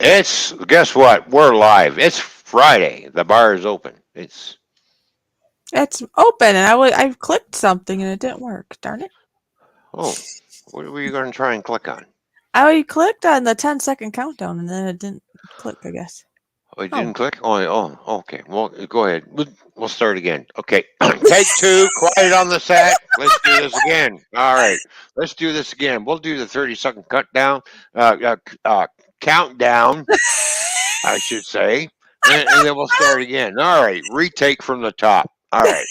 Guess what? We're live. It's Friday. The bar is open. It's open, and I clicked something and it didn't work. Darn it! Oh, what were you going to try and click on? I clicked on the 10-second countdown and then it didn't click, I guess. Oh, it didn't click? Oh, okay. Well, go ahead. We'll start again. Okay. Take two. Quiet on the set. Let's do this again. All right. Let's do this again. We'll do the 30-second countdown, I should say. And then we'll start again. All right. Retake from the top. All right.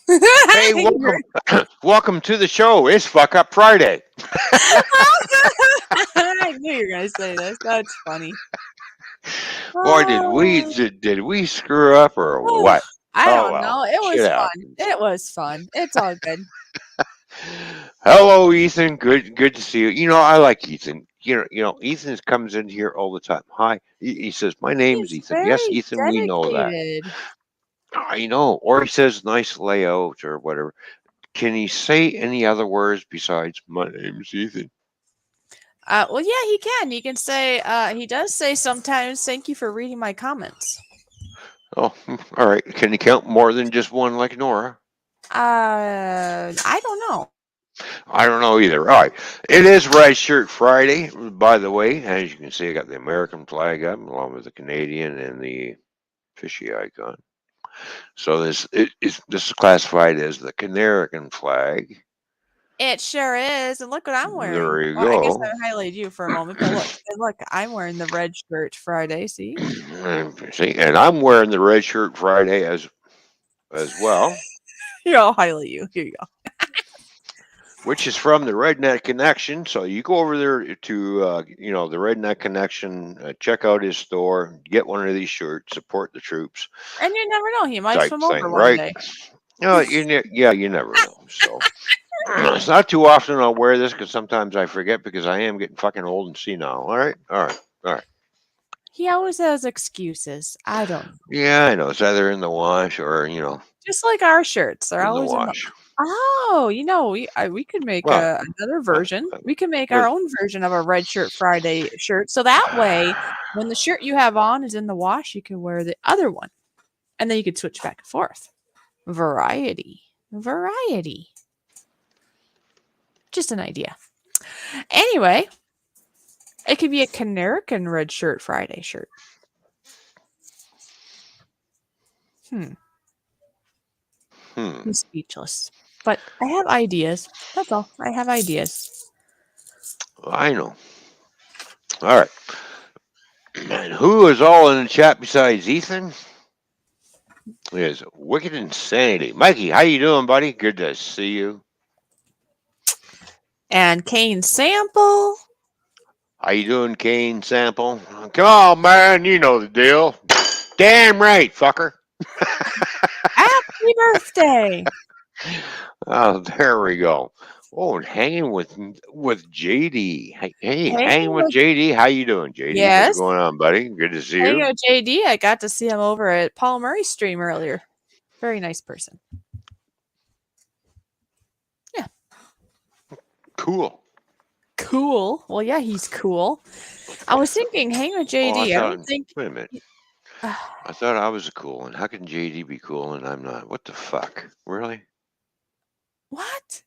Hey, welcome to the show. It's Fuck Up Friday. I knew you were gonna say this. That's funny. Boy, did we screw up or what? I don't know. It was fun. It was fun. It's all good. Hello, Ethan. Good to see you. You know, I like Ethan. You know, Ethan comes in here all the time. Hi. He says, "My name is Ethan." Yes, Ethan, dedicated. We know that. I know. Or he says, "Nice layout" or whatever. Can he say any other words besides "My name's Ethan"? Well, yeah, he can. He can say. He does say sometimes, "Thank you for reading my comments." Oh, all right. Can he count more than just one like Nora? I don't know. I don't know either. All right. It is Red Shirt Friday, by the way. As you can see, I got the American flag up along with the Canadian and the fishy icon. So this is classified as the Canarican Flag. It sure is. And look what I'm wearing. There you go. I guess I highlighted you for a moment, but look, I'm wearing the Red Shirt Friday. See, and I'm wearing the Red Shirt Friday as well. Here, I'll highlight you. Here you go. Which is from the Redneck Connection. So you go over there to the Redneck Connection, check out his store, get one of these shirts, support the troops. And you never know, he might come over one day. No, you never know. So it's not too often I'll wear this because sometimes I forget because I am getting fucking old and senile. All right. He always has excuses. I don't know. Yeah, I know. It's either in the wash or just like our shirts. They're always in the wash. Oh, we could make another version. We could make our own version of a Red Shirt Friday shirt. So that way, when the shirt you have on is in the wash, you can wear the other one. And then you could switch back and forth. Variety. Just an idea. Anyway, it could be a Canarican Red Shirt Friday shirt. I'm speechless. But I have ideas. That's all. I have ideas. I know. All right. And who is all in the chat besides Ethan? Is Wicked Insanity. Mikey, how you doing, buddy? Good to see you. And Kane Sample. How you doing, Kane Sample? Come on, man. You know the deal. Damn right, fucker. Happy birthday. Oh, there we go. Oh, and hanging with JD. Hey, hanging with JD. How you doing, JD? Yes. What's going on, buddy? Good to see you. Hanging with JD. I got to see him over at Paul Murray's stream earlier. Very nice person. Yeah. Cool. Well, yeah, he's cool. I was thinking, hang with JD. Wait a minute. I thought I was cool, and how can JD be cool and I'm not? What the fuck? Really? What?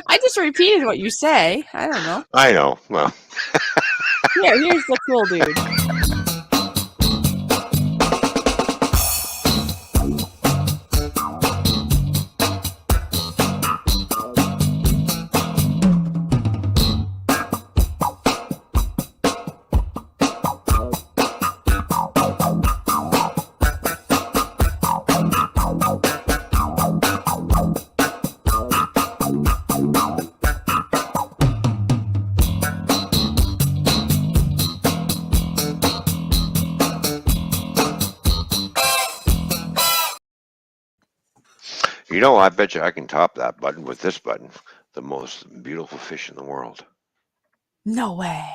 I just repeated what you say. I don't know. I know. Well. Here's the cool dude. I bet you I can top that button with this button. The most beautiful fish in the world. No way.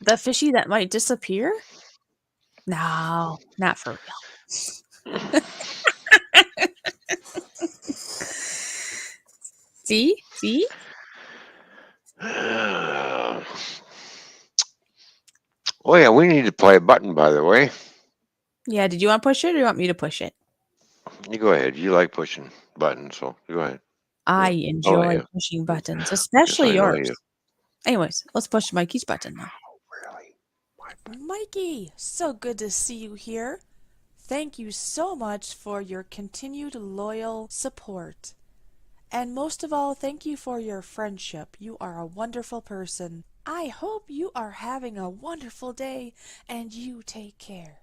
The fishy that might disappear? No, not for real. See? See? Oh yeah, we need to play a button, by the way. Yeah, did you want to push it or do you want me to push it? You go ahead. You like pushing buttons, so you go ahead. I Yeah. Oh enjoy yeah. pushing buttons, Yes, especially I know you. yours. Anyways, let's push Mikey's button now. Really? Mikey, so good to see you here. Thank you so much for your continued loyal support. And most of all, thank you for your friendship. You are a wonderful person. I hope you are having a wonderful day, and you take care.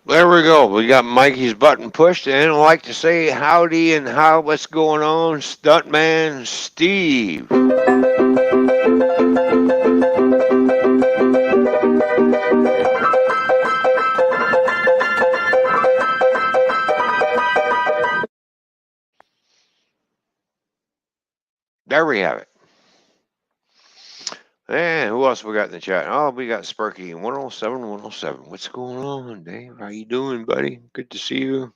There we go. We got Mikey's button pushed, and I'd like to say howdy and what's going on, Stuntman Steve. There we have it. And who else we got in the chat? Oh, we got Sparky 107 107. What's going on, Dave? How you doing, buddy? Good to see you.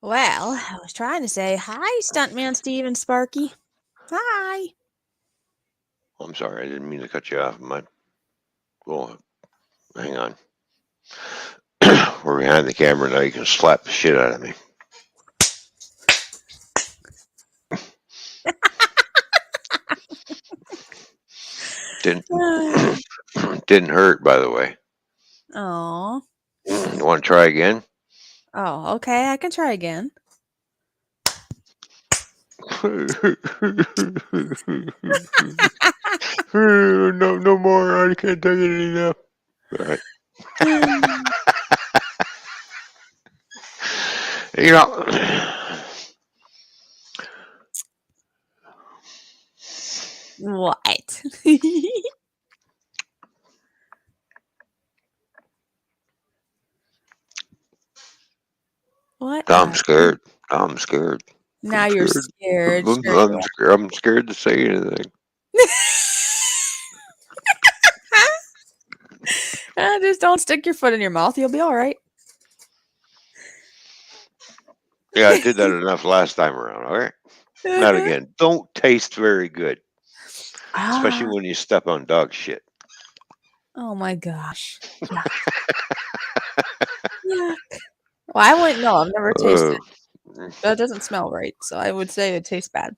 Well, I was trying to say hi, Stuntman Steve and Sparky. Hi. I'm sorry, I didn't mean to cut you off. Well, hang on. We're behind the camera now. You can slap the shit out of me. Didn't hurt, by the way. Oh. You want to try again? Oh, okay. I can try again. No more. I can't take it anymore. All right. You know, what? What? I'm scared. I'm scared. Now I'm you're scared. scared. I'm scared to say anything. Just don't stick your foot in your mouth. You'll be all right. Yeah, I did that enough last time around. All right. Not again. Don't taste very good, especially when you step on dog shit. Oh my gosh. Yuck. Yuck. Well, I wouldn't know. I've never tasted it. That doesn't smell right, so I would say it tastes bad.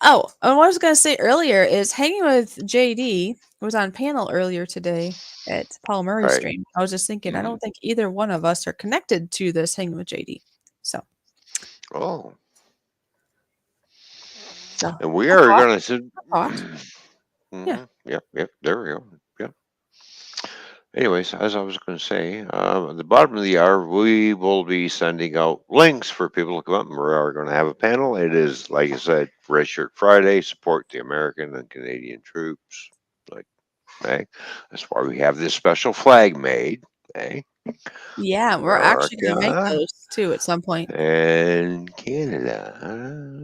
Oh, and what I was going to say earlier is hanging with JD was on panel earlier today at Paul Murray's stream. I was just thinking, I don't think either one of us are connected to this hanging with JD. So. Oh. So. And we are going to. Yeah. Yep. There we go. Yep. Anyways, as I was going to say, at the bottom of the hour, we will be sending out links for people to come up, and we are going to have a panel. It is, like I said, Red Shirt Friday, support the American and Canadian troops. Okay, that's why we have this special flag made. Okay. Yeah, we're actually going to make those too at some point. And Canada.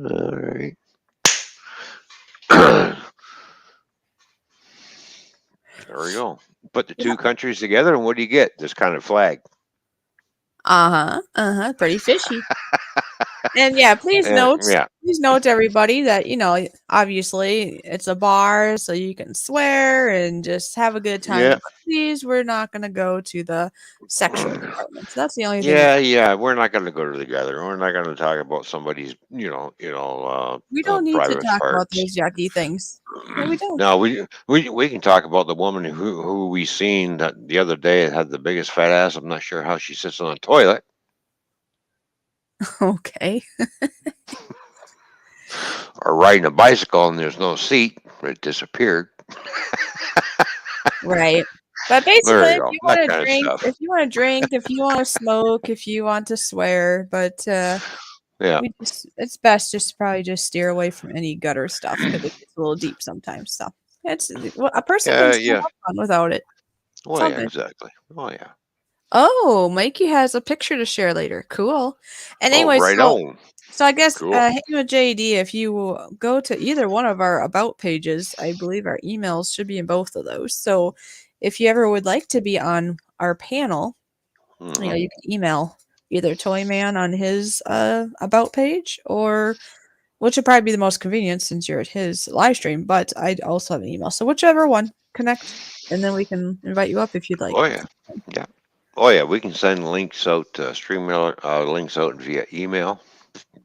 All right. There we go. Put the two countries together, and what do you get? This kind of flag. Pretty fishy. And yeah, please note to everybody that, obviously it's a bar, so you can swear and just have a good time. Yeah. But please, we're not going to go to the sexual department. So that's the only thing. Yeah. We're not going to go together. We're not going to talk about somebody's, we don't need to talk about those yucky things. No, we don't. No, we can talk about the woman who we seen the other day had the biggest fat ass. I'm not sure how she sits on a toilet. Okay. Or riding a bicycle and there's no seat. It disappeared. Right. But basically, There you if go. you That want to kind of drink, stuff. if you want to smoke, if you want to swear, but Yeah. it's best just probably just steer away from any gutter stuff because it gets a little deep sometimes. So a person can still Yeah. have fun without it. It's Oh all yeah, good. exactly. Oh yeah. Oh, Mikey has a picture to share later. Cool. And Oh, anyway, right on. so I guess Cool. hit me with JD if you go to either one of our about pages. I believe our emails should be in both of those. So if you ever would like to be on our panel, Mhm. you can email either Toyman on his about page or which would probably be the most convenient since you're at his live stream, but I'd also have an email. So whichever one, connect and then we can invite you up if you'd like. Oh yeah. Yeah. Oh yeah. We can send links out, StreamYard links out via email.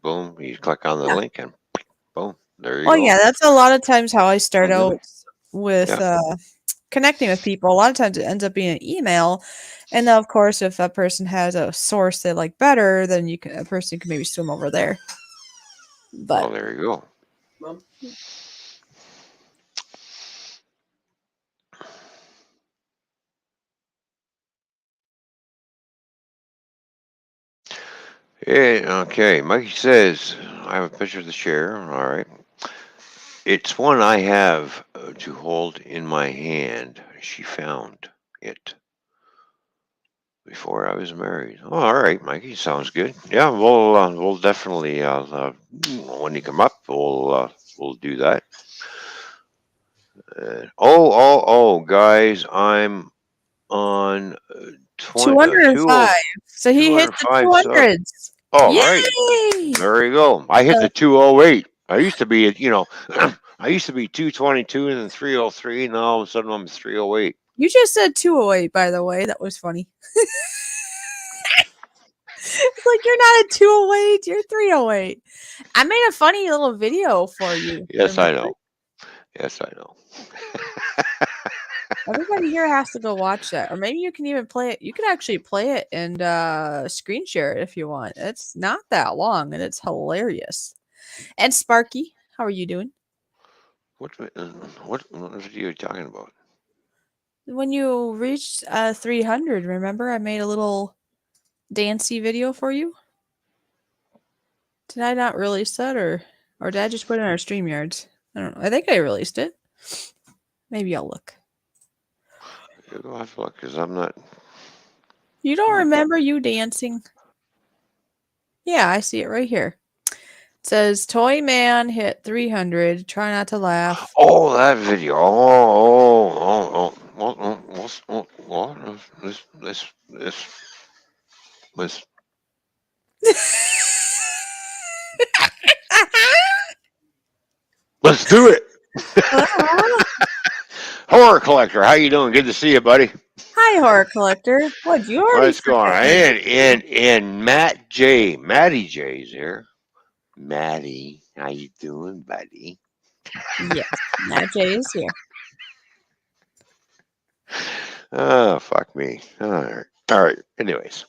Boom. You click on the Yeah. link and boom. There you Well, go. yeah, that's a lot of times how I start Mhm. out with Yeah. connecting with people. A lot of times it ends up being an email. And then, of course, if a person has a source they like better, then a person can maybe swim over there. But Well, there you go. Hey, okay. Mikey says, I have a picture of the chair. All right. It's one I have to hold in my hand. She found it before I was married. Oh, all right, Mikey. Sounds good. Yeah, we'll definitely when you come up, we'll do that. Guys, I'm on 205. So he hit the 205 subs. 200s. Oh, right. Yay! There you go. I hit the 208. I used to be at, I used to be 222 and then 303. Now all of a sudden I'm 308. You just said 208, by the way. That was funny. It's like you're not at 208, you're 308. I made a funny little video for you. Yes, I Remember? know. Yes, I know. Everybody here has to go watch that. Or maybe you can even play it. You can actually play it and screen share it if you want. It's not that long and it's hilarious. And Sparky, how are you doing? What video are you talking about? When you reached 300, remember I made a little dancey video for you? Did I not release that or did I just put it in our StreamYards? I don't know. I think I released it. Maybe I'll look. You'll have to look because I'm not. You don't remember you dancing? Yeah, I see it right here. It says Toy Man hit 300. Try not to laugh. Oh, that video. This. Let's do it. Horror Collector, how you doing? Good to see you, buddy. Hi, Horror Collector. What, you already What's going on? And Matty J's here. Matty, how you doing, buddy? Yes, Matt J is here. Oh, fuck me. All right. Anyways.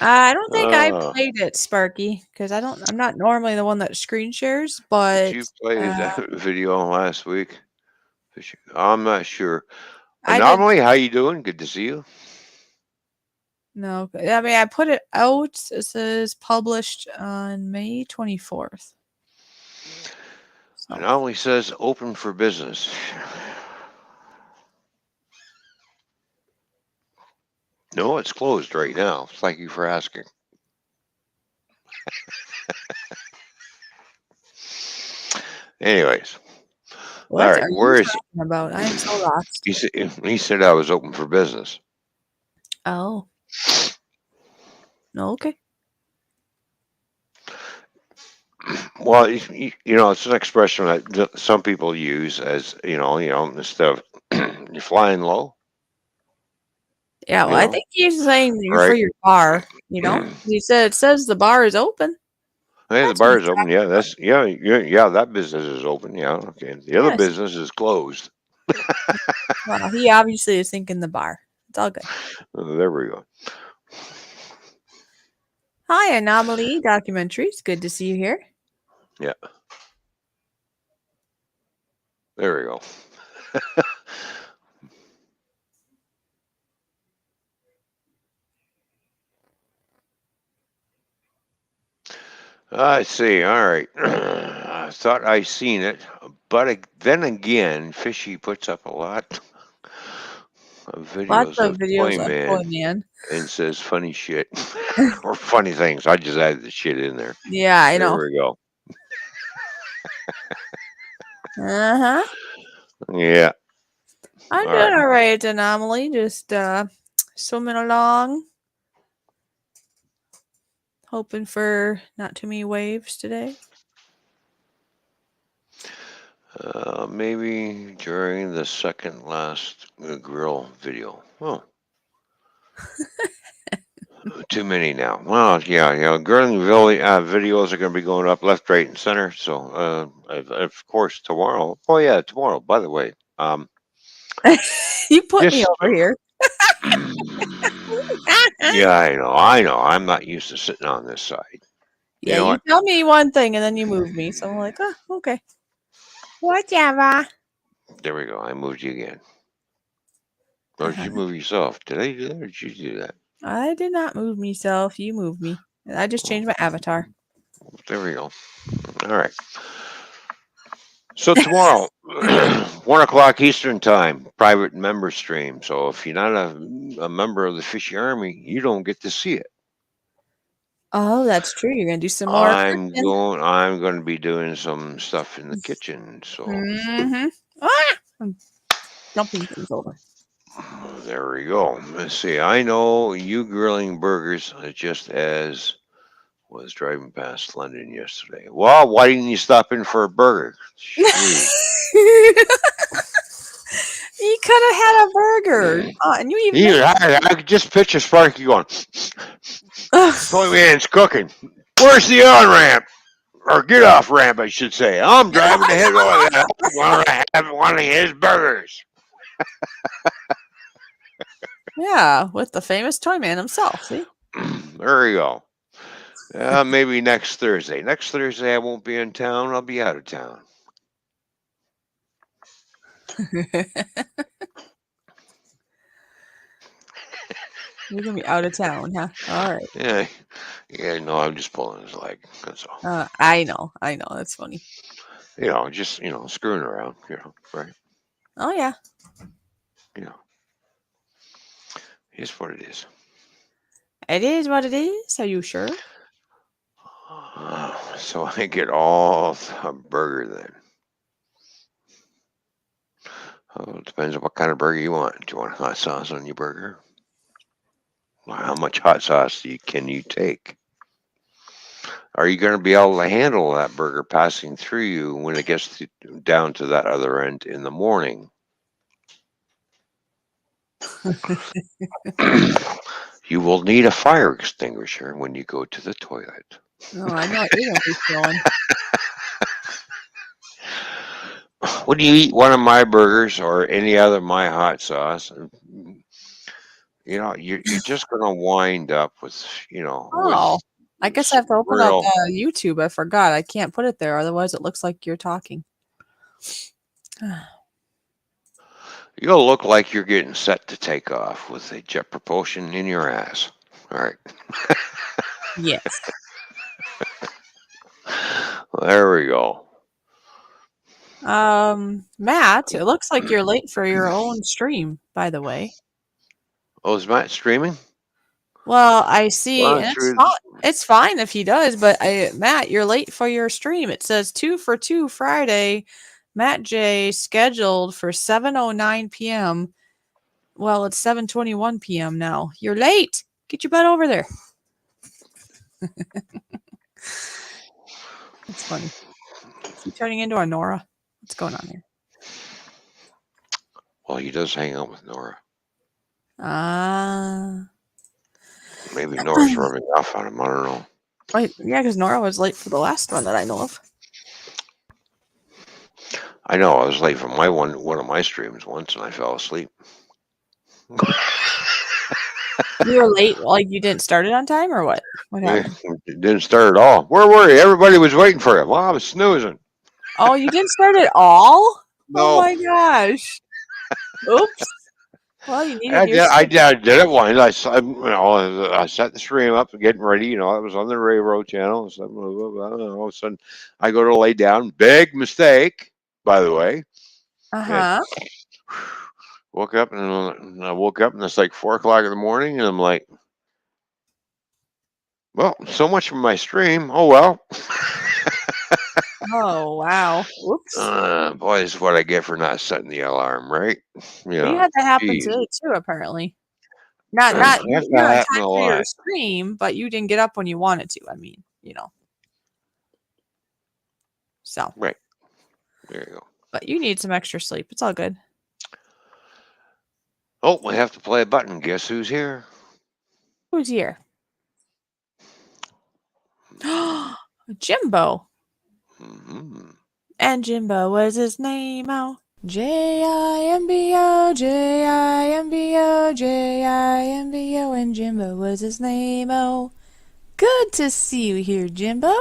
I don't think I played it, Sparky, because I'm not normally the one that screen shares, but Did you play that video last week? I'm not sure. I did. Anomaly, how you doing? Good to see you. No, I mean I put it out. It says published on May 24th. So. Anomaly says open for business. No, it's closed right now. Thank you for asking. What Anyways. All right, are where you is talking about? I am so lost. he said I was open for business. Oh. Okay. Well, it's an expression that some people use as instead of you're flying low. Yeah, well, I think he's saying you're for Right? your bar. He said it says the bar is open. Hey, the That's what bar he's is open. talking Yeah, that's yeah. That business is open. Yeah, okay. The other Yes. business is closed. Well, he obviously is thinking the bar. It's all good. There we go. Hi, Anomaly Documentaries. Good to see you here. Yeah. There we go. I see. All right. I thought I seen it, but then again, Fishy puts up a lot of Lots videos of of videos of Toyman Toyman. and says funny shit or funny things. I just added the shit in there. Yeah, I There know. we go. Uh-huh. Yeah. I'm All doing right. all right, Anomaly. Just swimming along. Hoping for not too many waves today. Maybe during the second last grill video. Oh. Too many now. Well, yeah, grilling videos are going to be going up left, right, and center. So, of course, tomorrow. Oh yeah, tomorrow. By the way, You put me just over here. yeah, I know. I'm not used to sitting on this side. You Yeah, know you what? tell me one thing and then you move me. So I'm like, oh, okay. Whatever. There we go. I moved you again. Or did you move yourself? Did I do that, or did you do that? I did not move myself. You moved me. I just changed my avatar. There we go. All right. So tomorrow, 1 o'clock Eastern time, private member stream. So if you're not a member of the Fishy Army, you don't get to see it. Oh, that's true. You're gonna do some more I'm cooking. going to be doing some stuff in the kitchen. So Mm-hmm. Ah! I'm dumping things over. there we go. Let's see. I know you grilling burgers just as was driving past London yesterday. Well, why didn't you stop in for a burger? Shoot. You could have had a burger. And you even I could just picture Sparky going, Toyman's cooking. Where's the on ramp? Or get off ramp, I should say. I'm driving to his oil. I want to have one of his burgers. Yeah, with the famous Toyman himself. See? There you go. Maybe next Thursday. Next Thursday, I won't be in town. I'll be out of town. You're gonna be out of town, huh? All right. Yeah. No, I'm just pulling his leg. That's all. I know. That's funny. Just screwing around. Right? Oh yeah. Here's what it is. It is what it is. Are you sure? So I get all the burger then. It depends on what kind of burger you want. Do you want hot sauce on your burger? Well, how much hot sauce can you take? Are you going to be able to handle that burger passing through you when it gets down to that other end in the morning? You will need a fire extinguisher when you go to the toilet. Oh, I know what you're going to be feeling. When you eat one of my burgers or any other my hot sauce, you're just going to wind up with, Oh, I guess I have to open up YouTube. I forgot. I can't put it there. Otherwise, it looks like you're talking. You'll look like you're getting set to take off with a jet propulsion in your ass. All right. Yes. There we go. Matt, it looks like you're late for your own stream, by the way. Oh, is Matt streaming? Well, I see. And it's fine if he does, but Matt, you're late for your stream. It says 2 for 2 Friday. Matt J scheduled for 7:09 p.m. Well, it's 7:21 p.m. now. You're late. Get your butt over there. It's funny. Is he turning into a Nora? What's going on here? Well, he does hang out with Nora. Maybe Nora's rubbing off on him. I don't know. Wait, yeah, because Nora was late for the last one that I know of. I know. I was late for one of my streams once, and I fell asleep. You were late? Like you didn't start it on time, or what? What happened? It didn't start at all. Where were you? Everybody was waiting for you. Well, I was snoozing. Oh, you didn't start at all? No. Oh my gosh! Oops. Well, you I needed your did. I sleep. did. I did it once. I set the stream up, getting ready. I was on the railroad channel. So, all of a sudden, I go to lay down. Big mistake, by the way. And Uh-huh. woke up, and I woke up, and it's like 4 o'clock in the morning, and I'm like, well, so much for my stream. Oh well. Oh, wow. Whoops. Boy, this is what I get for not setting the alarm, right? Well, you had that happen Geez. today too, apparently. That's You're not on happening time a for your lot. stream, but you didn't get up when you wanted to. I mean, So. Right. There you go. But you need some extra sleep. It's all good. Oh, we have to play a button. Guess who's here? Who's here? Jimbo. Mm-hmm. And Jimbo was his name. Oh. Jimbo, Jimbo, Jimbo, and Jimbo was his name. Oh, good to see you here, Jimbo.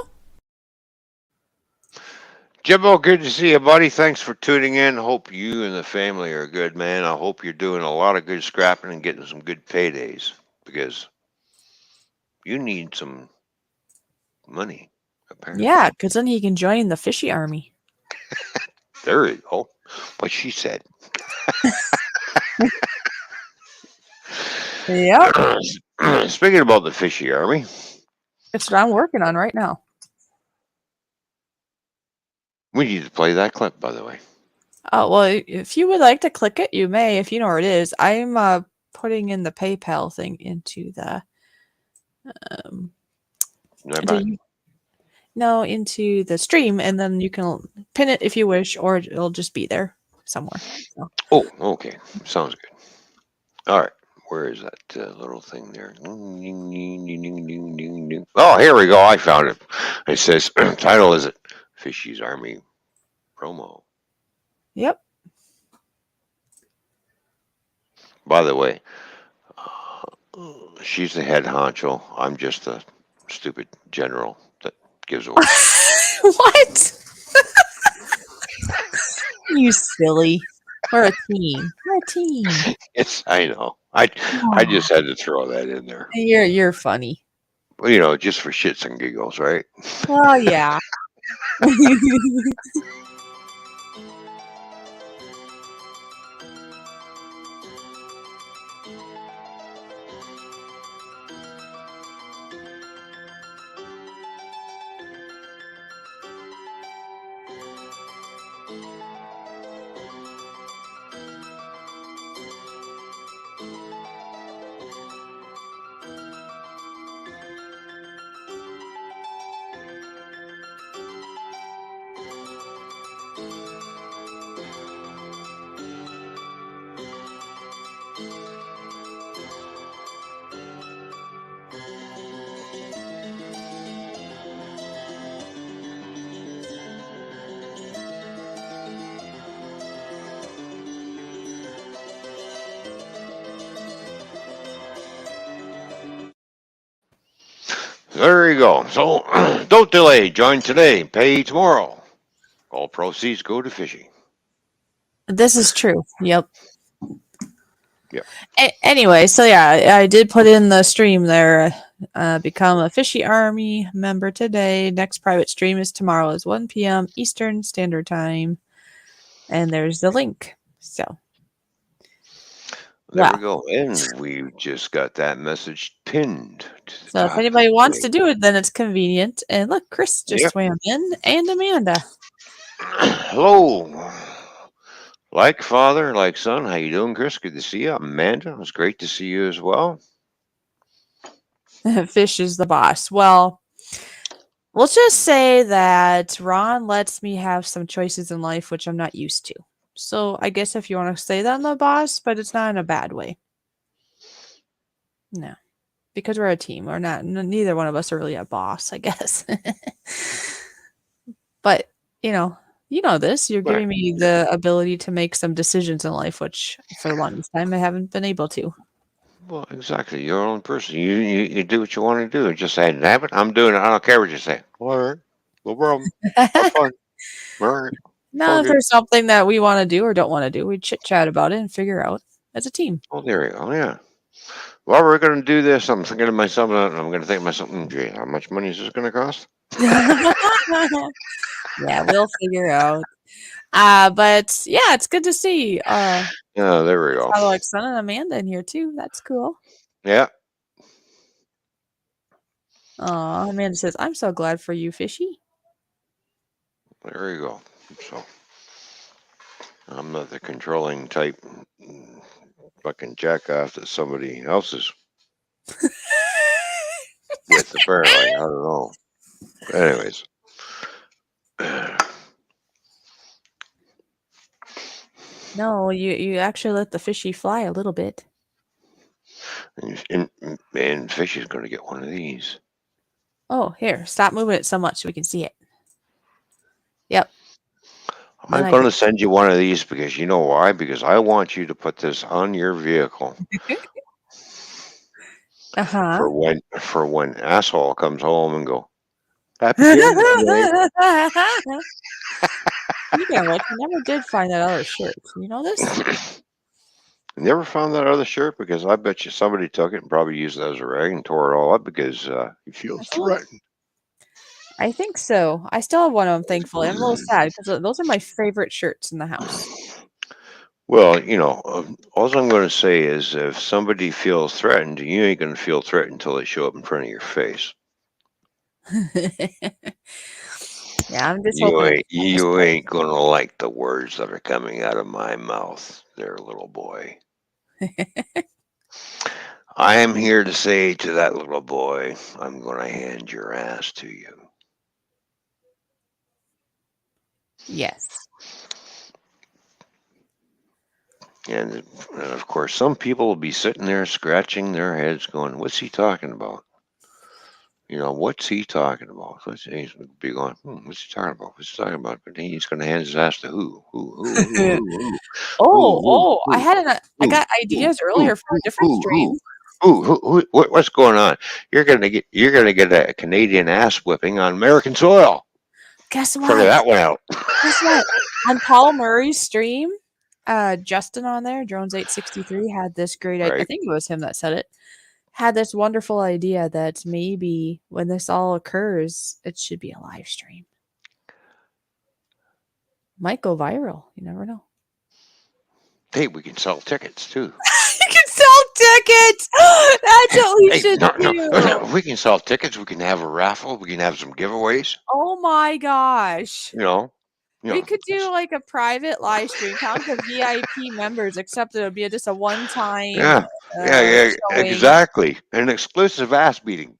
Jimbo, good to see you, buddy. Thanks for tuning in. Hope you and the family are good, man. I hope you're doing a lot of good scrapping and getting some good paydays because you need some money, apparently. Yeah, because then he can join the fishy army. There you go. What she said. Yep. Speaking about the fishy army. It's what I'm working on right now. We need to play that clip, by the way. Oh, well, if you would like to click it, you may, if you know where it is. I'm putting in the PayPal thing into the into the stream, and then you can pin it if you wish, or it'll just be there somewhere. So. Oh, okay. Sounds good. All right. Where is that little thing there? Oh, here we go. I found it. It says, title is it? Fishy's Army promo. Yep. By the way, she's the head honcho. I'm just a stupid general that gives orders. What? You silly. We're a team. We're a team. Yes, I know. I just had to throw that in there. You're funny. Well, just for shits and giggles, right? Well, yeah. There you go. So don't delay. Join today. Pay tomorrow. All proceeds go to fishing. This is true. Yep. Yep. Anyway, so yeah, I did put in the stream there. Become a Fishy Army member today. Next private stream is tomorrow is 1 p.m. Eastern Standard Time. And there's the link. So there we go. And we just got that message pinned. So if anybody wants to do it, then it's convenient. And look, Chris just swam in, and Amanda. Hello. Like father, like son. How you doing, Chris? Good to see you. Amanda, it was great to see you as well. Fish is the boss. Well, let's just say that Ron lets me have some choices in life which I'm not used to. So I guess if you want to say that I'm the boss, but it's not in a bad way. No. Because we're a team. We're not, neither one of us are really a boss, I guess. But, you know this. You're giving me the ability to make some decisions in life, which for the longest time I haven't been able to. Well, exactly. You're your own person. You do what you want to do. Just say, damn it, I'm doing it. I don't care what you say. All right. No problem. Have fun. All right. No, if there's something that we want to do or don't want to do, we chit chat about it and figure out. as a team. Oh, there you go. Yeah. Well, we're going to do this. I'm thinking to myself, I'm going to think to myself, gee, how much money is this going to cost? Yeah, we'll figure out. But yeah, it's good to see. Yeah, there we go. Childlike Son and Amanda in here too. That's cool. Yeah. Amanda says, "I'm so glad for you, Fishy." There you go. So I'm not the controlling type fucking jackoff that somebody else is with, apparently. I don't know. Anyways. No, you actually let the fishy fly a little bit. And Fishy's going to get one of these. Oh, here, stop moving it so much so we can see it. Yep. I'm going to send you one of these because you know why? Because I want you to put this on your vehicle. For when asshole comes home and go, happy kid. Speaking of which, I never did find that other shirt. You know this? Never found that other shirt because I bet you somebody took it and probably used it as a rag and tore it all up because he feels threatened. I think so. I still have one of them, thankfully. I'm a little sad because those are my favorite shirts in the house. Well, all I'm going to say is if somebody feels threatened, you ain't going to feel threatened until they show up in front of your face. Yeah, I'm just hoping. You ain't going to like the words that are coming out of my mouth there, little boy. I am here to say to that little boy, I'm going to hand your ass to you. Yes. And of course, some people will be sitting there scratching their heads going, what's he talking about? What's he talking about? He's be going, what's he talking about? What's he talking about? But he's going to hand his ass to who? Who? I got ideas earlier for a different stream. What's going on? You're gonna get a Canadian ass whipping on American soil. Guess what? Figure that one out. Guess what? On Paul Murray's stream, Justin on there, Drones 863 had this great idea. I think it was him that said it. Had this wonderful idea that maybe when this all occurs, it should be a live stream. Might go viral. You never know. Hey, we can sell tickets too. You can sell tickets. That's what we should do. No. We can sell tickets. We can have a raffle. We can have some giveaways. Oh my gosh. We could do like a private live stream, count the VIP members, except it would be just a one-time. Yeah, exactly. An exclusive ass beating.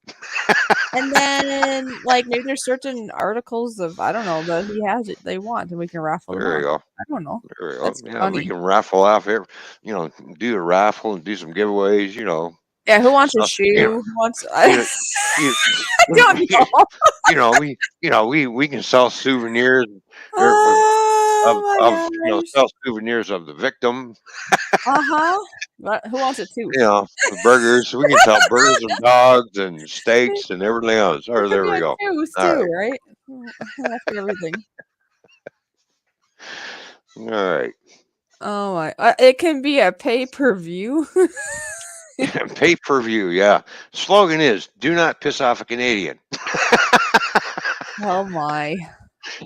And then, maybe there's certain articles of I don't know that he has it they want, and we can raffle them. There you go. I don't know. There we go. Yeah, funny. We can raffle off here. Do a raffle and do some giveaways. Yeah, who wants a shoe? Who wants? I don't know. We can sell souvenirs. Sell souvenirs of the victim. Who wants it too? Burgers. We can sell burgers and dogs and steaks and everything else. Or there we go. Right? That's everything. All right. Oh my! It can be a pay-per-view. Pay-per-view, yeah. Slogan is, do not piss off a Canadian. Oh my.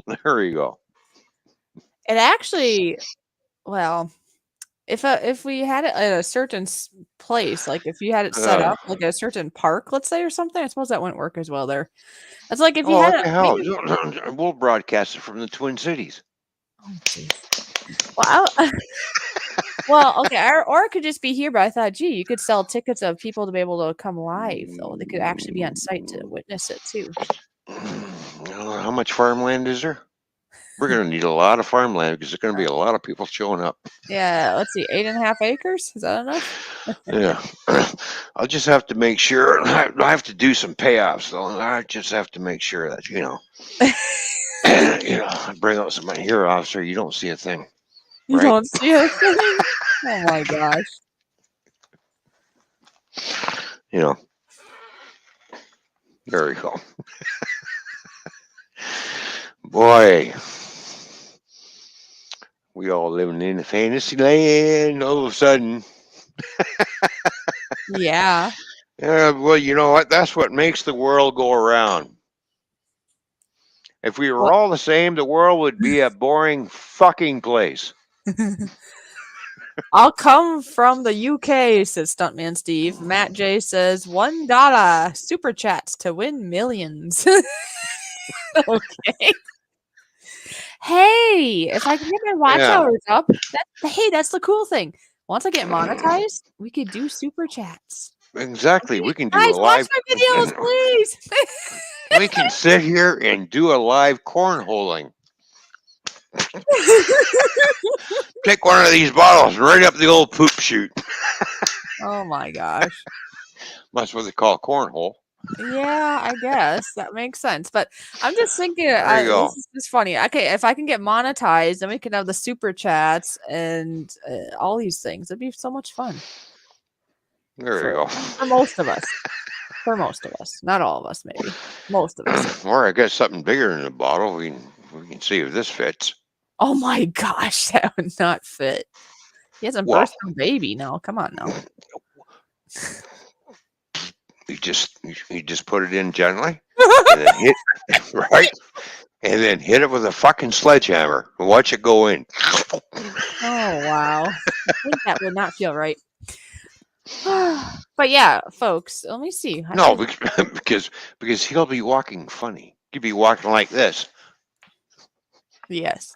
There you go. It actually, if we had it at a certain place, like if you had it set up like a certain park, let's say, or something, I suppose that wouldn't work as well there. It's like if you had it. We'll broadcast it from the Twin Cities. Oh, geez. Well, okay, or it could just be here, but I thought, gee, you could sell tickets of people to be able to come live, though. They could actually be on site to witness it, too. How much farmland is there? We're going to need a lot of farmland because there's going to be a lot of people showing up. Yeah, let's see, 8.5 acres? Is that enough? Yeah. I'll just have to make sure. I have to do some payoffs, though. I just have to make sure that, I bring out some money here, officer. You don't see a thing. You don't see a thing? Oh, my gosh. There we go. Boy, we all living in a fantasy land all of a sudden. Yeah. Well, you know what? That's what makes the world go around. If we were What? all the same, the world would be a boring fucking place. I'll come from the UK, says Stuntman Steve. Matt J says $1 super chats to win millions. Okay. Hey, if I can get my watch hours up, that's the cool thing. Once I get monetized, we could do super chats. Exactly. Okay? We can do Guys, a watch live. my videos, please. We can sit here and do a live cornholing. Take one of these bottles right up the old poop chute. Oh my gosh. That's what they call cornhole. Yeah, I guess that makes sense. But I'm just thinking, There you go. this is just funny. Okay, if I can get monetized, then we can have the super chats and all these things. It'd be so much fun. There you go. For most of us. For most of us. Not all of us, maybe. Most of us. Or I got something bigger in the bottle. We can see if this fits. Oh my gosh, that would not fit. He hasn't birthed a baby. No, come on now. You just put it in gently and then hit right, and then hit it with a fucking sledgehammer and watch it go in. Oh wow, I think that would not feel right. But yeah, folks, let me see. No, because he'll be walking funny. He'll be walking like this. Yes.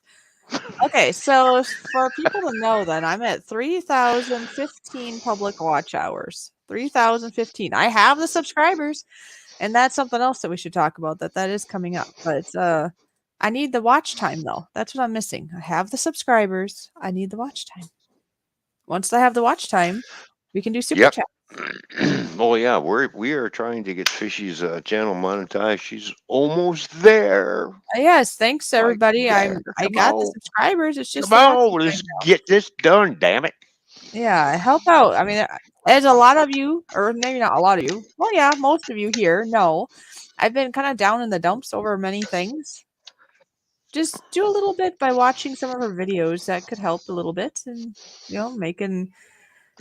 Okay, so for people to know, then I'm at 3,015 public watch hours. 3,015. I have the subscribers, and that's something else that we should talk about. That is coming up, but I need the watch time though. That's what I'm missing. I have the subscribers. I need the watch time. Once I have the watch time, we can do super chat. Oh yeah, we are trying to get Fishy's channel monetized. She's almost there. Yes, thanks everybody. I got the subscribers. It's just let's get this done. Damn it. Yeah, help out. I mean, as a lot of you, or maybe not a lot of you. Well, yeah, most of you here know, I've been kind of down in the dumps over many things. Just do a little bit by watching some of her videos. That could help a little bit, and making.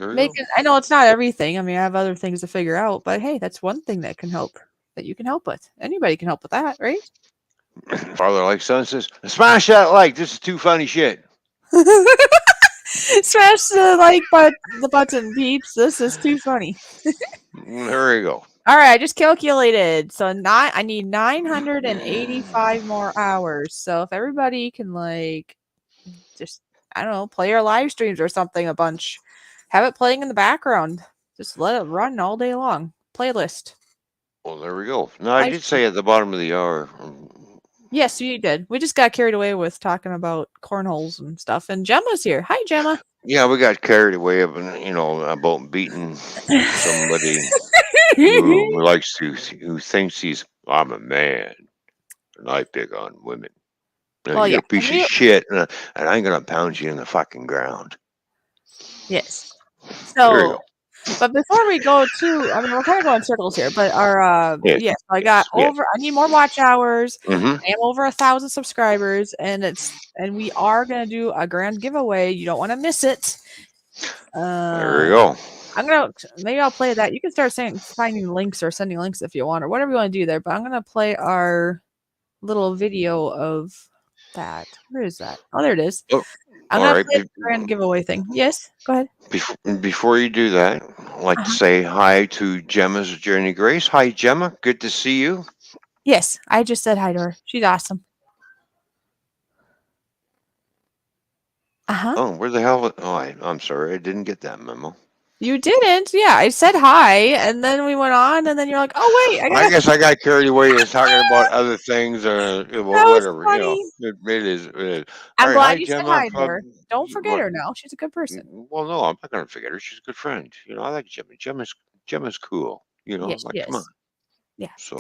I know it's not everything. I mean, I have other things to figure out, but hey, that's one thing that can help. That you can help with. Anybody can help with that, right? Father like son says, smash that like. This is too funny shit. Smash the button, peeps. This is too funny. There you go. All right, I just calculated. So I need 985 more hours. So if everybody can just I don't know, play our live streams or something a bunch, have it playing in the background. Just let it run all day long. Playlist. Well, there we go. No, I did say at the bottom of the hour. Yes, you did. We just got carried away with talking about cornholes and stuff. And Gemma's here. Hi, Gemma. Yeah, we got carried away about beating somebody who thinks I'm a man and I pick on women. Now, you're a piece of shit, and I'm gonna pound you in the fucking ground. Yes. So, but before we go we're kind of going in circles here, but I need more watch hours. Mm-hmm. I am over 1,000 subscribers, and we are going to do a grand giveaway. You don't want to miss it. There you go. Maybe I'll play that. You can start finding links or sending links if you want, or whatever you want to do there, but I'm going to play our little video of that. Where is that? Oh, there it is. I'm going to play the grand giveaway thing. Yes, go ahead. Before you do that, I'd like to say hi to Gemma's Journey Grace. Hi, Gemma. Good to see you. Yes, I just said hi to her. She's awesome. Oh, where the hell? I'm sorry. I didn't get that memo. You didn't? Yeah, I said hi, and then we went on, and then you're like, "Oh wait, I guess I got carried away talking about other things, or whatever. It is. I'm glad you said hi to her. Don't forget her now. She's a good person. Well, no, I'm not gonna forget her. She's a good friend. I like Gemma. Gemma's cool. Yes, come on. Yeah. So.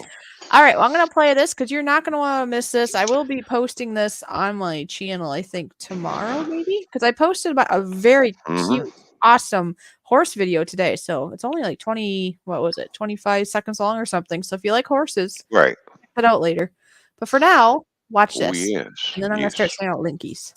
All right. Well, I'm gonna play this because you're not gonna want to miss this. I will be posting this on my channel. I think tomorrow, maybe, because I posted about a very cute, awesome horse video today. So it's only like 25 seconds long or something. So if you like horses, right, put it out later. But for now, watch this. Yes. And then I'm gonna start sending out linkies.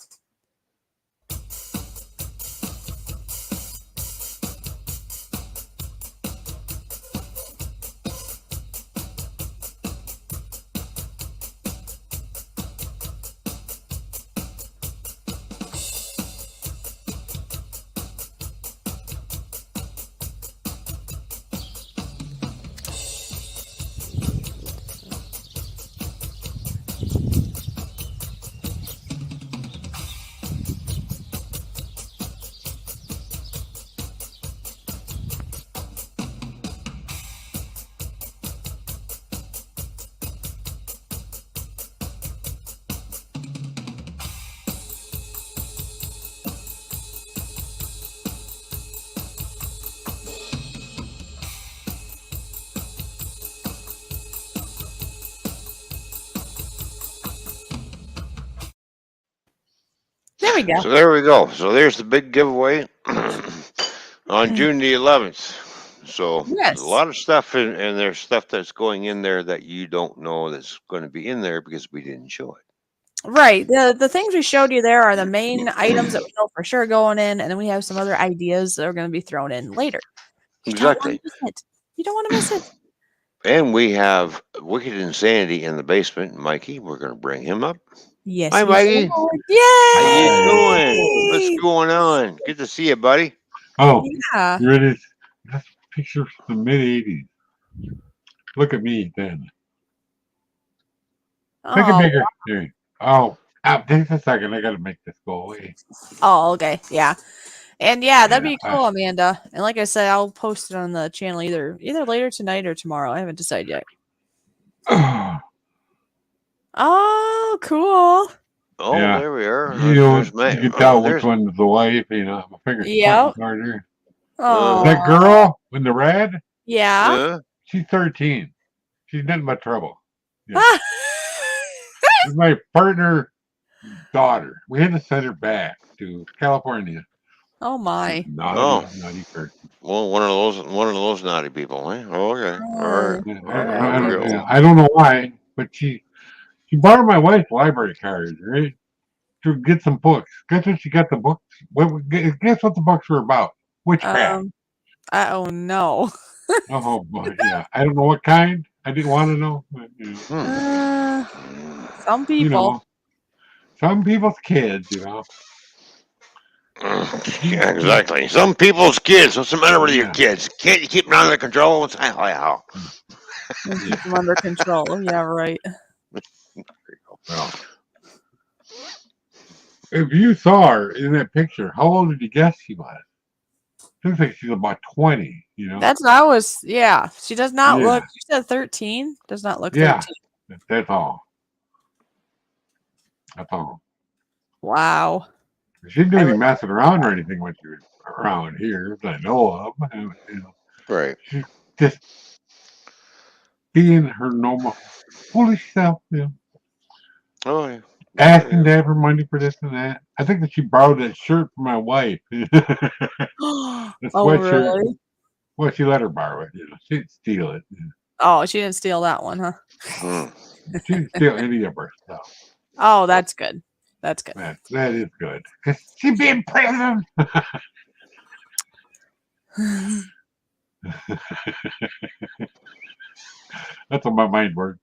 we go. So there we go. So there's the big giveaway on June the 11th. So there's a lot of stuff, and there's stuff that's going in there that you don't know that's going to be in there because we didn't show it. Right. The things we showed you there are the main items that we know for sure going in, and then we have some other ideas that are going to be thrown in later. Exactly. You don't want to miss it. And we have Wicked Insanity in the basement. Mikey, we're going to bring him up. Yes. Hi, Mikey. Yay! How you doing? What's going on? Good to see you, buddy. Oh, yeah. Here it is. That's a picture from the mid-'80s. Look at me then. Make it bigger. There. Oh, take a second. I got to make this go away. Oh, okay. Yeah. And yeah, that'd be cool, Amanda. And like I said, I'll post it on the channel either later tonight or tomorrow. I haven't decided yet. Oh, cool. Oh, yeah. there we are. You know, you can tell which one's the wife. You know, my finger's harder. That girl in the red? Yeah. She's 13. She's nothing but trouble. Yeah. She's my partner's daughter. We had to send her back to California. Oh my! Naughty person. Well, one of those naughty people, eh? Oh, okay. All right. I don't know why, but she borrowed my wife's library cards, right? To get some books. Guess what she got the books? Guess what the books were about? Witchcraft. Oh no. Oh boy, yeah. I don't know what kind. I didn't want to know. But, some people. You know, some people's kids, you know. Yeah, exactly. Some people's kids. What's the matter with your kids? Can't you keep them under control? What's how? Keep them under control. Yeah, right. Well, if you saw her in that picture, how old did you guess she was? Looks like she's about 20, you know? That's what I was, yeah. She does not look, you said 13? Does not look 13. That's all. That's all. Wow. She didn't do any messing around or anything when she was around here, that I know of. You know. Right. She's just being her normal, foolish self, you know. Oh, yeah. Asking Dad for money for this and that. I think that she borrowed that shirt from my wife. Oh, really? Well, she let her borrow it. You know, she didn't steal it. You know. Oh, she didn't steal that one, huh? She didn't steal any of her stuff. Oh, that's good. That's good. That is good. Because she'd be in prison. That's how my mind works.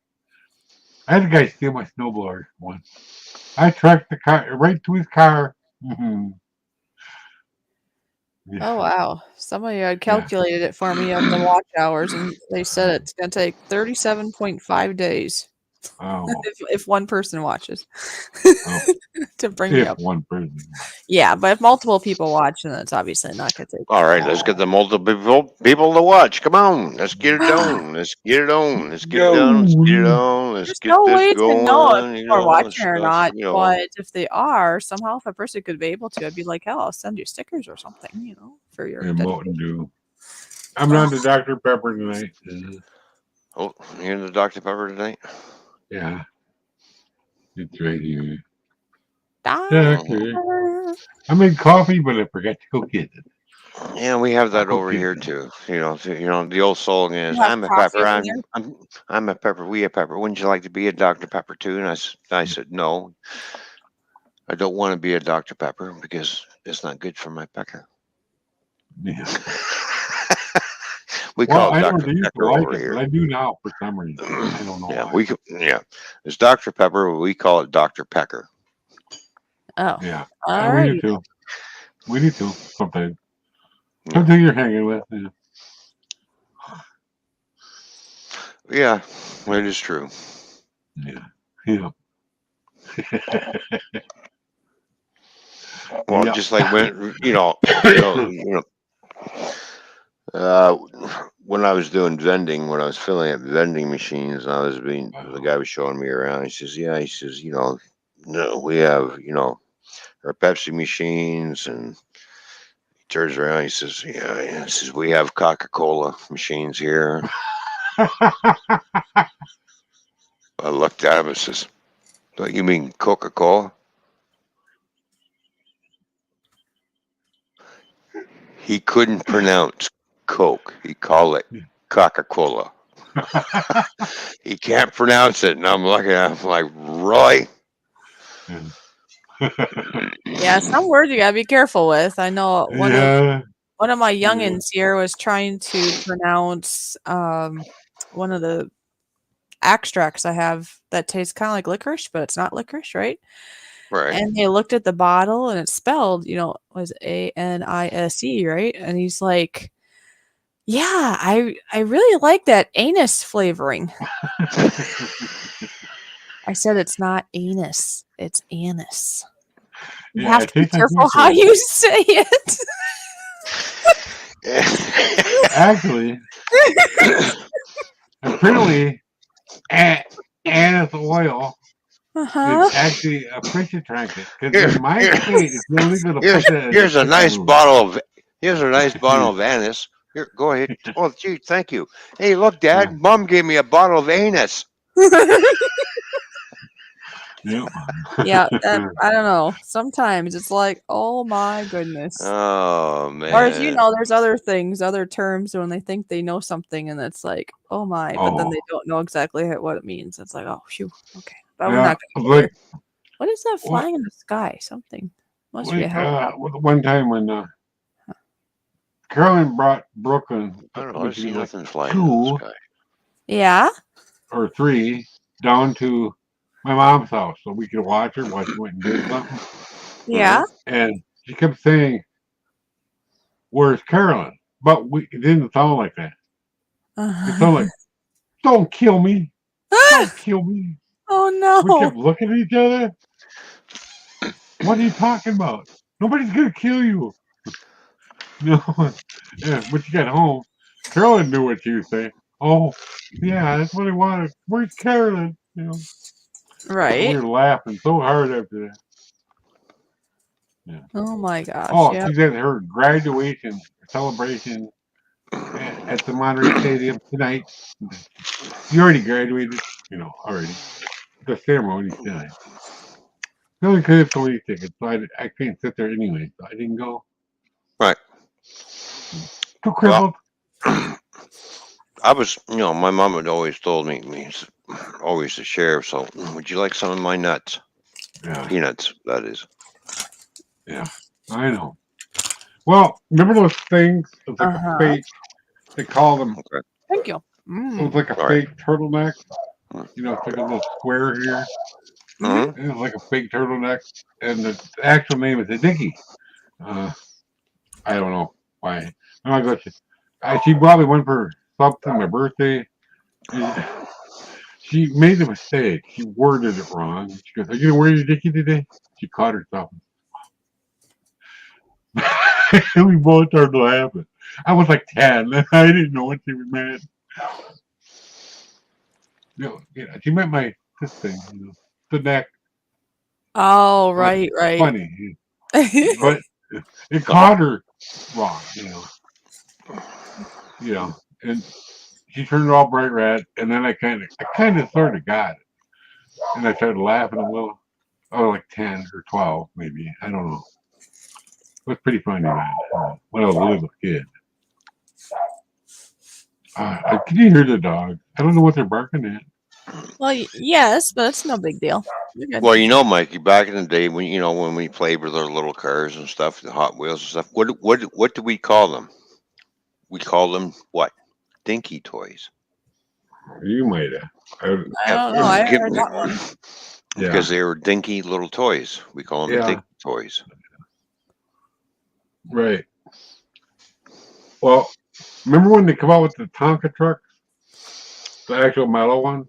I had a guy steal my snowblower once. I tracked the car right to his car. Oh, wow. Somebody had calculated it for me on the watch hours, and they said it's going to take 37.5 days. Oh. if one person watches to bring me up. One person. Yeah, but if multiple people watch, then it's obviously not going to take. All right, let's get the multiple people to watch. Come on, let's get it done. Let's get it on. Let's get it done. Let's get it on. Let's get no this way going. To know if people are watching stuff, or not, but if they are, somehow, if a person could be able to, I'd be like, hell, I'll send you stickers or something, you know, for your. Mountain Dew. I'm on to Dr. Pepper tonight. Oh, you're in the Dr. Pepper tonight? Yeah. It's right here. Doctor. I made coffee, but I forgot to go get it. Yeah, we have that over here too. You know, the old slogan is, "I'm a pepper. I'm a pepper. We a pepper. Wouldn't you like to be a Dr. Pepper too?" And I said, "No, I don't want to be a Dr. Pepper because it's not good for my pecker." Yeah. We call it Dr. Pepper over here. I do now for some reason. I don't know. Yeah, it's Dr. Pepper. But we call it Dr. Pecker. Oh, yeah. All right. We do too. We do too. Sometimes. Something you're hanging with. Yeah, it is true. Yeah. Well, just like when when I was doing vending, when I was filling up vending machines, the guy was showing me around. He says, "Yeah," he says, "no, we have our Pepsi machines," and he turns around. He says, "Yeah," he says, "we have Coca-Cola machines here." I looked at him and says, "Don't you mean Coca-Cola?" He couldn't pronounce Coke. He called it Coca-Cola. He can't pronounce it, and I'm looking at him like, Roy. Yeah, some words you gotta be careful with. I know one of my youngins here was trying to pronounce one of the extracts I have that tastes kind of like licorice, but it's not licorice, right? Right. And they looked at the bottle and it's spelled, was ANISE, right? And he's like, "Yeah, I really like that anus flavoring." I said it's not anus, it's anise. You have to be careful how you say it. Actually, apparently, anise oil is actually a fish attractant. Because in my state, it's illegal to put that. Here's a nice bottle of anise. Here, go ahead. Oh, gee, thank you. Hey, look, Dad, Mom gave me a bottle of anise. Yeah, I don't know. Sometimes it's like, oh my goodness. Oh man. Or as there's other things, other terms when they think they know something, and it's like, oh my, but then they don't know exactly what it means. It's like, oh, phew, okay. But we're not going to go there. What is that flying in the sky? Something must be a helicopter. One time when Carolyn brought Brooklyn, I don't know. I see nothing flying 2 in the sky. Yeah. Or 3 down to my mom's house so we could watch her while she went and did something. Yeah. And she kept saying, "Where's Carolyn?" But it didn't sound like that. It sounded like, "Don't kill me. Don't kill me." Oh no. We kept looking at each other. What are you talking about? Nobody's gonna kill you. No. Yeah, when she got home, Carolyn knew what she was saying. Oh, yeah, that's what I wanted. Where's Carolyn? Right. We were laughing so hard after that. Yeah. Oh my gosh. Oh, she's at her graduation celebration at the Monterey Stadium tonight. You already graduated, already. The ceremony's tonight. The only could have police tickets, so I can't sit there anyway, so I didn't go. Right. Too crippled. Well, I was, my mom had always told me, always the sheriff, so would you like some of my nuts? Yeah. Peanuts, that is. Yeah, I know. Well, remember those things? It was like a fake, they call them. Okay. Thank you. It was like a fake turtleneck. It's like a little square here. Mm-hmm. It was like a fake turtleneck. And the actual name is a Dickie. I don't know why. I'm not going she bought me one for something, my birthday. She made a mistake. She worded it wrong. She goes, "Are you going to wear your Dickie today?" She caught herself. We both started laughing. I was like 10. I didn't know what she meant. She meant this thing, the neck. Oh, right. Funny. But it caught her wrong, and she turned it all bright red, and then I kind of sort of got it, and I started laughing a little. I was like 10 or 12, maybe. I don't know. It was pretty funny, man, when I was a little kid. Can you hear the dog? I don't know what they're barking at. Well, yes, but it's no big deal. Well, Mikey, back in the day when we played with our little cars and stuff, the Hot Wheels and stuff, what do we call them? We call them what? Dinky toys. You might have. I don't know. I heard that one. Because they were dinky little toys. We call them dinky toys. Right. Well, remember when they come out with the Tonka trucks? The actual metal one?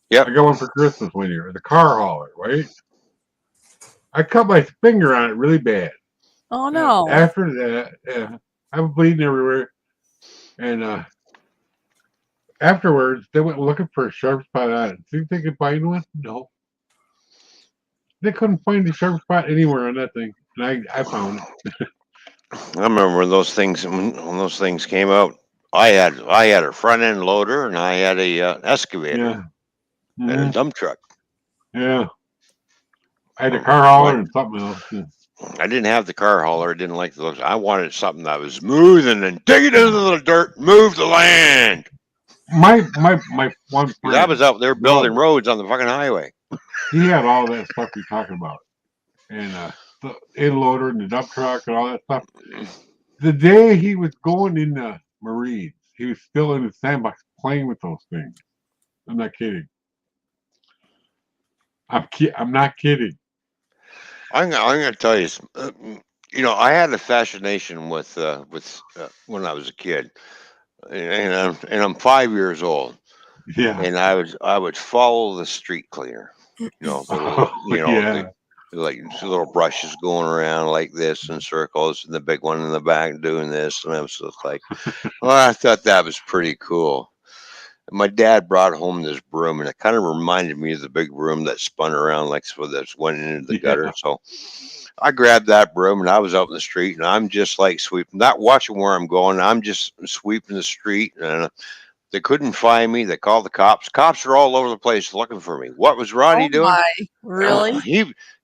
Yeah. I got one for Christmas one year. The car hauler, right? I cut my finger on it really bad. Oh, no. After that, I was bleeding everywhere. And afterwards, they went looking for a sharp spot on it. See if they could find one? No. They couldn't find a sharp spot anywhere on that thing. And I found it. I remember when those things came out. I had a front end loader and I had a excavator and a dump truck. Yeah. I had a car hauler and something else. I didn't have the car hauler. I didn't like the looks. I wanted something that was smooth and then dig it into the dirt, move the land. My one Because I was friend, out there building roads on the fucking highway. he had all that stuff you're talking about, and the in-loader and the dump truck and all that stuff. The day he was going in the Marines, he was still in the sandbox playing with those things. I'm not kidding. I'm not kidding. I'm going to tell you, I had a fascination with when I was a kid, and I'm 5 years old, Yeah. and I would follow the street cleaner, Yeah. like little brushes going around like this in circles, and the big one in the back doing this, and I was just like, well, I thought that was pretty cool. And my dad brought home this broom, and it kind of reminded me of the big broom that spun around like so that went into the gutter. So I grabbed that broom and I was out in the street, and I'm just like sweeping, not watching where I'm going. I'm just sweeping the street, and they couldn't find me. They called the cops. Cops are all over the place looking for me. What was Ronnie Oh doing? my, really?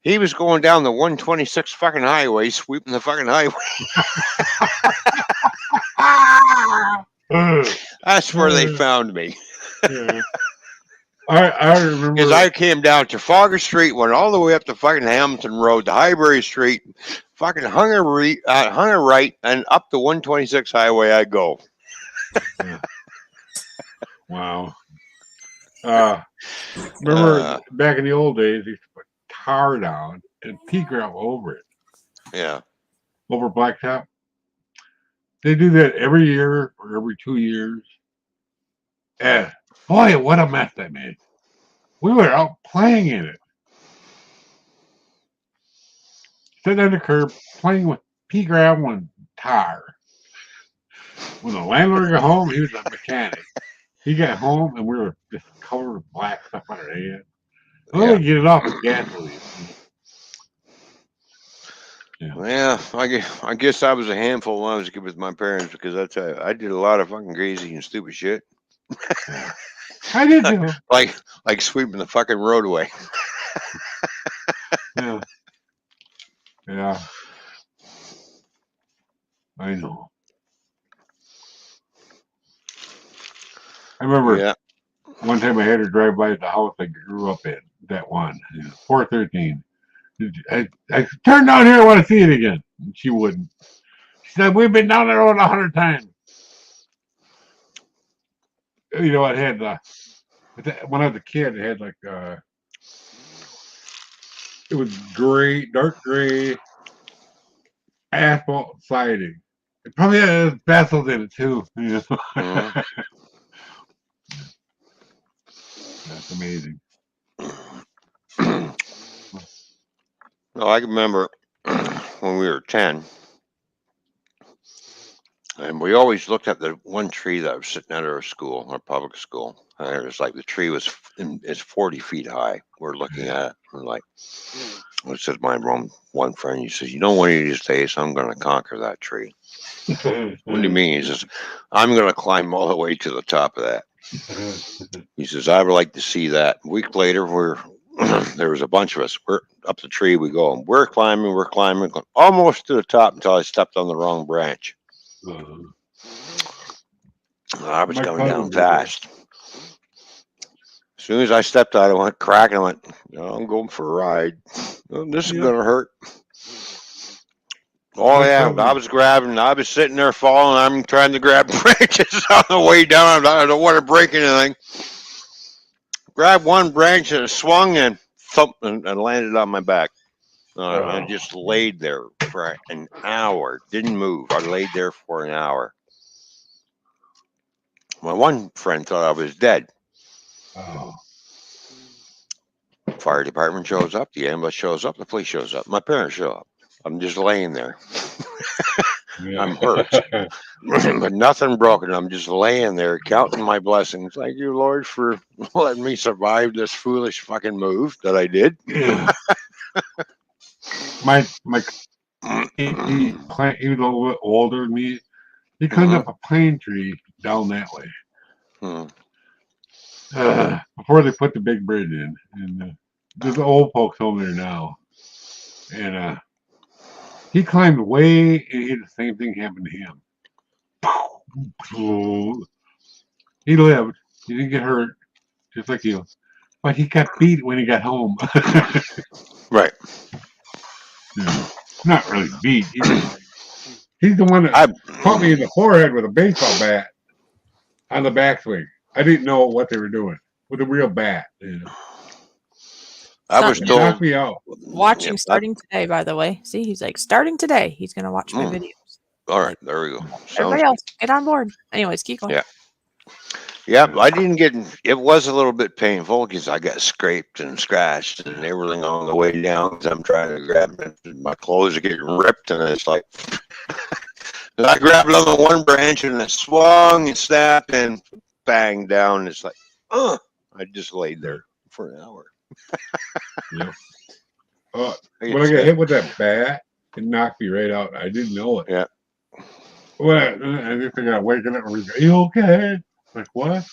He was going down the 126 fucking highway, sweeping the fucking highway. That's where they found me. Yeah. I remember Because I came down Trafalgar Street, went all the way up to fucking Hamilton Road, to Highbury Street, fucking hung a right, and up the 126 highway I go. Yeah. Wow. Remember back in the old days, they used to put tar down and pea gravel over it. Yeah. Over blacktop. They do that every year or every 2 years. And boy, what a mess they made. We were out playing in it. Sitting on the curb playing with pea gravel and tar. When the landlord got home, he was a mechanic. He got home and we were just covered with black stuff on our head. Well, get it off with gasoline. Yeah. Well, I guess I was a handful when I was a kid with my parents, because I tell you, I did a lot of fucking crazy and stupid shit. I did too. like sweeping the fucking roadway. Yeah. Yeah. I know. I remember one time I had her drive by the house I grew up in, that one, 413. I turned down here, I want to see it again. And she wouldn't. She said, we've been down the road 100 times. You know, it had, when I was a kid, it had like, it was gray, dark gray asphalt siding. It probably had vessels in it too. You know? Mm-hmm. That's amazing. No, I can remember when we were 10, and we always looked at the one tree that was sitting at our school, our public school. And it was like the tree was 40 feet high. We're looking at it. We're like, it says my one friend, he says, one of these days I'm going to conquer that tree. What do you mean? He says, I'm going to climb all the way to the top of that. He says, I would like to see that. A week later, there was a bunch of us. We're up the tree. We go, and we're climbing, almost to the top until I stepped on the wrong branch. I was coming down fast. As soon as I stepped out, I went cracking. I went, I'm going for a ride. This is going to hurt. Oh, yeah. I was sitting there falling. I'm trying to grab branches on the way down. I don't want to break anything. Grabbed one branch and it swung and thumped and landed on my back. I just laid there for an hour. Didn't move. I laid there for an hour. My one friend thought I was dead. Oh. Fire department shows up. The ambulance shows up. The police shows up. My parents show up. I'm just laying there. I'm hurt, but nothing broken. I'm just laying there counting my blessings. Thank you, Lord, for letting me survive this foolish fucking move that I did. my he was a little bit older than me. He climbed up a pine tree down that way. Before they put the big bridge in, and there's the old folks over there now, and He climbed way, and he had the same thing happen to him. He lived. He didn't get hurt, just like you. But he got beat when he got home. Right. Yeah. Not really beat. He's the one that caught me in the forehead with a baseball bat on the backswing. I didn't know what they were doing with a real bat. You know. I was told. Knocked me out. Watching starting today, by the way. See, he's like, starting today. He's going to watch my videos. All right, there we go. Everybody else, get on board. Anyways, keep going. Yeah. Yeah, I didn't get. It was a little bit painful because I got scraped and scratched and everything on the way down because I'm trying to grab it. My clothes are getting ripped, and it's like I grabbed it on the one branch and it swung and snapped and bang down. It's like, I just laid there for an hour. Yeah. When I got hit with that bat, it knocked me right out. I didn't know it. Yeah. Well, I just got waking up and are you okay? Like what?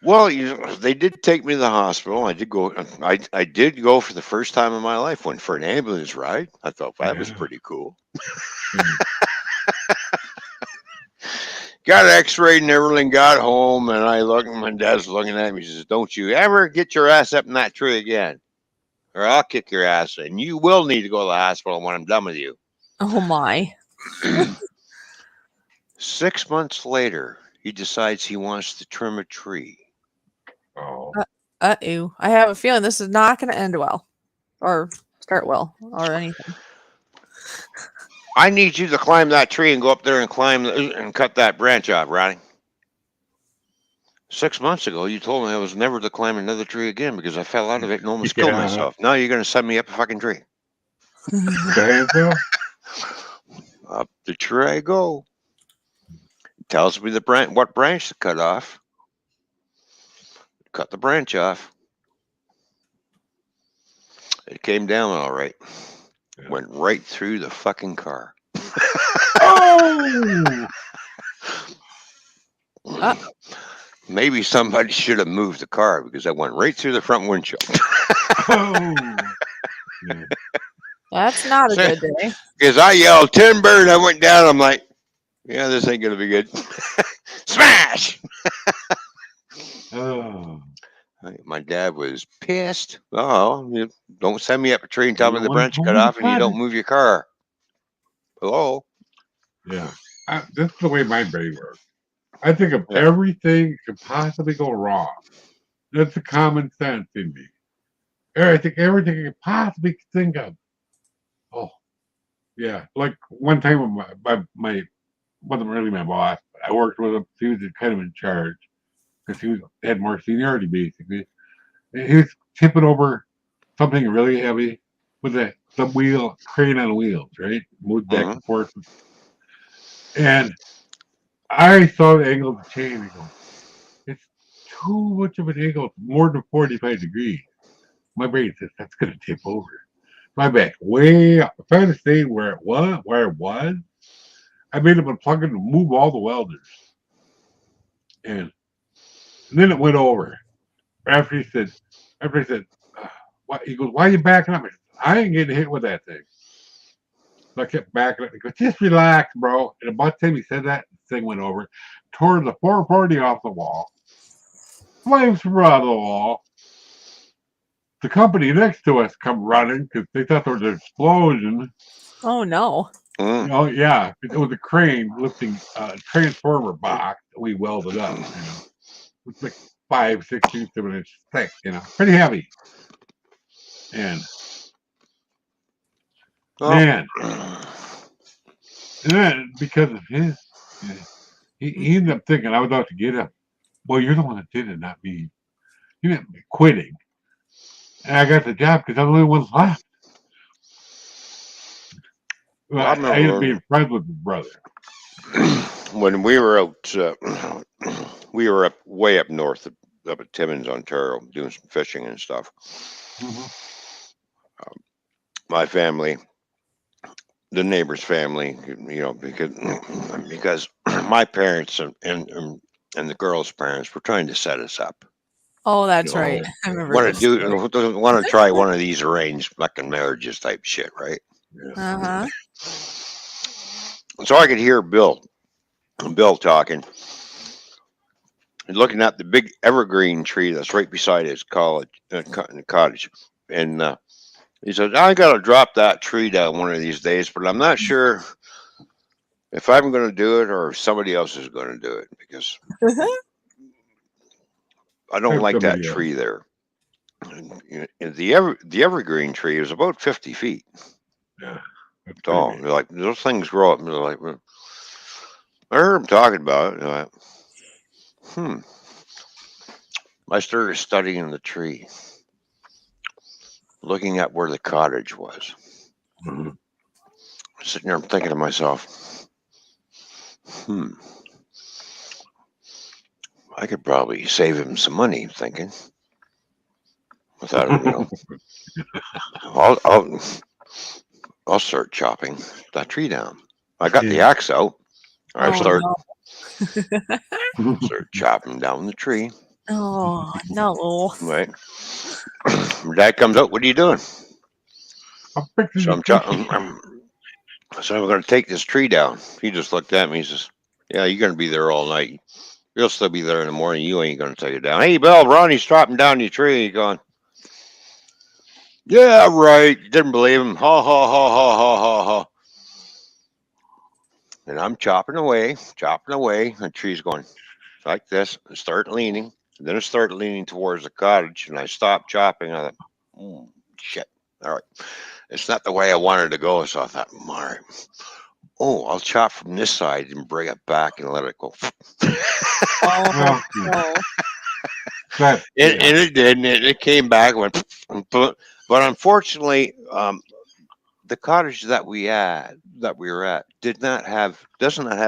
Well, they did take me to the hospital. I did go. I did go for the first time in my life. Went for an ambulance ride. I thought that was pretty cool. Got X-rayed and everything. Got home, and I looked. My dad's looking at me. He says, "Don't you ever get your ass up in that tree again, or I'll kick your ass, and you will need to go to the hospital when I'm done with you." Oh my! 6 months later, he decides he wants to trim a tree. Oh. Uh-oh. I have a feeling this is not going to end well. Or start well. Or anything. I need you to climb that tree and go up there and climb and cut that branch off, Ronnie. 6 months ago, you told me I was never to climb another tree again because I fell out of it and almost killed myself. Now you're going to send me up a fucking tree. Up the tree I go. Tells me what branch to cut off. Cut the branch off. It came down all right. Yeah. Went right through the fucking car. Oh! Maybe somebody should have moved the car because I went right through the front windshield. Oh! Yeah. That's not a good day. Because I yelled timber and I went down. I'm like, yeah, this ain't going to be good. Smash! Oh. My dad was pissed. Oh, don't send me up a tree and tell me the branch cut off and you don't move your car. Hello? Yeah. This is the way my brain works. I think of everything that could possibly go wrong. That's the common sense in me. I think everything I could possibly think of. Oh, yeah. Like one time with my wasn't really my boss, but I worked with him. He was kind of in charge because he had more seniority, basically. He was tipping over something really heavy with the wheel, crane on wheels, right? Moved back and forth. And I saw the angle of the chain and go, it's too much of an angle, more than 45 degrees. My brain says, that's going to tip over. My back way up. If I had stayed where it was, I made him unplug it and move all the welders. And then it went over. After he said, what? He goes, why are you backing up? I ain't getting hit with that thing. So I kept backing up. He goes, just relax, bro. And about the time he said that, the thing went over, tore the 440 off the wall, flames from out of the wall. The company next to us come running because they thought there was an explosion. Oh, no. Oh, yeah. It was a crane lifting a transformer box that we welded up. You know, it's like 5, 6, 7 inches thick, you know, pretty heavy. And man, and then because of his, he ended up thinking I was out to get him. Well, you're the one that did it, not me. He meant me quitting. And I got the job because I'm the only one left. Well, I ended up being friends with his brother. When we were out, way up north, up at Toymans, Ontario, doing some fishing and stuff. My family, the neighbor's family, you know, because my parents and the girl's parents were trying to set us up. Oh, that's right. I remember. Want to try one of these arranged fucking marriages type shit, right? So I could hear Bill talking and looking at the big evergreen tree that's right beside his cottage. And he said, I got to drop that tree down one of these days, but I'm not sure if I'm going to do it or if somebody else is going to do it because I don't like that tree there. And the evergreen tree is about 50 feet tall. They're like, those things grow up. And they're like, well, I heard him talking about it. Like, I started studying the tree, looking at where the cottage was. Sitting there, I'm thinking to myself, I could probably save him some money. Thinking, without I'll start chopping that tree down. I got the axe out. I start chopping down the tree. Oh no! Right. Dad comes out. What are you doing? So I'm going to take this tree down. He just looked at me. He says, "Yeah, you're going to be there all night. You'll still be there in the morning. You ain't going to take it down." Hey, Bill, Ronnie's chopping down your tree. He's going, "Yeah, right." Didn't believe him. Ha ha ha ha ha ha ha. And I'm chopping away. The tree's going like this and start leaning. And then it started leaning towards the cottage, and I stopped chopping. I thought, shit. All right. It's not the way I wanted to go. So I thought, all right. Oh, I'll chop from this side and bring it back and let it go. And it did. And it came back, went, but unfortunately, the cottage that we were at does not have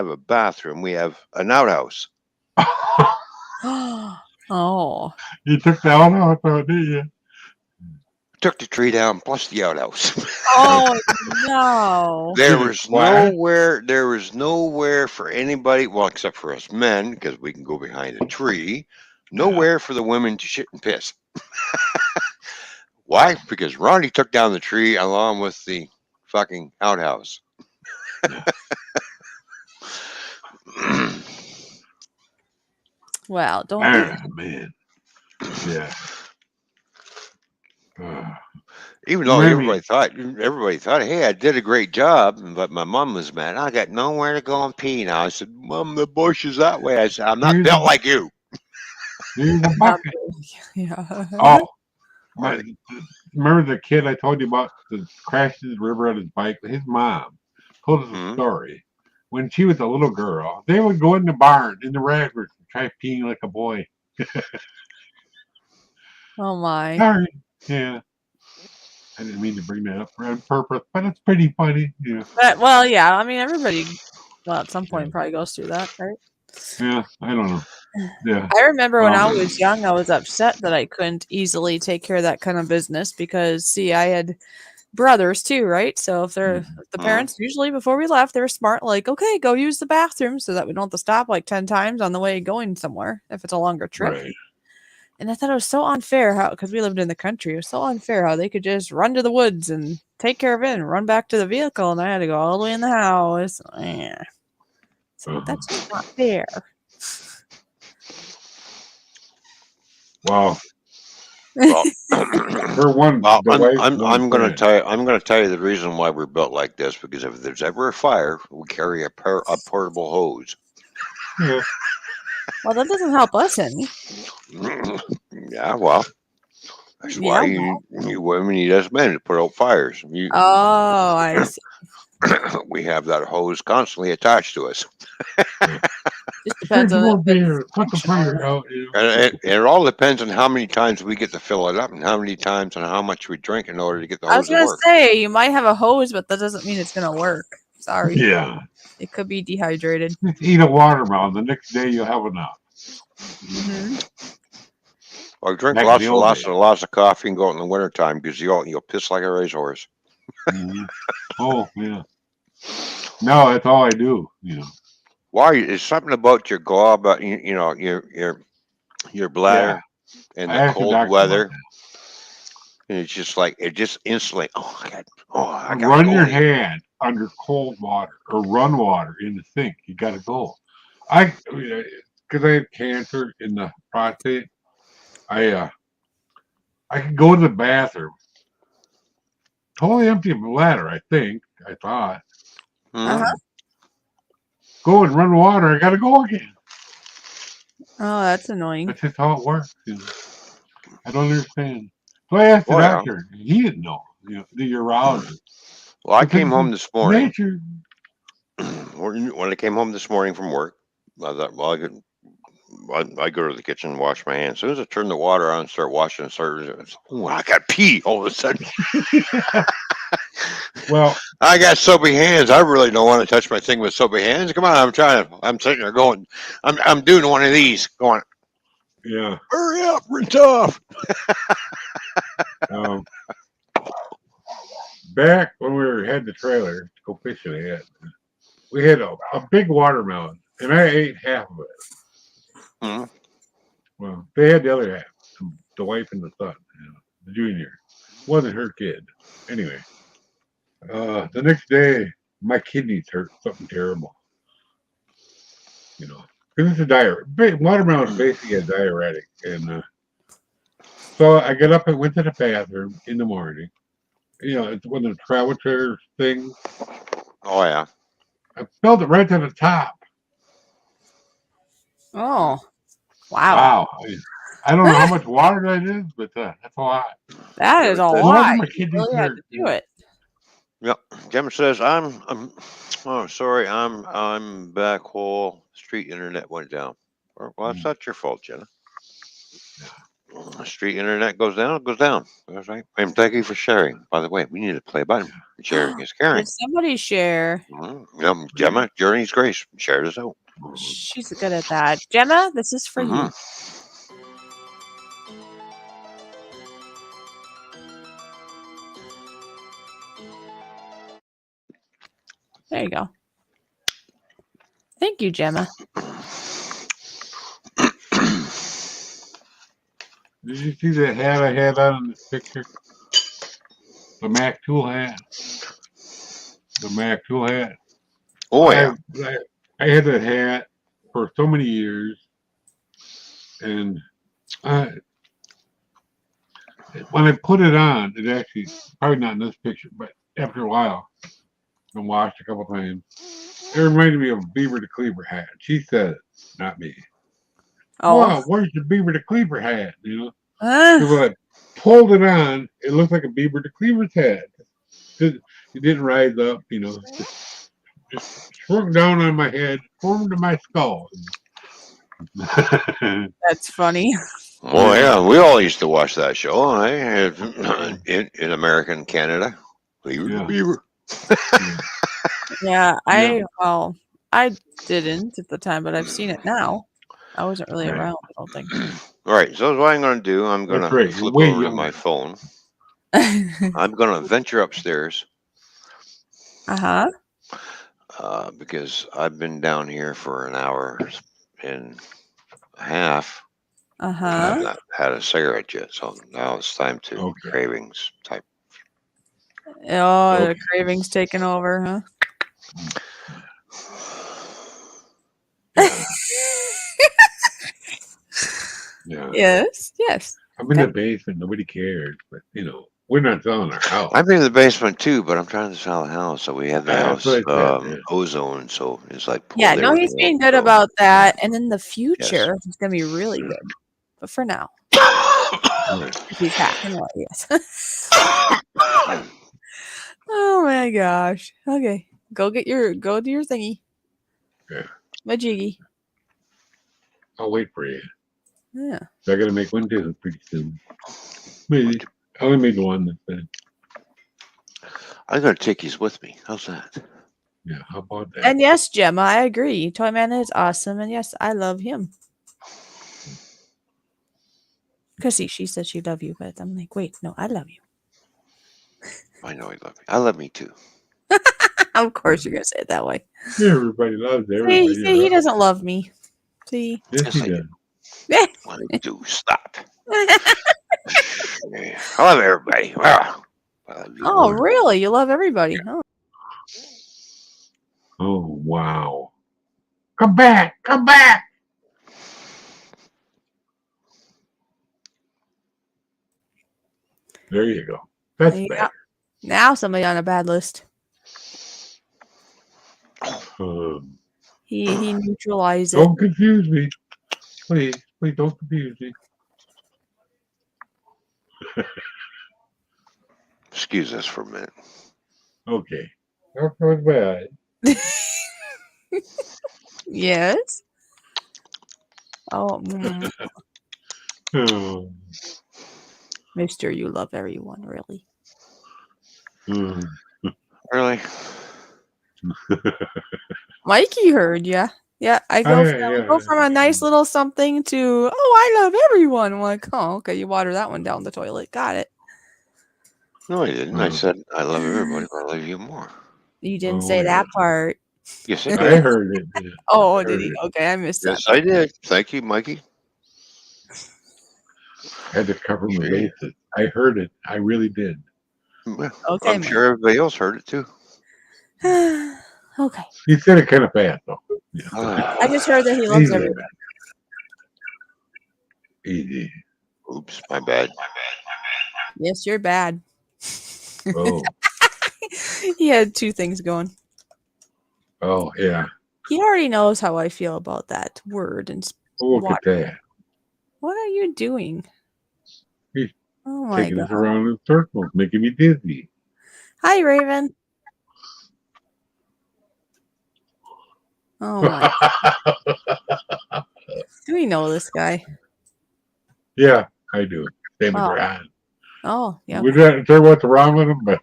a bathroom. We have an outhouse. Oh. You took the outhouse out, did you? Took the tree down plus the outhouse. Oh no! There was nowhere for anybody, well, except for us men, because we can go behind a tree. Nowhere for the women to shit and piss. Why? Because Ronnie took down the tree along with the fucking outhouse. Well, don't do that. Man. Yeah. Even though everybody thought, hey, I did a great job, but my mom was mad. I got nowhere to go and pee now. I said, Mom, the bush is that way. I said, I'm not built like you. Here's a bucket. Yeah. Oh, remember the kid I told you about that crashed in the river on his bike? His mom told us a story. When she was a little girl, they would go in the barn, in the rafters, and try peeing like a boy. Oh my. Sorry. Yeah. I didn't mean to bring that up on purpose, but it's pretty funny. Yeah. Well, yeah. I mean, everybody, at some point, probably goes through that, right? Yeah, I don't know. Yeah. I remember when I was young, I was upset that I couldn't easily take care of that kind of business because, see, I had brothers too, right? So if they're the parents, usually before we left, they were smart, like, okay, go use the bathroom so that we don't have to stop like 10 times on the way going somewhere if it's a longer trip. Right. And I thought it was so unfair because we lived in the country. It was so unfair how they could just run to the woods and take care of it and run back to the vehicle. And I had to go all the way in the house. So that's just not fair. Wow. Well, I'm going to tell you the reason why we're built like this, because if there's ever a fire, we carry a portable hose. Yeah. Well, that doesn't help us any. Yeah, well, that's why you women need us men to put out fires. I see. We have that hose constantly attached to us. Just depends on put the fire out. And it all depends on how many times we get to fill it up and how many times and how much we drink in order to get the hose to work. I was going to say, you might have a hose, but that doesn't mean it's going to work. Sorry. Yeah. It could be dehydrated. Just eat a watermelon. The next day you'll have enough. Or drink lots of coffee and go out in the wintertime because you'll piss like a racehorse. Oh, yeah. No, that's all I do, Why? It's something about your gob, your bladder, and the cold weather. and it's just like it just instantly. I got to Run go. your hand under cold water or run water in the sink. You got to go. Because I have cancer in the prostate. I could go to the bathroom. Totally empty of bladder, I think. I thought. Go and run water. I got to go again. Oh, that's annoying. That's just how it works. I don't understand. So I asked the doctor. He didn't know. The urologist. Well, I came home this morning. Nature. When I came home this morning from work, I thought, well, I go to the kitchen and wash my hands. As soon as I turn the water on and start washing, I got pee all of a sudden. Well, I got soapy hands. I really don't want to touch my thing with soapy hands. Come on, I'm sitting there going, I'm doing one of these, going, yeah, hurry up, rinse off. Back when we had the trailer to go fishing at, we had a big watermelon, and I ate half of it. Well, they had the other half, the wife and the son, the junior. Wasn't her kid. Anyway, the next day, my kidneys hurt something terrible. Because it's a diuretic. Watermelon is basically a diuretic. And so I got up and went to the bathroom in the morning. It's one of the travel chair things. Oh, yeah. I felt it right to the top. Oh, wow. I don't know how much water that is, but that's a lot. That is a lot. You really had to do it. Yep. Gemma says, I'm backhaul. Street internet went down. Well, that's not your fault, Jenna. Street internet goes down, it goes down. That's right. And thank you for sharing. By the way, we need to play button. Sharing is caring. Did somebody share? Gemma, Journey's Grace, shared us out. She's good at that. Gemma, this is for you. There you go. Thank you, Gemma. Did you see the hat I had on in this picture? The Mac Tool hat. The Mac Tool hat. Oh, yeah. I had that hat for so many years. And when I put it on, it actually, probably not in this picture, but after a while, I washed a couple times. It reminded me of a Beaver the Cleaver hat. She said it, not me. Oh, wow, where's the Beaver the Cleaver hat? Because when I pulled it on, it looked like a Beaver the Cleaver's hat. It didn't rise up, just shrunk down on my head, formed to my skull. That's funny. Well, yeah, we all used to watch that show. In American Canada, Beaver. Yeah, I didn't at the time, but I've seen it now. I wasn't really around, I don't think. All right, so what I'm going to do, I'm going to flip over to my phone. I'm going to venture upstairs. Because I've been down here for an hour and a half. I've not had a cigarette yet, so now it's time to cravings type. Oh, the cravings taking over, huh? Yeah. Yes. I'm in the basement. Nobody cares, but we're not selling our house. I'm in the basement too, but I'm trying to sell a house, so we have the house ozone, so it's like he's being good about that, and in the future, it's gonna be really good. But for now, if he's hacking away, yes. Oh my gosh. Okay, go do your thingy. Yeah. My jiggy. I'll wait for you. Yeah. So I gotta make one too pretty soon. Maybe. I only made one this time. I'm gonna take these with me. How's that? Yeah, how about that? And yes, Gemma, I agree. Toyman is awesome, and yes, I love him. Because she said she loved you, but I'm like, wait, no, I love you. I know I love you. I love me too. Of course you're gonna say it that way. Everybody loves everybody. See, he doesn't love me. See? Yes, he does. What do? Stop. I love everybody. Wow. Oh, really? You love everybody? Oh. Oh, wow. Come back. Come back. There you go. That's better. Now somebody on a bad list. He neutralized it. Don't confuse me. Please don't confuse me. Excuse us for a minute. Okay. That was bad. Yes. Oh, Oh. Mister, you love everyone, really. Really? Mikey heard ya. Yeah, I go from a nice little something to, oh, I love everyone. I'm like, oh, okay, you water that one down the toilet. Got it. No, I didn't. I said I love everybody, but I love you more. You didn't say that part. Yes, I did. I heard it. Oh, did he? Okay, I missed that. Yes, I did. Thank you, Mikey. I had to cover my bases. I heard it. I really did. Well, Okay, I'm sure everybody else heard it too. Okay. He said it kind of fast, though. Yeah. I just heard that he loves everybody. Easy. Oops, my bad. Yes, you're bad. Oh. He had two things going. Oh, yeah. He already knows how I feel about that word and Look at that. What are you doing? He's oh my taking God. us around in circles, making me dizzy. Hi, Raven. Oh my. Do we know this guy? Yeah, I do. Same with Ron. Oh, yeah. We're not sure what's wrong with him, but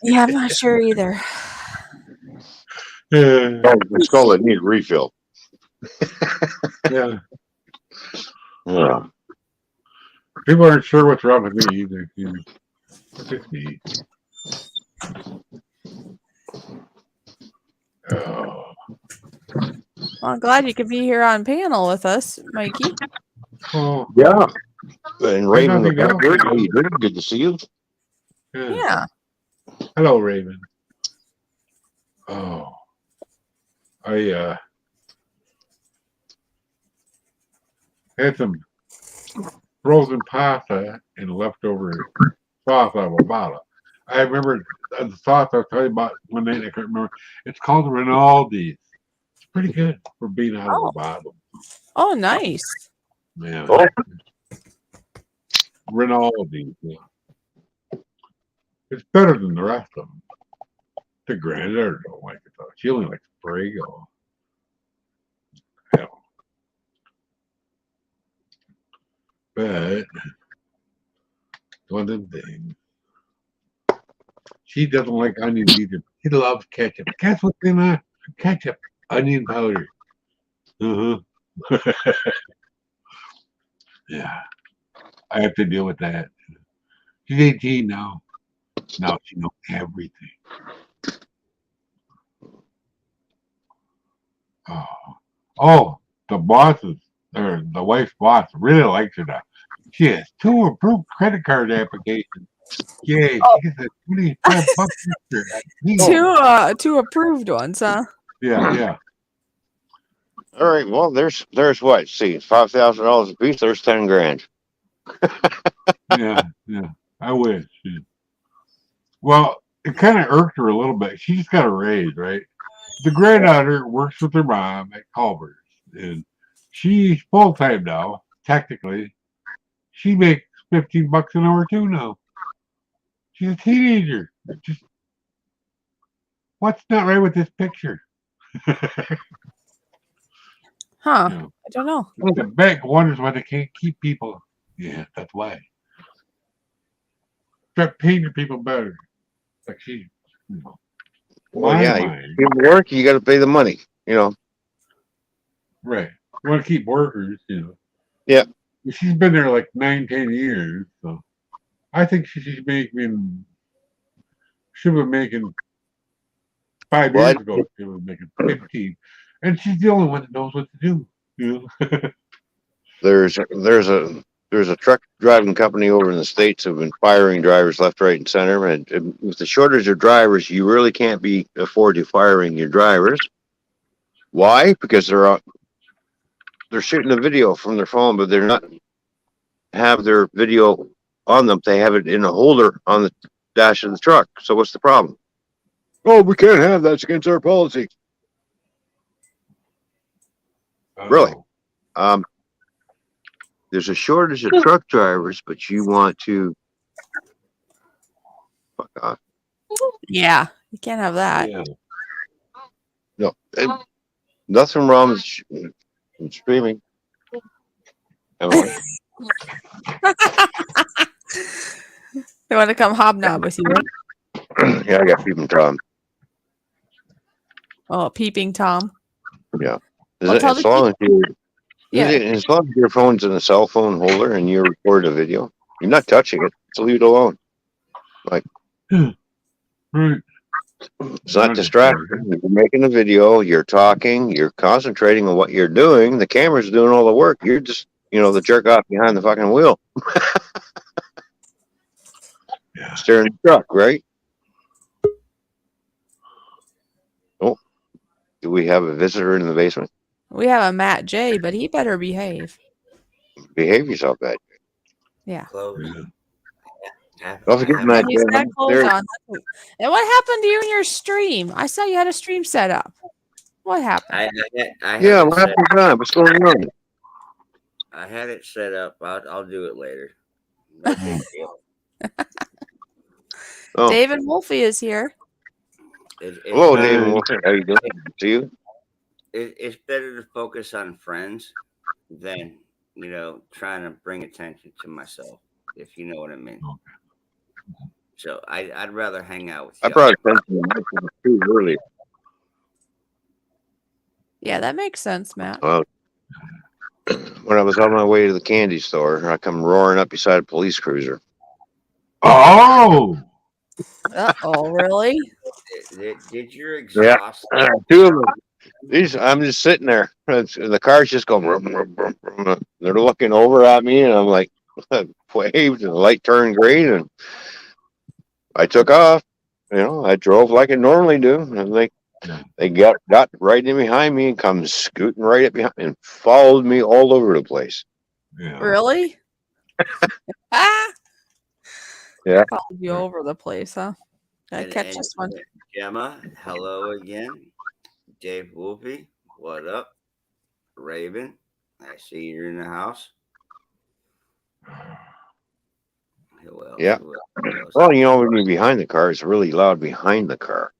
yeah, I'm not sure either. It's called a need refill. Yeah. Yeah. People aren't sure what's wrong with me either. Just me. Oh. Well, I'm glad you could be here on panel with us, Mikey. Oh. Yeah. And Raven, the Blackbird, how you doing? Good to see you. Yeah. Hello, Raven. Oh. I had some frozen pasta and leftover sauce out of a bottle. I remember the sauce I was telling you about one night, I can't remember. It's called Rinaldi's. It's pretty good for being out of a bottle. Oh, nice. Yeah. Rinaldi's, yeah. It's better than the rest of them. The granddaughter don't like it though. She only likes Prego. Hell. But one of the things. She doesn't like onions either. She loves ketchup. Guess what's in that? Ketchup. Onion powder. Yeah. I have to deal with that. She's 18 now. Now she knows everything. Oh, the bosses, or the wife's boss really likes her now. She has 2 approved credit card applications. Yay, she gets a $25 Two approved ones, huh? Yeah. All right. Well, there's what? See, $5,000 a piece. There's 10 grand. yeah. I wish. Well, it kind of irked her a little bit. She just got a raise, right? The granddaughter works with her mom at Culver's, and she's full time now. Technically, she makes $15 an hour too now. She's a teenager. Just what's not right with this picture? Huh? I don't know. The bank wonders why they can't keep people. Yeah, that's why. Start paying people better. Like she, Well, yeah, you work, you got to pay the money, Right. You want to keep workers, Yeah. She's been there like 9-10 years, so I think she should be making. She was making 5 years ago. She was making 15, and she's the only one that knows what to do. There's a there's a truck driving company over in the States have been firing drivers left, right, and center. And with the shortage of drivers, you really can't be afford to firing your drivers. Why? Because they're shooting a video from their phone, but they're not have their video on them. They have it in a holder on the dash of the truck. So what's the problem? Oh, we can't have that. It's against our policy. Really? There's a shortage of truck drivers, but you want to fuck off. Yeah, you can't have that. Yeah. No, nothing wrong with streaming. They want to come hobnob with you. Right? Yeah, I got Peeping Tom. Oh, Peeping Tom. Yeah. Well, as long as your phone's in a cell phone holder and you record a video, you're not touching it. So leave it alone. Like, Right. it's not distracting. You're making a video, you're talking, you're concentrating on what you're doing. The camera's doing all the work. You're just, the jerk off behind the fucking wheel. Yeah. Steering the truck, right? Oh, do we have a visitor in the basement? We have a Matt J, but he better behave. Behave yourself, bad. Yeah. Don't forget Matt J. He's got clothes on. And what happened to you in your stream? I saw you had a stream set up. What happened? What happened to that? What's going on? I had it set up. I'll do it later. No big deal. Oh. David Wolfie is here. Hello, David Wolfie. How you doing? To you? It's better to focus on friends than trying to bring attention to myself, if you know what I mean. So I'd rather hang out with you. I brought attention too early. Yeah, that makes sense, Matt. Well, when I was on my way to the candy store, I come roaring up beside a police cruiser. Oh! Uh-oh, really? Did your exhaust? Yeah, two of them. I'm just sitting there. And the car's just going. Brum, brum, brum, brum. They're looking over at me, and I'm like, waved, and the light turned green, and I took off. I drove like I normally do, and they got right in behind me and come scooting right up behind me and followed me all over the place. Yeah. Really? Yeah. Followed you over the place, huh? Gotta catch this one. Gemma, hello again. Dave Wolfie, what up? Raven, I see you're in the house. Who else? Yeah. Who else? Well, when you're behind the car, it's really loud behind the car.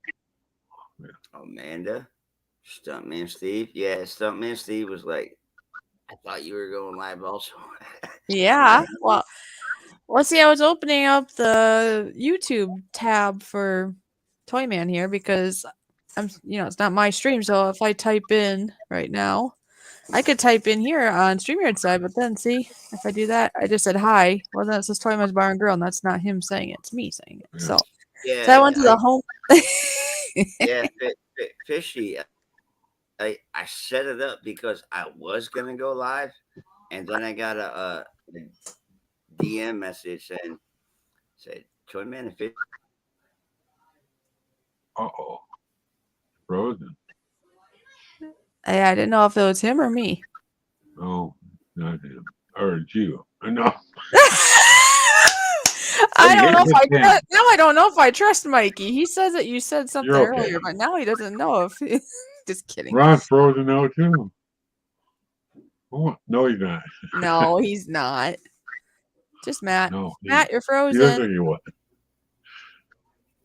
Amanda, Stuntman Steve. Yeah, Stuntman Steve was like, I thought you were going live also. Yeah. Well, see, I was opening up the YouTube tab for Toyman here because it's not my stream. So if I type in right now, I could type in here on StreamYard side, but then see if I do that, I just said hi. Well, then it says Toymans Bar&Grill, and that's not him saying it; it's me saying it. So, yeah, so I went to the home. Yeah, Fishy. I set it up because I was gonna go live, and then I got a DM message and said, "Toyman and Fishy." Uh-oh. Frozen. I didn't know if it was him or me. Oh, not him. Or you. No. I don't know if I trust, now I don't know if I trust Mikey. He says that you said something earlier, but now he doesn't know if he, just kidding. Ron's frozen now too. Oh, no, he's not. No, he's not. Just Matt. No, Matt, you're he frozen. doesn't think he was.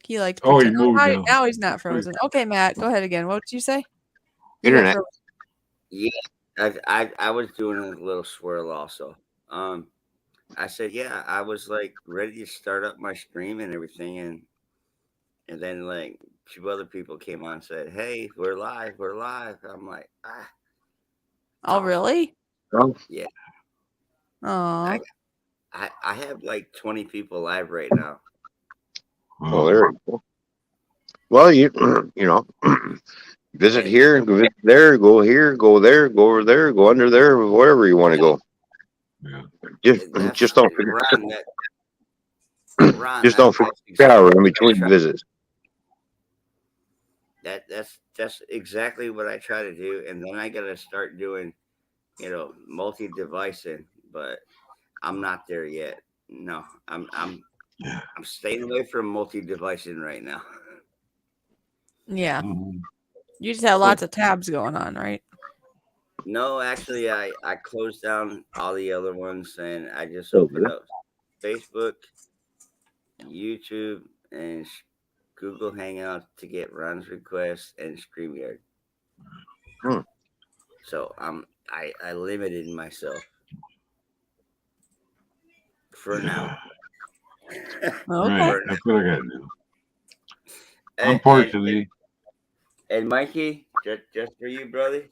He likes. Oh, he moved down. Now he's not frozen. Okay, Matt, go ahead again. What did you say? Internet. Yeah, I was doing a little swirl also. I said, yeah, I was like ready to start up my stream and everything, and then like two other people came on and said, hey, we're live. I'm like, Oh, really? Oh. Yeah. Oh. I have like 20 people live right now. Oh, there you go. Well, visit here, go visit there, go here, go there, go over there, go under there, wherever you want to go. Just don't forget. Ron, Just don't forget shower in between visits. That's exactly what I try to do, and then I gotta start doing, multi-devicing, but I'm not there yet. No, I'm staying away from multi-devicing right now. Yeah. You just have lots of tabs going on, right? No, actually, I closed down all the other ones, and I just opened up Facebook, YouTube, and Google Hangouts to get Ron's requests and StreamYard. So I limited myself for now. Okay. Right, that's what I got to do. Unfortunately. And Mikey, just for you, brother.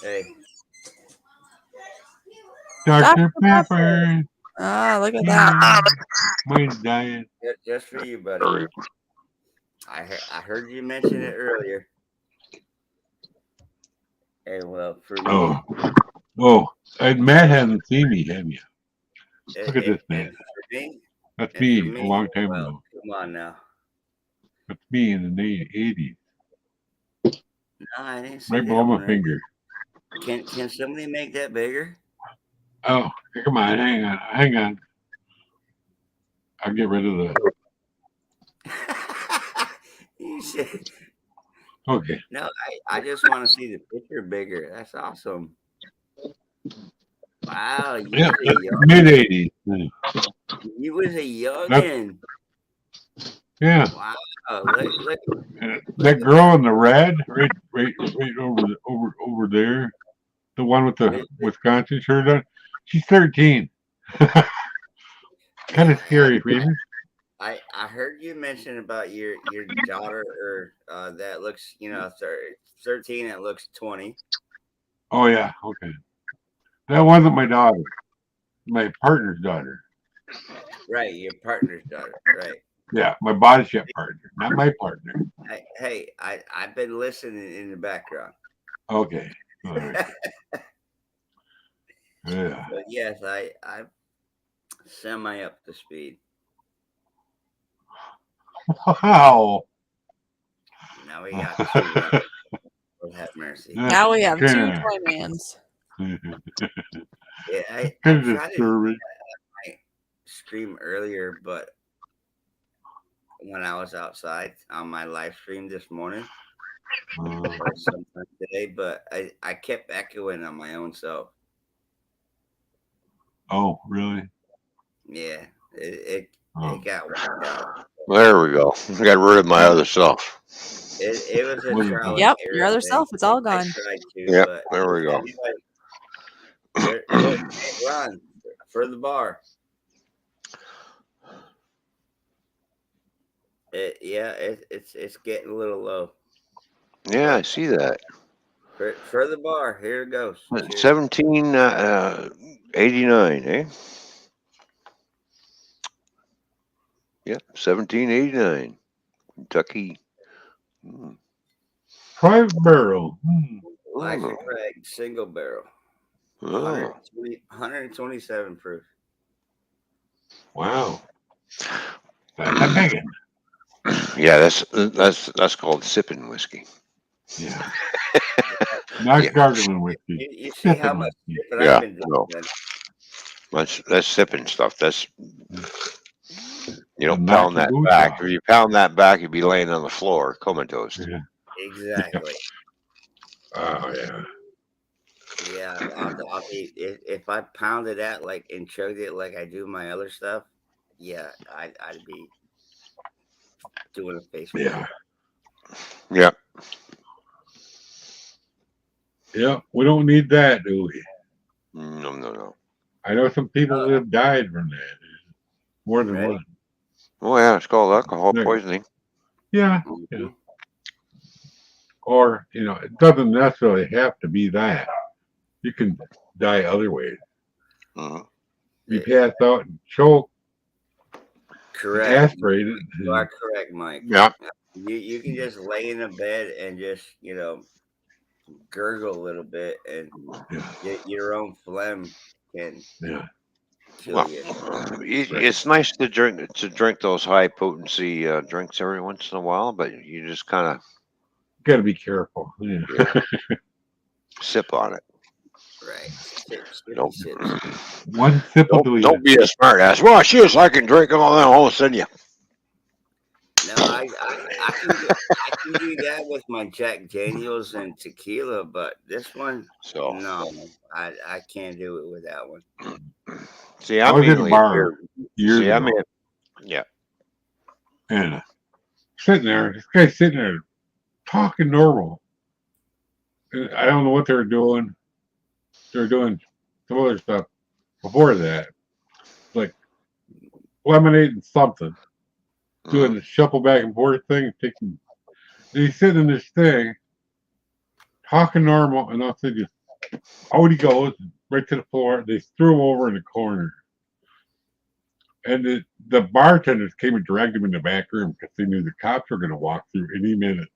Hey. Dr. Pepper. Ah, look at that. Mine's dying. Just for you, buddy. I heard you mention it earlier. And well, for me. And Matt hasn't seen me, have you? Look at this man. That's me a long time ago. Come on now. That's me in the 80s. No, I didn't see right below my finger. Can somebody make that bigger? Oh, come on, hang on. I'll get rid of the. You said. Okay. No, I just want to see the picture bigger. That's awesome. Wow, yeah, mid-80s. You was a youngin'. Yeah. Wow. Look. That girl in the red, right over there, the one with the Wisconsin shirt on. She's 13. Kind of scary, Freeman. I heard you mention about your daughter, or that looks 13. That looks 20. Oh yeah, okay. That wasn't my daughter. My partner's daughter. Right, your partner's daughter. Right. Yeah, my body shop partner, not my partner. Hey, I've been listening in the background. Okay. All right. Yeah. But yes, I'm semi up to speed. Wow. Now we got two. Lord have mercy. Now we have two Toymans. Yeah, I tried to stream earlier, but when I was outside on my live stream this morning or sometime today, but I kept echoing on my own self. Oh, really? Yeah, it got worked out. There we go. I got rid of my other self. It was a trial. Yep, your other self, it's all gone. Yep, there we go. Ron, for the bar. It's getting a little low. Yeah, I see that. For the bar, here it goes. 1789, eh? Yep, 1789. Kentucky. Private barrel. Classic Craig, single barrel. 127 proof. Wow. Yeah, that's called sipping whiskey. Yeah. Not gargling whiskey. You see how much I've been doing. That's sipping stuff. That's pound that back. If you pound that back, you'd be laying on the floor, comatose. Yeah. Exactly. Oh yeah. Yeah, if I pounded that and chugged it like I do my other stuff, yeah, I'd be doing a face. Yeah. Yeah. Yeah, we don't need that, do we? No. I know some people that have died from that. More than one. Oh yeah, it's called alcohol poisoning. Yeah. Yeah. Or, it doesn't necessarily have to be that. You can die other ways. You pass out and choke. Correct. Aspirated. You are correct, Mike. Yeah. You can just lay in a bed and just, gurgle a little bit and get your own phlegm can Yeah. kill Well, you. it's nice to drink those high potency drinks every once in a while, but you just kind of Got to be careful. Yeah. sip on it. Right. Don't Sips. One sip will do you. don't be a smart ass. Well, shit, I can drink all that. All of a sudden, you. No, I can do that with my Jack Daniels and tequila, but this one, So no, I can't do it with that one. see, I I'm was at a mainly bar years see, I ago, mean, yeah. and sitting there, this guy's sitting there talking normal. And I don't know what they were doing. They were doing some other stuff before that, like lemonade and something, doing the shuffle back and forth thing, taking. And he's sitting in this thing, talking normal, and I'll say just out he goes, right to the floor. They threw him over in the corner. And the bartenders came and dragged him in the back room because they knew the cops were going to walk through any minute.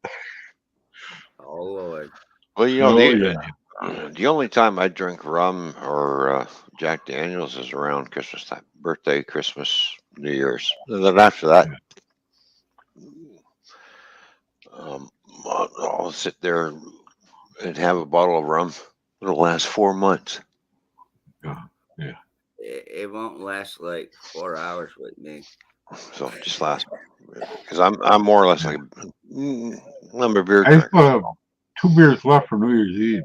Oh Lord. Well, you know, Oh, yeah. the only time I drink rum or Jack Daniels is around Christmas time, birthday, Christmas, New Year's. And then after that, I'll sit there and have a bottle of rum. It'll last 4 months. Yeah. It won't last like 4 hours with me. So just last, because I'm more or less like I'm a beer I drinker. still have 2 beers left for New Year's Eve.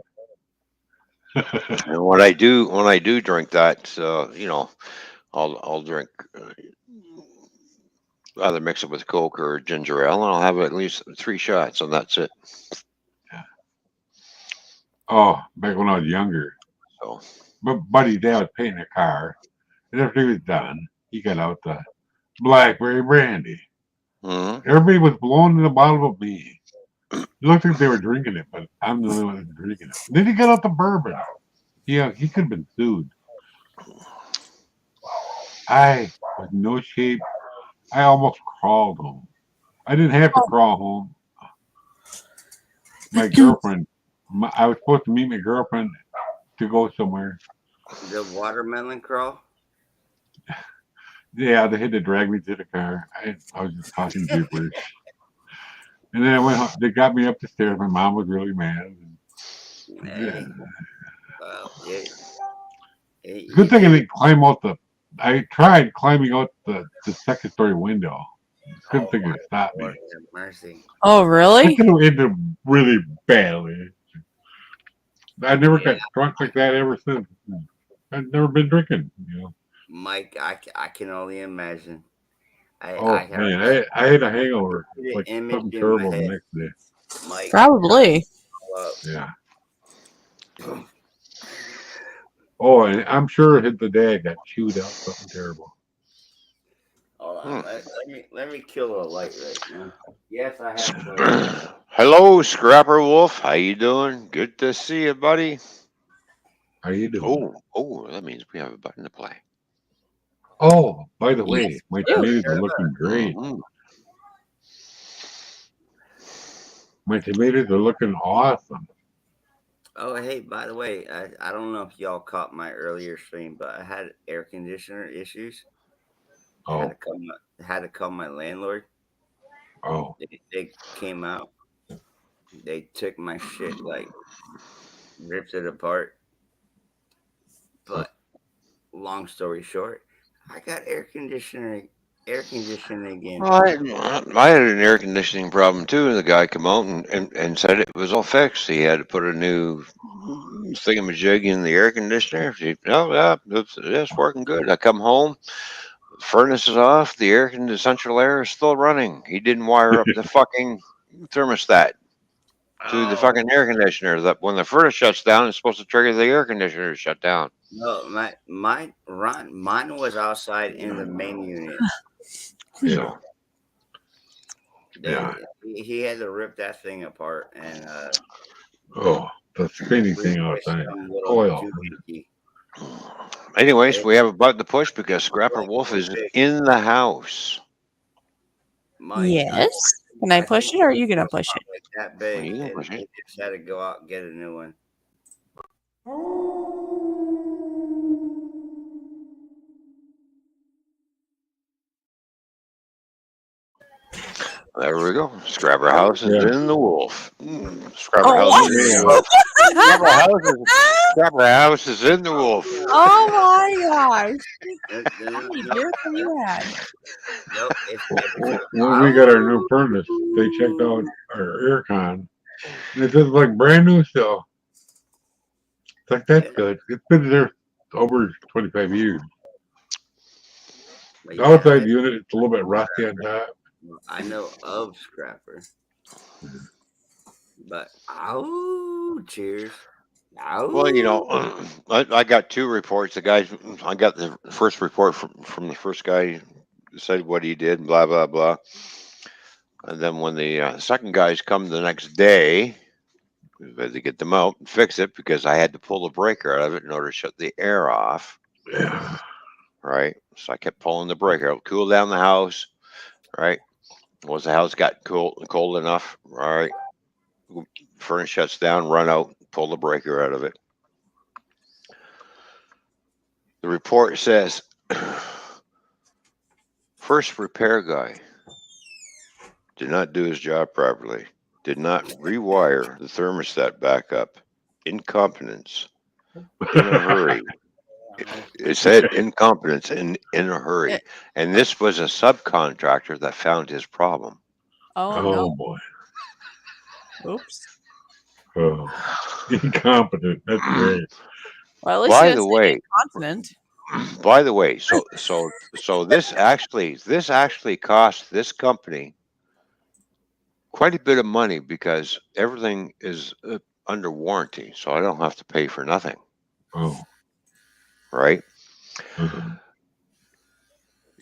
And when I do drink that, you know, I'll drink either mix it with Coke or ginger ale, and I'll have at least 3 shots, and that's it. Oh, back when I was younger. So My buddy's dad was painting a car, and after he was done, he got out the blackberry brandy. Everybody was blowing in the bottle of me. It looked like they were drinking it, but I'm the only one that's drinking it. Then he got out the bourbon. Yeah, he could have been sued. I was in no shape. I almost crawled home. I didn't have to crawl home. My girlfriend, I was supposed to meet my girlfriend to go somewhere. The watermelon crawl. Yeah, they had to drag me to the car. I was just talking gibberish. And then I went home. They got me up the stairs. My mom was really mad. Yeah. Well, Good thing I didn't climb out the. I tried climbing out the second story window. Couldn't think it stopped me. Mercy. Oh, I really? could have ended really badly. I never got drunk like that ever since. I've never been drinking, you know. Mike, I can only imagine. I had a hangover, like something terrible the next day. Mike, Probably. Yeah. Oh, and I'm sure the dad got chewed out something terrible. Hold on. Let me kill a light right now. Yes, I have. hello, Scrapper Wolf. How you doing? Good to see you, buddy. How you doing? Oh, that means we have a button to play. Oh, by the way, Yes, my we do. tomatoes are looking great. My tomatoes are looking awesome. Oh, hey, by the way, I don't know if y'all caught my earlier stream, but I had air conditioner issues. I had to call my landlord. Oh. They came out. They took my shit, like ripped it apart. But long story short, I got air conditioning again. Well, I had an air conditioning problem too, and the guy come out and said it was all fixed. He had to put a new thingamajig in the air conditioner. Yeah, it's working good. I come home, furnace is off, the central air is still running. He didn't wire up the fucking thermostat to the fucking air conditioner. That when the furnace shuts down, it's supposed to trigger the air conditioner to shut down. No, mine was outside in the main unit. Yeah. He had to rip that thing apart and the spinning thing outside. Oil. Anyways, we have a button to push because Scrapper Wolf is in the house. Yes. Can I push it, or are you gonna push it? Like that big. You can push He it. just had to go out and get a new one. There we go. Scrapper House is in the Wolf. Scrapper House what? is in the Wolf. Scrapper House is in the Wolf. Oh my gosh! How many beers have you had? Nope. When we got our new furnace, they checked out our aircon. And it says like brand new still. It's like that's good. It's been there over 25 years. The outside unit, it's a little bit rusty on top. I know of Scrapper, but cheers. Well, I got two reports. I got the first report from the first guy who said what he did, blah blah blah. And then when the second guys come the next day, we had to get them out and fix it because I had to pull the breaker out of it in order to shut the air off. Yeah. Right. So I kept pulling the breaker out, cool down the house. Right. Once the house got cold enough, all right, furnace shuts down, run out, pull the breaker out of it. The report says, first repair guy did not do his job properly, did not rewire the thermostat back up, incompetence, in a hurry. It said incompetence in a hurry. And this was a subcontractor that found his problem. Oh no. Boy. Oops. Oh, incompetent. That's great. Well, at least By the way, incontinent. By the way, so this actually cost this company quite a bit of money because everything is under warranty, so I don't have to pay for nothing. Oh. Right? Mm-hmm.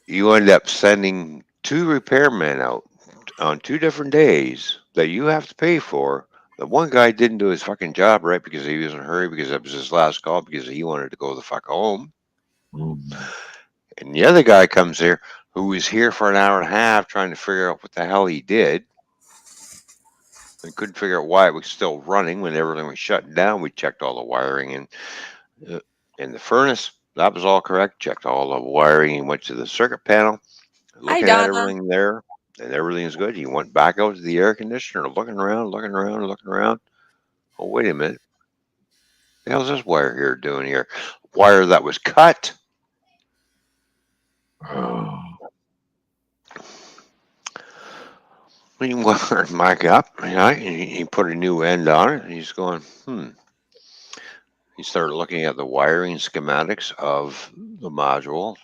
You end up sending two repairmen out on 2 different days that you have to pay for. The one guy didn't do his fucking job right because he was in a hurry because it was his last call because he wanted to go the fuck home. Mm-hmm. And the other guy comes here who was here for an hour and a half trying to figure out what the hell he did. And couldn't figure out why it was still running when everything was shut down. We checked all the wiring and in the furnace. That was all correct. Checked all the wiring and went to the circuit panel. Looking at everything there, and everything is good. He went back out to the air conditioner, looking around. Oh, wait a minute. What the hell's this wire here doing here? Wire that was cut. Oh. He went back up, and he put a new end on it, and he's going, He started looking at the wiring schematics of the module,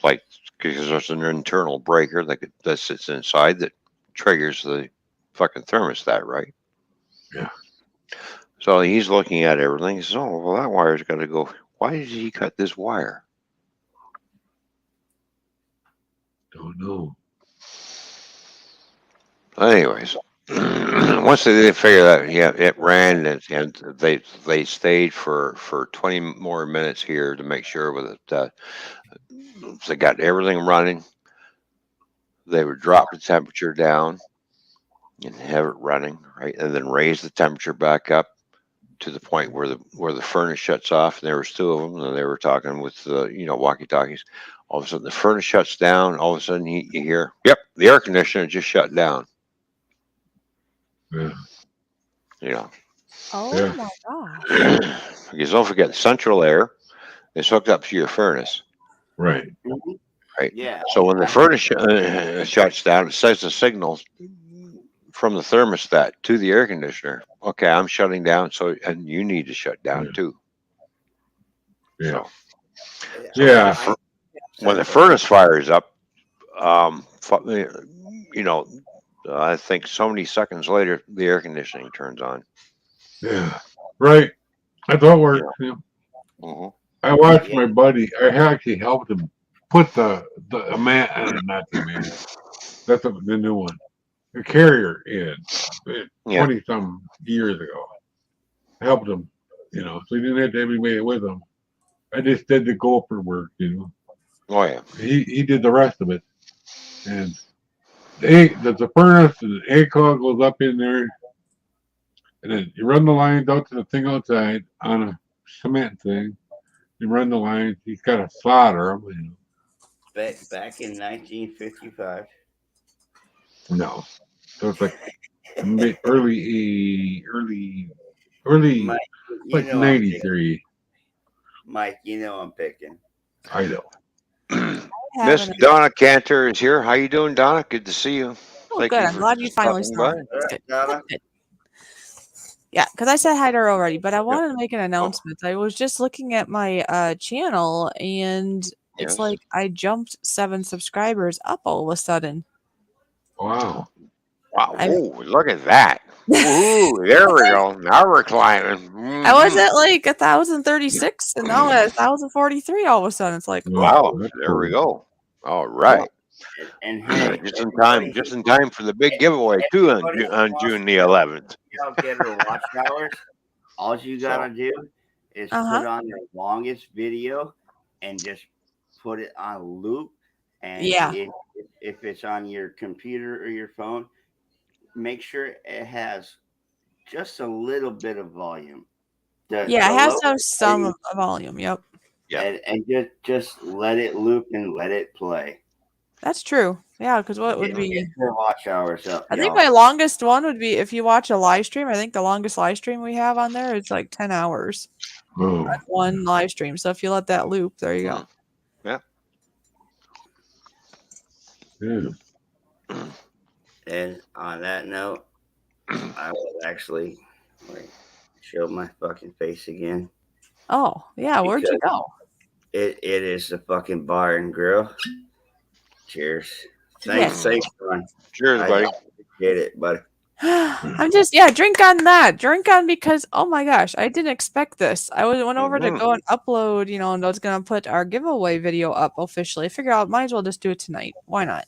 like, because there's an internal breaker that sits inside that triggers the fucking thermostat, right? Yeah. So he's looking at everything. He says, oh, well, that wire's got to go. Why did he cut this wire? Don't know. Anyways, once they did figure that, yeah, it ran, and they stayed for 20 more minutes here to make sure that they got everything running. They would drop the temperature down and have it running, right, and then raise the temperature back up to the point where the furnace shuts off. And there was 2 of them, and they were talking with walkie-talkies. All of a sudden, the furnace shuts down. All of a sudden, you hear, "Yep, the air conditioner just shut down." Yeah. Oh my gosh. Because don't forget, central air is hooked up to your furnace. Right. Right. Yeah. So when the furnace shuts down, it sends a signal from the thermostat to the air conditioner. Okay, I'm shutting down, and you need to shut down too. Yeah. So, when the furnace fires up, I think so many seconds later, the air conditioning turns on. Yeah. Right. That's how it works. Yeah. Mm-hmm. I watched my buddy. I actually helped him put not the man. That's the new one. The carrier in 20 some years ago. I helped him, so he didn't have to have anybody with him. I just did the gopher work, Oh yeah. He did the rest of it. And the furnace and the ACOG goes up in there. And then you run the lines out to the thing outside on a cement thing. You run the lines. He's got to solder them. Back in 1955. No. So it's like early, Mike, you like know I'm picking. 93. Mike, you know I'm picking. I know. Miss Donna Cantor is here. How you doing, Donna? Good to see you. Oh, Thank good. you I'm for glad you finally stopping saw by. me. That's good. Donna? Good. Yeah, because I said hi to her already, but I wanted to make an Oh, announcement. I was just looking at my channel, and it's yes. like I jumped 7 subscribers up all of a sudden. Wow. Wow. I Ooh, look at that. Ooh, there we go. Now we're climbing. I was Mhm. at like 1,036, and now I'm at 1,043 all of a sudden. It's like, Wow. That's There we cool. go. All yep. right. And hey, Just in time. everybody, Just in time for the big giveaway too on everybody who on wants June to the 11th. get her watch hours, all you So gotta do is Uh-huh. put on your longest video and just put it on loop. And Yeah. if it's on your computer or your phone, make sure it has just a little bit of volume. Yeah, it The has low to have some volume. Yep. yeah. and just let it loop and let it play. That's true. Yeah, because what would Get be? your watch hours up, I think y'all. my longest one would be if you watch a live stream. I think the longest live stream we have on there is like 10 hours Oh. on one live stream. So if you let that loop, there you go. Yeah. Yeah. And on that note, I will actually show my fucking face again. Oh, yeah. Where'd you go? It is the fucking Bar and Grill. Cheers. Yes. Thanks, Ron. Cheers, I buddy. appreciate it, buddy. I'm just drink on that. Drink on because oh my gosh, I didn't expect this. I went over to go and upload, and I was gonna put our giveaway video up officially. I figure out might as well just do it tonight. Why not?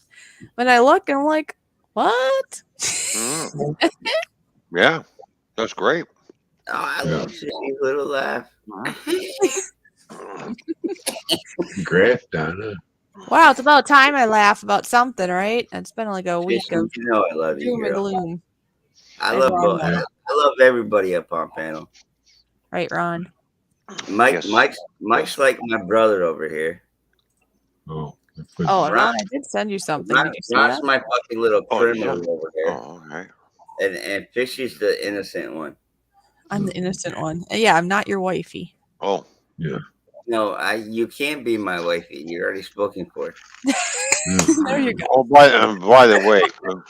When I look and I'm like, what? Yeah, that's great. Oh, I love Sydney's little laugh. Congrats, Donna. Wow, it's about time I laugh about something, right? It's been like a week of You know I love you, doom and girl. gloom. I love everybody up on panel. Right, Ron? Mike's like my brother over here. Oh, Ron, I did send you something. Did you see Ron's that? my fucking little criminal over here. Oh, all right. And Fishy's the innocent one. I'm the innocent one. Yeah, I'm not your wifey. Oh, yeah. No, you can't be my wifey. You're already spoken for. There you go. Oh, by the way,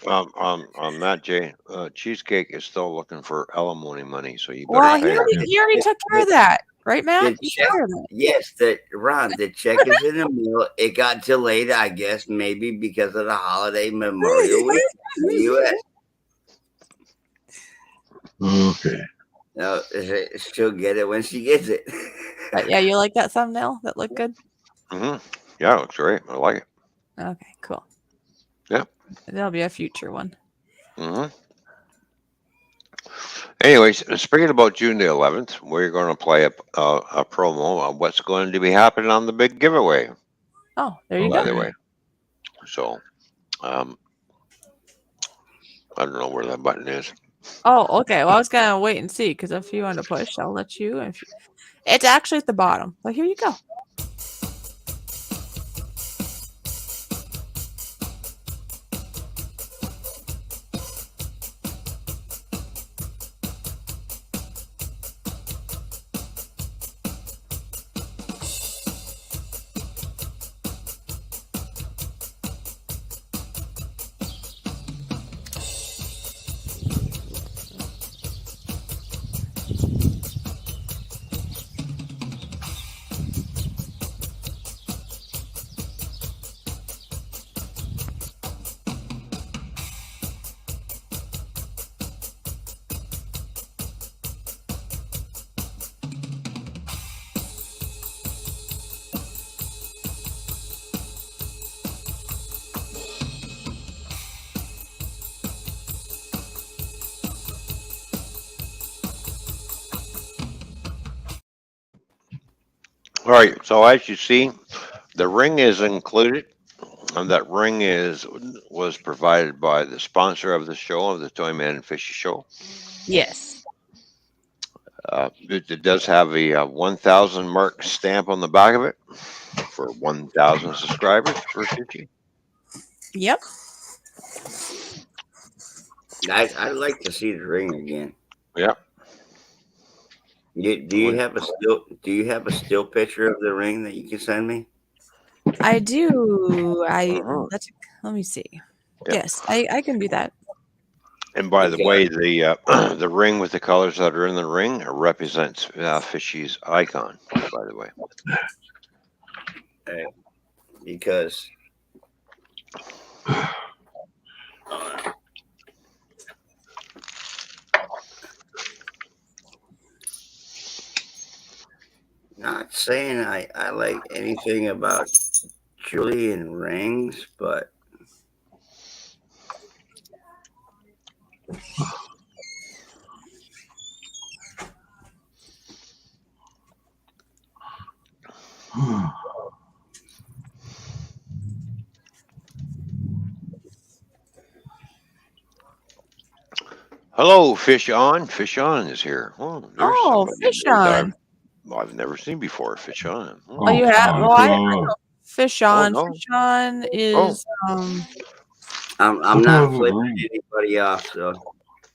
on that, Jay, Cheesecake is still looking for alimony money, so you better Well, pay her. he already took care of that, right, Matt? The check, yes, Ron, the check is in the mail. It got delayed, I guess, maybe because of the holiday Memorial Week in the U.S. Okay. No, she'll get it when she gets it. But yeah, you like that thumbnail? That looked good? Mm-hmm. Yeah, it looks great. I like it. Okay, cool. Yeah. That'll be a future one. Mm-hmm. Anyways, speaking about June the 11th, we're going to play a promo on what's going to be happening on the big giveaway. Oh, there you by go. the way. So, I don't know where that button is. Oh, okay. Well, I was going to wait and see because if you want to push, I'll let you. It's actually at the bottom. But here you go. All right. So as you see, the ring is included, and that ring was provided by the sponsor of the show, of the Toyman and Fishy Show. Yes. It does have a 1,000 mark stamp on the back of it for 1,000 subscribers for Fishy. Yep. I'd like to see the ring again. Yeah. Do you have a still picture of the ring that you can send me? I do. Uh-huh. Let me see. Yep. Yes, I can do that. And by the Because way, the ring with the colors that are in the ring represents Fishy's icon. By the way, because not saying I like anything about jewelry and rings, but hello, Fish On. Fish On is here. Oh, there's Oh, somebody fish that on. I've never seen before. Fish On. Oh, Oh, you have? God. Well, I know fish Oh on. no. Fish on Oh, is I'm Look at not those flipping rings. anybody off. So,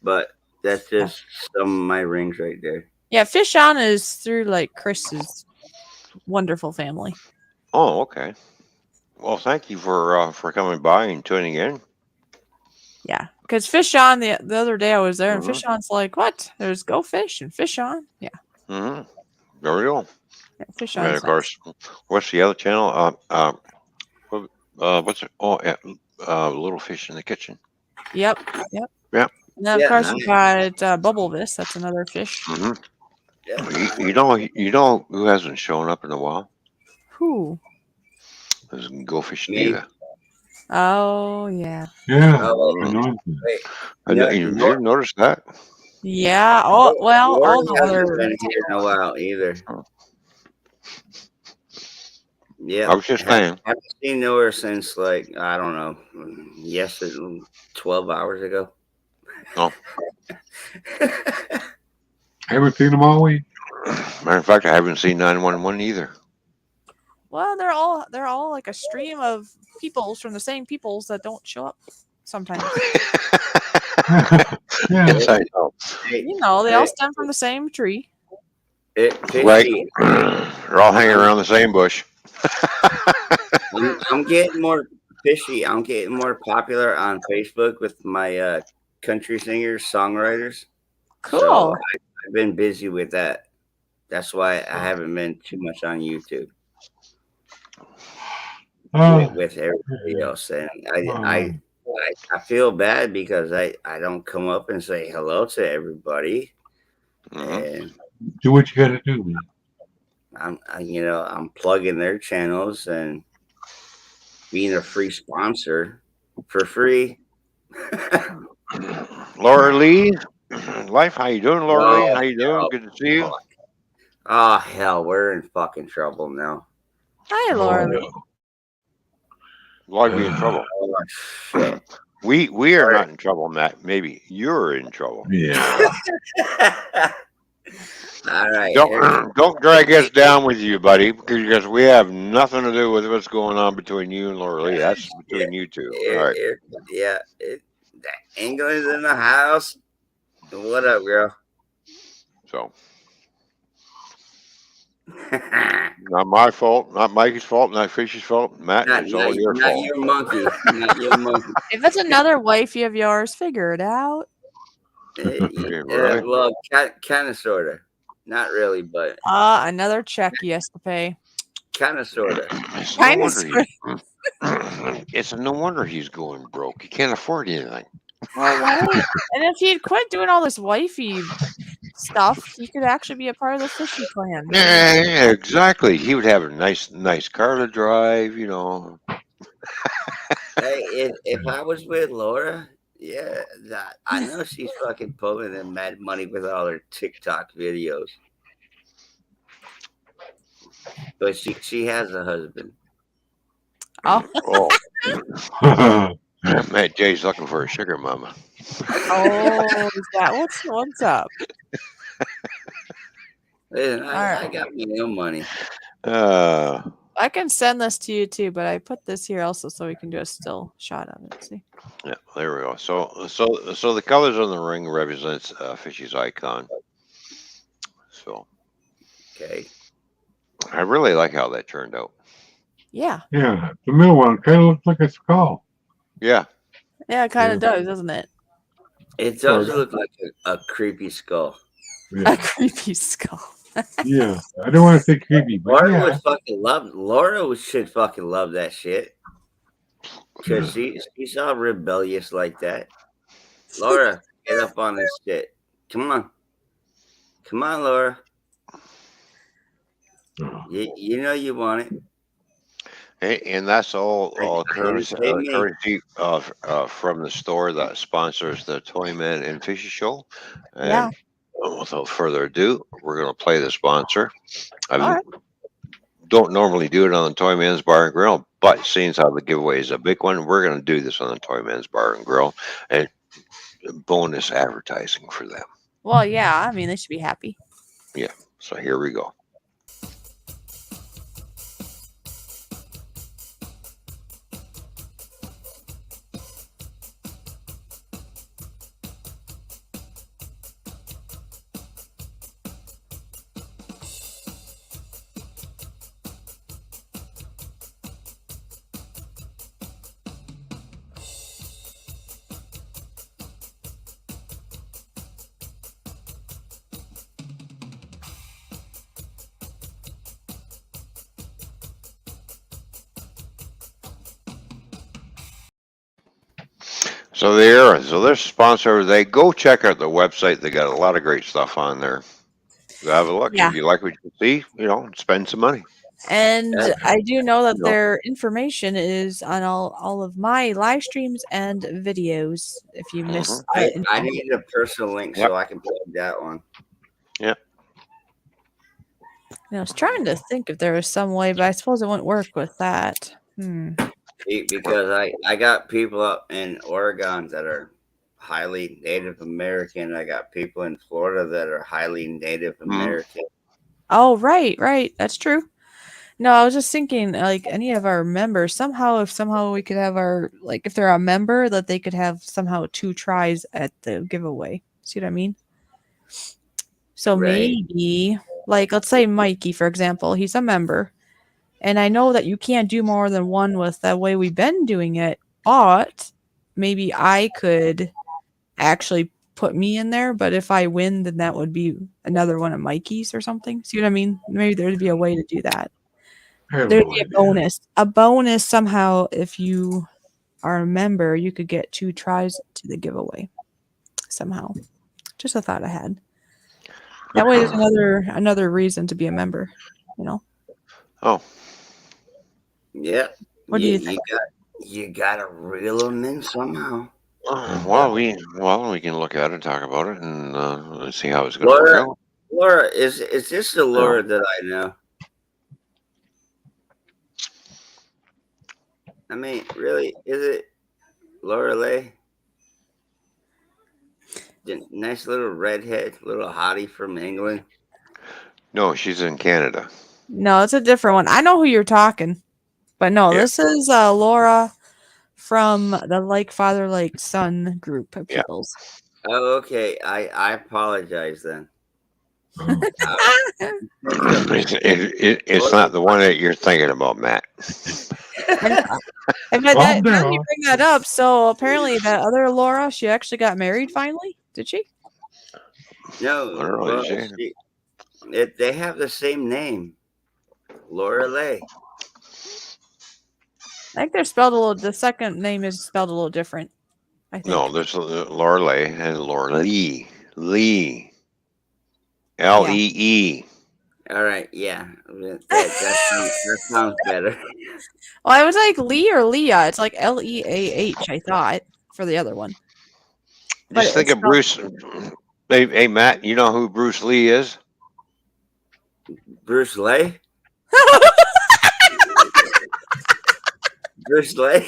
but that's just some of my rings right there. yeah. Fish on is through like Chris's wonderful family. oh, okay. Well, thank you for coming by and tuning in. Yeah, because fish on the other day I was there and Mm-hmm. fish on's like, what? There's go fish and fish on. Yeah, Mm-hmm. There we go. yeah fish And on's of course, what's the other channel? What's it? Oh, yeah, Little Fish in the Kitchen. Yep. Yep. Yeah. And then of Yeah, course nice. you got Bubble Vis. That's another fish. Mm-hmm. Yeah. You know who hasn't shown up in a while? Who? Is Go Fish Me. Neva. Oh yeah. Yeah. Oh, I know. wait. You noticed that? Yeah. Oh well, all Lauren the hasn't other. been here in a while either. Oh. Yeah, I was just saying. haven't seen her since like I don't know, yesterday, 12 hours ago. Oh, I haven't seen them all week. matter of fact, I haven't seen 911 either. Well, they're all like a stream of peoples from the same peoples that don't show up sometimes. Yeah. Yes, I know. You know, they all stem from the same tree. Right. Fishy, They're all hanging around the same bush. I'm getting more fishy. I'm getting more popular on Facebook with my country singers, songwriters. So Cool. I've been busy with that. That's why I haven't been too much on YouTube with everybody else. And I feel bad because I don't come up and say hello to everybody. Mm-hmm. And do what you got to do, man. I'm plugging their channels and being a free sponsor for free. Laura Lee, life, how you doing, Laura Lee? How you doing? hell. Good to see you. Oh hell, we're in fucking trouble now. Hi, Laura. Why be in trouble? Oh shit. We are not in trouble, Matt. Maybe you're in trouble. Yeah. All right. Don't drag us down with you, buddy, because we have nothing to do with what's going on between you and Laura Lee. That's between you two. All right. Yeah. England's in the house. What up, girl? So, not my fault, not Mikey's fault, not Fish's fault. Matt, it's all your not fault. your monkey. Not your monkey. If it's another wifey of yours, figure it out. Really? Well, kind of, sort of. Not really, but Another check he has to pay. kind of, sort of. It's no wonder he's going broke. He can't afford anything. Well, right. And if he'd quit doing all this wifey stuff, he could actually be a part of the fishy clan. Yeah, exactly. He would have a nice car to drive, Hey, if I was with Laura, yeah, I know she's fucking pulling in mad money with all her TikTok videos. But she has a husband. Oh. Man, Jay's looking for a sugar mama. Oh, is that what's up? Listen, I got my own money. I can send this to you too, but I put this here also so we can do a still shot of it. See? Yeah, there we go. So the colors on the ring represents Fishy's icon. So Okay. I really like how that turned out. Yeah. Yeah, the middle one kind of looks like a skull. Yeah. Yeah, it kind of does, doesn't it? It does look like a creepy skull. Yeah. A creepy skull. Yeah, I don't want to say creepy, but Laura yeah. would fucking love. Laura should fucking love that shit. Cause she's all rebellious like that. Laura, get up on this shit. Come on, Laura. You know you want it. And that's all courtesy from the store that sponsors the Toyman and Fishy Show. And without further ado, we're going to play the sponsor. I don't normally do it on the Toyman's Bar and Grill, but seeing as how the giveaway is a big one, we're going to do this on the Toyman's Bar and Grill, and bonus advertising for them. Well, yeah, I mean, they should be happy. Yeah. So here we go. So their sponsor. They go check out the website. They got a lot of great stuff on there. Go have a look. Yeah. If you like what you see, spend some money. And I do know that their information is on all of my live streams and videos. If you missed, I need a personal link so I can plug that one. Yeah. I was trying to think if there was some way, but I suppose it wouldn't work with that. Because I got people up in Oregon that are highly Native American. I got people in Florida that are highly Native American. Oh, right. That's true. No, I was just thinking, like, any of our members, somehow we could have if they're a member, that they could have somehow 2 tries at the giveaway. See what I mean? So maybe, like, let's say Mikey, for example, he's a member. And I know that you can't do more than one with the way we've been doing it, but maybe I could actually put me in there. But if I win, then that would be another one of Mikey's or something. See what I mean? Maybe there'd be a way to do that. There'd be a bonus somehow. If you are a member, you could get 2 tries to the giveaway somehow. Just a thought I had. That way, there's another reason to be a member. Oh. Yeah. What do you think? You gotta reel them in somehow. Well, we can look at it, talk about it, and see how it's going to work out. Laura, is this the Laura that I know? I mean, really, is it Laura Lay? The nice little redhead, little hottie from England. No, she's in Canada. No, it's a different one. I know who you're talking, but no, this is Laura from the Like Father Like Son group of peoples. Oh, okay. I apologize then. It's not the one that you're thinking about, Matt. And now you bring that up, so apparently that other Laura, she actually got married finally. Did she? No, they have the same name, Laura Lay. I think they're spelled a little. The second name is spelled a little different. I think. No, there's Laura Lay and Laura Lee. Lee. All right, yeah, that sounds better. Well, I was like Lee or Leah. It's like Leah. I thought for the other one. Just think of Bruce. Hey, Matt, you know who Bruce Lee is? Bruce Lay. Bruce Lay.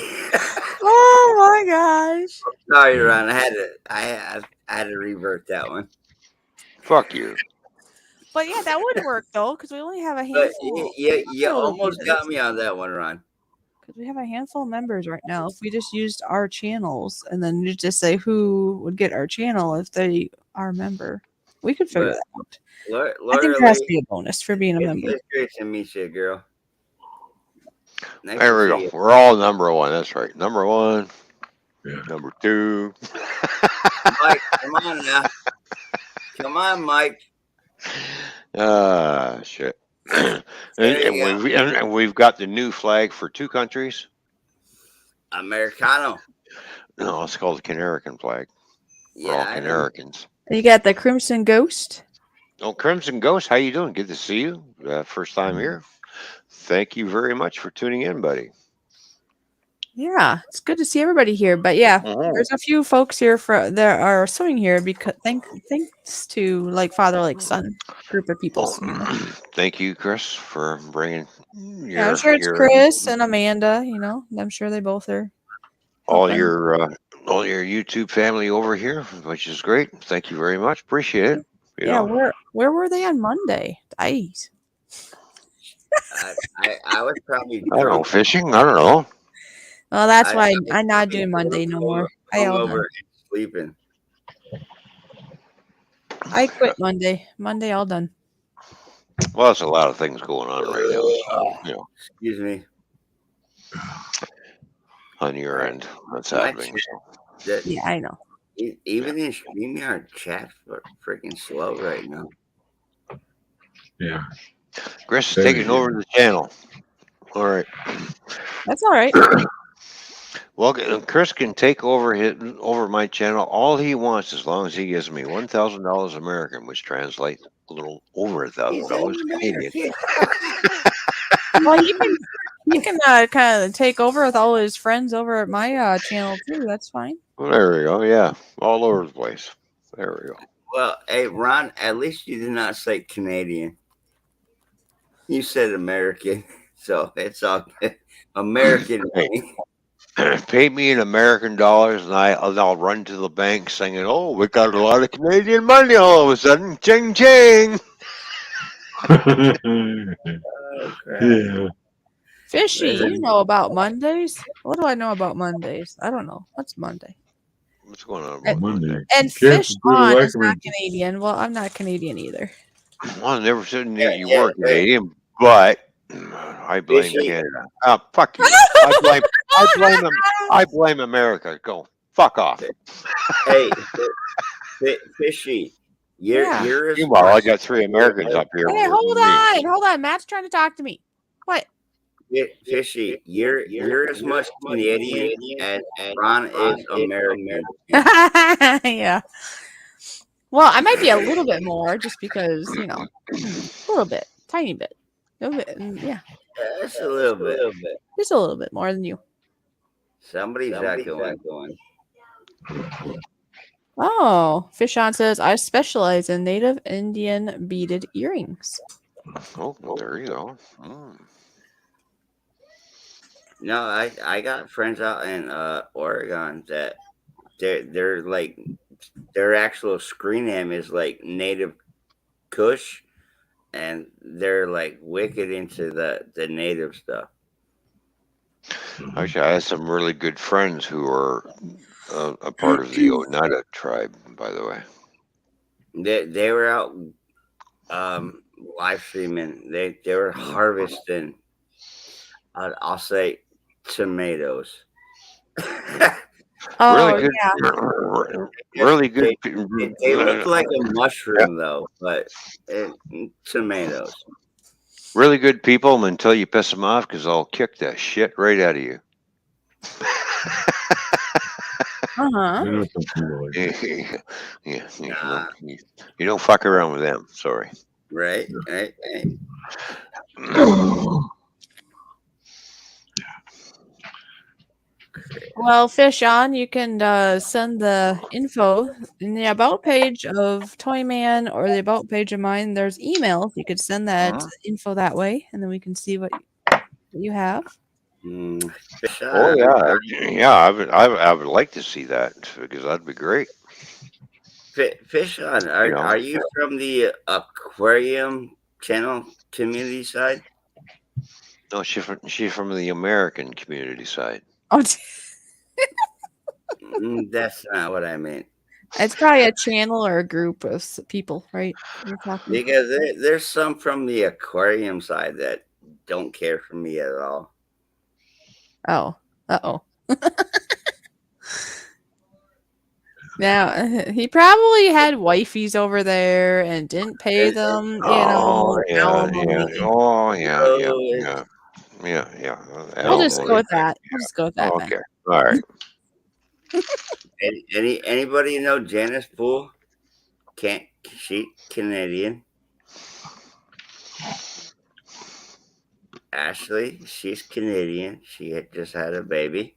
Oh my gosh! Sorry, Ron. I had to revert that one. Fuck you. But yeah, that would work though, because we only have a But handful. you almost got me on that one, Ron. Because we have a handful of members right now. If we just used our channels and then you just say who would get our channel if they are a member, we could figure that out. I think there has to be a bonus for being a member. It's great to meet you, girl. Nice there we go. You. We're all number one. That's right. Number one. Yeah. Number two. Mike, come on now. Come on, Mike. Shit. and we've got the new flag for 2 countries. Americano. No, it's called the Canarican Flag. We're all Canaricans. You got the Crimson Ghost. Oh, Crimson Ghost, how you doing? Good to see you. First time here. Thank you very much for tuning in, buddy. Yeah, it's good to see everybody here. But yeah, there's a few folks here that are sewing here because thanks to like Father Like Son group of people. Thank you, Chris, for bringing. I'm sure it's Chris and Amanda. I'm sure they both are. All your YouTube family over here, which is great. Thank you very much. Appreciate it. Where were they on Monday? I was probably drunk. I don't know, fishing. I don't know. Well, that's why I'm not doing Monday no more. Over and sleeping. I quit Monday. Monday, all done. Well, there's a lot of things going on right now. Excuse me. On your end, what's happening? Yeah, I know. Even in StreamYard, chat's freaking slow right now. Yeah. Chris is taking over the channel. All right. That's all right. Well, Chris can take over my channel all he wants as long as he gives me $1,000 American, which translates a little over $1,000 Canadian. Well, you can kind of take over with all his friends over at my channel too. That's fine. Well, there we go. Yeah, all over the place. There we go. Well, hey, Ron, at least you did not say Canadian. You said American, so it's all American. Pay me in American dollars, and I'll run to the bank singing, "Oh, we got a lot of Canadian money all of a sudden, ching ching." Yeah. Fishy, you know about Mondays? What do I know about Mondays? I don't know. What's Monday? What's going on about Monday? And Fish on is not Canadian. Well, I'm not Canadian either. Well, I never said you were Canadian, but I blame Canada. Fuck you. I blame America. Go fuck off. Hey, Fishy, you're meanwhile, I got 3 Americans up here. Hey, hold on. Matt's trying to talk to me. What? Fishy, you're as much Canadian as Ron is American. Yeah. Well, I might be a little bit more just because, a little bit, tiny bit. A little bit, yeah. Just a little bit. Just a little bit more than you. Somebody's going. Oh, Fishon says, I specialize in native Indian beaded earrings. Oh, well, there you go. No, I got friends out in Oregon that they're like their actual screen name is like Native Kush, and they're like wicked into the native stuff. Actually, I had some really good friends who are a part of the Oneida tribe, by the way. They were out live streaming. They were harvesting. I'll say tomatoes. Oh, really good, yeah. Really good. They look like a mushroom, though, but tomatoes. Really good people until you piss them off, because I'll kick that shit right out of you. Uh-huh. Yeah. You don't fuck around with them. Sorry. Right. Well, Fishon, you can send the info in the about page of Toyman or the about page of mine. There's emails. You could send that info that way, and then we can see what you have. Oh yeah. I would like to see that, because that'd be great. Fish on. Are you from the aquarium channel community side? No, she's from the American community side. Oh, That's not what I meant. it's probably a channel or a group of people, right? You're talking. Because there's some from the aquarium side that don't care for me at all. Oh, uh-oh. Now, he probably had wifeys over there and didn't pay them, Oh, alimony. Oh, yeah. We'll just go with that. We'll just go with that, man. Okay. All right. Anybody know Janice Poole? She Canadian. Ashley, she's Canadian. She just had a baby.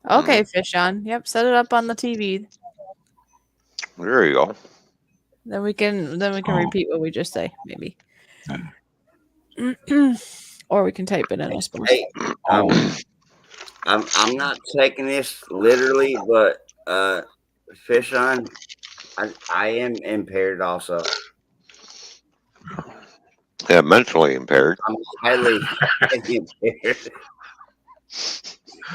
Okay, Fish on. Yep, set it up on the TV. There you go. Then we can repeat what we just say, maybe. Or we can type it in, I suppose. Hey, I'm not taking this literally, but Fish on, I am impaired also. Yeah, mentally impaired. I'm highly impaired.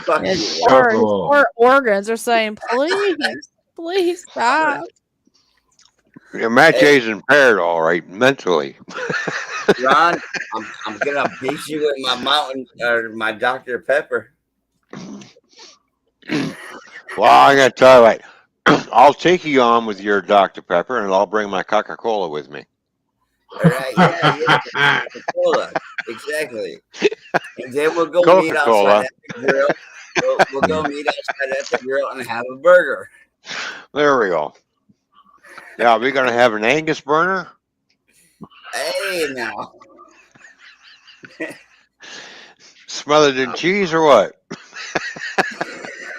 Fuck Yeah, you. or organs are saying, please stop. Yeah, Matt J's impaired, all right, mentally. Ron, I'm gonna beat you with my mountain or my Dr. Pepper. Well, I gotta tell you what, I'll take you on with your Dr. Pepper, and I'll bring my Coca-Cola with me. All right, yeah, Coca-Cola, exactly. And then we'll go meet Coca-Cola. outside at the grill. We'll go meet outside at the grill and have a burger. There we go. Yeah, we're gonna have an Angus burner. Hey, now. Smothered in cheese or what?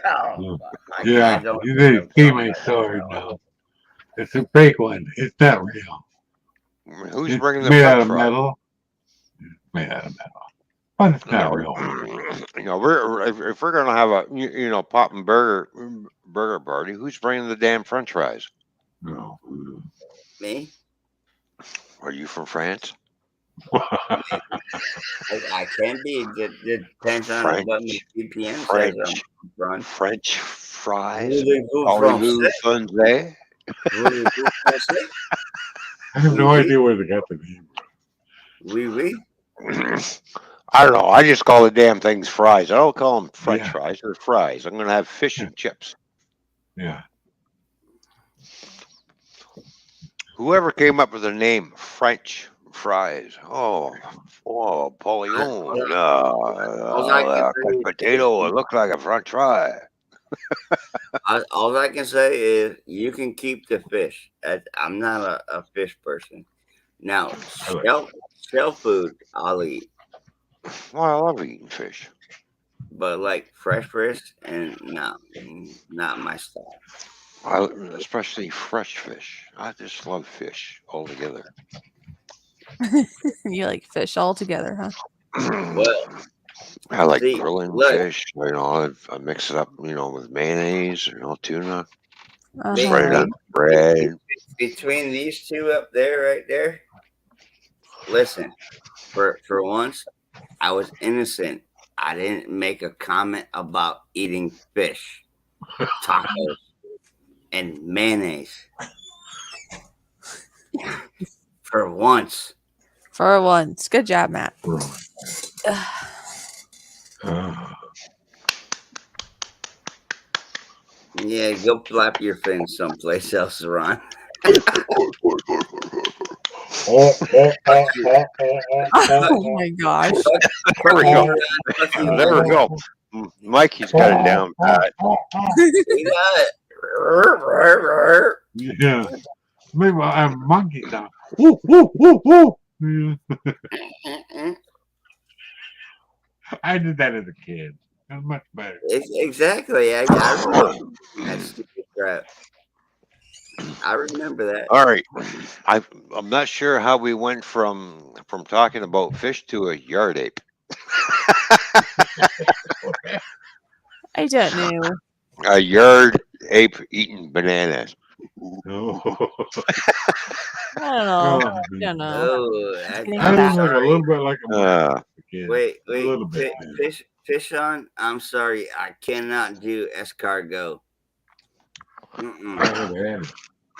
Oh, yeah, you didn't see my sword now. It's a fake one. It's not real. Who's It's bringing the made out French of fries? metal. It's made out of metal. But it's not real. You know, if we're gonna have a pop and burger party, who's bringing the damn French fries? No. Me? Are you from France? I can be. It depends on what my VPN says. French fries. Voulez-vous français? I have no idea where they got the name. Oui. I don't know. I just call the damn things fries. I don't call them French Yeah. fries. They're fries. I'm going to have fish and chips. Yeah. Whoever came up with the name French fries. Oh, Napoleon. Potato. It looks like a French fry. All I can say is you can keep the fish. I'm not a fish person. Now, shell food, I'll eat. Well, I love eating fish. But like fresh fish, and no, not my style. Especially fresh fish. I just love fish altogether. You like fish altogether, huh? Well, I like grilling fish. I mix it up, with mayonnaise, tuna. Spread it on bread. Between these two up there, right there. Listen, for once, I was innocent. I didn't make a comment about eating fish, tacos, and mayonnaise. For once. Good job, Matt. Yeah, go flap your fins someplace else, Ron. Oh my gosh. There we go. There we go. Mikey's got it down pat. We got it. Yeah. Maybe I have monkey now. Woo, woo, woo, woo. I did that as a kid. That's much better. Exactly. I remember that stupid crap. I remember that. All right. I'm not sure how we went from talking about fish to a yard ape. I don't know. A yard ape eating bananas. No. I don't know. Oh, I don't know. Oh, Getting I back. look like a little bit like a Uh, kid. wait, A little bit. fish on. I'm sorry, I cannot do escargot. I never had it.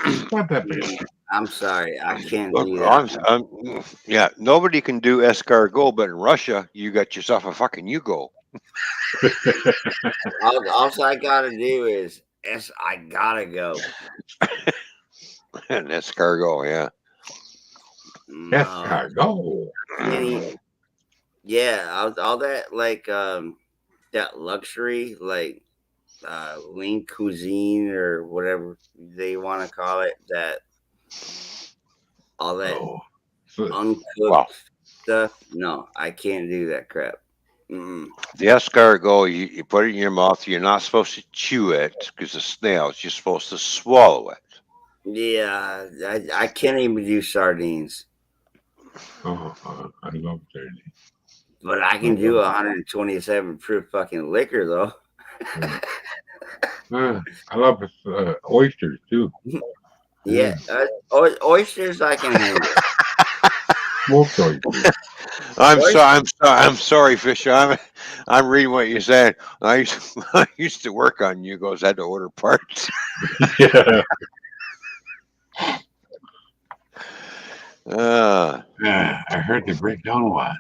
It's not that bad. I'm sorry, I can't look, do that. yeah, nobody can do escargot, but in Russia, you got yourself a fucking Yugo. All I gotta do is I gotta go. And escargot, yeah. Yes, No, cargo. all that like that luxury like lean cuisine or whatever they want to call it. That all that Oh. So, uncooked Well, stuff. No, I can't do that crap. the escargot, you put it in your mouth. You're not supposed to chew it because the snails. You're supposed to swallow it. Yeah, I can't even do sardines, I love turkey. but I can do 127 proof fucking liquor though. I love oysters too. Yeah, oysters I can handle. Smoked oysters. I'm sorry, Fisher. I'm reading what you're saying. I used to work on Yugos. Had to order parts. Yeah. I heard they break down a lot.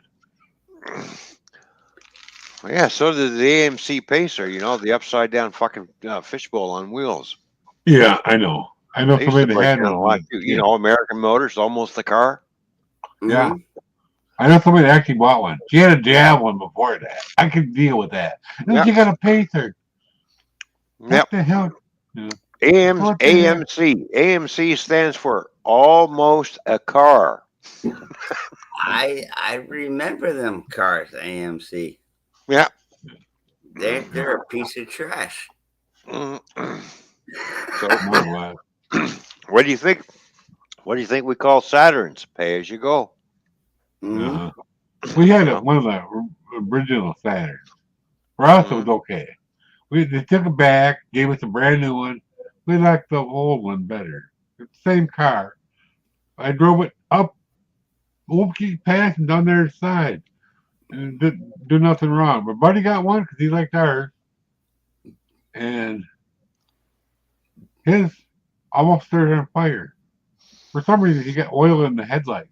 Yeah, so did the AMC Pacer. The upside down fucking fishbowl on wheels. Yeah, I know. I know They used somebody to that break had down a one. lot too. American Motors, almost the car. Yeah. I know somebody that actually bought one. She had a Javelin before that. I could deal with that. And then she got a Pacer. What the hell? Yeah. AMC. AMC stands for almost a car. I remember them cars, AMC. Yeah. They're a piece of trash. So, More or less. what do you think? What do you think we call Saturns? Pay as you go. We had one of the original Saturns. For us, it was okay. They took it back, gave us a brand new one. We liked the old one better. It's the same car. I drove it up, keep passing down their side, and didn't do nothing wrong. But Buddy got one because he liked ours, and his almost started on fire. For some reason, he got oil in the headlights,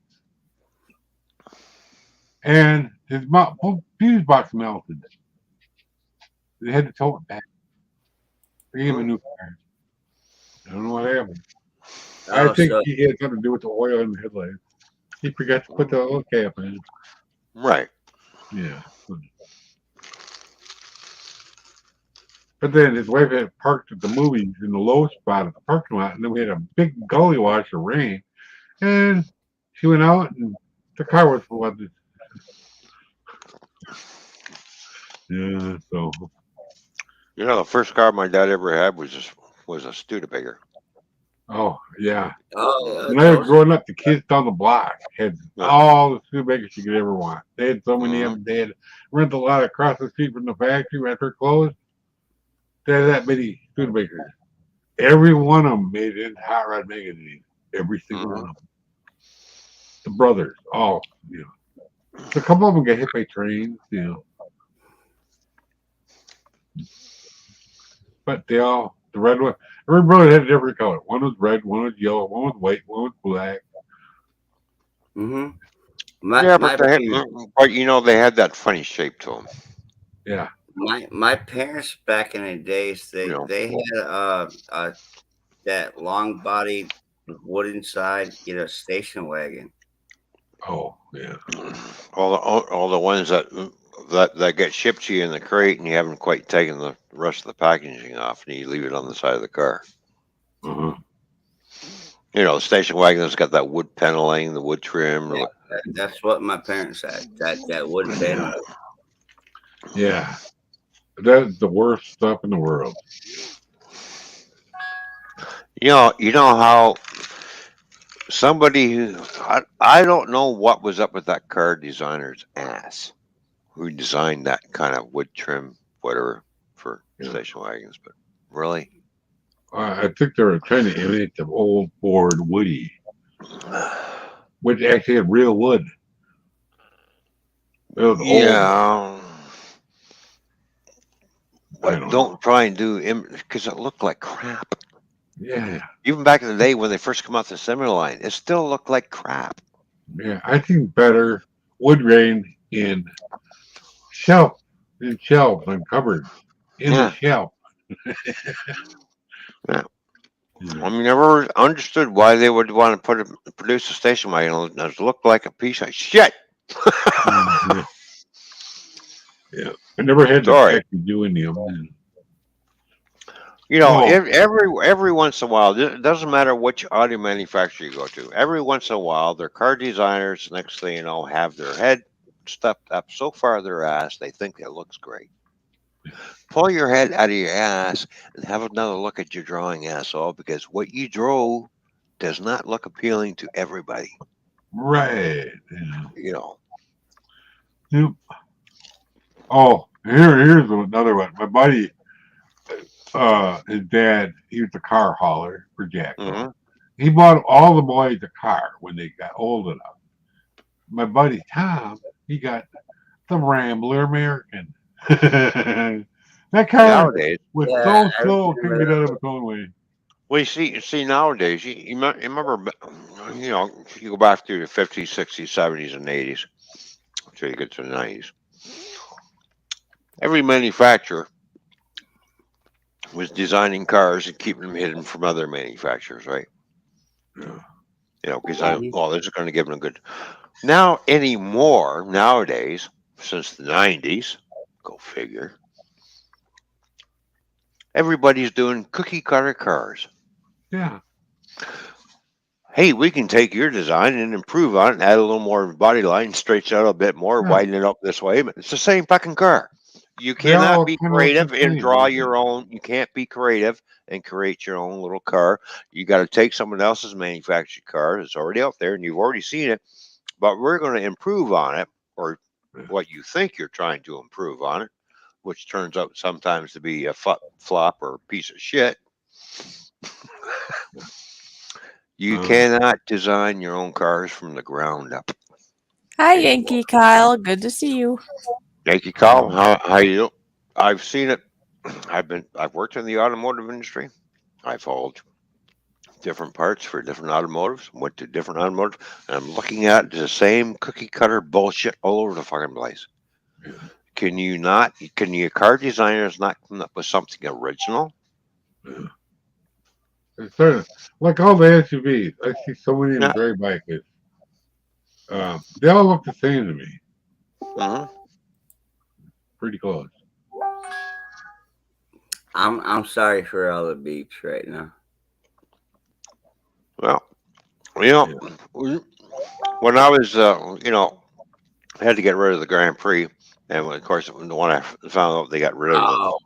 and his fuse box melted. They had to tow it back. They gave him a new car. I don't know what happened. I think he had something to do with the oil in the headlights. He forgot to put the oil cap in. Right. Yeah. But then his wife had parked at the movies in the low spot at the parking lot, and then we had a big gully wash of rain. And she went out, and the car was flooded. Yeah, so. The first car my dad ever had was a Studebaker. Oh, yeah. Oh, when I was growing up, the kids down the block had all the Studebakers you could ever want. They had so many of them. They had rented a lot across the street from the factory after it closed. They had that many Studebakers. Every one of them made it in Hot Rod Magazine. Every single one of them. The brothers, all, So a couple of them got hit by trains, But the red one, every brother had a different color. One was red, one was yellow, one was white, one was black. But they had that funny shape to them. Yeah. My parents back in the days, they had that long bodied wooden side, station wagon. Oh yeah. All the ones that get shipped to you in the crate, and you haven't quite taken the rest of the packaging off, and you leave it on the side of the car. The station wagon that's got that wood paneling, the wood trim. Yeah, that's what my parents had. That wood paneling. Yeah, that's the worst stuff in the world. You know how somebody who I don't know what was up with that car designer's ass who designed that kind of wood trim, whatever, for station wagons, but really, I think they were trying to imitate the old Ford Woody, which actually had real wood. It was old. Yeah. But Know. don't try and do because it looked like crap. Yeah. Even back in the day when they first come off the assembly line, it still looked like crap. Yeah, I think better wood grain in shelves and cupboards in the shelf. Yeah. I mean, never understood why they would want to produce a station wagon that looked like a piece of shit. Yeah, I never had the Sorry. check to do any of them. You know, every once in a while, it doesn't matter which audio manufacturer you go to. Every once in a while, their car designers, next thing you know, have their head stuffed up so far their ass they think it looks great. Pull your head out of your ass and have another look at your drawing, asshole, because what you drew does not look appealing to everybody. Right. You know. Yep. Oh, here's another one. My buddy, his dad, he was a car hauler for Jacko. Mm-hmm. He bought all the boys a car when they got old enough. My buddy Tom, he got the Rambler American. That car Nowadays was so slow, couldn't get out of its own way. Well, you see nowadays, you remember, you know, you go back to the 50s, 60s, 70s, and 80s until you get to the 90s. Every manufacturer was designing cars and keeping them hidden from other manufacturers, right? Yeah. You know, because this is going to give them a good. Now, anymore, nowadays, since the 90s, go figure, everybody's doing cookie cutter cars. Yeah. Hey, we can take your design and improve on it, add a little more body line, stretch out a bit more, widen it up this way. But it's the same fucking car. You cannot be creative and draw your own. You can't be creative and create your own little car. You got to take someone else's manufactured car that's already out there and you've already seen it. But we're going to improve on it, or what you think you're trying to improve on it, which turns out sometimes to be a flop or a piece of shit. You cannot design your own cars from the ground up. Hi, Yankee Kyle. Good to see you. Yankee Kyle, how you? I've seen it. I've worked in the automotive industry. I've hauled different parts for different automotives. Went to different automotives, and I'm looking at the same cookie cutter bullshit all over the fucking place. Can your car designers not come up with something original? It's sort of like all the SUVs. I see so many of them drive by because they all look the same to me. Mm-hmm. Pretty close. I'm sorry for all the beeps right now. Well, you know, when I was, I had to get rid of the Grand Prix, and of course, the one I found out they got rid of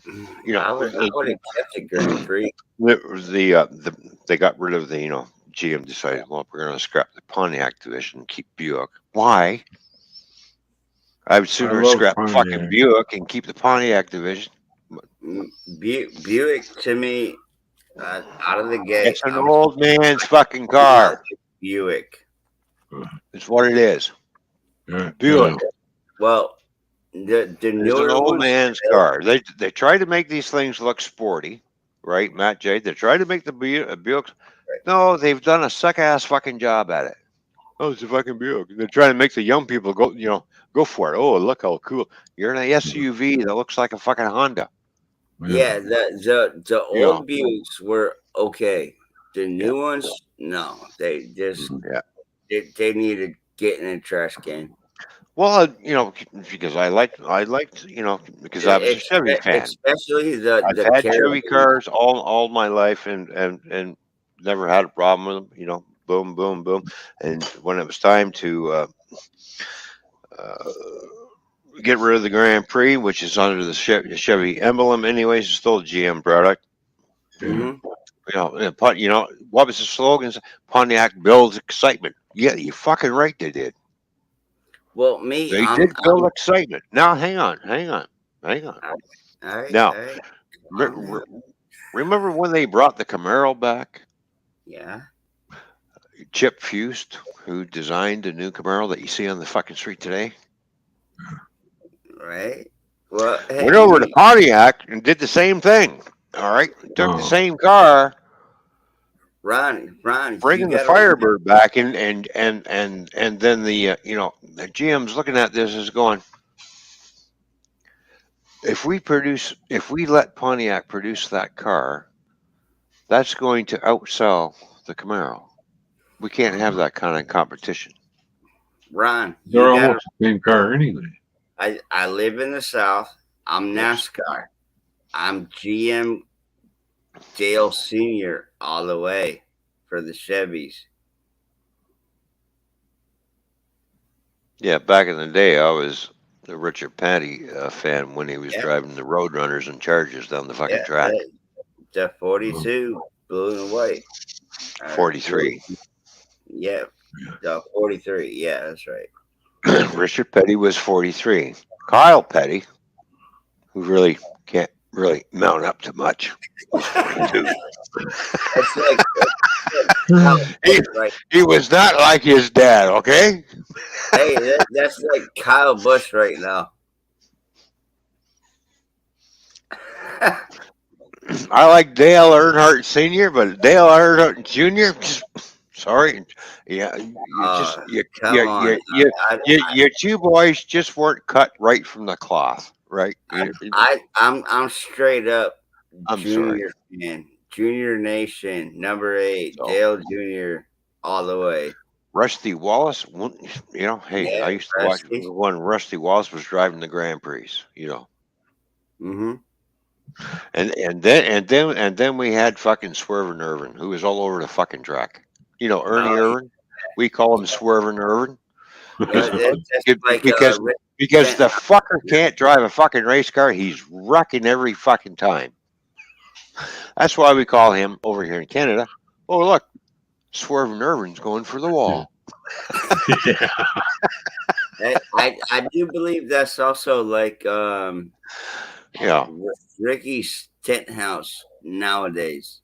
them. You know, I would have kept the Grand Prix. It was they got rid of the GM decided, well, we're going to scrap the Pontiac division and keep Buick. Why? I would sooner scrap fucking Buick and keep the Pontiac division. Buick to me, out of the gate, it's an old man's fucking car. Buick. It's what it is. Buick. Well, the newer an old man's car. They try to make these things look sporty, right, Matt J? They try to make the Buick. No, they've done a suck ass fucking job at it. Oh, it's a fucking Buick. They're trying to make the young people go for it. Oh, look how cool! You're in an SUV that looks like a fuking Honda. Yeah, the old Buicks were okay. The new ones, no, they just they need to get in a trash can. Well, because I liked, because I was a Chevy fan. Especially I've had Chevy cars all my life, and never had a problem with them. Boom, boom, boom. And when it was time to get rid of the Grand Prix, which is under the Chevy emblem, anyways, it's still a GM product. Mm-hmm. What was the slogan? Pontiac builds excitement. Yeah, you're fucking right. They did. Well, they did build excitement. Now, hang on. All right, now, Remember when they brought the Camaro back? Yeah. Chip Fust, who designed the new Camaro that you see on the fucking street today, Right. Well, went hey, over to Pontiac and did the same thing. All right, took the same car, Ronnie, you bringing the gotta remember. Firebird back, and then the the GM's looking at this is going, if we let Pontiac produce that car, that's going to outsell the Camaro. We can't have that kind of competition. Ron, They're you gotta. almost the same car anyway. I live in the South. I'm Yes. NASCAR. I'm GM Dale Senior all the way for the Chevys. Yeah, back in the day, I was the Richard Petty fan when he was Yeah, driving the Roadrunners and Chargers down the fucking yeah. track. The 42, blue and white. 43. Yeah, the 43. Yeah, that's right. Richard Petty was 43. Kyle Petty, who really can't really mount up to much, was 42. That's like right. He was not like his dad, okay? Hey, that's like Kyle Busch right now. I like Dale Earnhardt Sr., but Dale Earnhardt Jr., sorry. Yeah, Come on. you two boys just weren't cut right from the cloth, right? I'm straight up I'm Junior fan. Junior Nation, number 8, So- Dale Jr. all the way. Rusty Wallace, hey, Yeah, I used to watch Rusty. when Rusty Wallace was driving the Grand Prix, Mm-hmm. and then we had fucking Swervin' Irvin, who was all over the fucking track. Ernie Oh, Irvin, we call him Swervin' Irvin That's like because Rick because the Stenhouse. fucker can't drive a fucking race car. He's wrecking every fucking time. That's why we call him over here in Canada. Oh look, Swervin' Irvin's going for the wall. Yeah. I do believe that's also like Yeah. Ricky Stenhouse nowadays.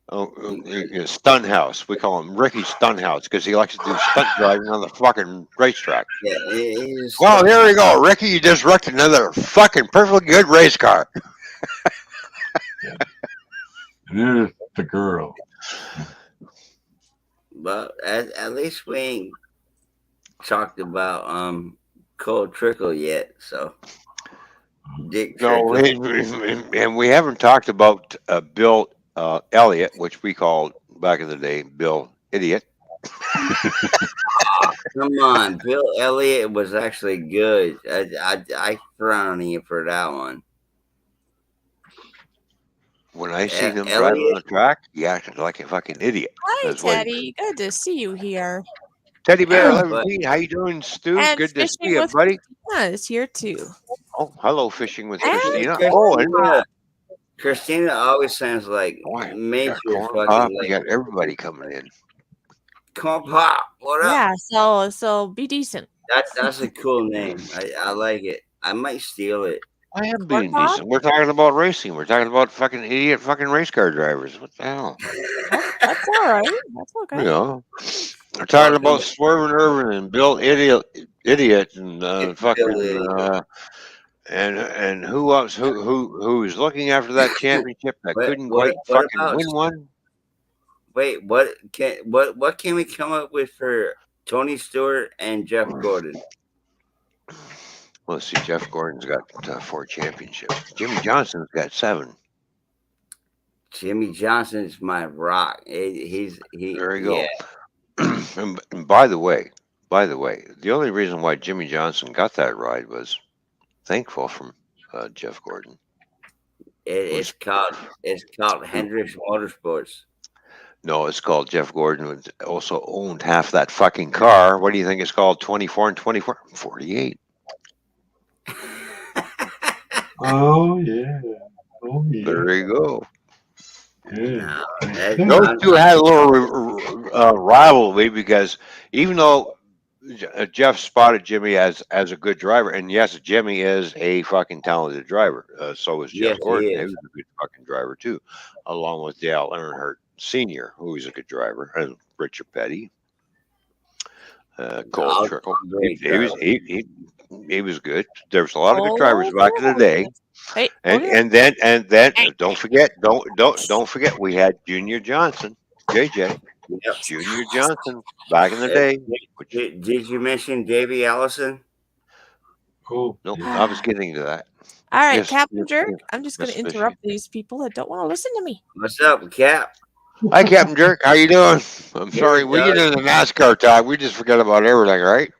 Oh, Stunthouse. We call him Ricky Stunthouse because he likes to do stunt driving on the fucking racetrack. Yeah, he's Well, there we go, Ricky. You just wrecked another fucking perfectly good race car. And there's the girl. But at least we ain't talked about Cole Trickle yet. So Dick No, Trickle. and we haven't talked about Bill Elliott, which we called back in the day Bill Idiot. Come on, Bill Elliott was actually good. I frown on him for that one. When I seen him Elliott. driving on the track, he acted like a fucking idiot. Hi, That's why- Teddy. Good to see you here. Teddy Bear Yeah, 11, how you doing, Stu? And Good to see fishing you, with buddy. Christina is here too. Oh, hello, fishing with And Christina. Christina, Oh, and Christina always sounds like boy, we major got corn fucking pop. We like got everybody coming in. Corn Pop. What up? Yeah, so be decent. That's a cool name. I like it. I might steal it. I am Corn being pop? decent. We're talking about racing. We're talking about fucking idiot fucking race car drivers. What the hell? That's all right. That's okay. We're talking about Swervin' Irvin and Bill Idiot and fucking and who else who's looking after that championship that couldn't quite fucking win one. Wait, what can we come up with for Tony Stewart and Jeff Gordon? Well, let's see. Jeff Gordon's got 4 championships. Jimmy Johnson's got 7. Jimmy Johnson's my rock. There you go. Yeah. And by the way, the only reason why Jimmy Johnson got that ride was thankful from Jeff Gordon. It's called Hendricks Motorsports. No, it's called Jeff Gordon, who also owned half that fucking car. What do you think it's called? 24 and 24? 48. Oh yeah. Oh yeah. There you go. Yeah. Those two had a little rivalry because even though Jeff spotted Jimmy as a good driver, and yes, Jimmy is a fucking talented driver. So is Jeff Yes, he Gordon. He is. was a good fucking driver too, along with Dale Earnhardt Senior, who was a good driver, and Richard Petty, Cole All Trickle. great drivers. He was good. There was a lot of good drivers Oh, back in the day, hey, and then don't forget we had Junior Johnson, JJ. Yep. Junior Johnson back in the day. Which, Did you mention Davey Allison? Oh, no, I was getting to that. all right, Yes, Captain yes, Jerk. yes, I'm just going Miss to Fishy. interrupt these people that don't want to listen to me. What's up, Cap? Hi, Captain Jerk. How you doing? I'm sorry. We get Doug. into the NASCAR talk. We just forget about everything, right?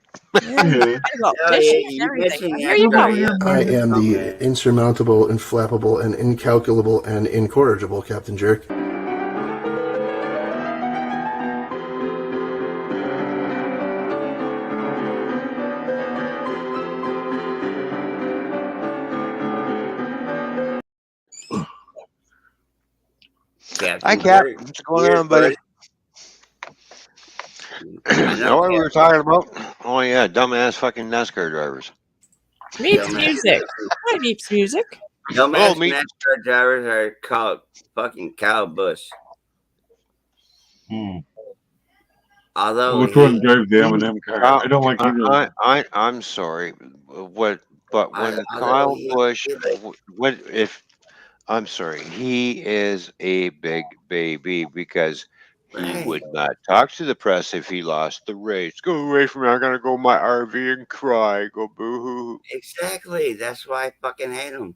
Yeah, yeah. forget about Oh, fishing yeah, and you everything. mentioned But here you go. NASCAR, yeah. I am Oh, the man. insurmountable, inflappable, and incalculable and incorrigible Captain Jerk. Captain Hi, Cap. Jerk. What's going Here, on, buddy? I You know know, what we were Cap. talking about? Oh, yeah, dumbass fucking NASCAR drivers. Meets Dumbass. music. Hi, Meets music. Dumbass me- NASCAR drivers are called fucking Kyle Busch. Although Which one drives the M&M car? Kyle- I don't like either of them. I'm sorry. But when although Kyle he- Busch, like- I'm sorry, he is a big baby because he Right. would not talk to the press if he lost the race. Go away from me. I'm going to go in my RV and cry. Go boo-hoo. Exactly. That's why I fucking hate him.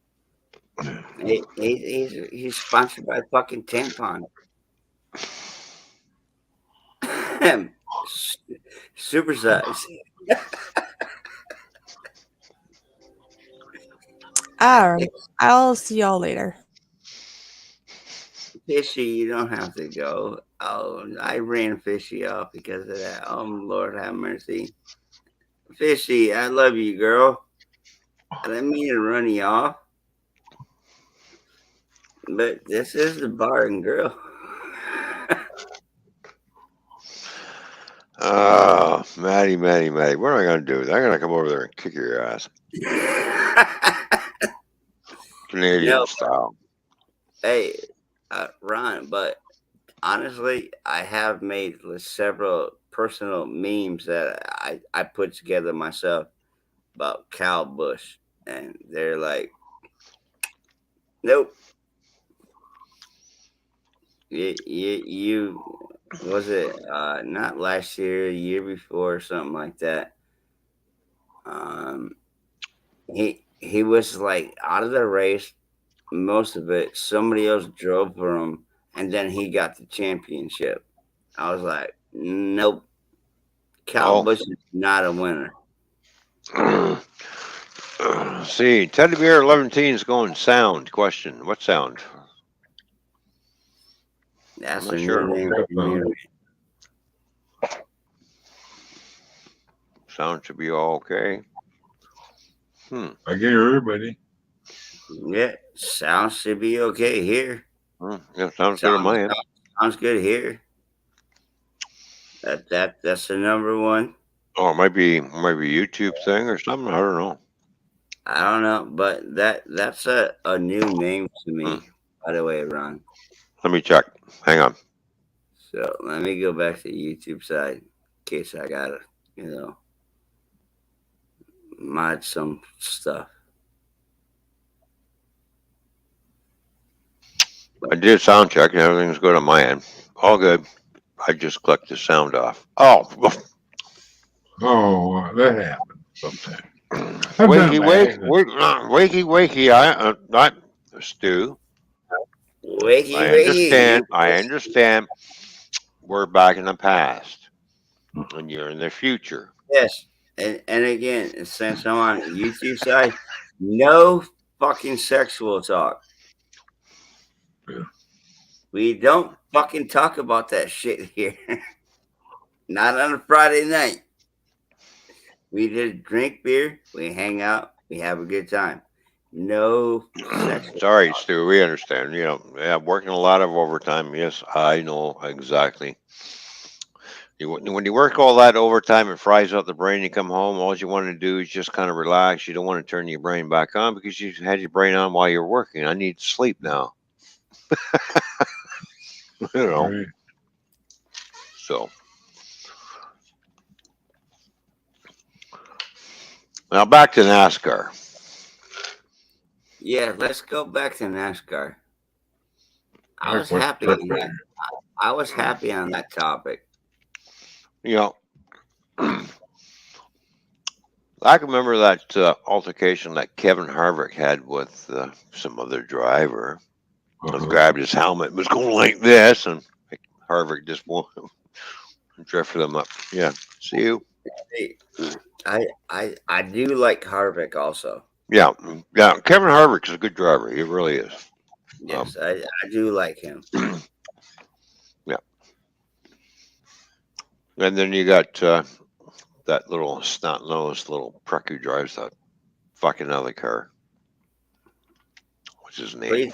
He's sponsored by fucking Tampon. Super size. All right. I'll see y'all later. Fishy, you don't have to go. Oh, I ran Fishy off because of that. Oh, Lord have mercy. Fishy, I love you, girl. I didn't mean to run you off. But this is the Bar and Grill. Maddie. What am I going to do? I'm going to come over there and kick your ass. Canadian No. style. Hey, Ron, but honestly, I have made several personal memes that I put together myself about Kyle Busch, and they're like, nope. You was it not last year, year before, something like that. He was like out of the race, most of it. Somebody else drove for him, and then he got the championship. I was like, nope. Kyle Busch is not a winner. See, Teddy Bear 11 is going sound. Question: what sound? That's I'm a not sure. new name for me. Sound should be all okay. I can hear everybody. Yeah, sound should be okay here. Yeah, sounds good on my end. Sounds good here. That's the number one. Oh, it might be YouTube thing or something. I don't know. I don't know, but that's a new name to me. By the way, Ron. Let me check. Hang on. So let me go back to the YouTube side in case I gotta, mod some stuff. I did sound check and everything's good on my end. All good. I just clicked the sound off. Oh, That happens sometimes. wakey. Not Stu. Wakey. I understand. We're back in the past, and you're in the future. Yes, and again, since I'm on the YouTube side, no fucking sexual talk. Yeah. We don't fucking talk about that shit here. Not on a Friday night. We just drink beer, we hang out, we have a good time. No sexual Sorry, talk. Stu. We understand. Working a lot of overtime. Yes, I know exactly. When you work all that overtime, it fries out the brain. You come home, all you want to do is just kind of relax. You don't want to turn your brain back on because you had your brain on while you're working. I need sleep now. Right. So now back to NASCAR. Yeah, let's go back to NASCAR. I was What's happy on that. I was happy on that topic. You know, I can remember that altercation that Kevin Harvick had with some other driver. Grabbed his helmet, was going like this, and Harvick just drifted him up. Yeah, see you. Hey, I do like Harvick also. Yeah, Kevin Harvick is a good driver. He really is. Yes, I do like him. Yeah. And then you got that little snot-nosed little prick who drives that fucking other car. What's his name?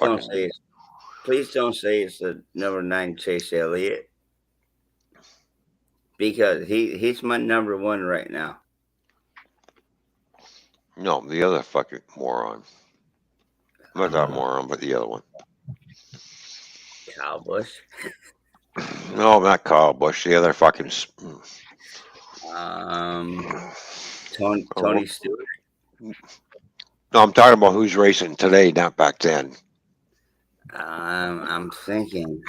Please don't say it's the number 9 Chase Elliott, because he's my number 1 right now. No, the other fucking moron. Not that moron, but the other one. Kyle Busch. No, not Kyle Busch. The other fucking. Tony Stewart. No, I'm talking about who's racing today, not back then. I'm thinking.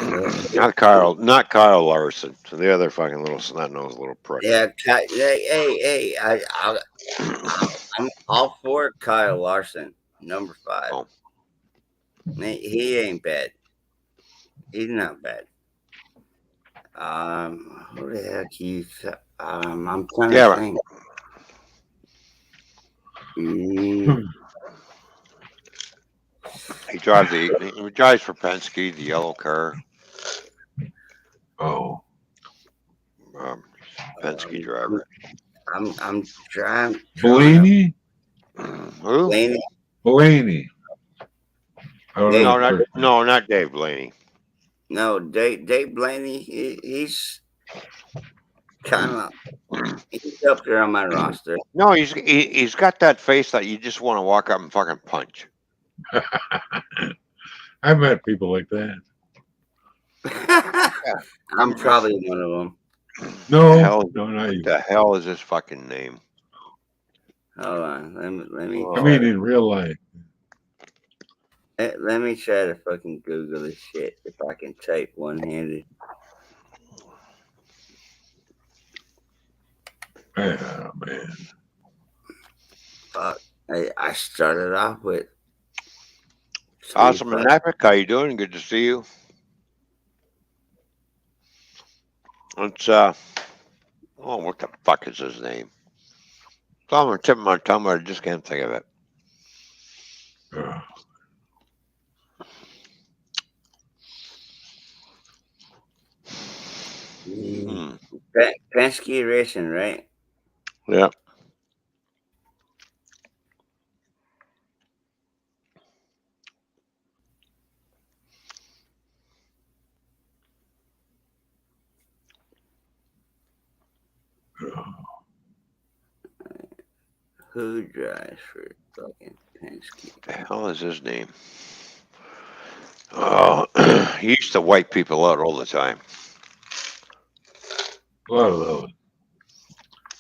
Not Kyle Larson. So the other fucking little snot-nosed little prick. Yeah, hey, I'm all for Kyle Larson, number 5. Oh. He ain't bad. He's not bad. Who the heck he's? I'm trying to think. He drives for Penske, the yellow car. Oh. Penske driver. I'm trying. Blaney? Who? Blaney. No, not Dave Blaney. No, Dave Blaney. He's kind of he's up there on my roster. No, he's got that face that you just want to walk up and fucking punch. I've met people like that. I'm probably one of them. No, not you. The hell is his fucking name? Hold on, let me. I mean, in real life. Let me try to fucking Google this shit if I can type one-handed. Oh, man. Fuck. I started off with. Awesome and Epic, how you doing? Good to see you. It's what the fuck is his name? It's on the tip of my tongue, but I just can't think of it. Penske Racing, right? Yeah. Who drives for fucking Penske? The hell is his name? He used to wipe people out all the time. A lot of those.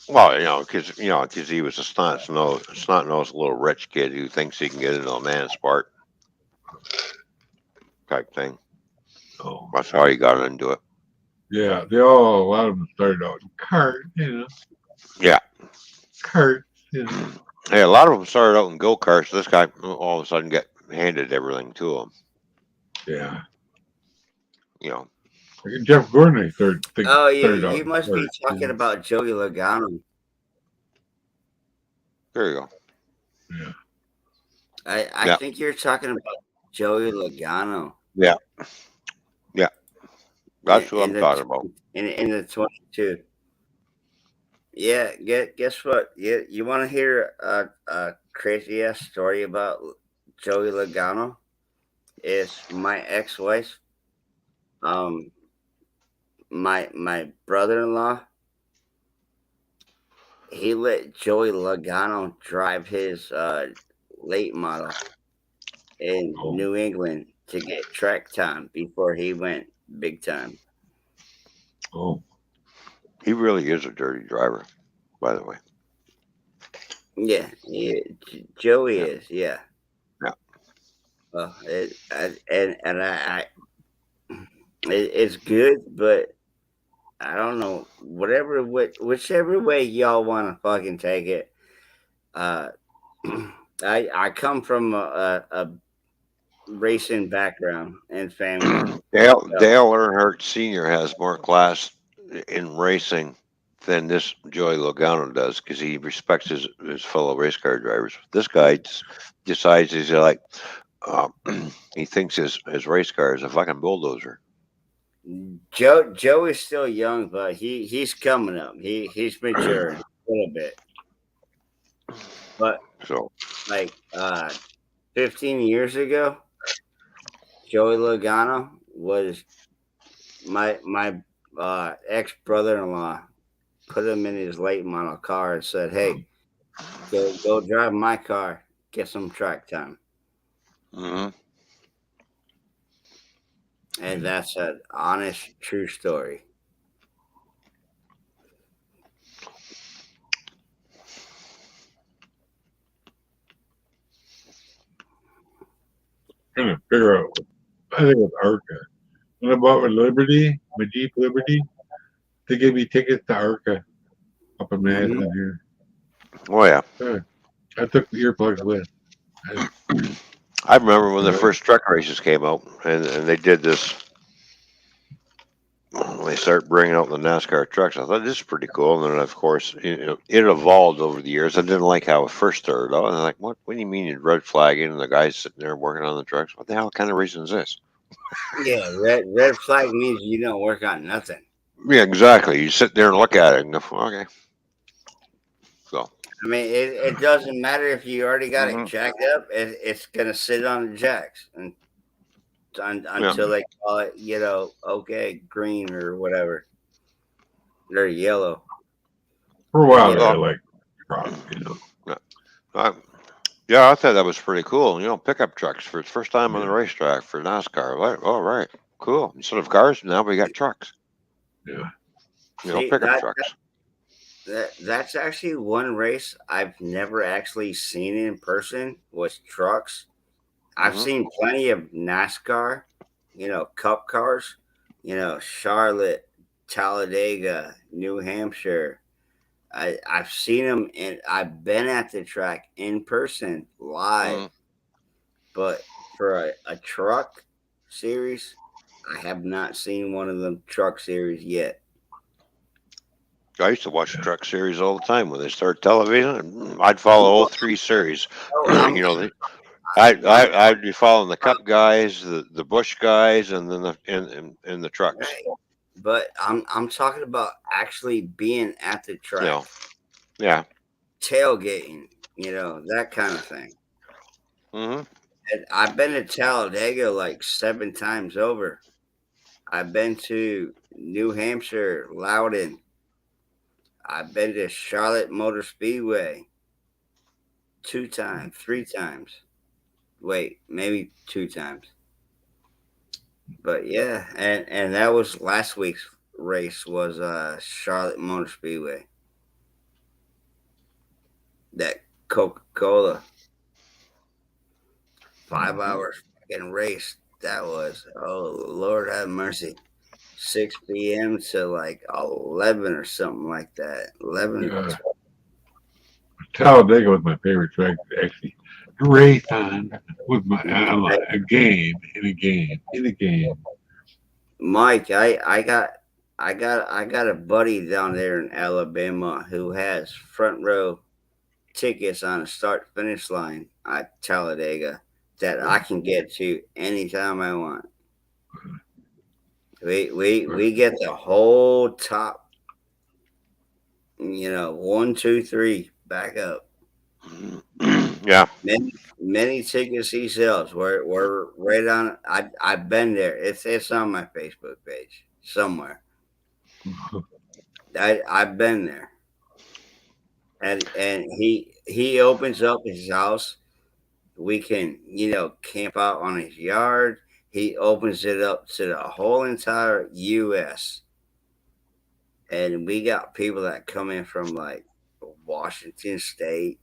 Well, because he was a snot-nosed little rich kid who thinks he can get into a man's sport type thing. Oh. That's how he got into it. Yeah, a lot of them started out in cart, Yeah. Cart, Hey, a lot of them started out in go-karts. This guy all of a sudden got handed everything to him. Yeah. Jeff Gordon started you must be talking about Joey Logano. There you go. Yeah. I think you're talking about Joey Logano. Yeah. Yeah. That's what I'm talking about. In the 22. Yeah, guess what? You want to hear a crazy ass story about Joey Logano? Is my ex-wife, my brother-in-law he let Joey Logano drive his late model in Oh, New England to get track time before he went big time. oh, He really is a dirty driver, by the way. Yeah, Joey Yeah, is. Yeah. yeah. Well, it's good, but I don't know. Whichever way y'all want to fucking take it. Uh, I come from a racing background and family. So, Dale Earnhardt Sr. has more class in racing than this Joey Logano does because he respects his fellow race car drivers. This guy decides he's like, uh, he thinks his race car is a fucking bulldozer. Joe is still young, but he's coming up. He's maturing a little bit. But So, like 15 years ago, Joey Logano was my ex brother-in-law put him in his late model car and said, "Hey, go drive my car, get some track time." mhm. And that's an honest, true story. trying to figure out. I think it was Arca. When I bought my Jeep Liberty, they gave me tickets to Arca up in Madison here. Oh yeah. I took the earplugs with. I remember when the first truck races came out, and they did this. They start bringing out the NASCAR trucks. I thought this is pretty cool, and then of course it evolved over the years. I didn't like how it first started out. And I'm like, what? What do you mean you're red flagging and the guys sitting there working on the trucks? What the hell kind of racing is this? Yeah, red flag means you don't work on nothing. Yeah, exactly. You sit there and look at it and go, okay. So. I mean, it doesn't matter if you already got it jacked up. It's gonna sit on the jacks until they call it, okay, green or whatever. They're yellow. For a while, I like trucks, Yeah, I thought that was pretty cool. Pickup trucks for the first time on the racetrack for NASCAR. Right? All right, cool. Instead of cars, now we got trucks. Yeah. Pickup trucks. That's actually one race I've never actually seen in person was trucks. I've seen plenty of NASCAR, cup cars, Charlotte, Talladega, New Hampshire. I've seen them and I've been at the track in person live, but for a truck series, I have not seen one of them truck series yet. I used to watch the truck series all the time when they started television. I'd follow all three series. I'd be following the Cup guys, the Bush guys, and then the trucks. Right. But I'm talking about actually being at the track. Yeah. Tailgating, that kind of thing. Mm-hmm. And I've been to Talladega like 7 times over. I've been to New Hampshire, Loudon. I've been to Charlotte Motor Speedway 2 times, 3 times. Wait, maybe 2 times. But yeah, and that was last week's race was Charlotte Motor Speedway. That Coca-Cola 5 hours fucking race. That was, oh Lord have mercy. 6 p.m. to like 11 or something like that. 11 or 12. Talladega was my favorite track to actually race on with a game. Mike, I got a buddy down there in Alabama who has front row tickets on the start finish line at Talladega that I can get to anytime I want. We get the whole top, 1, 2, 3 back up. Yeah. Many tickets he sells. We're right on. I've been there. It's on my Facebook page somewhere. I've been there. and he opens up his house. We can, camp out on his yard. He opens it up to the whole entire U.S. And we got people that come in from like Washington State.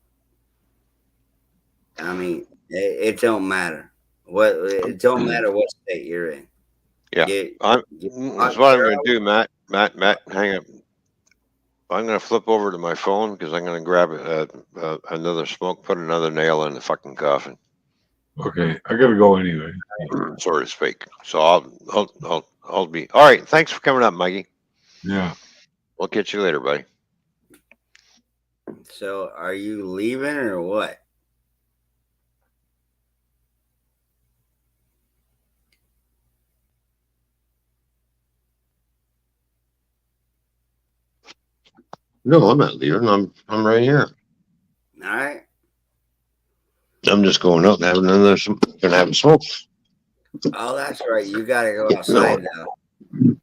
I mean, it don't matter it don't matter what state you're in. Yeah, that's what I'm going to do, Matt. Matt, hang up. I'm going to flip over to my phone because I'm going to grab another smoke, put another nail in the fucking coffin. Okay, I gotta go anyway, so to speak. So I'll be all right. Thanks for coming up, Mikey. Yeah. We'll catch you later, buddy. So, are you leaving or what? No, I'm not leaving. I'm right here. All right. I'm just going out and having another. Gonna have a smoke. Oh, that's right. You gotta go outside now.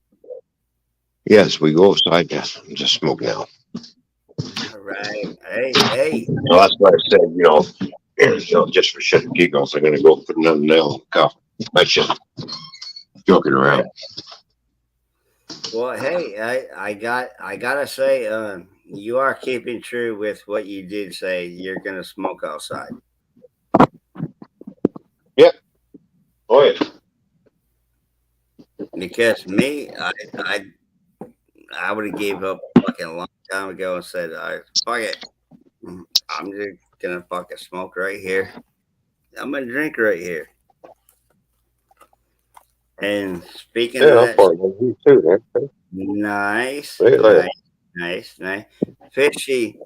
Yes, we go outside. Yes, just smoke now. All right. Hey. Well, that's what I said. Just for shit and giggles, I'm gonna go put another nail in the coffin. I should. Joking around. Well, hey, I gotta say, you are keeping true with what you did say. You're gonna smoke outside. Yep. Oh yeah. Because me, I would have gave up fucking a long time ago and said, fuck it. I'm just gonna fucking smoke right here. I'm gonna drink right here. And speaking of that, you too, man. nice, Later. nice. Fishy,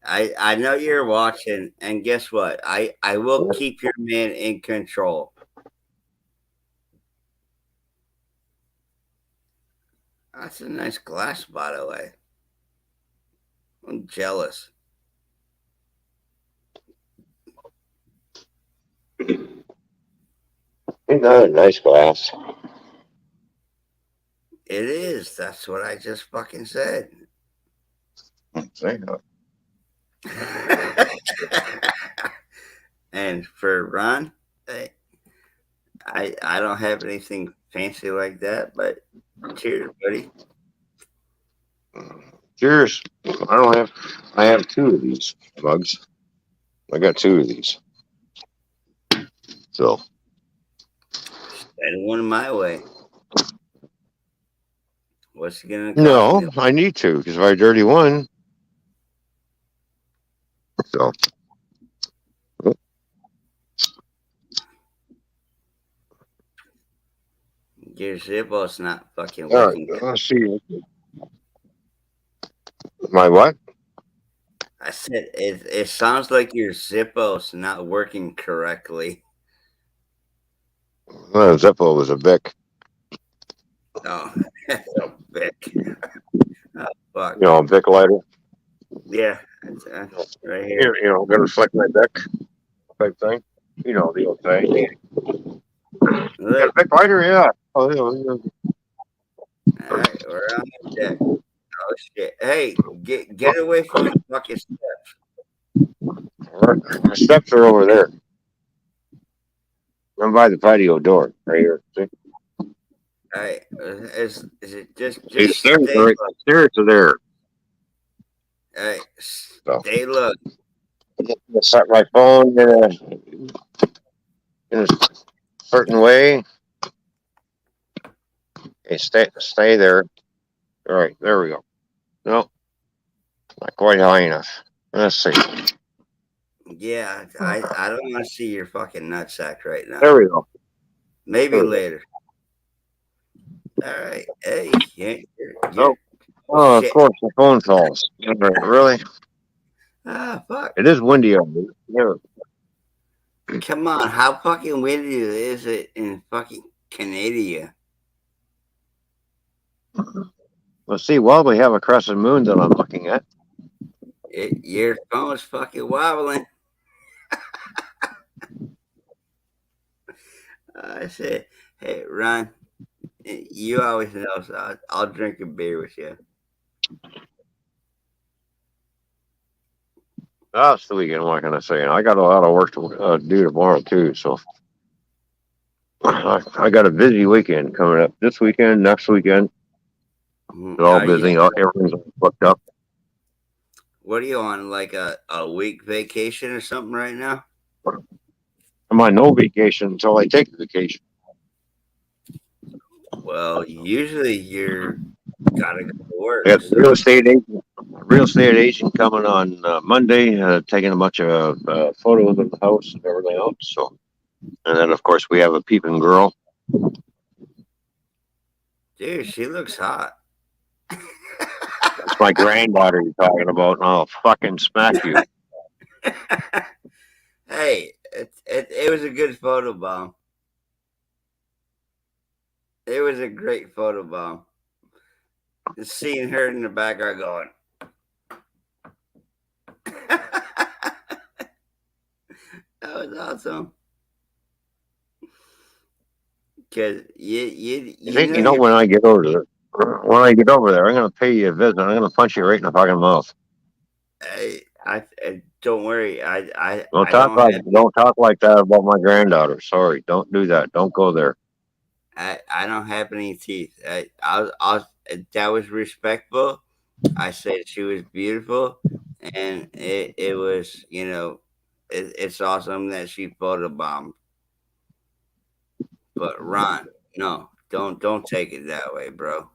I know you're watching, and guess what? I will keep your man in control. That's a nice glass, by the way. I'm jealous. Ain't that a nice glass? It is. That's what I just fucking said. And for Ron, I don't have anything fancy like that, but cheers, buddy. Cheers. I have two of these mugs. I got two of these. So. Send one my way. What's he gonna cost No, me? I need to because if I dirty one. So. Your Zippo's not fucking working. All right, let's see. My what? I said it sounds like your Zippo's not working correctly. Well, Zippo was a Vic. Oh, that's a Vic. Oh, fuck. A Vic lighter. Yeah, that's right here. Gonna reflect my Vic type thing. The old thing. Got a Vic lighter, yeah. Oh, All right, we're on the deck. Oh shit! Hey, get away from the fucking steps. The steps are over there. I'm by the patio door, right here. See? All right, is it just The stairs are there. All right, stay low. I set my phone in a certain way. Okay, stay there. All right, there we go. No, not quite high enough. Let's see. Yeah, I don't want to see your fucking nutsack right now. There we go. Maybe later. All right. Hey, Oh, of course, the phone falls. Really? Ah, fuck. It is windy out there. Yeah. Come on, how fucking windy is it in fucking Canada? Let's see. Well, we have a crescent moon that I'm looking at. Your phone's fucking wobbling. I said, hey, Ron, you always know, so I'll drink a beer with you. That's the weekend. What can I say? And I got a lot of work to do tomorrow too. So I got a busy weekend coming up. This weekend, next weekend, it's all busy. Everything's booked up. What are you on? Like a week vacation or something right now? I'm on no vacation until I take the vacation. Well, usually you're gotta go to work. I got So. real estate agent coming on Monday, taking a bunch of photos of the house and everything else. So, and then of course we have a peeping girl. Dude, she looks hot. That's my granddaughter you're talking about, and I'll fucking smack you. Hey, it was a good photo bomb. It was a great photo bomb. Just seeing her in the background going. That was awesome. Because You know when I get over there, I'm gonna pay you a visit. I'm gonna punch you right in the fucking mouth. I don't worry. Don't talk like that about my granddaughter. Sorry, don't do that. Don't go there. I don't have any teeth. That was respectful. I said she was beautiful, and it was it's awesome that she photobombed. But Ron, no, don't take it that way, bro.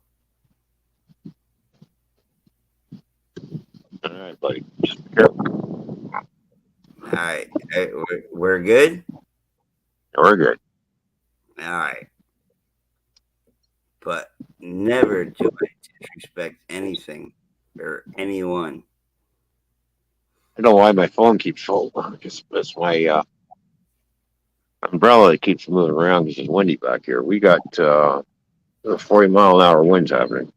All right, buddy. Just be careful. All right, hey, we're good. We're good. All right, but never do I disrespect anything or anyone. I don't know why my phone keeps full. It's my umbrella that keeps moving around because it's windy back here. We got 40-mile-an-hour winds happening,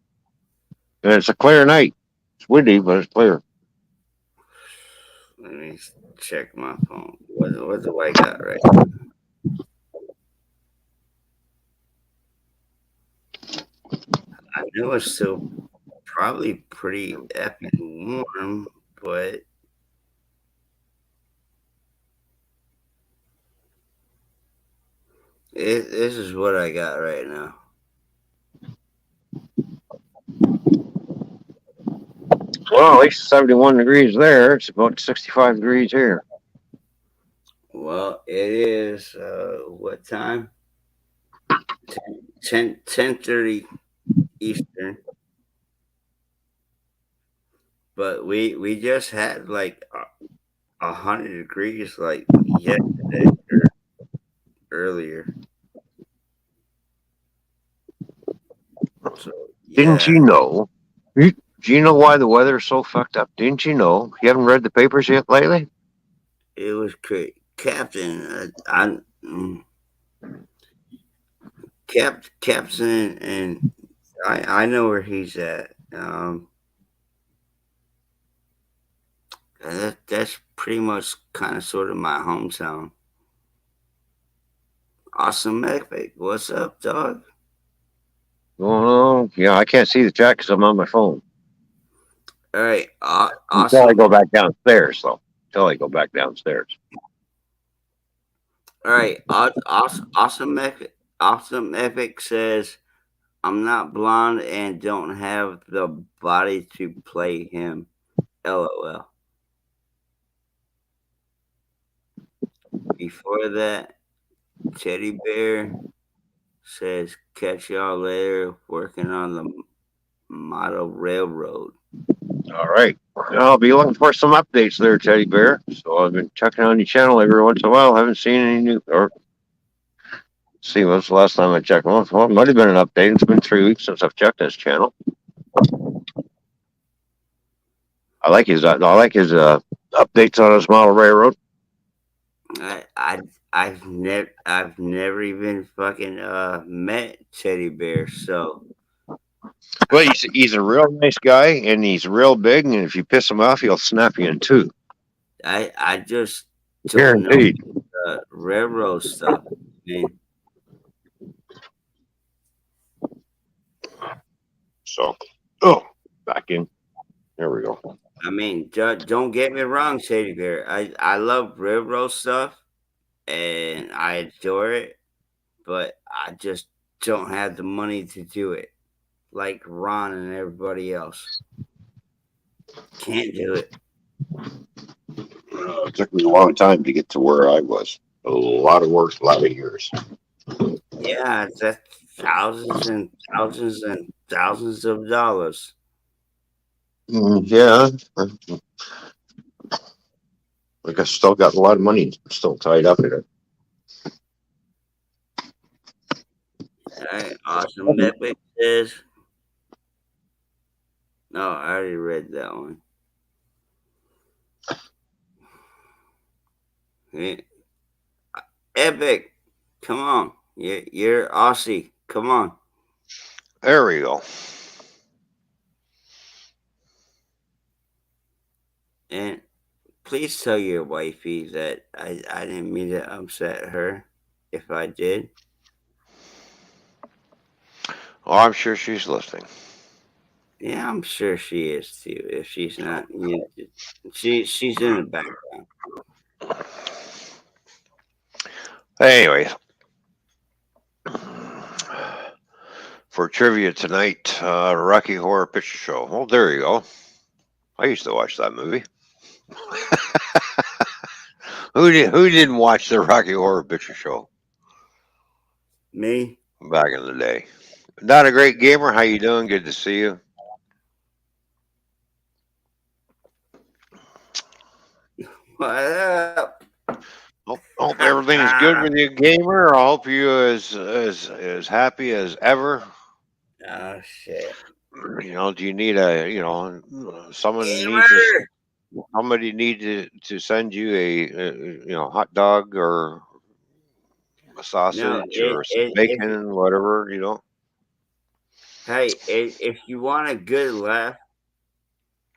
and it's a clear night. It's windy, but it's clear. Let me check my phone. What do I got right now? I know it's still probably pretty effing warm, but this is what I got right now. Well, at least 71 degrees there. It's about 65 degrees here. Well, it is what time? 10:30 Eastern. But we just had like 100 degrees like yesterday or earlier. So Didn't yeah, you know? Do you know why the weather's so fucked up? Didn't you know? You haven't read the papers yet lately? it was great, Captain. Captain, and I know where he's at. That's pretty much kind of sort of my hometown. Awesome Epic. What's up, dog? Oh, yeah, I can't see the chat because I'm on my phone. All right. Until I Awesome. go back downstairs, though. Until I go back downstairs. All right. Awesome Epic. Awesome Epic says, I'm not blonde and don't have the body to play him. LOL. Before that, Teddy Bear says, catch y'all later working on the model railroad. All right. I'll be looking for some updates there, Teddy Bear. So I've been checking on your channel every once in a while. Haven't seen any new. Or see, when's the last time I checked? Well, it might have been an update. It's been 3 weeks since I've checked this channel. I like his updates on his model railroad. I've never even fucking met Teddy Bear, so. Well, he's a real nice guy, and he's real big. And if you piss him off, he'll snap you in two. I just don't Guaranteed. know the railroad stuff. Man. So, back in. There we go. I mean, don't get me wrong, Shady Bear. I love railroad stuff and I adore it, but I just don't have the money to do it. Like Ron and everybody else. Can't do it. It took me a long time to get to where I was. A lot of work, a lot of years. Yeah, that's thousands and thousands and thousands of dollars. Yeah. Like I still got a lot of money still tied up in it. All right, awesome. Epic says. No, I already read that one. Yeah. Epic, come on. You're Aussie. Come on. There we go. And please tell your wifey that I didn't mean to upset her if I did. Oh, I'm sure she's listening. Yeah, I'm sure she is too. If she's not, she's in the background. Anyways, for trivia tonight, Rocky Horror Picture Show. Well, there you go. I used to watch that movie. Who didn't watch the Rocky Horror Picture Show? Me? Back in the day. Not a great gamer. How you doing? Good to see you. What up? Hope everything's good with you, gamer. I hope you as happy as ever. Oh shit! Do you need somebody need to send you a hot dog or a sausage or some bacon, whatever, Hey, if you want a good laugh,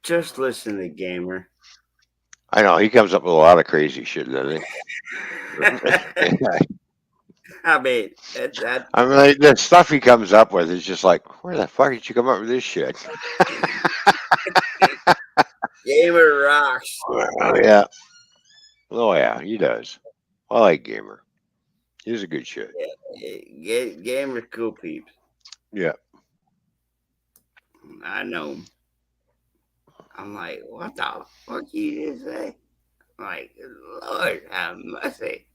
just listen to Gamer. I know he comes up with a lot of crazy shit, doesn't he? I mean, the stuff he comes up with is just like, where the fuck did you come up with this shit? Gamer rocks. Yeah. Oh yeah, he does. I like Gamer. He's a good shit. Yeah, Gamer cool peeps. Yeah. I know him. I'm like, what the fuck you just say? I'm like, Lord have mercy.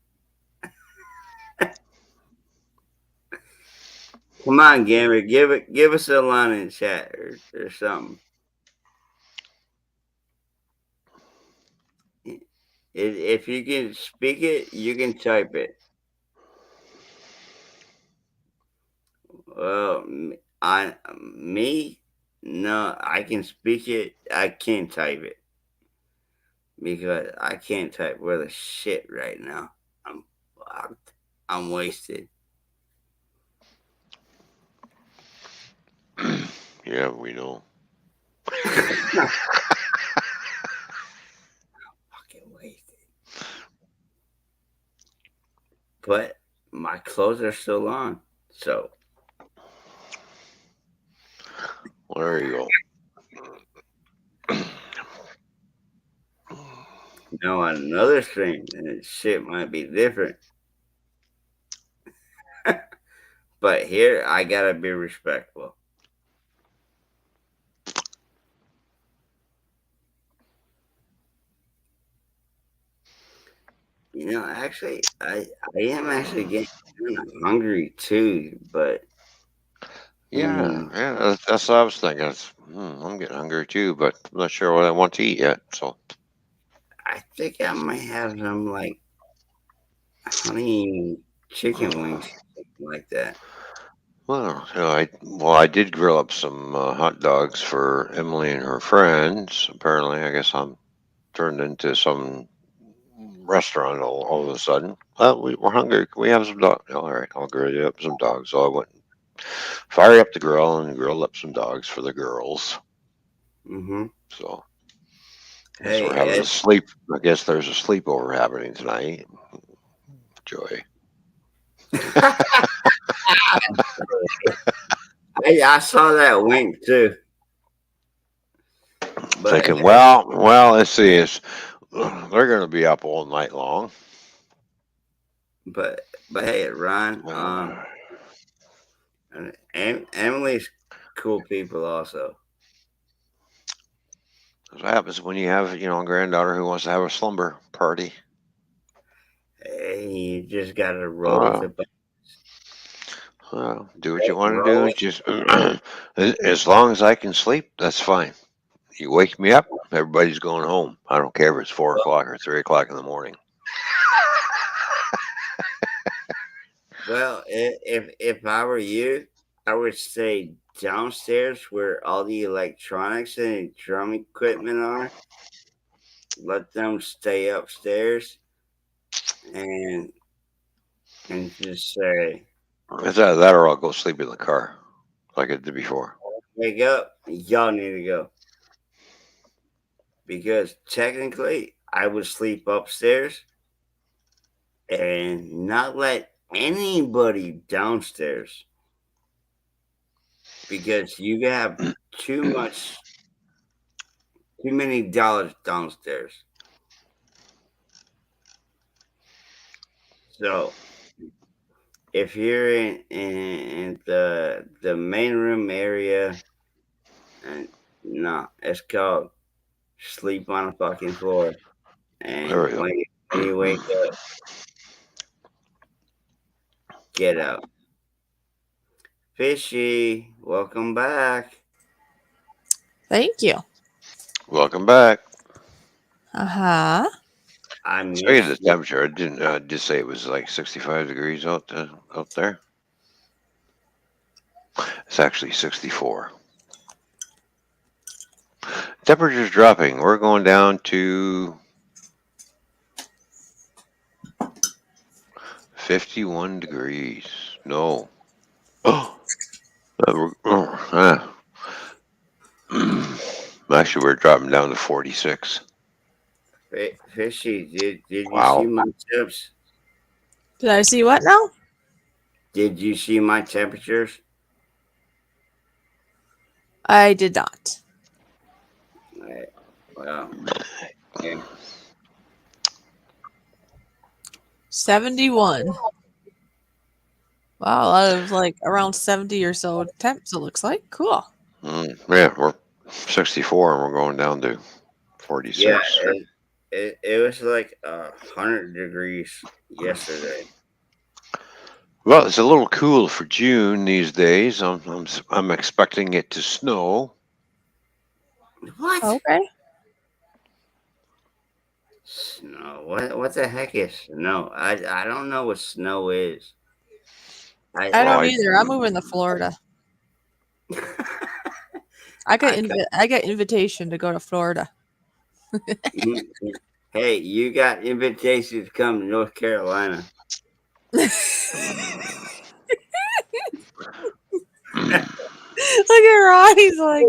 Come on, Gamer, give us a line in chat or something. If you can speak it, you can type it. Well, no, I can speak it. I can't type it because I can't type worth a shit right now. I'm fucked. I'm wasted. Yeah, we know. Fucking wasted. But my clothes are still on, so. Well, there you go. Now on another stream, and shit might be different. But here, I gotta be respectful. Actually, I am actually getting hungry too, but yeah, that's what I was thinking. I'm getting hungry too, but I'm not sure what I want to eat yet. So I think I might have some like honey chicken wings, something like that. well, I did grill up some hot dogs for Emily and her friends. Apparently, I guess I'm turned into some restaurant all of a sudden. Well, we're hungry. Can we have some dogs? All right, I'll grill you up some dogs. So I went fire up the grill and grilled up some dogs for the girls. Mm-hmm. So Hey, we're having a sleep. I guess there's a sleepover happening tonight. Joy. I saw that wink too. But Thinking, hey, well, let's see, they're going to be up all night long. but hey, Ron, and Emily's cool people also. That's what happens when you have, a granddaughter who wants to have a slumber party. Hey, you just gotta roll with Uh, it. But do what you want to roll do. with Just as long as I can sleep, that's fine. You wake me up, everybody's going home. I don't care if it's 4 o'clock or 3 o'clock in the morning. Well, if I were you, I would stay downstairs where all the electronics and drum equipment are. Let them stay upstairs and just say, It's either that or I'll go sleep in the car, like I did before. "Wake up, y'all need to go." Because technically, I would sleep upstairs and not let anybody downstairs because you have too many dollars downstairs. So if you're in the main room area, and no, it's called sleep on a fucking floor. There And we go. when you wake up, get out. Fishy, welcome back. Thank you. Welcome back. Uh-huh. I Speaking of the miss you. temperature, I didn't just say it was like 65 degrees out there. It's actually 64. Temperature's dropping. We're going down to 51 degrees. No. Oh, actually, we're dropping down to 46. Fishy, did you see Wow. my temps? Did I see what now? Did you see my temperatures? I did not. Right. Well, yeah. 71. Wow, out of like around 70 or so temps, it looks like. Cool. Yeah, we're 64 and we're going down to Yeah, 46. it was like 100 degrees yesterday. Well, it's a little cool for June these days. I'm expecting it to snow. What? Okay. Snow? What the heck is snow? I don't know what snow is. I I don't Well, either. I'm moving to Florida. I I get invitation to go to Florida. Hey, you got invitation to come to North Carolina. Look at Ron. He's like,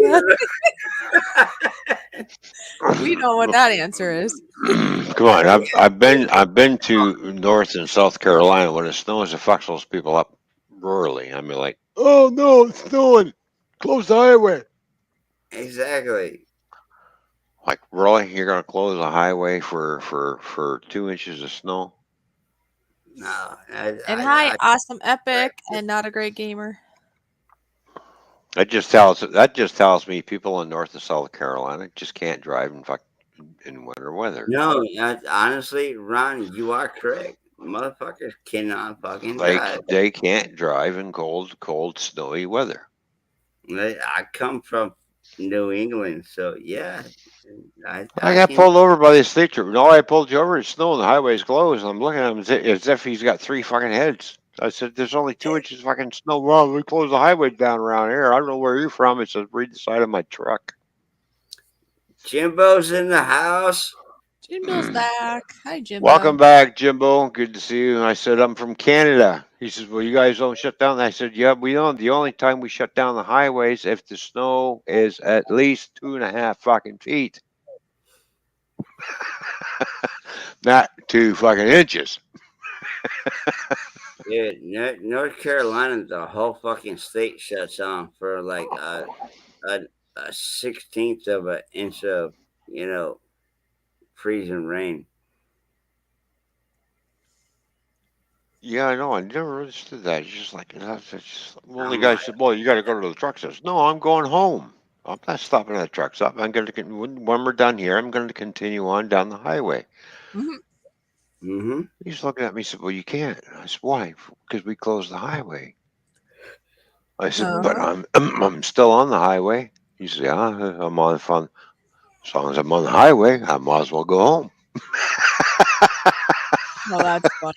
we know what that answer is. come on, I've been to North and South Carolina. When it snows, it fucks those people up rurally. I mean, like, oh no, it's snowing. Close the highway. Exactly. Like, really, you're gonna close the highway for 2 inches of snow? No, And hi, I awesome epic and not a great gamer. That just tells me people in North and South Carolina just can't drive in winter weather. no. Honestly, Ron, you are correct. Motherfuckers cannot fucking drive. They can't drive in cold, snowy weather. I come from New England, so yeah, I I got can. pulled over by the state trooper. No, I pulled you over. It's snow and the highway's closed. I'm looking at him as if he's got three fucking heads. I said, "There's only 2 inches of fucking snow. Well, we closed the highway down around here. I don't know where you're from." It says, "Read the side of my truck." Jimbo's in the house. Jimbo's back. Hi, Jimbo. Welcome back, Jimbo. Good to see you. I said, "I'm from Canada." He says, "Well, you guys don't shut down." I said, "Yeah, we don't. The only time we shut down the highways if the snow is at least 2.5 fucking feet, not 2 fucking inches." Dude, North Carolina, the whole fucking state shuts down for like 1/16 of an inch of, freezing rain. Yeah, I know. I never understood that. It's just like, that's just, well, the I'm guy like, said, well, you got to go to the truck stop. No, I'm going home. I'm not stopping at the truck stop. I'm going to, when we're done here, I'm going to continue on down the highway. mm-hmm. He's looking at me and said, well, you can't. I said, why? Because we closed the highway. I said, but I'm still on the highway. He said, yeah, I'm on fun. As long as I'm on the highway, I might as well go home. Oh, that's funny.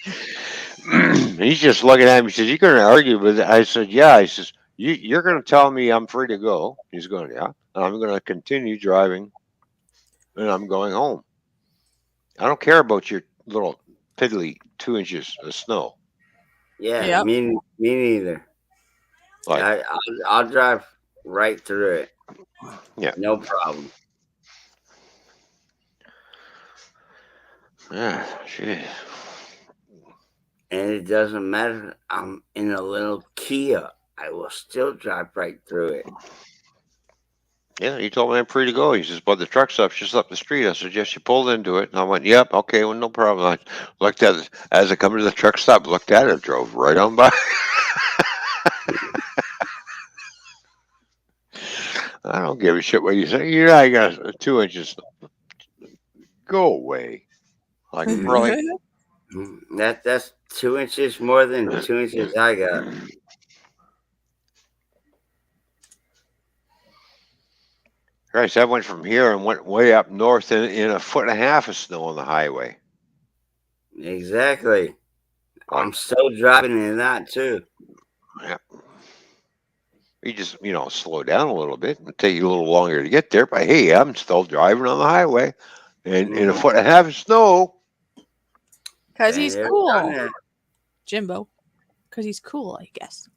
He's just looking at me. He says, "You're going to argue with it?" I said, "Yeah." I says, "You're going to tell me I'm free to go?" He's going, "Yeah." And I'm going to continue driving, and I'm going home. I don't care about your little piddly 2 inches of snow. Yeah, Yep. me neither. Like, I'll drive right through it. yeah, No problem. yeah, shit. And it doesn't matter. I'm in a little Kia. I will still drive right through it. Yeah, he told me I'm free to go. He says, "But the truck stop's just up the street." I said, "Yes, you pulled into it." And I went, "Yep, okay, well, no problem." I looked at it as I come to the truck stop, looked at it, drove right on by. I don't give a shit what you say. You know, I got 2 inches. Go away. Like, really? That's 2 inches more than 2 inches I got. Christ, I went from here and went way up north in a foot and a half of snow on the highway. Exactly. Like, I'm still driving in that too. yeah. You just, slow down a little bit and take you a little longer to get there. But hey, I'm still driving on the highway and in a foot and a half of snow. Because he's Been there, cool. done that. Jimbo. Because he's cool, I guess.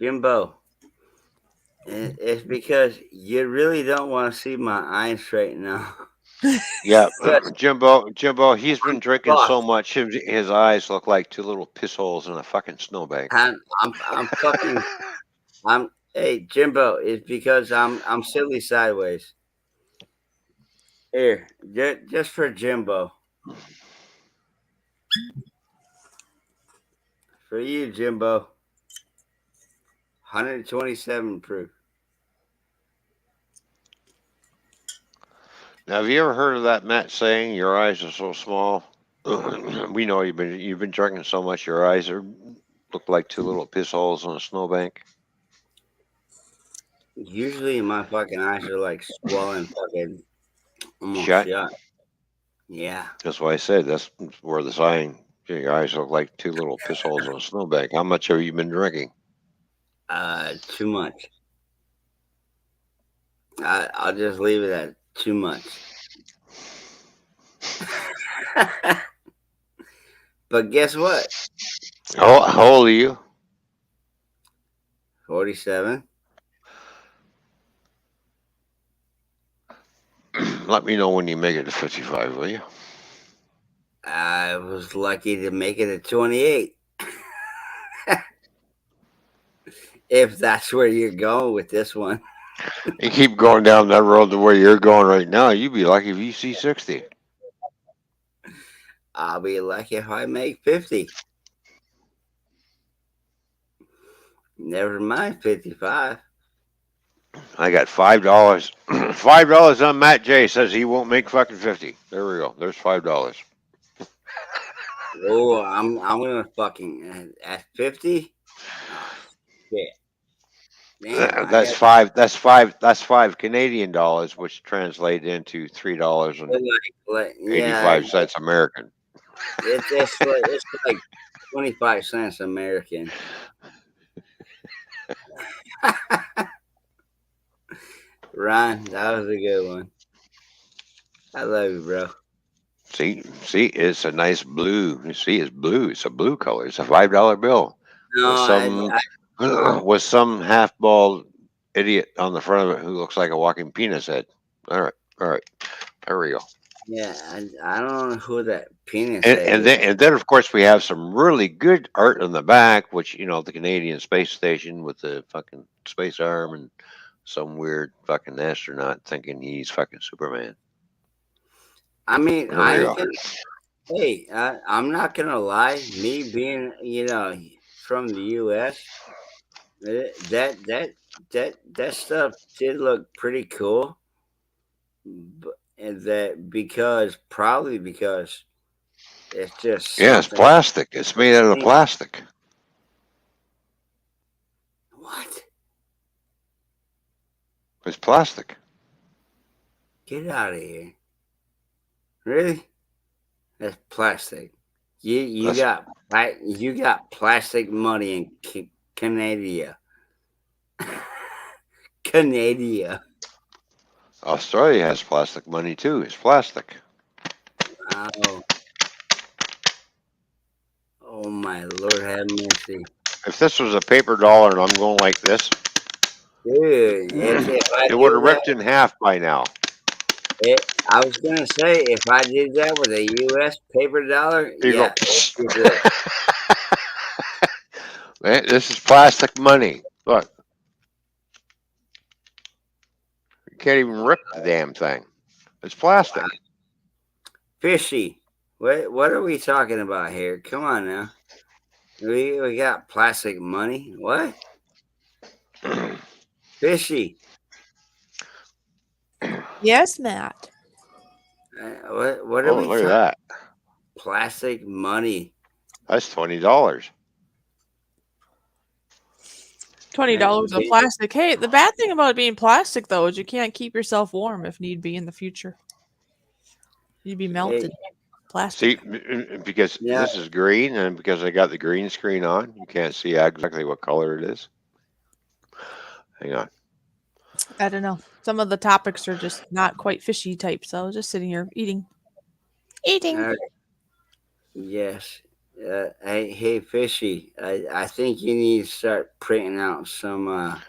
Jimbo, it's because you really don't want to see my eyes right now. Yeah, Jimbo, he's been drinking Fuck. so much, his eyes look like two little piss holes in a fucking snowbank. I'm fucking. Hey, Jimbo, it's because I'm silly sideways. Here, just for Jimbo. For you, Jimbo. 127 proof. Now, have you ever heard of that Matt saying, "Your eyes are so small"? We know you've been drinking so much, your eyes look like two little piss holes on a snowbank. Usually my fucking eyes are like swollen, fucking almost Shut. shut. Yeah. That's why I said that's where the saying, "Your eyes look like two little piss holes on a snowbank." How much have you been drinking? Too much. I'll just leave it at too much. But guess what? How old are you? 47. Let me know when you make it to 55, will you? I was lucky to make it at 28. If that's where you're going with this one. You keep going down that road the way you're going right now, you'd be lucky if you see 60. I'll be lucky if I make 50. Never mind 55. I got $5. $5 on Matt J says he won't make fucking 50. There we go. There's $5. Oh, I'm gonna fucking at 50. Oh, shit. Damn, That's five. That's $5 Canadian, which translate into $3.85 yeah, American. it's like 25 cents American. Ron, that was a good one. I love you, bro. See, it's a nice blue. You see, it's blue. It's a blue color. It's a $5 bill No, with some with some half bald idiot on the front of it who looks like a walking penis head. All right, there we go. Yeah, I don't know who that penis And, head and is. then and then of course we have some really good art on the back, which the Canadian space station with the fucking space arm and some weird fucking astronaut thinking he's fucking Superman. I mean, There I we ain't go. gonna. Hey, I'm not gonna lie. Me being, from the U.S., that stuff did look pretty cool. And that probably because it's just Yeah, it's something. plastic. It's made out of plastic. What? It's plastic. Get out of here! Really? That's plastic. You That's got plastic money in Canada. Canada. Australia has plastic money too. It's plastic. Wow. Oh my Lord, have mercy, If this was a paper dollar and I'm going like this, dude. If I it would do have that, ripped in half by now. I was gonna say if I did that with a U.S. paper dollar, You go. yeah, it would rip. Man, this is plastic money. Look, you can't even rip the damn thing. It's plastic. Fishy. What are we talking about here? Come on now. We got plastic money. What? Fishy. Yes, Matt. What are Oh, we look at talking? that. Plastic money. That's $20. $20 of plastic. Hey, the bad thing about it being plastic, though, is you can't keep yourself warm if need be in the future. You'd be melted. Plastic. See, because Yeah. this is green, and because I got the green screen on, you can't see exactly what color it is. Hang on. I don't know. Some of the topics are just not quite fishy type, so I was just sitting here eating. Yes. Hey, Fishy. I think you need to start printing out some.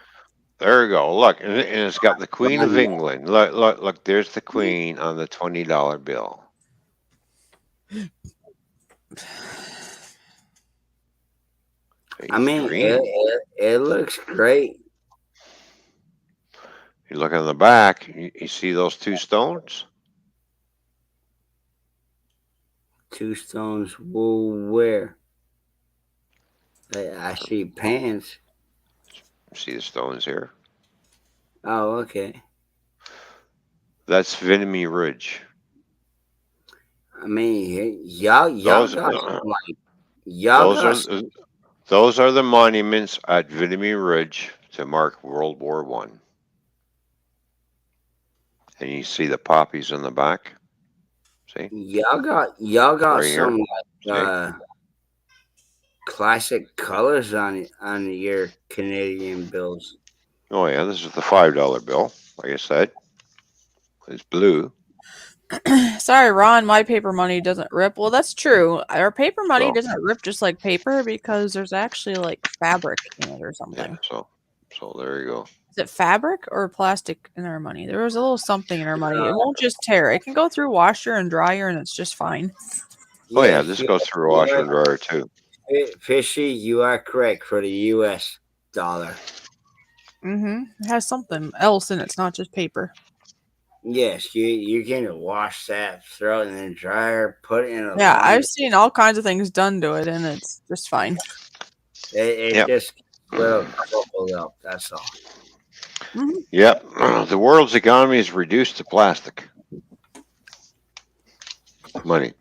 There we go. Look, and it's got the Queen of Money. England. Look. There's the Queen on the $20 bill. I mean, green. it looks great. You look on the back. You see those two stones? Two stones. Where? I see pants. See the stones here? Oh, okay. That's Vinimy Ridge. I mean, y'all Those, got y'all got. those are the monuments at Vinimy Ridge to mark World War One. And you see the poppies in the back. See? Y'all got Right some here. classic colors on your Canadian bills. Oh yeah, this is the $5 bill. Like I said, it's blue. Sorry, Ron, my paper money doesn't rip. Well, that's true. Our paper money So- doesn't rip just like paper because there's actually like fabric in it or Yeah. something. So there you go. Is it fabric or plastic in our money? There was a little something in our money. It won't just tear. It can go through washer and dryer and it's just fine. Oh yeah, this goes through a washer and dryer too. Fishy, you are correct for the U.S. dollar. Mm-hmm. It has something else in it. It's not just paper. Yes, you can wash that, throw it in the dryer, put it in a Yeah, laundry. I've seen all kinds of things done to it, and it's just fine. It just will crumple up. That's all. Mm-hmm. Yep. The world's economy is reduced to plastic money.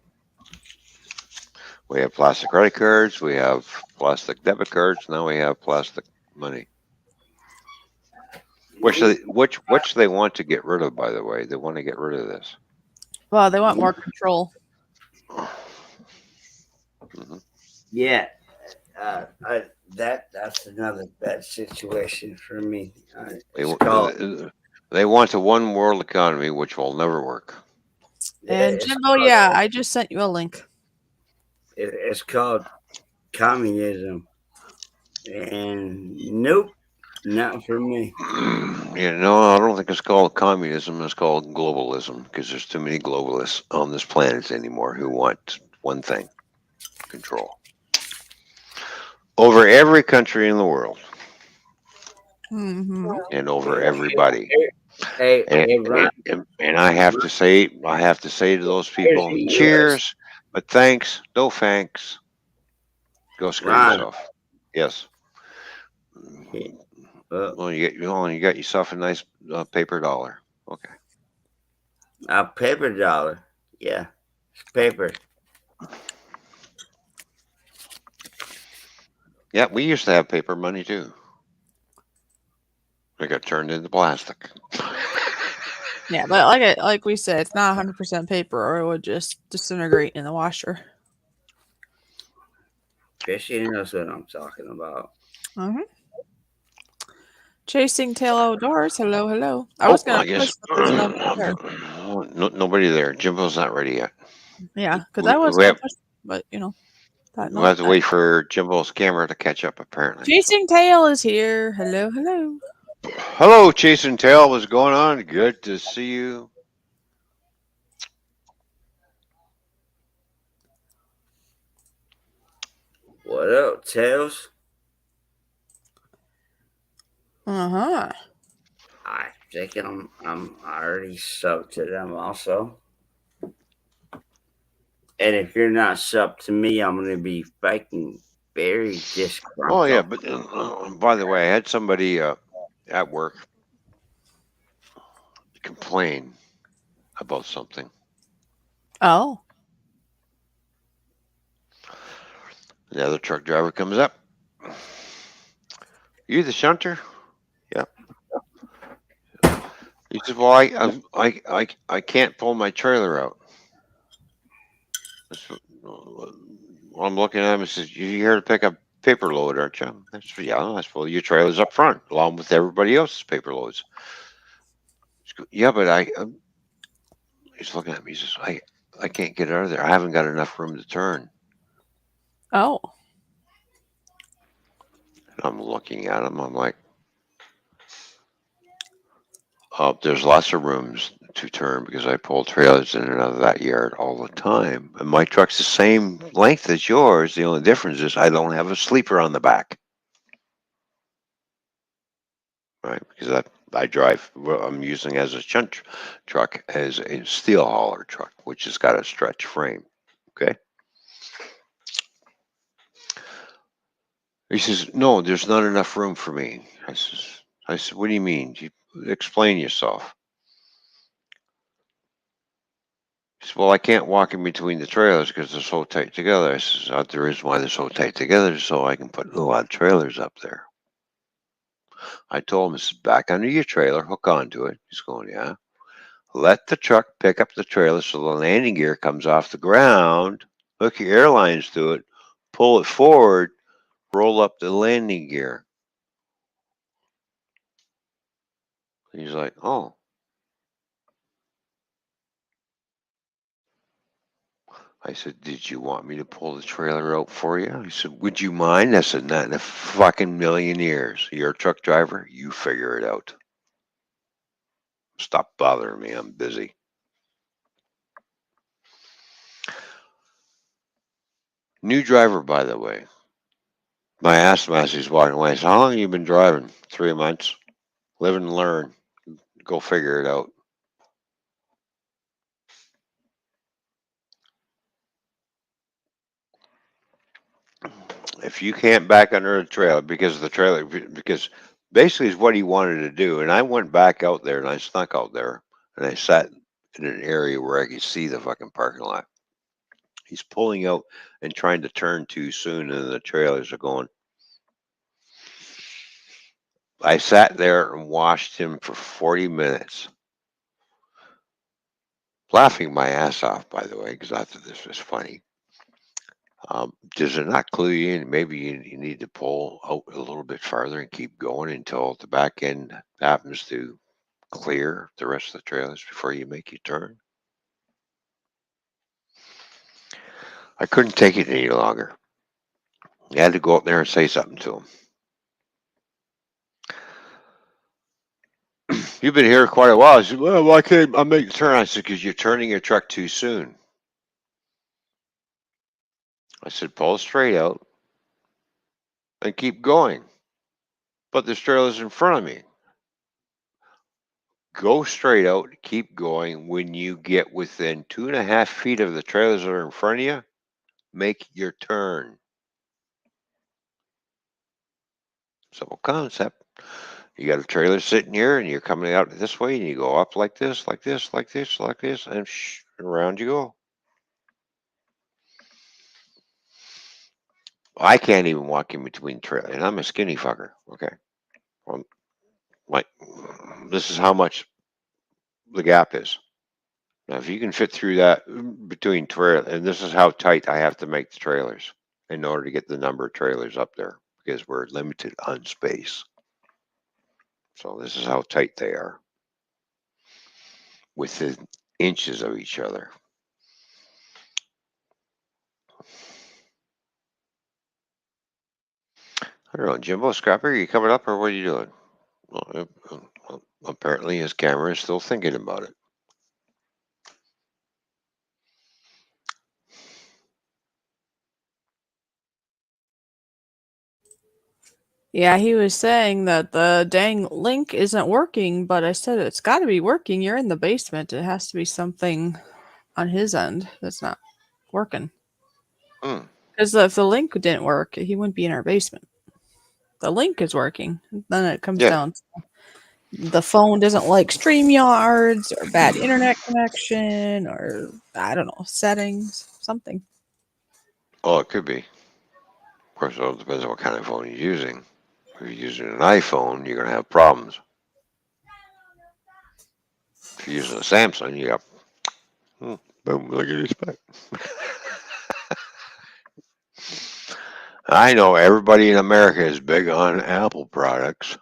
We have plastic credit cards. We have plastic debit cards. Now we have plastic money. Which they want to get rid of, by the way. They want to get rid of this. Well, they want more control. Mm-hmm. Yeah, that's another bad situation for me. They want a one world economy, which will never work. And Jimbo, yeah, I just sent you a link. It's called communism, and nope, Not for me. I don't think it's called communism. It's called globalism because there's too many globalists on this planet anymore who want one thing: control over every country in the world Mm-hmm. and over everybody. Hey, Ron. And I have to say, to those Here's people, the U.S. cheers, but thanks, no thanks. Go screw Ron. yourself. Yes. Hey, uh, Well, you got yourself a nice paper dollar. Okay. a paper dollar. Yeah, it's paper. Yeah, we used to have paper money too. It got turned into plastic. Yeah, but like we said, it's not 100% paper, or it would just disintegrate in the washer. Fishy knows what I'm talking about. Mm-hmm. Chasing tail outdoors. Hello, hello. I was gonna I guess push, but there's nobody there. nobody there. Jimbo's not ready yet. Yeah, because We, I was we gonna have push, but thought we nope. have to wait for Jimbo's camera to catch up. Apparently. Chasing tail is here. Hello, hello. Hello, Chasing Tail. What's going on? Good to see you. What up, Tails? Uh-huh. I think I'm already subbed to them also. And if you're not subbed to me, I'm gonna be fucking very Oh yeah, disgruntled. but by the way, I had somebody at work complain about something. Oh. The other truck driver comes up. You the shunter? Yeah. He says, "Well, I can't pull my trailer out." I'm looking at him and says, "You here to pick up paper load, aren't you?" I said, "Yeah." I said, "Well, your trailer's up front, along with everybody else's paper loads." Yeah, but he's looking at me. He says, I can't get out of there. I haven't got enough room to turn." Oh. And I'm looking at him. I'm like, there's lots of rooms to turn because I pull trailers in and out of that yard all the time. And my truck's the same length as yours. The only difference is I don't have a sleeper on the back. Right? Because I drive, what I'm using as a shunt truck as a steel hauler truck, which has got a stretch frame. Okay. He says, "No, there's not enough room for me." I said, "What do you mean? You explain yourself." He said, "Well, I can't walk in between the trailers because they're so tight together." I says, "The reason why they're so tight together is so I can put a lot of trailers up there." I told him, "This is back under your trailer, hook onto it." He's going, "Yeah." Let the truck pick up the trailer so the landing gear comes off the ground, hook your airlines to it, pull it forward, roll up the landing gear. He's like, "Oh." I said, "Did you want me to pull the trailer out for you?" He said, "Would you mind?" I said, "Not in a fucking million years. You're a truck driver. You figure it out. Stop bothering me. I'm busy." New driver, by the way. I asked him as he's walking away, I said, "How long have you been driving?" 3 months. Live and learn. Go figure it out. If you can't back under a trailer because basically is what he wanted to do. And I went back out there and I snuck out there and I sat in an area where I could see the fucking parking lot. He's pulling out and trying to turn too soon, and the trailers are going. I sat there and watched him for 40 minutes, laughing my ass off, by the way, because I thought this was funny. Does it not clue you in? Maybe you need to pull out a little bit farther and keep going until the back end happens to clear the rest of the trailers before you make your turn. I couldn't take it any longer. I had to go up there and say something to him. You've been here quite a while. She said, well, why can't I make the turn? I said, because you're turning your truck too soon. I said, pull straight out and keep going. But there's trailers in front of me. Go straight out, keep going. When you get within 2.5 feet of the trailers that are in front of you, make your turn. Simple concept. You got a trailer sitting here, and you're coming out this way, and you go up like this, like this, like this, like this, and around you go. I can't even walk in between trailers, and I'm a skinny fucker. Okay, well, like this is how much the gap is. Now, if you can fit through that between trailer, and this is how tight I have to make the trailers in order to get the number of trailers up there because we're limited on space. So this is how tight they are, within inches of each other. I don't know, Jimbo Scrapper, are you coming up or what are you doing? Well, apparently his camera is still thinking about it. Yeah, he was saying that the dang link isn't working, but I said it's got to be working. You're in the basement. It has to be something on his end that's not working. Because if the link didn't work, he wouldn't be in our basement. The link is working. Then it comes down to the phone doesn't like StreamYards or bad internet connection or, I don't know, settings, something. Oh, it could be. Of course, it all depends on what kind of phone you're using. If you're using an iPhone, you're going to have problems. If you're using a Samsung, you got, boom, look at this back. I know everybody in America is big on Apple products.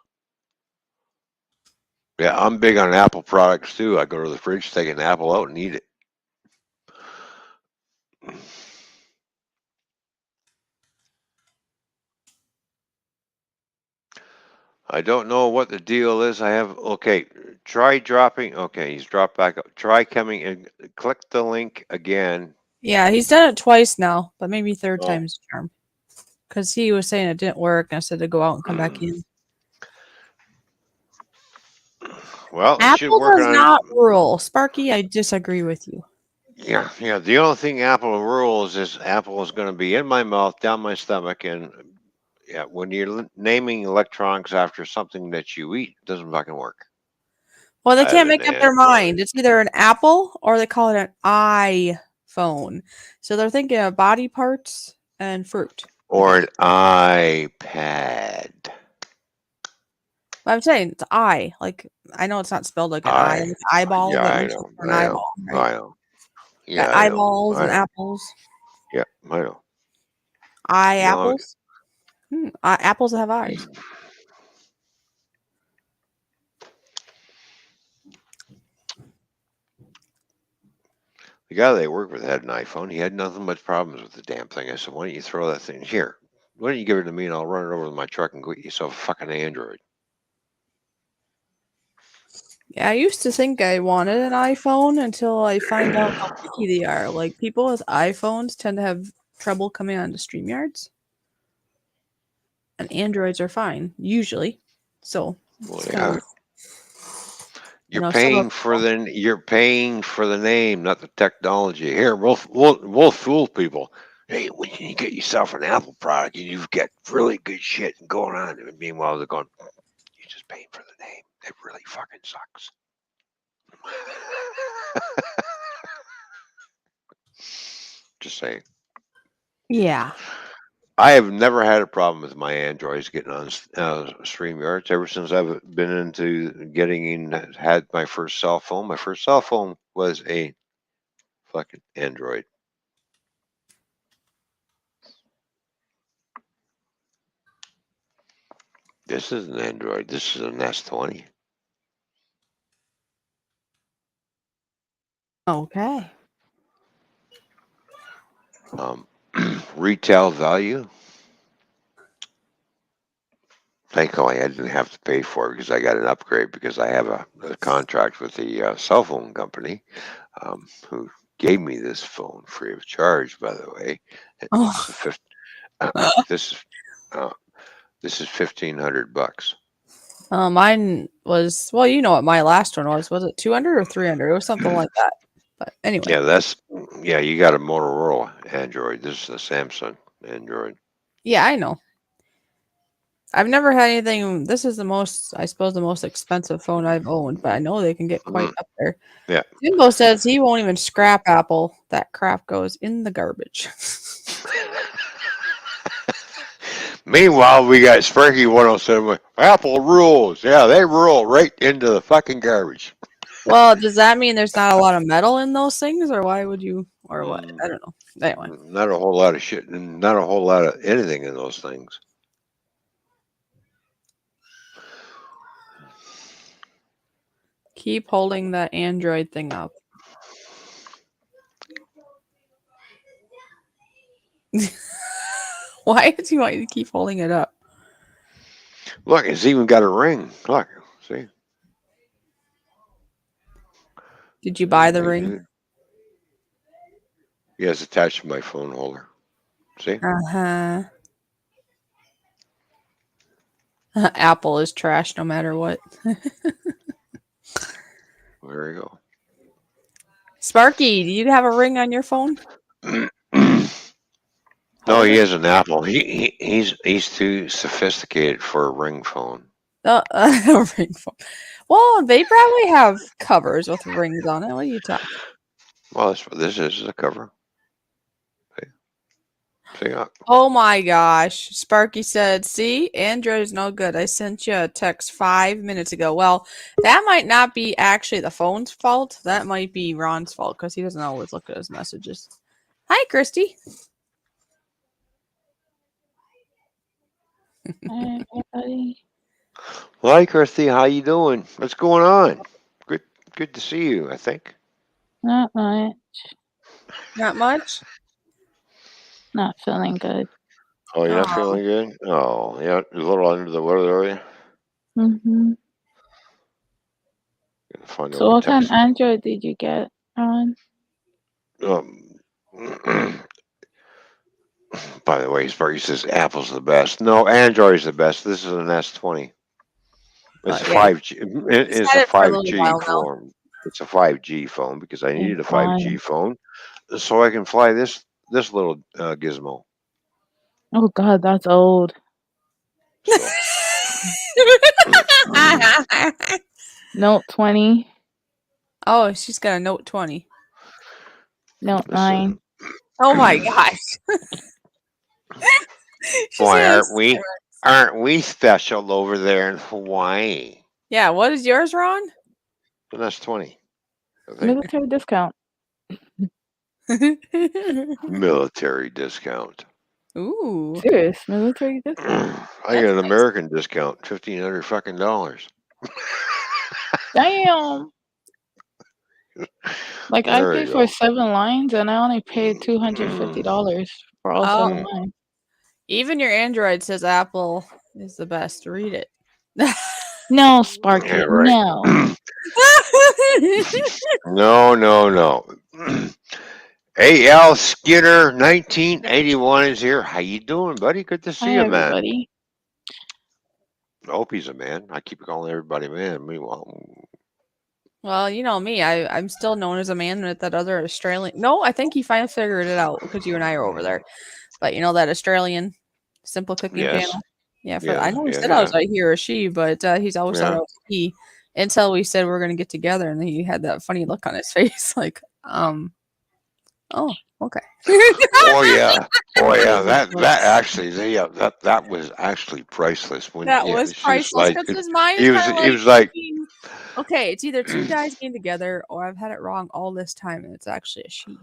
Yeah, I'm big on Apple products too. I go to the fridge, take an apple out, and eat it. I don't know what the deal is. I have, okay, try dropping. Okay, he's dropped back up. Try coming and click the link again. Yeah, he's done it twice now, but maybe third time's a charm. Because he was saying it didn't work, and I said to go out and come back in. Well, Apple does not rule. Sparky, I disagree with you. Yeah. The only thing Apple rules is Apple is going to be in my mouth, down my stomach, and when you're naming electronics after something that you eat, it doesn't fucking work. Well, they can't make up their mind. It's either an Apple or they call it an iPhone. So they're thinking of body parts and fruit. Or an iPad. I'm saying it's I. Like, I know it's not spelled like an I. Like eyeball. Yeah, but I makes know. it for an eyeball, right? I know. Yeah, eyeballs and apples. Yeah, I know. Eye apples? Apples that have eyes. The guy they worked with had an iPhone. He had nothing but problems with the damn thing. I said, why don't you throw that thing here? Why don't you give it to me and I'll run it over with my truck and go get yourself a fucking Android? Yeah, I used to think I wanted an iPhone until I find out how picky they are. Like, people with iPhones tend to have trouble coming onto StreamYards. And Androids are fine, usually. So, it's kind of... You're paying for the name, not the technology. Here, we'll fool people. Hey, when you get yourself an Apple product, you've got really good shit going on. And meanwhile, they're going, you're just paying for the name. It really fucking sucks. Just saying. Yeah. I have never had a problem with my Androids getting on StreamYards ever since I've been into had my first cell phone. My first cell phone was a fucking Android. This is an Android. This is an S20. Okay. Retail value thankfully I didn't have to pay for it because I got an upgrade because I have a contract with the cell phone company who gave me this phone free of charge. By the way, it's Oh, a this is uh, this is $1,500. mine was, well, you know what my last one was. Was it 200 or 300? It was something like that. But anyway. Yeah, you got a Motorola Android. This is a Samsung Android. Yeah, I know. I've never had anything. This is the most, I suppose, the most expensive phone I've owned, but I know they can get quite up there. Yeah. Jimbo says he won't even scrap Apple. That crap goes in the garbage. Meanwhile, we got Sparky 107. Apple rules. Yeah, they rule right into the fucking garbage. Well, does that mean there's not a lot of metal in those things, or why would you, or what? I don't know. Anyway, Not a whole lot of shit, and not a whole lot of anything in those things. keep holding that Android thing up. Why does he want you to keep holding it up? Look, it's even got a ring. Look, see? Did you buy the ring? Yeah, it's attached to my phone holder. See? Uh-huh. Apple is trash no matter what. There you go. Sparky, do you have a ring on your phone? No, he has an Apple. He's too sophisticated for a ring phone. A ring phone. Well, they probably have covers with rings on it. What are you talking? Well, that's what this is a cover. See? Oh my gosh. Sparky said, see, Android is no good. I sent you a text 5 minutes ago. Well, that might not be actually the phone's fault. That might be Ron's fault because he doesn't always look at his messages. Hi, Christy. Hi, everybody. Hi, Christy. How you doing? What's going on? Good to see you, I think. Not much. Not much? Not feeling good. Oh, you're not feeling good? Oh, yeah, a little under the weather, are you? Mm-hmm. So what kind of Android did you get, Ron? By the way, Sparky says Apple's the best. No, Android's the best. This is an S20. It's a 5G. It's a 5G phone. It's a 5G phone because I needed a 5G phone so I can fly this little gizmo. Oh God, that's old. So. Note 20. Oh, she's got a Note 20. Note 9. Oh my gosh. Boy, aren't we special over there in Hawaii? Yeah, what is yours, Ron? Well, that's 20. Military discount. Military discount. Ooh. Serious military discount. I got an American discount, $1,500 fucking dollars. Damn. Like I paid for 7 lines and I only paid $250 for all 7 lines. Even your Android says Apple is the best. Read it. No, Sparky. Yeah, right. No. No. A.L. Skinner, 1981 is here. How you doing, buddy? Good to see you, man. Everybody. I hope he's a man. I keep calling everybody man. Meanwhile, well, you know me. I'm still known as a man with that other Australian. No, I think he finally figured it out because you and I are over there. But you know that Australian simple cooking channel? Yeah, I know he said I was like he or she, but he's always thought I was he until we said we were going to get together, and then he had that funny look on his face, like, oh, okay. Oh yeah. That actually, that was actually priceless. When that was priceless because his mind he was like, okay, it's either two guys getting together or I've had it wrong all this time, and it's actually a she.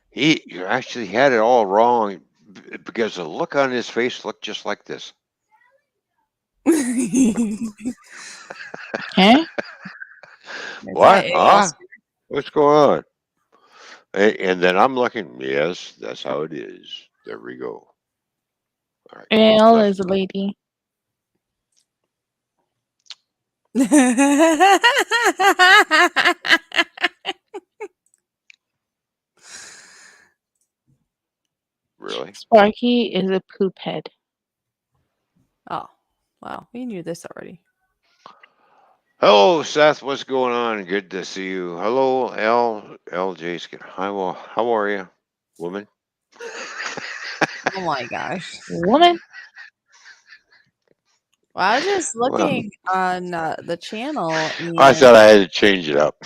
He actually had it all wrong because the look on his face looked just like this. Huh? What? Huh? What's going on? And then I'm looking. Yes, that's how it is. There we go. All right. Ale is a lady. Really? Sparky is a poop head. Oh, wow. We knew this already. Hello, Seth. What's going on? Good to see you. Hello, LJ. Hi, well, how are you, woman? Oh my gosh. Woman. Well, I was just Well, looking on the channel I and thought I had to change it up.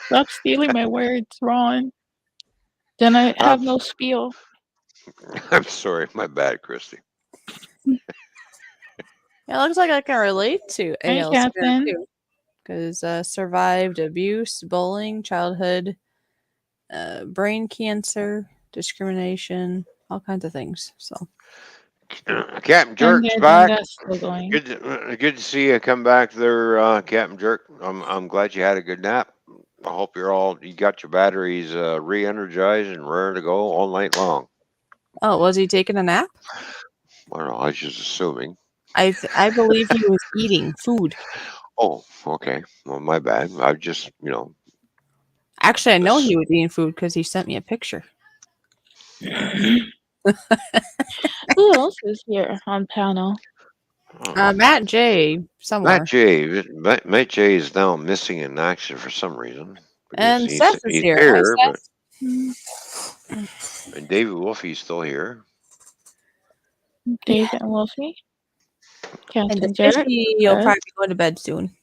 Stop stealing my words, Ron. Then I have no spiel. I'm sorry. My bad, Christy. it looks like I can relate to Hey, AL Captain. too. Because survived abuse, bullying, childhood, brain cancer, discrimination, all kinds of things. So Captain And Jerk's they're doing back. that still going. Good to see you come back there, Captain Jerk. I'm glad you had a good nap. I hope you got your batteries re-energized and ready to go all night long. oh, was he taking a nap? I don't know. I was just assuming. I believe he was eating food. Oh, okay. Well, my bad. I just, Actually, I know he was eating food because he sent me a picture. Who else is here on panel? Matt J. somewhere. Matt J is now missing in action for some reason. And Seth is here. Hi, Seth. And David Wolfie's still here. David and Wolfie. And Captain the Jerk. fishy, you'll probably be going to bed soon.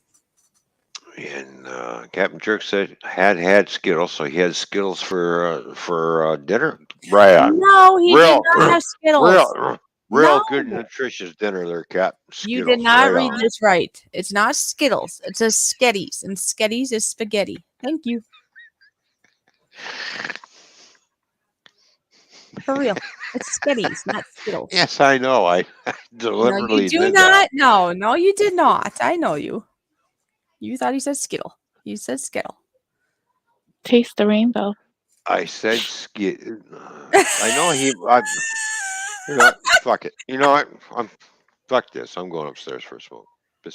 And Captain Jerk said had Skittles, so he had Skittles for dinner. Right on. No, he did not have Skittles. Real good nutritious dinner there, Cap. Skittles, you did not right read on. this right. It's not Skittles. It says Sketties, and Sketties is spaghetti. Thank you. For real. It's Sketties, not Skittles. Yes, I know. I deliberately no, you do did not. that. No, you did not. I know you. You thought he said Skittle. You said Skittle. Taste the rainbow. I said skit. I know he. You know what? Fuck it. You know what? Fuck this. I'm going upstairs for a smoke. You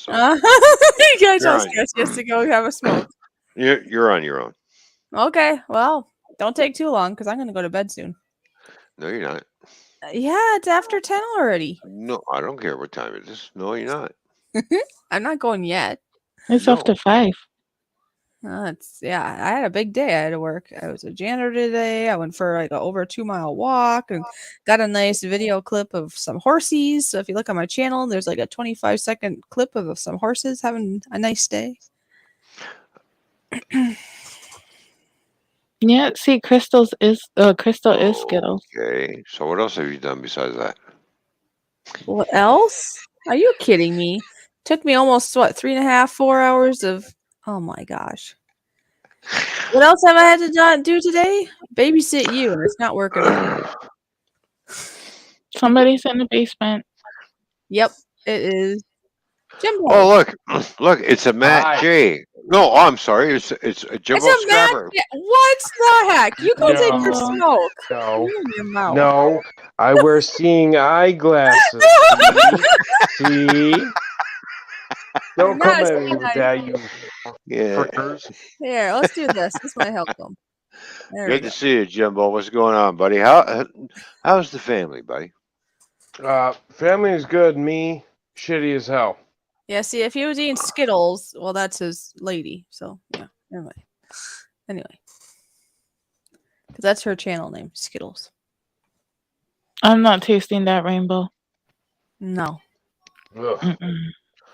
guys all stressed just to go have a smoke. You're on your own. Okay, well, don't take too long because I'm going to go to bed soon. No, you're not. Yeah, it's after 10 already. No, I don't care what time it is. No, you're not. I'm not going yet. It's after 5. I had a big day. I had to work. I was a janitor today. I went for like over a 2-mile walk and got a nice video clip of some horses. So if you look on my channel, there's like a 25-second clip of some horses having a nice day. Yeah, see, Crystal is Skittles. Okay. So what else have you done besides that? What else? Are you kidding me? Took me almost 3.5-4 hours of. Oh my gosh. What else have I had to do today? Babysit you, and it's not working out. Somebody's in the basement. Yep, it is. Jimbo. Oh, look! It's a Matt J. No, I'm sorry. It's a Jimbo It's a Scrabber. What the heck? You go take your smoke. No, I wear seeing eyeglasses. See? Don't come at me with that, you frickers. Here, let's do this. This might help them. Good to see you, Jimbo. What's going on, buddy? How's the family, buddy? Family is good. Me, shitty as hell. Yeah, see, if he was eating Skittles, well, that's his lady. So, yeah, never mind. Anyway. Because that's her channel name, Skittles. I'm not tasting that rainbow. No.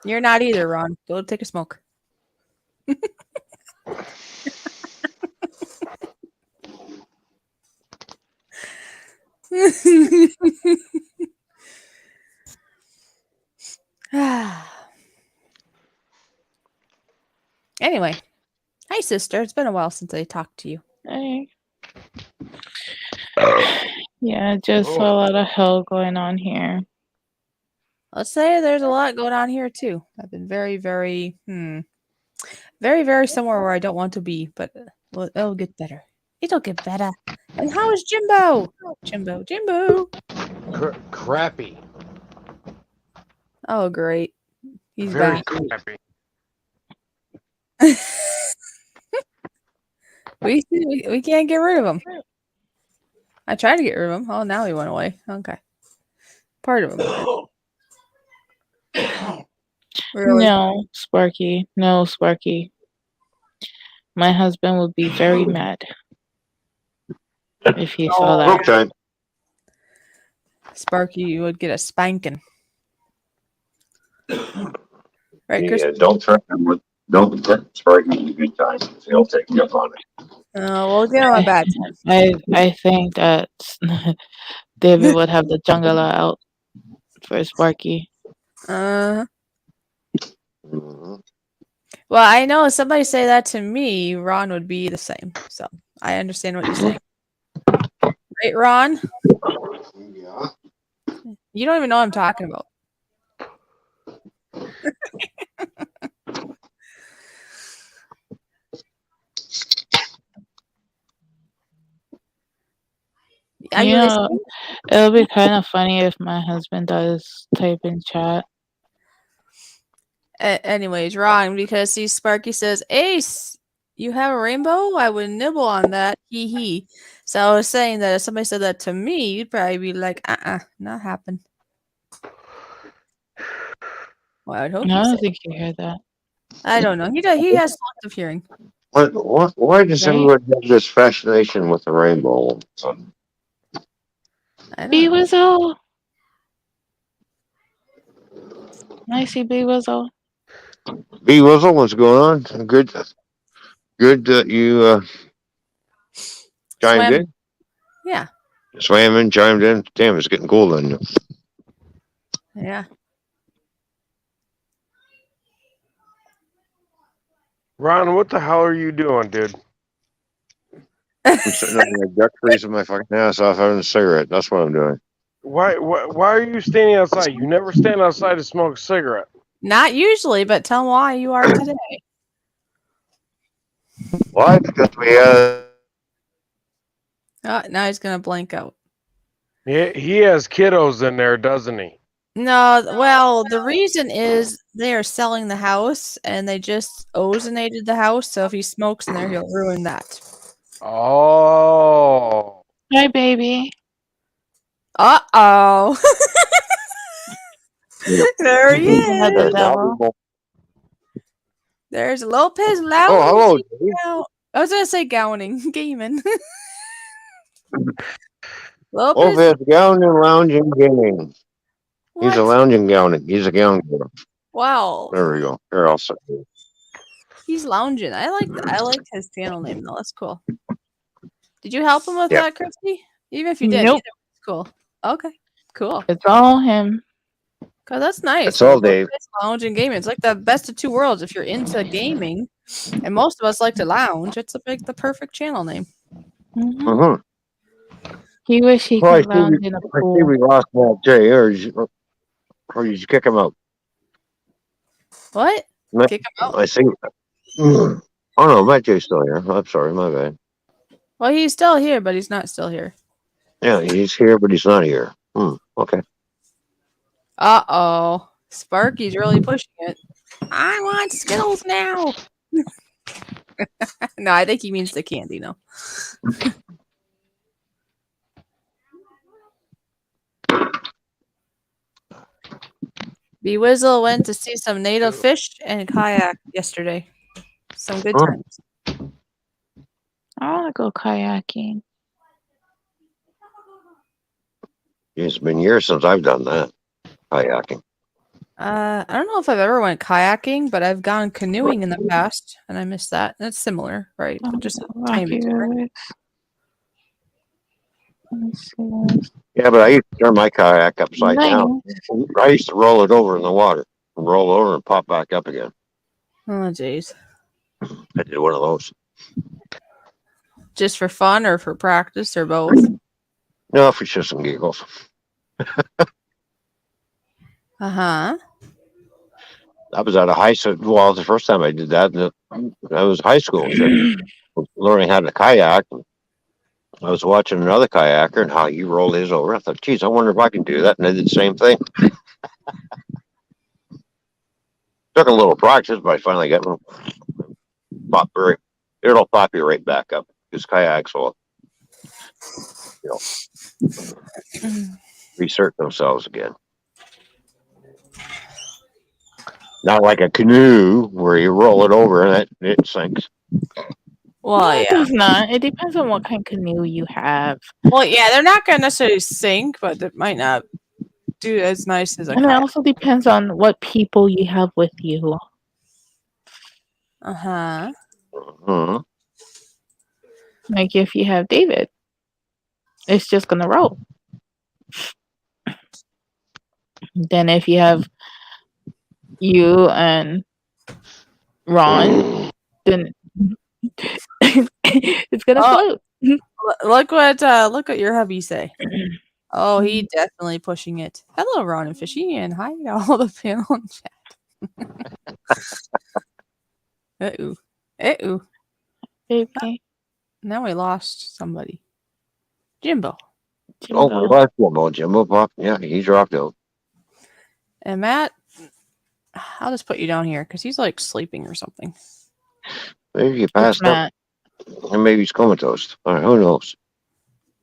You're not either, Ron. Go take a smoke. Anyway. Hi, sister. It's been a while since I talked to you. Hey. Yeah, just a lot of hell going on here. Let's say there's a lot going on here, too. I've been very, very, very, very somewhere where I don't want to be, but it'll get better. It'll get better. And how is Jimbo? Jimbo. crappy. Oh, great. He's Very back. crappy. We can't get rid of him. I tried to get rid of him. Oh, now he went away. Okay. Part of him. Really? No, Sparky. No, Sparky. My husband would be very mad if he saw that. Okay. Sparky, you would get a spanking. Right, Chris? Yeah, don't threaten Sparky a good time. He'll take you up on it. We'll give him a bad time. I think that David would have the jungle out for Sparky. Well, I know if somebody say that to me, Ron would be the same. So I understand what you're saying. Right, Ron? Yeah. You don't even know what I'm talking about. Are you listening? It'll be kind of funny if my husband does type in chat. Anyways, Ron, because see, Sparky says, Ace, you have a rainbow? I would nibble on that. Hee hee. So I was saying that if somebody said that to me, you'd probably be like, not happen. Well, I would hope. I don't think you heard that. I don't know. He has selective hearing. Why does everyone have this fascination with the rainbow? B Whistle. I see B Whistle. B Whistle, what's going on? Good that you chimed in. Yeah. Swam in, chimed in. Damn, it's getting cool in. Yeah. Ron, what the hell are you doing, dude? I'm sitting on my duck freezing my fucking ass off having a cigarette. That's what I'm doing. Why are you standing outside? You never stand outside to smoke a cigarette. Not usually, but tell them why you are today. Why? Because we now he's gonna blank out. He has kiddos in there, doesn't he? No, well, the reason is they are selling the house and they just ozonated the house. So if he smokes in there, he'll ruin that. Oh. Hi, baby. Uh-oh. There he is. There's Lopez lounging. Oh, hello. I was going to say gowning. Gaming. Lopez gowning, lounging, gaming. He's a lounging gowning. He's a gown girl. Wow. There we go. Here, I'll say. He's lounging. I like his channel name though. That's cool. Did you help him with that, Christy? Even if you did, nope. It's cool. Okay, cool. It's all him. Cause that's nice. It's all Dave. Lounging gaming. It's like the best of two worlds. If you're into gaming, and most of us like to lounge, it's the perfect channel name. Mm-hmm. He wish he could lounge in a pool. I see we lost that Jay, or did you kick him out? What? Kick him out? I see. Oh no, Matt Jay's still here. I'm sorry, my bad. Well, he's still here, but he's not still here. Yeah, he's here, but he's not here. Okay. Uh-oh. Sparky's really pushing it. I want Skittles now. No, I think he means the candy, no. B Wizzle went to see some native fish and kayak yesterday. Some good times. I want to go kayaking. It's been years since I've done that. Kayaking. I don't know if I've ever went kayaking, but I've gone canoeing in the past, and I missed that. That's similar, right? But just a tiny bit different. Yeah, but I used to turn my kayak upside down. I used to roll it over in the water, roll over and pop back up again. Oh, jeez. I did one of those. Just for fun or for practice or both? No, for shits and giggles. Uh-huh. I was at a high school. Well, the first time I did that, I was high school. So learning how to kayak. I was watching another kayaker and how he rolled his over. I thought, geez, I wonder if I can do that. And I did the same thing. Took a little practice, but I finally got one. It'll pop you right back up. Because kayaks will, research themselves again. Not like a canoe where you roll it over and it sinks. Well, No, yeah. it does not. It depends on what kind of canoe you have. Well, yeah, they're not going to necessarily sink, but it might not do as nice as a And it kayak. also depends on what people you have with you. Uh-huh. Mm-hmm. Like if you have David, it's just gonna roll. Then if you have you and Ron, then it's gonna float. Look what your hubby say. Oh, he definitely pushing it. Hello, Ron and Fishy, and hi all the panel and chat. Uh-oh. Okay. Now we lost somebody. Jimbo. Oh, we lost Jimbo. Jimbo popped. Yeah, he dropped out. And Matt, I'll just put you down here because he's like sleeping or something. Maybe he passed up. And maybe he's comatose. All right, who knows?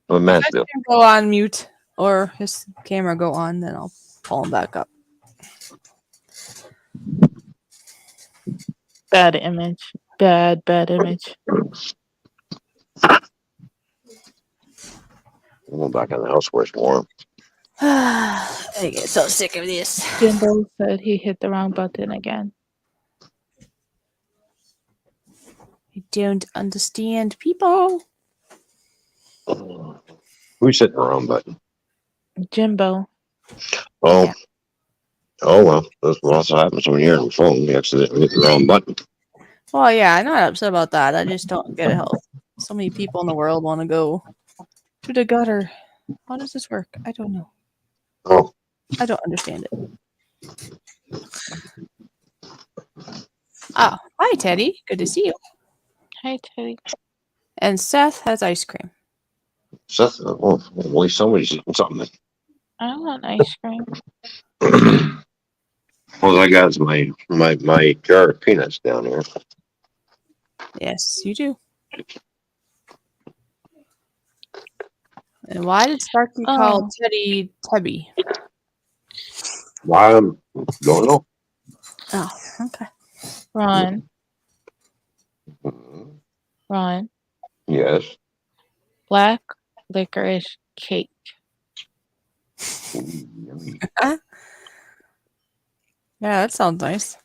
What Matt's doing. Go on mute or his camera go on, then I'll pull him back up. Bad image. Bad image. We'll go back in the house where it's warm. I get so sick of this. Jimbo said he hit the wrong button again. I don't understand people. Who's hitting the wrong button? Jimbo. Oh. Yeah. Oh, well. That's what also happens when you're on the phone. You accidentally hit the wrong button. Well, yeah, I'm not upset about that. I just don't get how so many people in the world want to go to the gutter. How does this work? I don't know. Oh. I don't understand it. Oh, hi, Teddy. Good to see you. Hi, Teddy. And Seth has ice cream. Seth, well, at least somebody's eating something. I want ice cream. Well, I got my jar of peanuts down there. Yes, you do. And why did Sparky call Teddy Tebby? Why? Don't know. Oh, okay. Ron. Mm-hmm. Ron. Yes. Black licorice cake. Yeah, that sounds nice.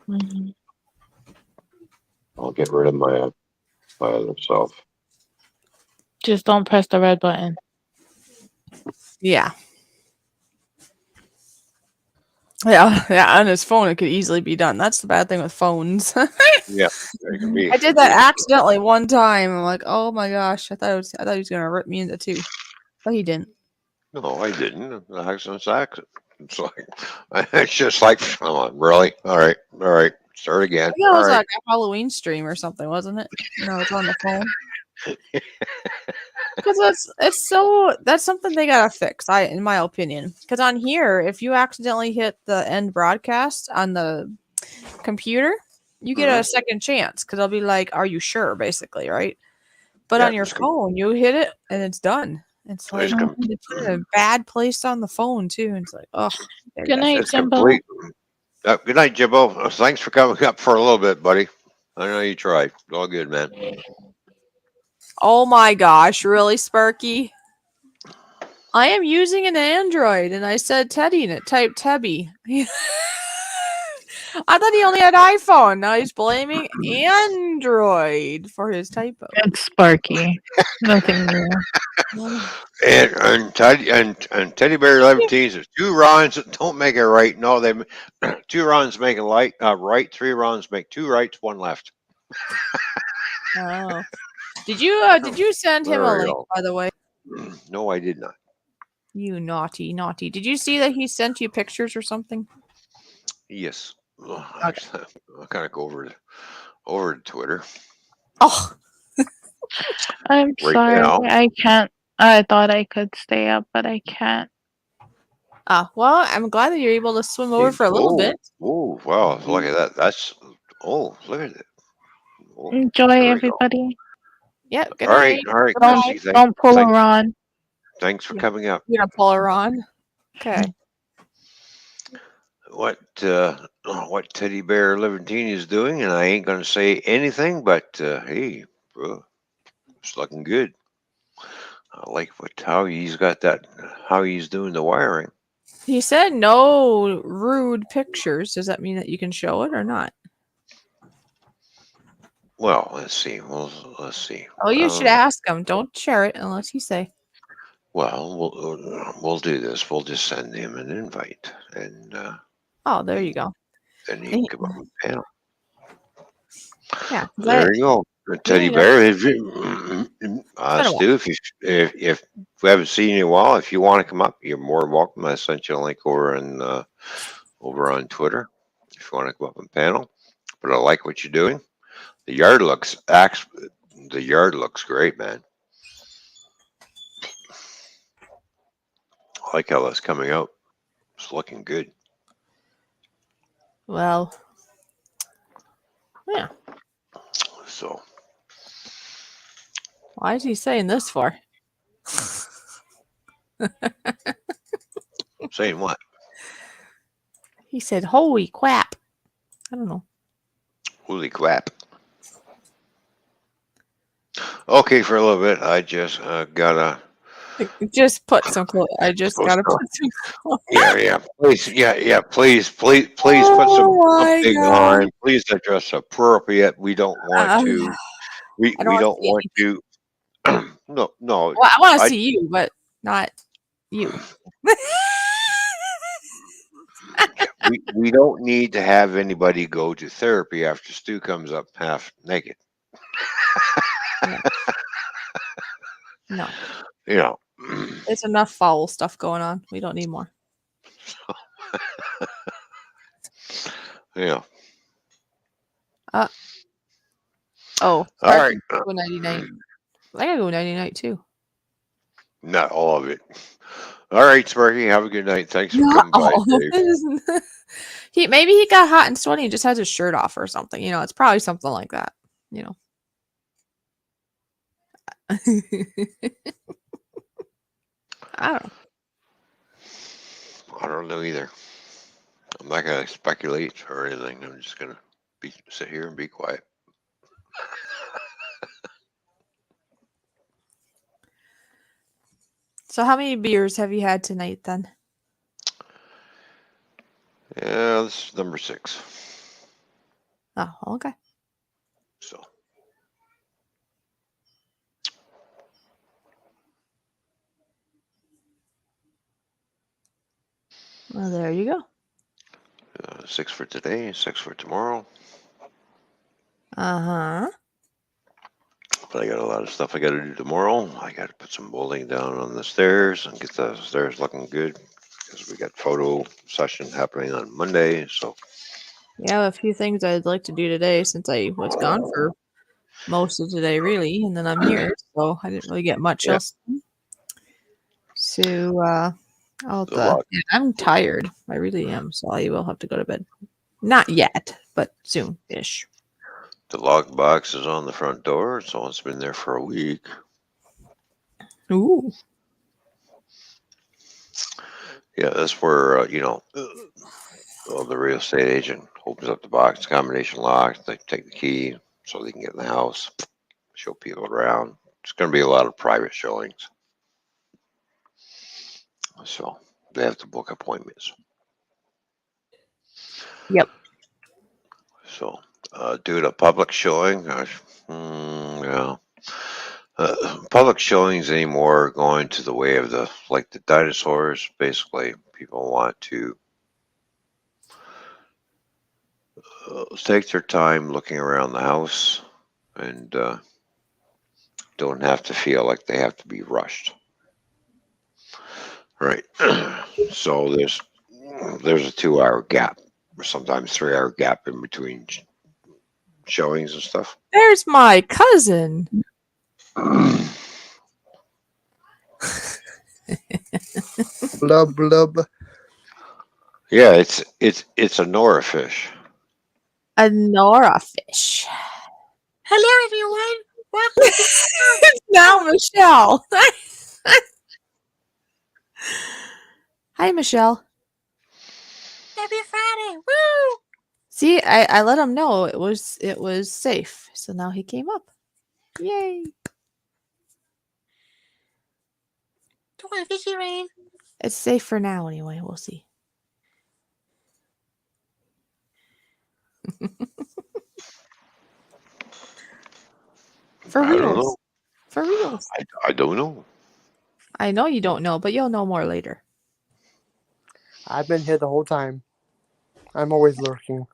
Mm-hmm. I'll get rid of my other self. Just don't press the red button. Yeah. Yeah, on his phone it could easily be done. That's the bad thing with phones. Yeah, it can be. I did that accidentally one time. I'm like, oh my gosh, I thought he was gonna rip me into two, but he didn't. No, I didn't. Accident's accident. It's like it's just like, come on, really? All right, start again. It was like a Halloween stream or something, wasn't it? No, it's on the phone. Because that's something they gotta fix. In my opinion, because on here, if you accidentally hit the end broadcast on the computer, you get a second chance because they'll be like, "Are you sure?" Basically, right? But on your phone, you hit it and it's done. It's like they put it in a bad place on the phone too. And it's like, oh, good night, Jimbo. Good night, Jimbo. Thanks for coming up for a little bit, buddy. I know you tried. All good, man. Oh my gosh, really, Sparky? I am using an Android, and I said Teddy, and it typed Tebby. I thought he only had iPhone. Now he's blaming Android for his typo. It's Sparky. Nothing new. And Teddy Bear 11 says 2 runs don't make it right. No, they 2 runs make it right. 3 runs make 2 rights, 1 left. Oh, did you send him a link, by the way? No, I did not. You naughty. Did you see that he sent you pictures or something? Yes. I'll kind of go over to Twitter. Oh. I'm right sorry. now. I can't. I thought I could stay up, but I can't. Well, I'm glad that you're able to swim over for a little bit. Oh, wow! Look at that. That's look at it. Oh, Enjoy, there we go. everybody. Yep. Good All right, night. Chrissy. Don't pull a Ron. Thanks for coming up. You're gonna pull her on. Okay. What Teddy Bear Levantini is doing, and I ain't gonna say anything, but hey, bro, it's looking good. I like how he's doing the wiring. He said no rude pictures. Does that mean that you can show it or not? Well, let's see. Let's see. Oh, you should ask him. Don't share it unless you say. Well, we'll do this. We'll just send him an invite, and oh, there you go. Then he can come up with a panel. Yeah, there you go. Teddy Bear. Stu, if we haven't seen you in a while, if you want to come up, you're more than welcome. I sent you a link over on Twitter if you want to come up and panel. But I like what you're doing. The yard looks great, man. I like how that's coming out. It's looking good. Well, yeah. So, why is he saying this for? Saying what? He said, "Holy crap!" I don't know. Holy crap. Okay, for a little bit, I just gotta. Just put some clothes. I just gotta put some clothes. Yeah. Please, yeah. Please put something on. Please dress appropriate. We don't want to. We don't want to. No. Well, I want to see you, but not you. we don't need to have anybody go to therapy after Stu comes up half naked. No. You know. There's enough foul stuff going on. We don't need more. Yeah. Oh. All right. Go nighty night. I gotta go nighty night too. Not all of it. All right, Sparky. Have a good night. Thanks for coming by, Dave. Maybe he got hot and sweaty and just has his shirt off or something. It's probably something like that. I don't know either. I'm not gonna speculate or anything. I'm just gonna sit here and be quiet. So how many beers have you had tonight then? Yeah, this is number 6. Oh, okay. So. Well, there you go. 6 for today, 6 for tomorrow. Uh-huh. But I got a lot of stuff I got to do tomorrow. I got to put some molding down on the stairs and get the stairs looking good because we got photo session happening on Monday. So yeah, a few things I'd like to do today since I was gone for most of today, really, and then I'm here, so I didn't really get much else. So I'm tired. I really am. So I will have to go to bed. Not yet, but soon-ish. The lock box is on the front door, so it's been there for a week. Ooh. Yeah, that's where the real estate agent opens up the box, combination lock. They take the key so they can get in the house, show people around. It's going to be a lot of private showings, so they have to book appointments. Yep. So, doing a public showing, public showings anymore are going to the way of the dinosaurs. Basically, people want to take their time looking around the house and don't have to feel like they have to be rushed. Right. So there's a 2-hour gap, or sometimes 3-hour gap in between showings and stuff. There's my cousin. Blub blub. Yeah, it's a Nora fish. A Nora fish. Hello, everyone. Welcome to Now, Michelle. Hi, Michelle. Happy Friday. Woo! See, I let him know it was safe, so now he came up. Yay! Don't want to fishy rain. It's safe for now, anyway. We'll see. For I don't reals. know. For reals. I don't know. I know you don't know, but you'll know more later. I've been here the whole time. I'm always lurking.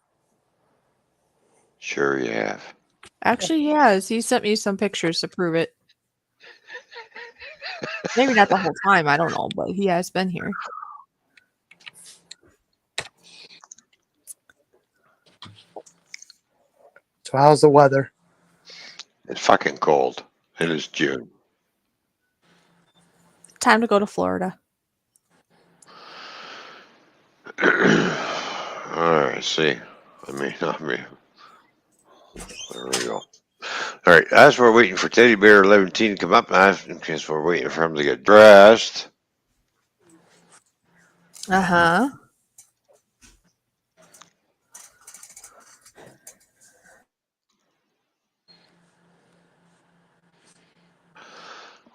Sure you have. Actually, he has. He sent me some pictures to prove it. Maybe not the whole time. I don't know, but he has been here. So how's the weather? It's fucking cold. It is June. Time to go to Florida. All right, see. There we go. All right, as we're waiting for Teddy Bear 11 to come up, in case we're waiting for him to get dressed. Uh-huh.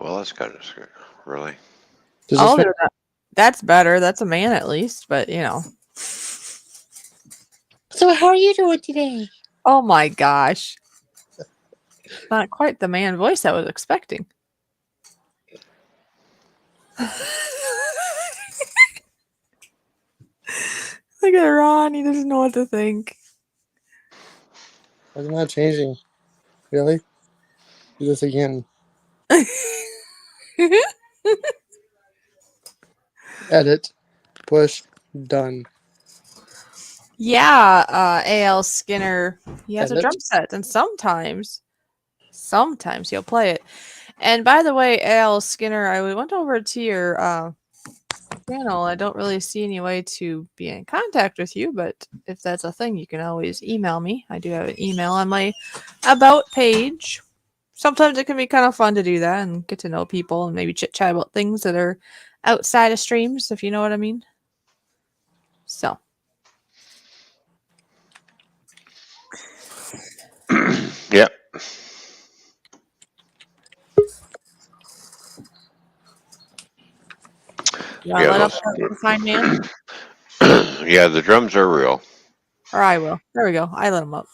Well, that's kind of scary. Really? That's better. That's a man at least, but you know. So how are you doing today? Oh my gosh. Not quite the man voice I was expecting. Look at Ron. He doesn't know what to think. I'm not changing. Really? Do this again. Edit. Push. Done. Yeah, A.L. Skinner. He has a Edit. drum set, and sometimes he'll play it. And by the way, A.L. Skinner, I went over to your channel. I don't really see any way to be in contact with you, but if that's a thing, you can always email me. I do have an email on my About page. Sometimes it can be kind of fun to do that and get to know people and maybe chit-chat about things that are outside of streams, if you know what I mean. So. Yep. Yeah, let up the fine man. Yeah, the drums are real. Or I will. There we go. I let him up.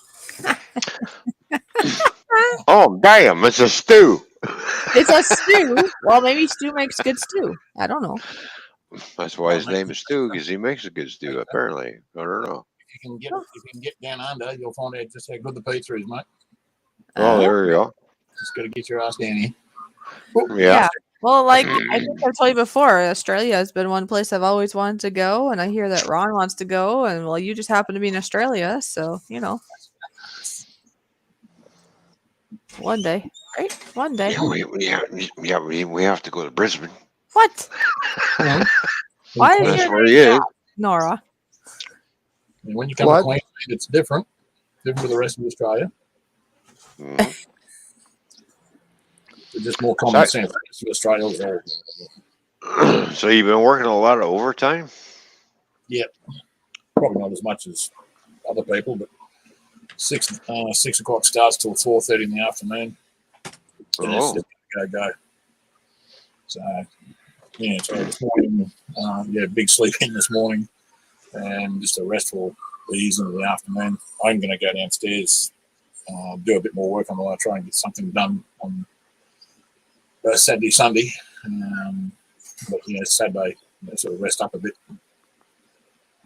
Oh, damn, it's a stew. It's a stew. Well, maybe stew makes good stew. I don't know. That's why his name is Stu, because he makes a good stew, apparently. I don't know. If you can get down under, you'll find out just how good the pizza is, mate. Oh, there we go. Just got to get your ass down here. Yeah. Well, like I think I told you before, Australia has been one place I've always wanted to go, and I hear that Ron wants to go, and well, you just happen to be in Australia, so you know. One day, right? One day. Yeah, we have to go to Brisbane. What? Why is That's your where name he is. that, Nora? And when you come to Queensland, it's different. Different to the rest of Australia. Mm-hmm. It's just more common sense. Australia is all. So you've been working a lot of overtime? Yeah. Probably not as much as other people, but 6 o'clock starts till 4:30 in the afternoon. And it's just go. So so this morning, big sleep in this morning, and just a restful ease into the afternoon. I'm going to go downstairs, do a bit more work. I'm going to try and get something done on Saturday, Sunday. But Saturday, sort of rest up a bit,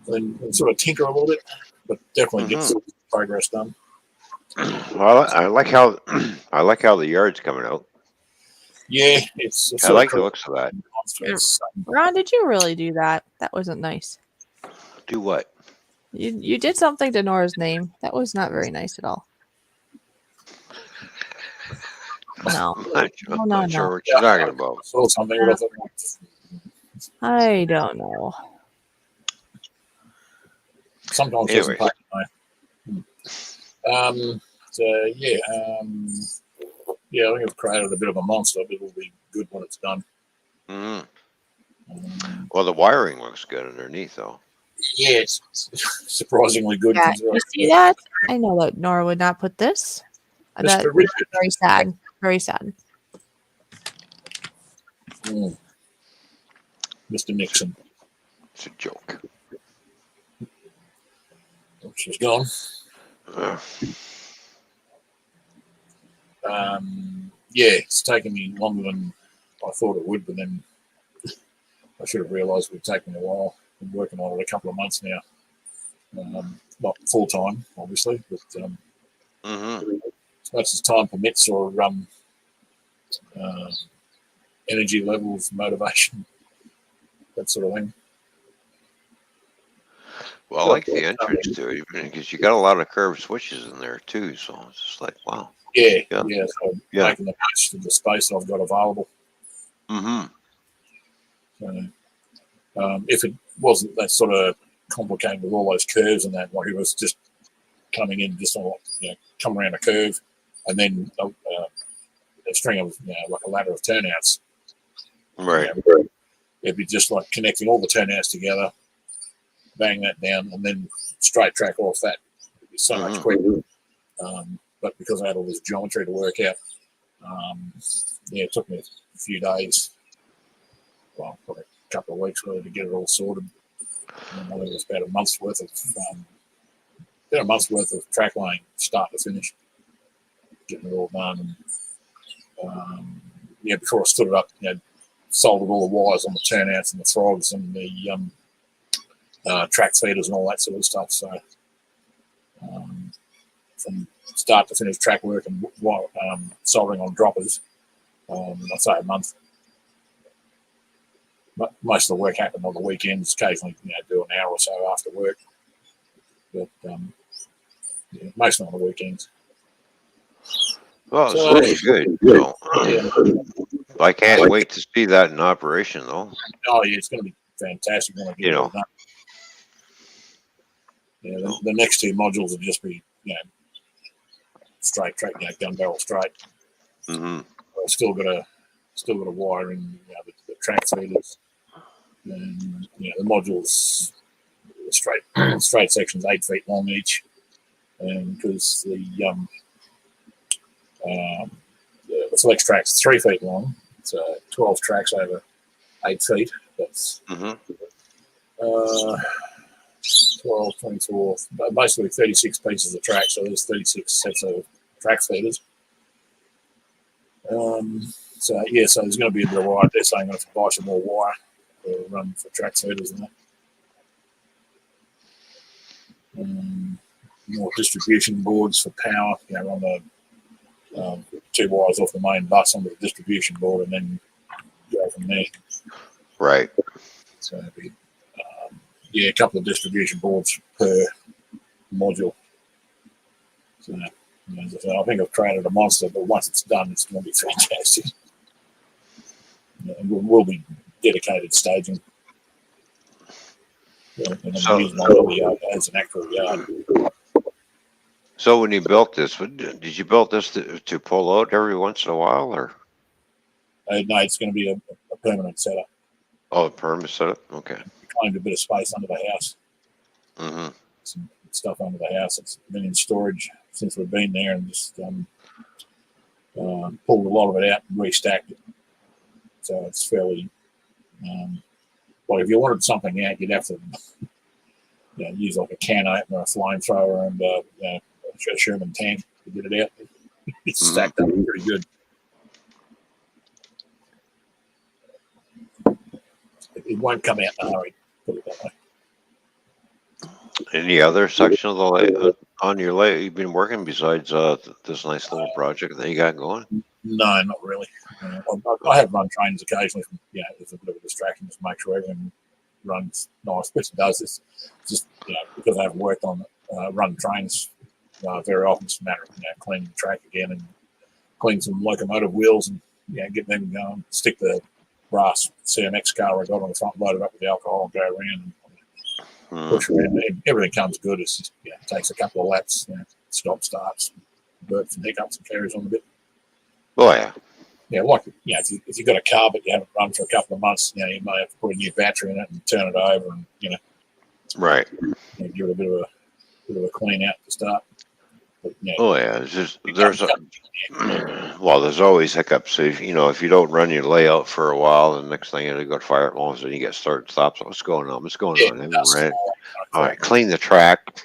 and sort of tinker a little bit, but definitely get some progress done. Well, I like how the yard's coming out. Yeah, it's I like the looks of that. Ron, did you really do that? That wasn't nice. Do what? You did something to Nora's name. That was not very nice at all. No. I'm not sure what you're talking about. Saw something. But I thought, I don't know. sometimes doesn't Anyways. pay. So yeah, yeah. I think I've created a bit of a monster, but it'll be good when it's done. Well, the wiring looks good underneath, though. Yeah, it's surprisingly good. Yeah, you see that? I know that Nora would not put this. That's Mr. Richard. very sad. Very sad. Mr. Nixon. It's a joke. Oh, she's gone. Yeah, it's taken me longer than I thought it would, but then I should have realised it would take me a while. Been working on it a couple of months now. Not full time, obviously, but as much as time permits, or energy levels, motivation, that sort of thing. Well, I like the entrance to it, because you got a lot of curved switches in there too. So it's just like, wow. Yeah. So making the most of the space I've got available. So, if it wasn't that sort of complicated with all those curves and that, like it was just coming in, just on, come around a curve, and then a string of, like a ladder of turnouts. Right. It'd be just like connecting all the turnouts together, bang that down, and then straight track off that. It'd be so much quicker. But because I had all this geometry to work out, it took me a few days, well, probably a couple of weeks really to get it all sorted. And I think it was about a month's worth of track laying, start to finish, getting it all done. And before I stood it up, soldered all the wires on the turnouts and the frogs and the track feeders and all that sort of stuff. So from start to finish track work and soldering on droppers, I'd say a month. But most of the work happened on the weekends. Occasionally, do an hour or so after work, but mostly on the weekends. Well, it's really good. So, I can't wait to see that in operation, though. Oh yeah, it's going to be fantastic when I get it all done. The next two modules will just be, straight track, gun barrel straight. I've still got to wire in the track feeders, and the modules, the straight sections 8 feet long each, and because the flex track's 3 feet long, so 12 tracks over 8 feet. That's 12, 24, basically 36 pieces of track. So there's 36 sets of track feeders. So there's going to be a bit of wire. They're saying I'm going to buy some more wire to run for track feeders and that. More distribution boards for power. Run the 2 wires off the main bus onto the distribution board and then go from there. Right. So it'd be, a couple of distribution boards per module. So, as I say, I think I've created a monster, but once it's done, it's going to be fantastic. And we'll be dedicated staging. And then use my yard as an actual yard. So when you built this, did you build this to pull out every once in a while, or? No, it's going to be a permanent setup. Oh, a permanent setup? Okay. We claimed a bit of space under the house. Some stuff under the house. It's been in storage since we've been there, and just pulled a lot of it out and restacked it. So it's fairly. Well, if you wanted something out, you'd have to use like a can opener, a flamethrower, and a Sherman tank to get it out. It's stacked up pretty good. It won't come out in a hurry, put it that way. Any other section of the on your layout you've been working besides this nice little project that you got going? No, not really. I have run trains occasionally. It's a bit of a distraction just to make sure everything runs nice, which it does. It's just because I haven't worked on run trains very often. It's a matter of cleaning the track again and clean some locomotive wheels and get them going. Stick the brass CMX car I got on the front, load it up with the alcohol, and go around and push around. Everything comes good. It's just it takes a couple of laps, stop, starts, burps and hiccups, and carries on a bit. Oh yeah. Yeah, if you've got a car but you haven't run for a couple of months, you may have to put a new battery in it and turn it over, and right, give it a bit of a clean out to start. But, oh yeah, there's always hiccups. So if you don't run your layout for a while, the next thing you got to fire it, all of a sudden you get start and stops. What's going on? What's going on? Right. All right, clean the track.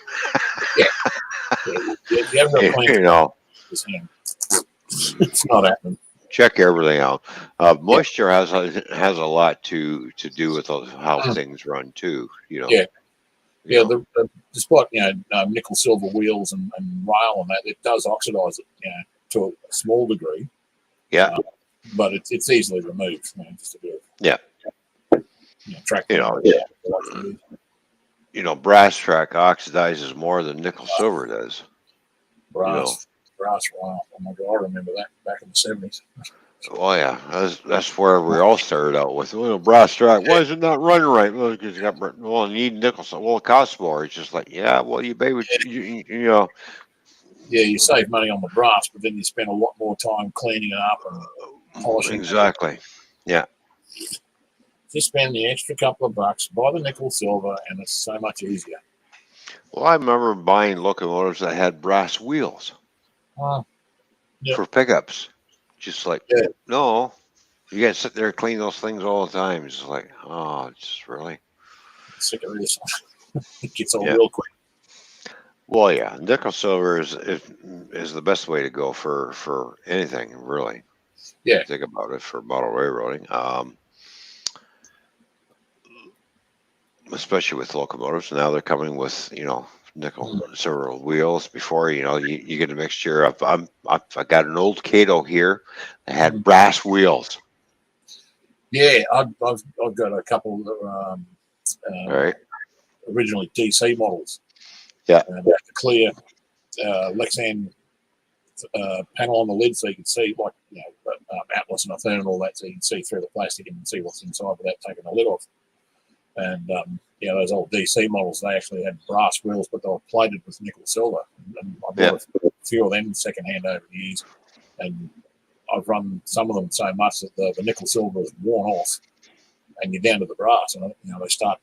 If you haven't got a clean, it's not happening. Check everything out. Moisture has a lot to do with how things run too. Despite nickel silver wheels and rail and that, it does oxidize it to a small degree. Yeah, but it's easily removed. Just a bit of, track. Brass track oxidizes more than nickel silver does. Brass. Wow. Oh my God, I remember that back in the 70s. Oh yeah, that's where we all started out with. Brass track. Why is it not running right? Well, because you need nickel. Well, it costs more. It's just like, you pay what Yeah, you save money on the brass, but then you spend a lot more time cleaning it up and polishing. Exactly. Yeah. Just spend the extra couple of bucks, buy the nickel silver, and it's so much easier. Well, I remember buying locomotives that had brass wheels for pickups. Just like, no, you got to sit there and clean those things all the time. It's like, it's really sick of this. It gets old real quick. Well, yeah, nickel silver is the best way to go for anything, really. Yeah, think about it for model railroading, especially with locomotives. Now they're coming with nickel silver wheels. Before you get a mixture of. I got an old Cato here that had brass wheels. Yeah, I've got a couple of right. Originally DC models. Yeah, the clear Lexan panel on the lid, so you can see Atlas and Athena and all that, so you can see through the plastic and see what's inside without taking the lid off. And those old DC models, they actually had brass wheels, but they were plated with nickel silver. And I bought a few of them secondhand over the years, and I've run some of them so much that the nickel silver is worn off, and you're down to the brass, and they start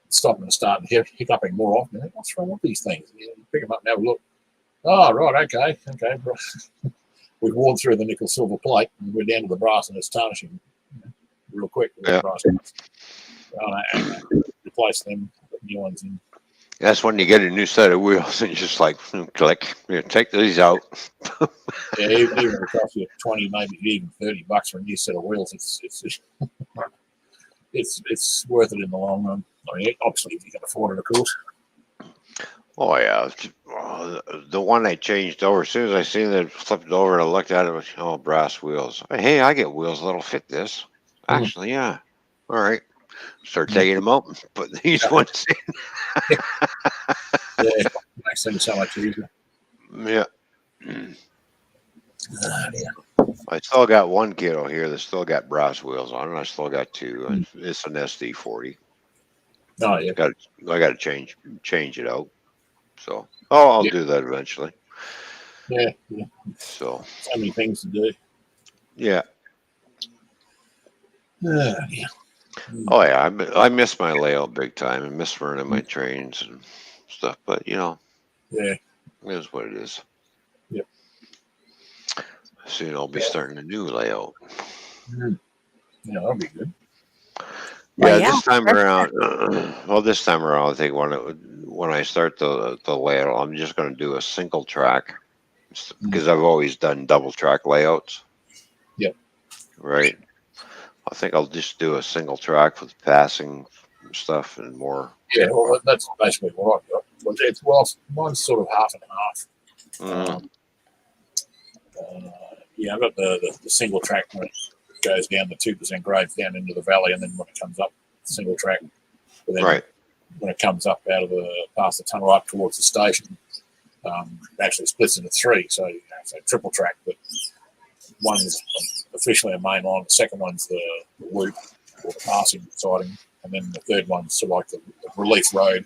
stopping and starting hiccuping more often. You think, what's wrong with these things? You pick them up and have a look. Oh, right, okay. We've worn through the nickel silver plate, and we're down to the brass, and it's tarnishing real quick. The brass. Replace them, put new ones in. That's when you get a new set of wheels and you just like click. Take these out. Even if it costs you 20, maybe even $30 for a new set of wheels, it's worth it in the long run. I mean, obviously, if you can afford it, of course. Oh yeah, the one I changed over. As soon as I seen it, flipped it over and I looked at it. Brass wheels. Hey, I get wheels that'll fit this. Actually, yeah. All right. Start taking them out and put these ones in. Makes things so much easier. Yeah. I still got one Cato here that's still got brass wheels on it. I still got two. It's an SD40. Oh yeah. I got to change it out. So I'll do that eventually. Yeah. So many things to do. Yeah. Yeah. Oh yeah, I miss my layout big time. I miss running my trains and stuff. But yeah, it is what it is. Yep. Soon I'll be starting a new layout. Yeah, that'll be good. Yeah, this time around. This time around, I think when I start the layout, I'm just going to do a single track because I've always done double track layouts. Yep. Right. I think I'll just do a single track with passing stuff and more. Yeah, well, that's basically what I've got. Mine's sort of half and half. I've got the single track when it goes down the 2% grades down into the valley, and then when it comes up, single track. Then when it comes up out of past the tunnel up towards the station, it actually splits into three. So, triple track, but one's officially a main line, the second one's the loop or the passing siding, and then the third one's sort of like the relief road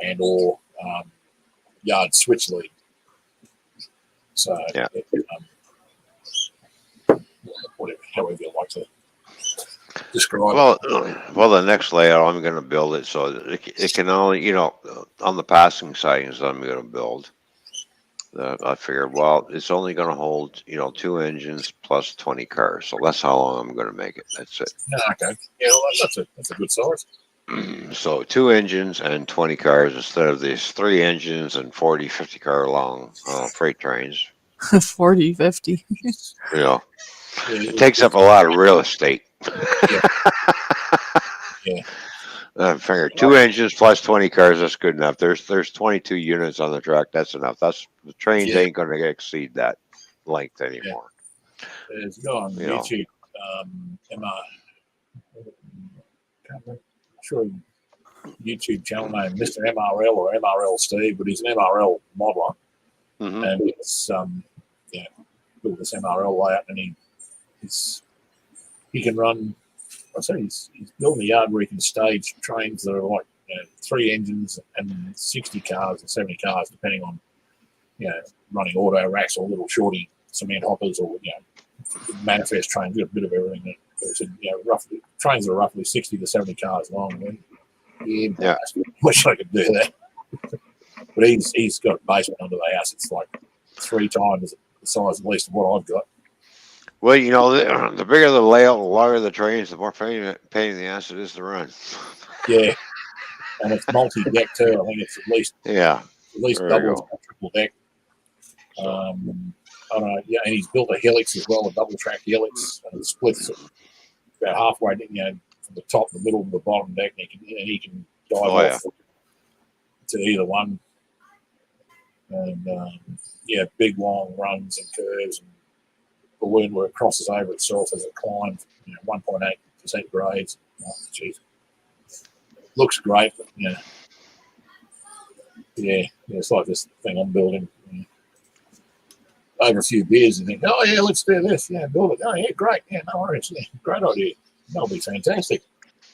and or yard switch lead. So, however you like to describe it. Well, the next layout I'm going to build it so it can only, on the passing sidings I'm going to build. I figured, well, it's only going to hold, 2 engines plus 20 cars. So that's how long I'm going to make it. That's it. Okay. Yeah, well, that's a good size. So 2 engines and 20 cars instead of these 3 engines and 40, 50 car long freight trains. 40, 50. It takes up a lot of real estate. Yeah. I figured 2 engines plus 20 cars, that's good enough. There's 22 units on the track. That's enough. The trains ain't going to exceed that length anymore. There's a guy on YouTube, YouTube channel name Mr. MRL or MRL Steve, but he's an MRL modeler, and it's built this MRL layout, and he can run. I say he's building a yard where he can stage trains that are like 3 engines and 60 cars and 70 cars, depending on running auto racks or little shorty cement hoppers or manifest trains. Got a bit of everything. Roughly trains are roughly 60 to 70 cars long. I wish I could do that. But he's got a basement under the house. It's like 3 times the size at least of what I've got. Well, the bigger the layout, the longer the trains, the more pain in the ass it is to run. Yeah, and it's multi-deck too. I think it's at least double, triple deck. I don't know. Yeah, and he's built a helix as well, a double track helix, and it splits about halfway, from the top, the middle, to the bottom deck, and he can dive off to either one. And big long runs and curves and balloon where it crosses over itself as it climbs, 1.8% grades. Oh, geez. Looks great, but it's like this thing I'm building. Over a few beers, you think, oh yeah, let's do this. Yeah, build it. Oh yeah, great. Yeah, no worries. Yeah, great idea. That'll be fantastic.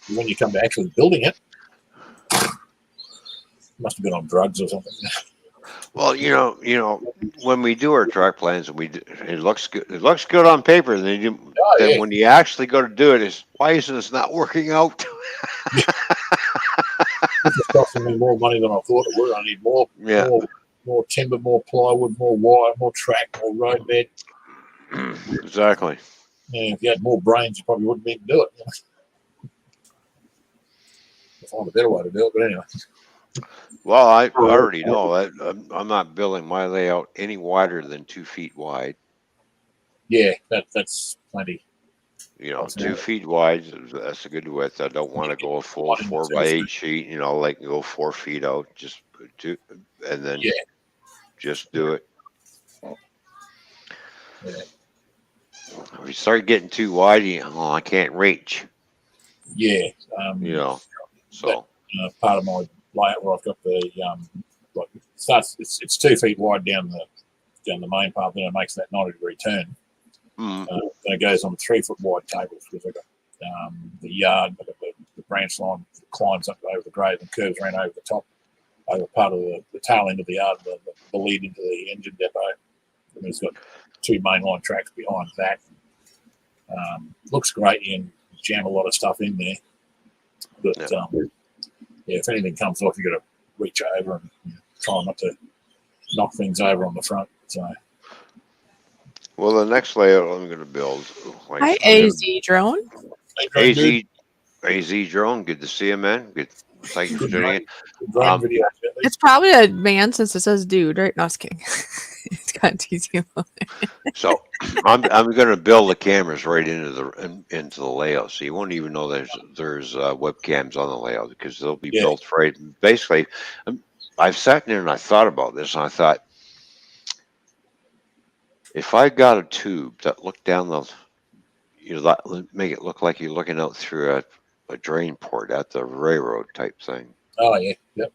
And when you come to actually building it, must have been on drugs or something. Well, when we do our track plans, it looks good. It looks good on paper. And then when you actually go to do it, is why isn't this not working out? It's costing me more money than I thought it would. I need more timber, more plywood, more wire, more track, more road bed. Exactly. Yeah, if you had more brains, you probably wouldn't even do it. I'll find a better way to do it, but anyway. Well, I already know that I'm not building my layout any wider than 2 feet wide. Yeah, that's plenty. 2 feet wide, that's a good width. I don't want to go a full 4x8 sheet, like go 4 feet out, just 2, and then just do it. Yeah. If you start getting too wide, I can't reach. Yeah. So. Part of my layout where I've got the it's 2 feet wide down the main part, then it makes that 90-degree turn. Then it goes on 3 foot wide tables because I've got the yard, I've got the branch line that climbs up over the grade and curves around over the top, over part of the tail end of the yard, the lead into the engine depot. And it's got 2 mainline tracks behind that. Looks great. You can jam a lot of stuff in there. But if anything comes off, you've got to reach over and try not to knock things over on the front. So. Well, the next layout I'm going to build. Hi, AZ Drone. AZ Drone, good to see you, man. Good. Thank you for tuning in. It's probably a man since it says dude, right? No, I was kidding. It's kind of teasing him. So I'm going to build the cameras right into the layout, so you won't even know there's webcams on the layout because they'll be built right. Basically, I've sat there and I thought about this, and I thought, if I got a tube that looked down make it look like you're looking out through a drain port at the railroad type thing. Oh yeah, yep.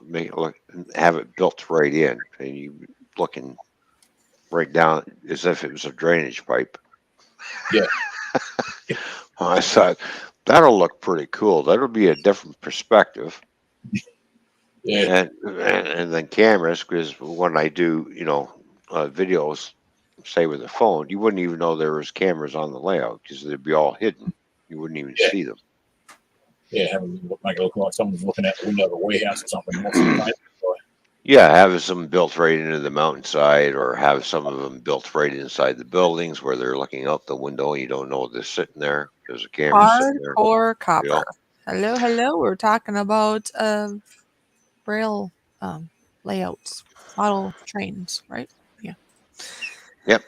Make it look, have it built right in, and you looking right down as if it was a drainage pipe. Yeah. I thought that'll look pretty cool. That'll be a different perspective. Yeah. And then cameras, because when I do, videos, say with a phone, you wouldn't even know there was cameras on the layout because they'd be all hidden. You wouldn't even see them. Yeah, make it look like someone's looking out the window of a warehouse or something. Yeah, have some built right into the mountainside, or have some of them built right inside the buildings where they're looking out the window. You don't know they're sitting there. There's a camera sitting there. Hardcore copper. Hello, hello. We're talking about rail layouts, model trains, right? Yeah. Yep.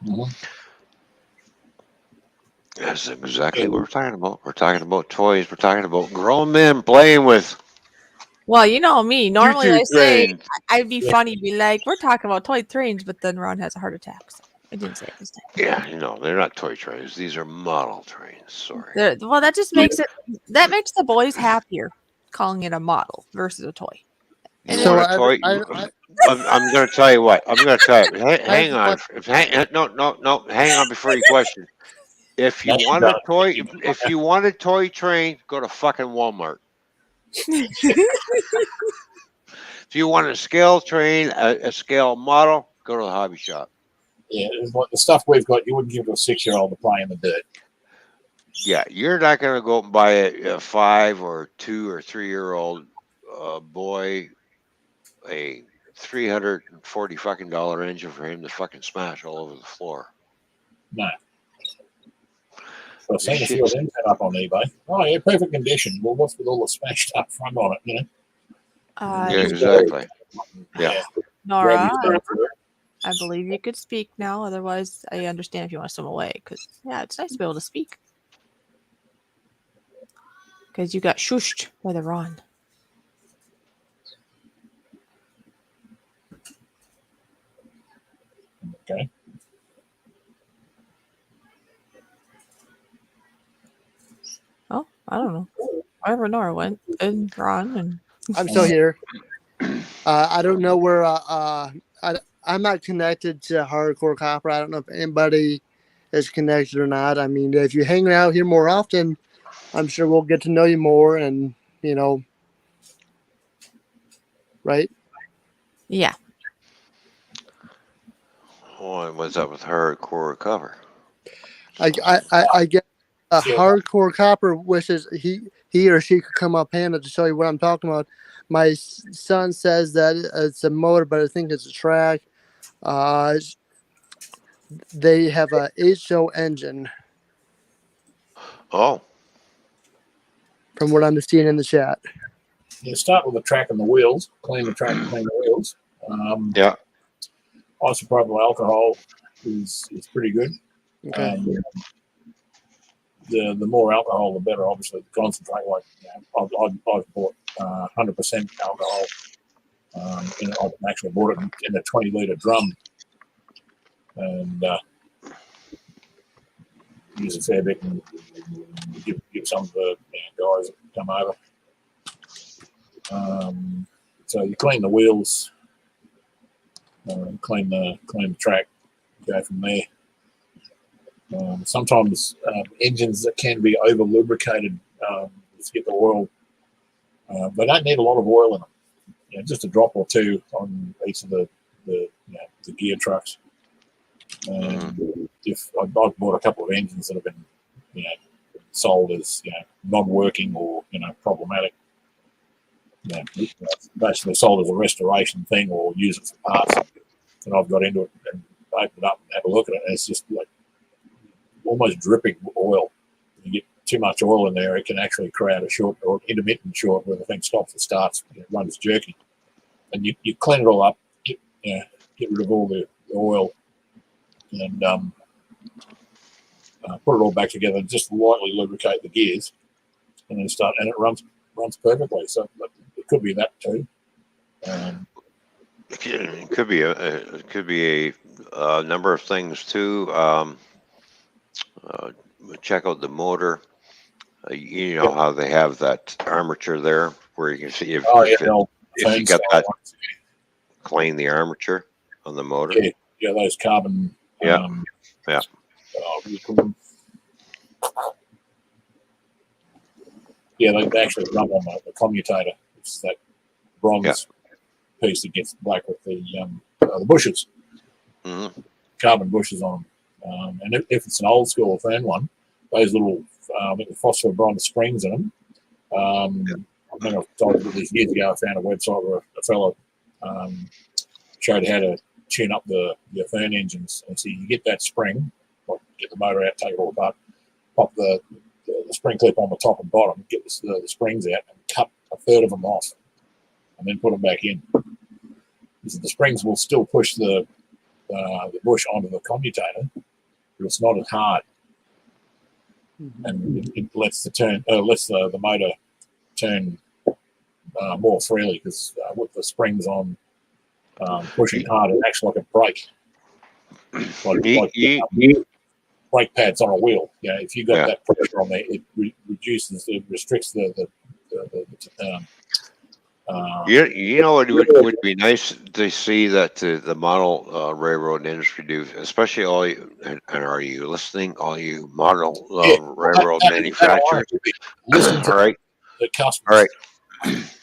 Mm-hmm. That's exactly what we're talking about. We're talking about toys. We're talking about grown men playing with. Well, you know me. Normally I say trains. I'd be funny, be like, we're talking about toy trains, but then Ron has a heart attack, so I didn't say it this time. Yeah, they're not toy trains. These are model trains. Sorry. Well, that just makes makes the boys happier, calling it a model versus a toy. You want a toy? I'm going to tell you what. I'm going to tell you. Hang on. No. Hang on before you question. If you want a toy train, go to fucking Walmart. If you want a scale train, a scale model, go to the hobby shop. Yeah, the stuff we've got, you wouldn't give to a 6-year-old to play in the dirt. Yeah, you're not going to go and buy a 5 or 2 or 3-year-old boy a $340 fucking engine for him to fucking smash all over the floor. No. I've seen a few of them set up on eBay. Oh yeah, perfect condition. Well, what's with all the smashed up front on it, Yeah, exactly. Yeah. Nora, I believe you could speak now. Otherwise, I understand if you want to swim away. Because it's nice to be able to speak. Because you got shushed by the Ron. Okay. Oh, I don't know. Wherever Nora went, and Ron, and I'm still here. I don't know where. I'm not connected to Hardcore Copper. I don't know if anybody is connected or not. I mean, if you're hanging out here more often, I'm sure we'll get to know you more, and right? Yeah. Oh, what's up with Hardcore Copper? I get Hardcore Copper wishes he or she could come up here to show you what I'm talking about. My son says that it's a motor, but I think it's a track. They have a 8-show engine. Oh. From what I'm seeing in the chat. You start with the track and the wheels. Clean the track and clean the wheels. Yeah. Isopropyl alcohol is pretty good. Okay. The more alcohol, the better. Obviously, the concentrate. Like I've bought 100% alcohol. I've actually bought it in a 20-liter drum, and use a fair bit and give some of the guys that come over. So you clean the wheels, clean the track, go from there. Sometimes engines that can be over lubricated to get the oil. They don't need a lot of oil in them. Just a drop or two on each of the gear trucks. If I've bought a couple of engines that have been sold as non-working or problematic. Basically sold as a restoration thing or use it for parts. And I've got into it and opened it up and had a look at it. And it's just like almost dripping oil. You get too much oil in there, it can actually create a short or intermittent short where the thing stops and starts. It runs jerky. And you clean it all up, get rid of all the oil, and put it all back together and just lightly lubricate the gears, and then start, and it runs perfectly. So it could be that too. It could be a number of things too. Check out the motor. You know how they have that armature there, where you can see if you got that, clean the armature on the motor. those carbon. Yeah. Yeah. What do you call them? Yeah, they actually run on the commutator. It's that bronze piece that gets black with the bushes, carbon bushes on them. And if it's an old school fan one, those little phosphor bronze springs in them. I think I've told you this years ago. I found a website where a fellow showed how to tune up the fan engines. And so you get that spring, like get the motor out, take it all apart, pop the spring clip on the top and bottom, get the springs out and cut a third of them off and then put them back in. The springs will still push the bush onto the commutator, but it's not as hard. And it lets the motor turn more freely because with the springs on pushing hard, it acts like a brake. Brake pads on a wheel. If you got that pressure on there, it restricts the you know what would be nice to see that the model railroad industry do, especially all you, and are you listening, all you model railroad manufacturers? Listen to all right, the customers.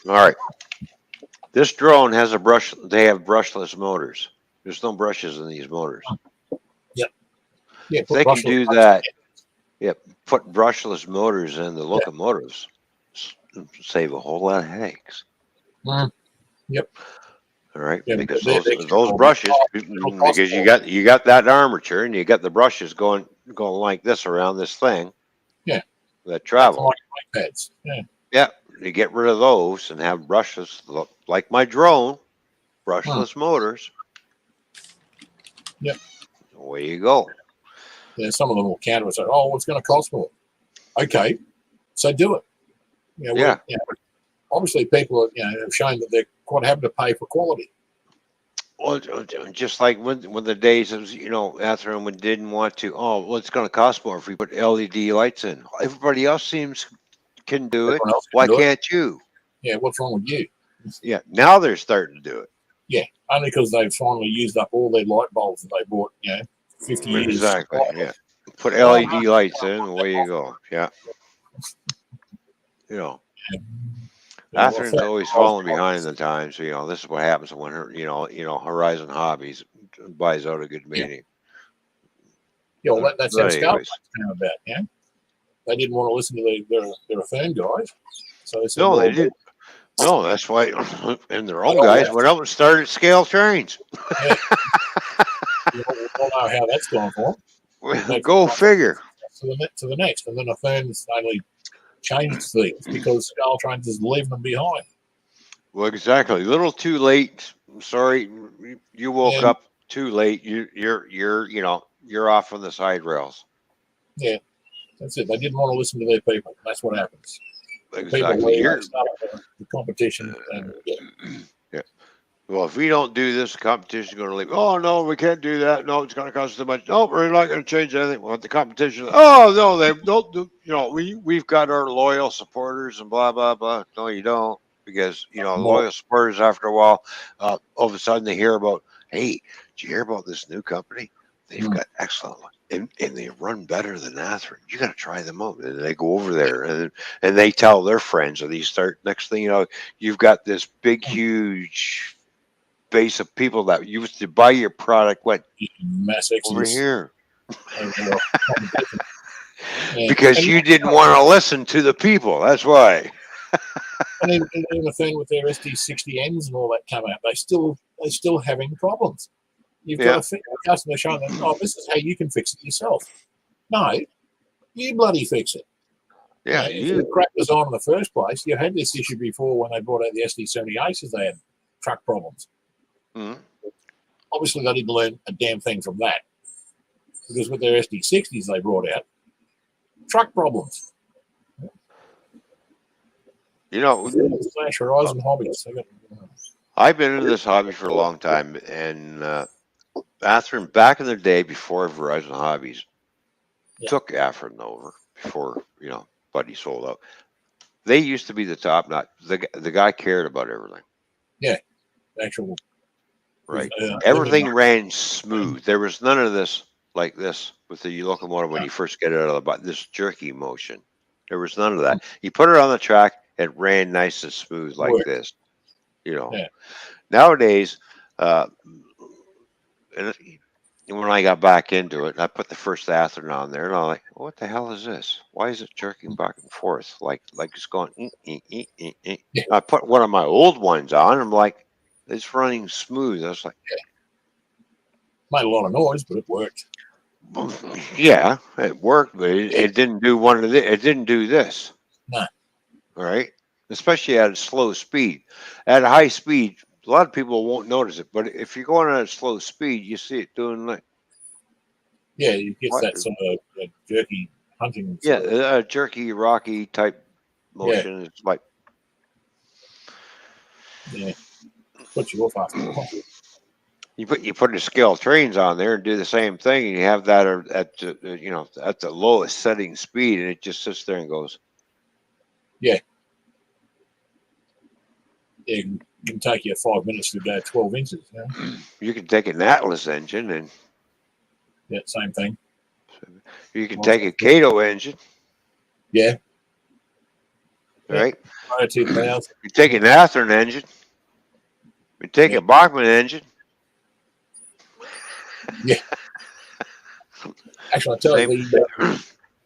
All right. This drone has a brush. They have brushless motors. There's no brushes in these motors. Yeah, if they can do that. Put brushless motors in the locomotives. Save a whole lot of headaches. Yep. All right, because those brushes, because you got that armature and you got the brushes going like this around this thing. Yeah. That travel. Like pads. Yeah. You get rid of those and have brushless, like my drone, brushless motors. Yep. Away you go. Yeah, some of them will counter and say, "Oh, it's going to cost more." Okay, so do it. Obviously, people have shown that they're quite happy to pay for quality. Well, just like when the days of Atherton didn't want to. Oh, well, it's going to cost more if we put LED lights in. Everybody else can do it. Why can't you? Yeah, what's wrong with you? Yeah, now they're starting to do it. Yeah, only because they've finally used up all their light bulbs that they bought. 50 years. Exactly. Yeah. Put LED lights in. Away you go. Yeah. Atherton's always falling behind the times. This is what happens when Horizon Hobbies buys out a good meeting. Yeah, well, that's how Scarface came about. Yeah, they didn't want to listen to their phone guys, so they said, "No, they didn't." No, that's why. And their own guys went out and started scale trains. We all know how that's gone for them. Go figure. To the next, and then the firms only changed things because scale trains is leaving them behind. Well, exactly. A little too late. I'm sorry, you woke up too late. You're off on the side rails. Yeah, that's it. They didn't want to listen to their people. That's what happens. Exactly. People start the competition. And, Well, if we don't do this, the competition is going to leave. Oh, no, we can't do that. No, it's going to cost too much. No, we're not going to change anything. We want the competition. Oh, no, they don't do. We've got our loyal supporters and blah, blah, blah. No, you don't. Because, loyal supporters, after a while, all of a sudden they hear about, hey, did you hear about this new company? They've got excellent, and they run better than Atherton. You got to try them out. And they go over there and they tell their friends, and they start, next thing you know, you've got this big, huge base of people that used to buy your product mass over here. Because you didn't want to listen to the people. That's why. And even the thing with their SD60Ns and all that come out, they're still having problems. You've got a customer showing them, oh, this is how you can fix it yourself. No, you bloody fix it. Yeah, if the crap was on in the first place, you had this issue before when they brought out the SD78s, they had truck problems. Mm-hmm. Obviously, they didn't learn a damn thing from that. Because with their SD60s they brought out, truck problems. Slash Horizon Hobbies. I've been in this hobby for a long time, and Atherton, back in the day before Verizon Hobbies, took Atherton over before Buddy sold out. They used to be the top notch. The guy cared about everything. Yeah, actual right? Even Everything ran smooth. There was none of this like this with the locomotive when you first get it out of the bus. This jerky motion. There was none of that. You put it on the track, it ran nice and smooth like worked. this. You know, Yeah. nowadays, and when I got back into it, I put the first Atherton on there, and I'm like, "What the hell is this? Why is it jerking back and forth like it's going?" Yeah. I put one of my old ones on. I'm like, "It's running smooth." I was like, Made a lot of noise, but it worked. "Yeah, it worked, but it didn't do one of the. It didn't do this." No. All right, especially at a slow speed. At a high speed, a lot of people won't notice it, but if you're going at a slow speed, you see it doing like Yeah, you get what? that sort of jerky hunting. Yeah, Sort of, a jerky, rocky type motion. It's like yeah, put you off after a while. you put the scale trains on there and do the same thing, and you have that at at the lowest setting speed, and it just sits there and goes. Yeah. It can take you 5 minutes to go 12 inches. You know? You can take an Atlas engine, and Yeah, same thing. you can take a Cato engine. Yeah. Right. 2000. You take an Atherton engine. You take a Bachmann engine. Yeah. Actually, I tell you,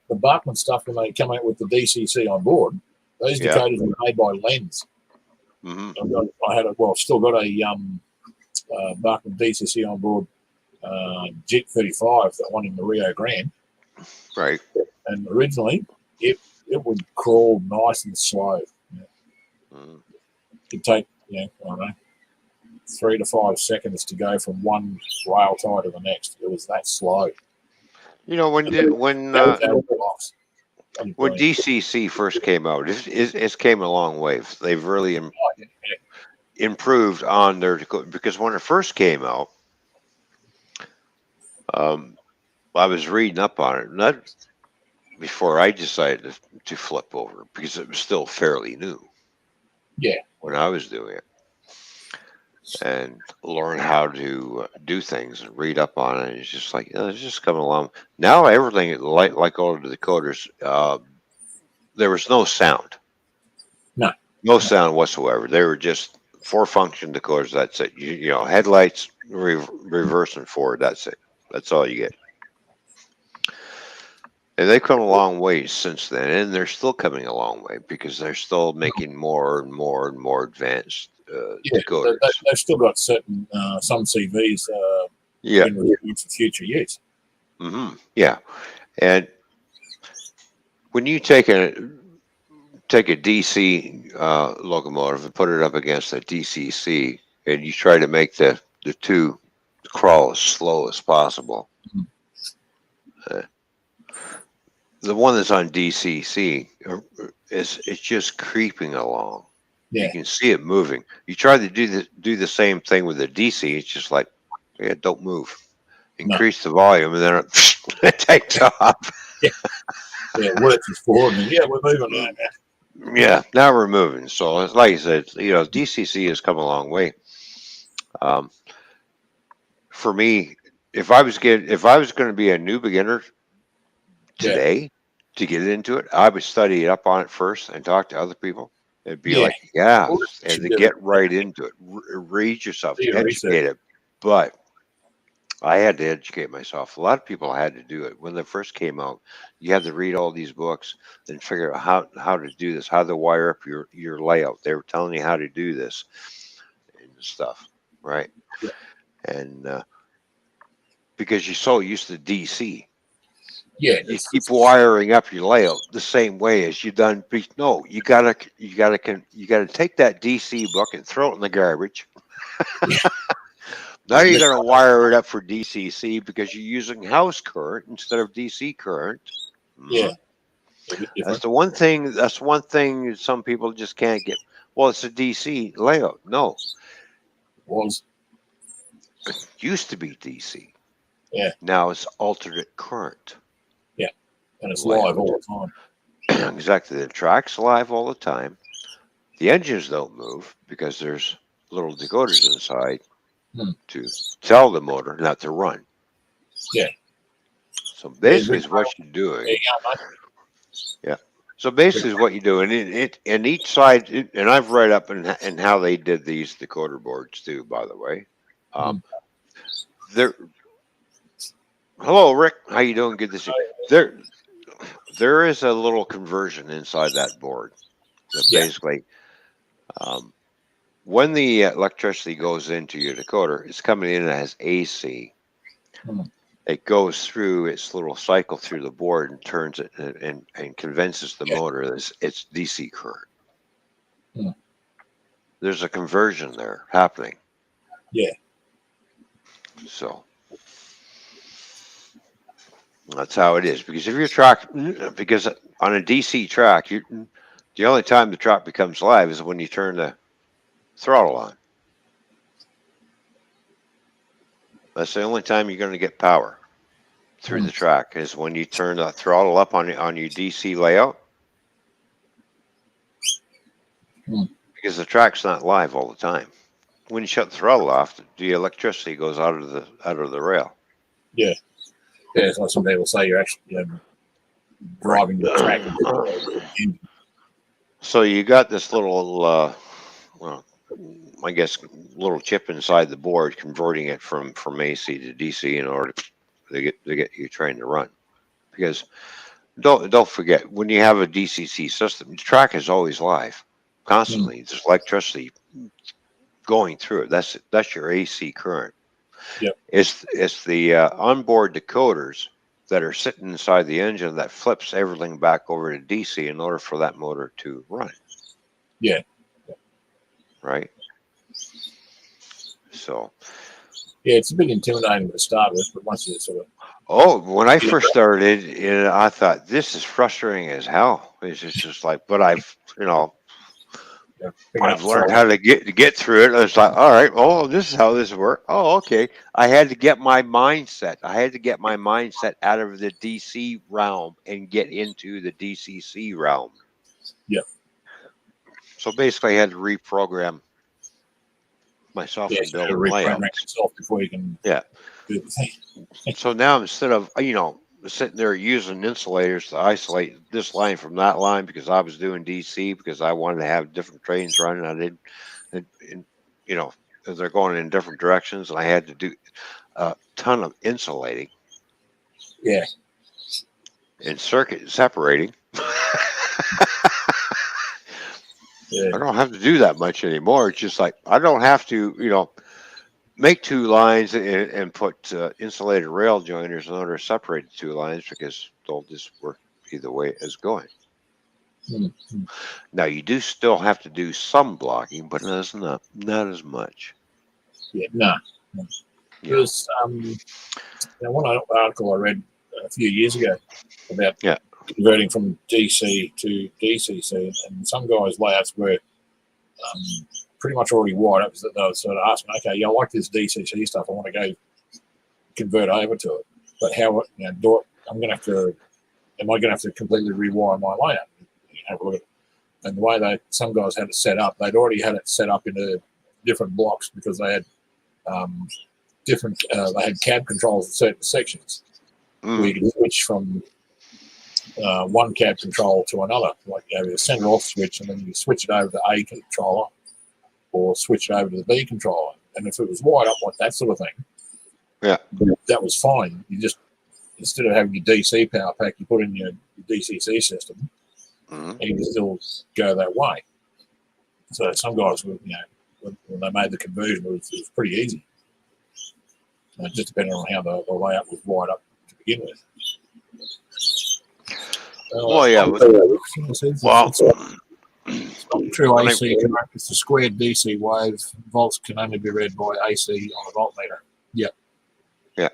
the Bachmann stuff, when they come out with the DCC on board, those decoders were made by Lens. Mm-hmm. I had still got a Bachmann DCC on board, JIT 35, that one in the Rio Grande. Right. And originally, it would crawl nice and slow. It'd take, I don't know, 3 to 5 seconds to go from one rail tie to the next. It was that slow. You know, when DCC first came out, it came a long way. They've really improved on their decoder, because when it first came out, I was reading up on it, not before I decided to flip over, because it was still fairly new. Yeah. When I was doing it, and learn how to do things and read up on it, it's just like it's just coming along. Now everything like all of the decoders, there was no sound. No sound whatsoever. They were just 4-function decoders. That's it. You know, headlights, reverse, and forward. That's it. That's all you get. And they've come a long way since then, and they're still coming a long way, because they're still making more and more and more advanced decoders. They've still got certain some CVs in review for future use. Mm-hmm. Yeah, and when you take a DC locomotive and put it up against a DCC, and you try to make the two crawl as slow as possible, the one that's on DCC it's just creeping along. Yeah. You can see it moving. You try to do the same thing with the DC. It's just like, don't move. Increase the volume, and then it takes off. Yeah, works is forward. Yeah, we're moving right now. Yeah, now we're moving. So, like I said, DCC has come a long way. For me, if I was going to be a new beginner today to get into it, I would study up on it first and talk to other people. It'd be like, and to get right into it, read yourself, educate it. But I had to educate myself. A lot of people had to do it when they first came out. You had to read all these books and figure out how to do this, how to wire up your layout. They were telling you how to do this and stuff, right? Yeah. And because you're so used to DC. Yeah, you keep wiring up your layout the same way as you done. No, you gotta take that DC book and throw it in the garbage. Now you're gonna wire it up for DCC because you're using house current instead of DC current. Yeah, that's the one thing. That's one thing some people just can't get. Well, it's a DC layout. No, it used to be DC. Yeah. Now it's alternate current. Yeah, and it's live all the time. Exactly. The track's live all the time. The engines don't move because there's little decoders inside. to tell the motor not to run. Yeah. So basically, is what you're doing. There you go, mate. Yeah. So basically, is what you do, and each side, and I've read up in how they did these decoder boards too. By the way, there. Hello, Rick. How you doing? Good to see you. There is a little conversion inside that board that basically, when the electricity goes into your decoder, it's coming in as AC. It goes through its little cycle through the board and turns it and convinces the motor that it's DC current. There's a conversion there happening. Yeah. So that's how it is. Because if your track, because on a DC track, the only time the track becomes live is when you turn the throttle on. That's the only time you're going to get power through the track is when you turn the throttle up on your DC layout. Because the track's not live all the time. When you shut the throttle off, the electricity goes out of the rail. Yeah. Yeah, it's like some people say you're actually driving the track. So you got this little, well, I guess, little chip inside the board converting it from AC to DC in order to get you trained to run. Because don't forget, when you have a DCC system, the track is always live, constantly. There's electricity going through it. That's your AC current. Yep. It's the onboard decoders that are sitting inside the engine that flips everything back over to DC in order for that motor to run. Yeah. Right. So. Yeah, it's a bit intimidating to start with, but once you sort of. Oh, when I first started, I thought this is frustrating as hell. It's just like, but I've learned how to get through it. It's like, all right, oh, this is how this works. Oh, okay. I had to get my mindset. Out of the DC realm and get into the DCC realm. Yep. So basically, I had to reprogram myself and build layouts. Yourself before you can. Yeah. Do the thing. So now instead of sitting there using insulators to isolate this line from that line because I was doing DC because I wanted to have different trains running. I did, and they're going in different directions, and I had to do a ton of insulating. Yeah. And circuit separating. Yeah. I don't have to do that much anymore. It's just like I don't have to, make two lines and put insulated rail joiners in order to separate the two lines because they'll just work either way as going. Now you do still have to do some blocking, but not as much. Yeah, no. Because one article I read a few years ago about converting from DC to DCC, and some guys' layouts were pretty much already wired up. So they were sort of asking, okay, I like this DCC stuff. I want to go convert over to it, but how? Am I going to have to completely rewire my layout? Have a look at it. And the way some guys had it set up, they'd already had it set up into different blocks because they had different. They had cab controls in certain sections where you could switch from one cab control to another. Like you have a center off switch, and then you switch it over to A controller or switch it over to the B controller. And if it was wired up like that sort of thing, that was fine. You just, instead of having your DC power pack, you put in your DCC system, and you can still go that way. So some guys, when they made the conversion, it was pretty easy. Just depending on how the layout was wired up to begin with. It's not true AC current. It's a squared DC wave. Volts can only be read by AC on a voltmeter. Yep. Yeah.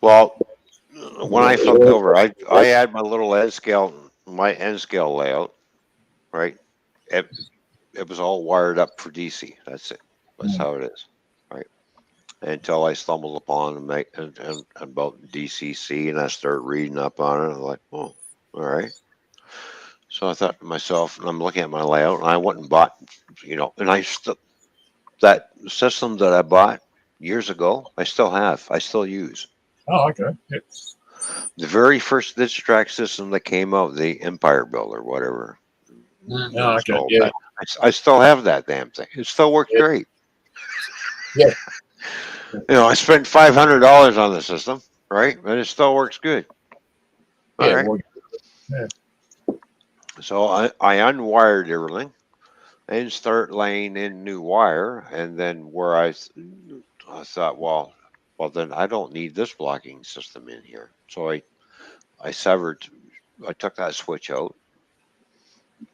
Well, when I flipped over, I had my little N scale layout, right? It was all wired up for DC. That's it. That's how it is, right? Until I stumbled upon about DCC, and I started reading up on it. I'm like, oh, all right. So I thought to myself, and I'm looking at my layout, and I went and bought, and I still, that system that I bought years ago, I still have. I still use. Oh, okay. Yeah. The very first Digitrack system that came out, the Empire Builder, whatever it Oh, was okay. called. Yeah. I still have that damn thing. It still works Yeah. great. Yeah. I spent $500 on the system, right? But it still works good. All Yeah. right. Well, yeah. So I unwired everything and start laying in new wire, and then where I thought, well, then I don't need this blocking system in here. So I severed. I took that switch out,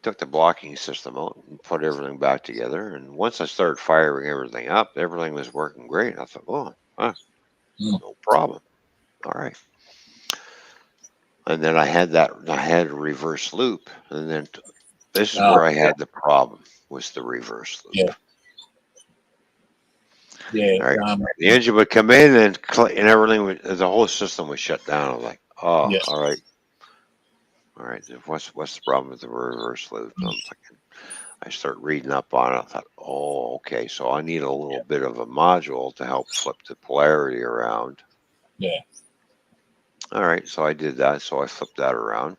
took the blocking system out, and put everything back together. And once I started firing everything up, everything was working great. I thought, oh, no problem. All right. And then I had a reverse loop, and then this is where I had the problem, was the reverse loop. Yeah. Yeah. All right. The engine would come in and everything the whole system was shut down. I was like, oh, Yeah. all right. What's the problem with the reverse loop? I'm thinking, I start reading up on it. I thought, oh, okay. So I need a little bit of a module to help flip the polarity around. Yeah. All right. So I did that. So I flipped that around.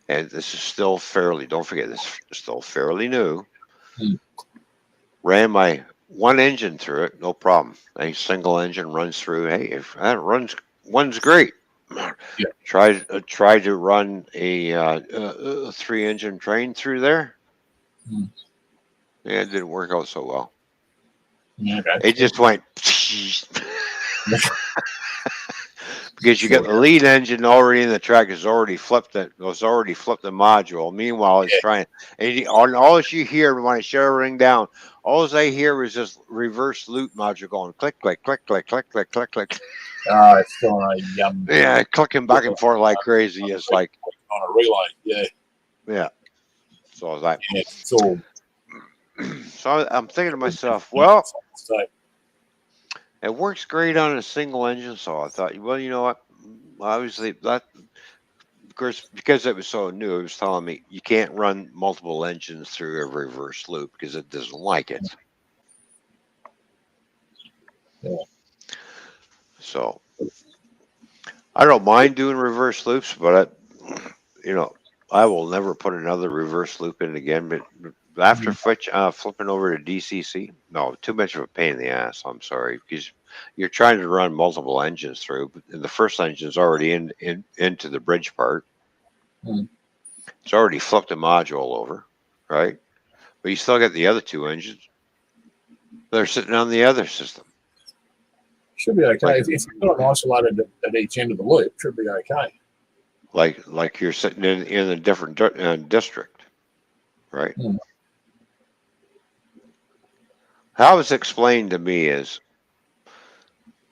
And this is still don't forget, this is still fairly new. Ran my one engine through it, no problem. A single engine runs through. Hey, if that one's great. Yeah. Try to run a 3-engine train through there. Yeah, it didn't work out so well. Okay. It just went because you got the lead engine already in the track has already flipped it. Was already flipped the module. Meanwhile, it's trying. And all you hear when I shut everything down, all I hear was this reverse loop module going click, click, click, click, click, click, click, click. It's still yeah, clicking back and forth like crazy. It's like on a relay. Yeah. Yeah. So I was like, yeah, it's all. So I'm thinking to myself, well, it works great on a single engine. So I thought, well, you know what? Obviously, that, of course, because it was so new, it was telling me you can't run multiple engines through a reverse loop because it doesn't like it. Yeah. So I don't mind doing reverse loops, but I will never put another reverse loop in again. But after flipping over to DCC, no, too much of a pain in the ass. I'm sorry, because you're trying to run multiple engines through, and the first engine's already into the bridge part. It's already flipped the module over, right? But you still got the other two engines. They're sitting on the other system. Should be okay. If you've got them isolated at each end of the loop, should be okay. Like you're sitting in a different district, right? How it's explained to me is,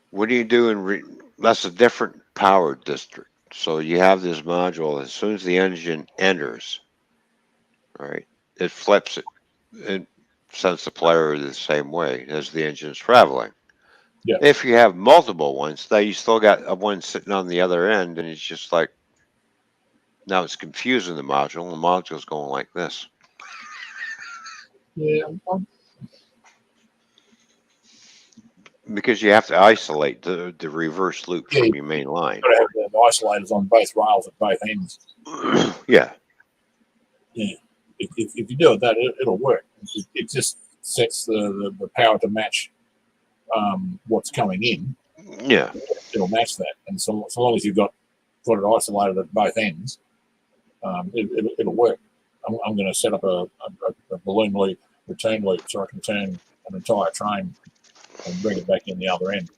what do you do that's a different power district. So you have this module, as soon as the engine enters, right, it flips it and sends the polarity the same way as the engine's traveling. Yeah. If you have multiple ones, now you still got one sitting on the other end, and it's just like, now it's confusing the module. The module's going like this. Yeah. Because you have to isolate the reverse loop from your main line. You've got to have the isolators on both rails at both ends. Yeah. Yeah. If you do it, it'll work. It just sets the power to match what's coming in. Yeah. It'll match that. And so long as you've got it isolated at both ends, it'll work. I'm going to set up a balloon loop, return loop, so I can turn an entire train and bring it back in the other end.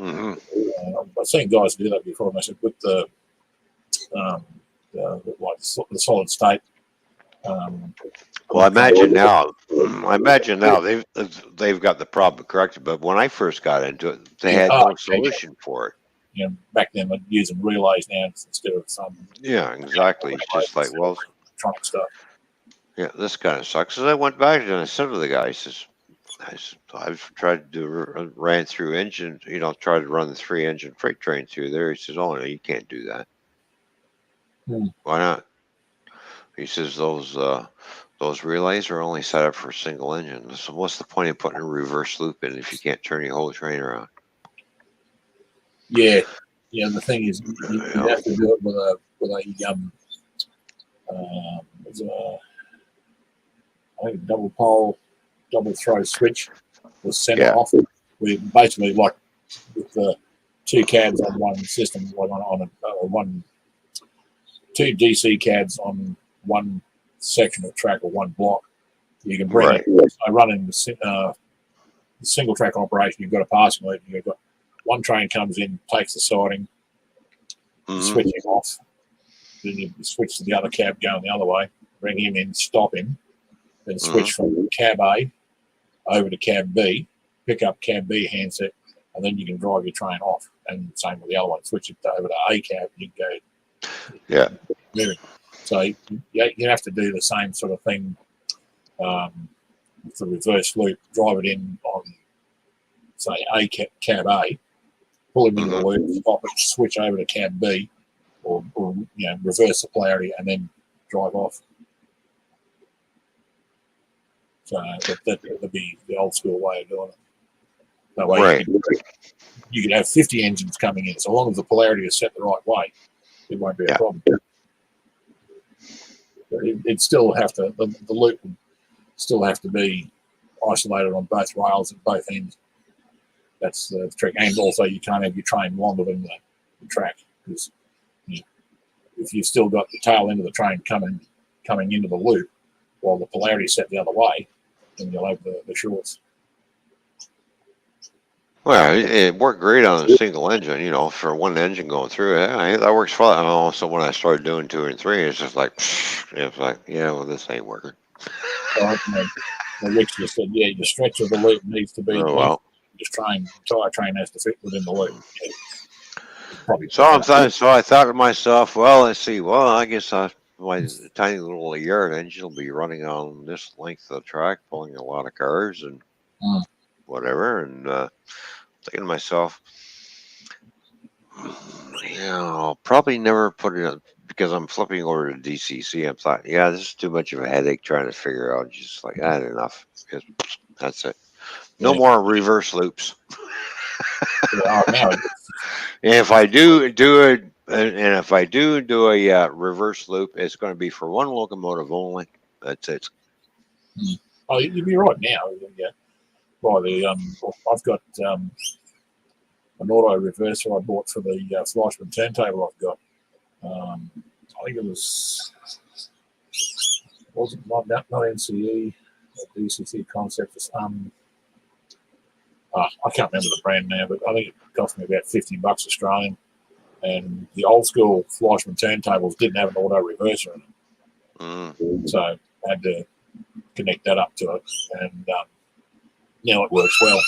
I've seen guys do that before. And I said with the solid state. Well, I imagine now they've got the problem corrected. But when I first got into it, they had no solution for it. You know, back then they're using relays now instead of some. Yeah, exactly. It's just like, well, electronic stuff. Yeah, this kind of sucks. So I went back and I said to the guy, I said, I've tried to ran through engine, tried to run the 3-engine freight train through there. He says, oh no, you can't do that. Why not? He says those those relays are only set up for single engine. So what's the point of putting a reverse loop in if you can't turn your whole train around? Yeah, yeah. The thing is, you have to do it with a I think a double pole, double throw switch was center off. We basically like with the two cabs on one system, like on two DC cabs on one section of track or one block. You can bring it. So running the single track operation, you've got a passing loop. You've got one train comes in, takes the siding, switch him off. Then you switch to the other cab going the other way, bring him in, stop him, then switch from cab A over to cab B, pick up cab B handset, and then you can drive your train off. And same with the other one, switch it over to A cab, you can go moving. So you have to do the same sort of thing with the reverse loop, drive it in on, say, cab A, pull him into the loop, stop it, switch over to cab B, or reverse the polarity and then drive off. So that'd be the old school way of doing it. That way you could have 50 engines coming in. So long as the polarity is set the right way, it won't be a problem. But it'd still have to, the loop would still have to be isolated on both rails at both ends. That's the trick. And also you can't have your train longer than the track, because if you've still got the tail end of the train coming into the loop while the polarity is set the other way, then you'll have the shorts. Well, it worked great on a single engine, for one engine going through it. That works fine. Oh, so when I started doing 2 and 3, it's just like, this ain't working. Rich just said, the stretch of the loop needs to be just entire train has to fit within the loop. So I thought to myself, well, let's see. Well, I guess my tiny little yard engine will be running on this length of track, pulling a lot of cars and whatever. And thinking to myself, I'll probably never put it on, because I'm flipping over to DCC. I'm thought, this is too much of a headache trying to figure out. Just like, I had enough. That's it. No more reverse loops. And if I do it, and if I do a reverse loop, it's going to be for one locomotive only. That's it. Oh, you'd be right now. I've got an auto reverser I bought for the Fleischmann turntable. I've got. I think it wasn't not NCE, DCC concept. I can't remember the brand now, but I think it cost me about $50 Australian. And the old school Fleischmann turntables didn't have an auto reverser in it. So I had to connect that up to it. And now it works well.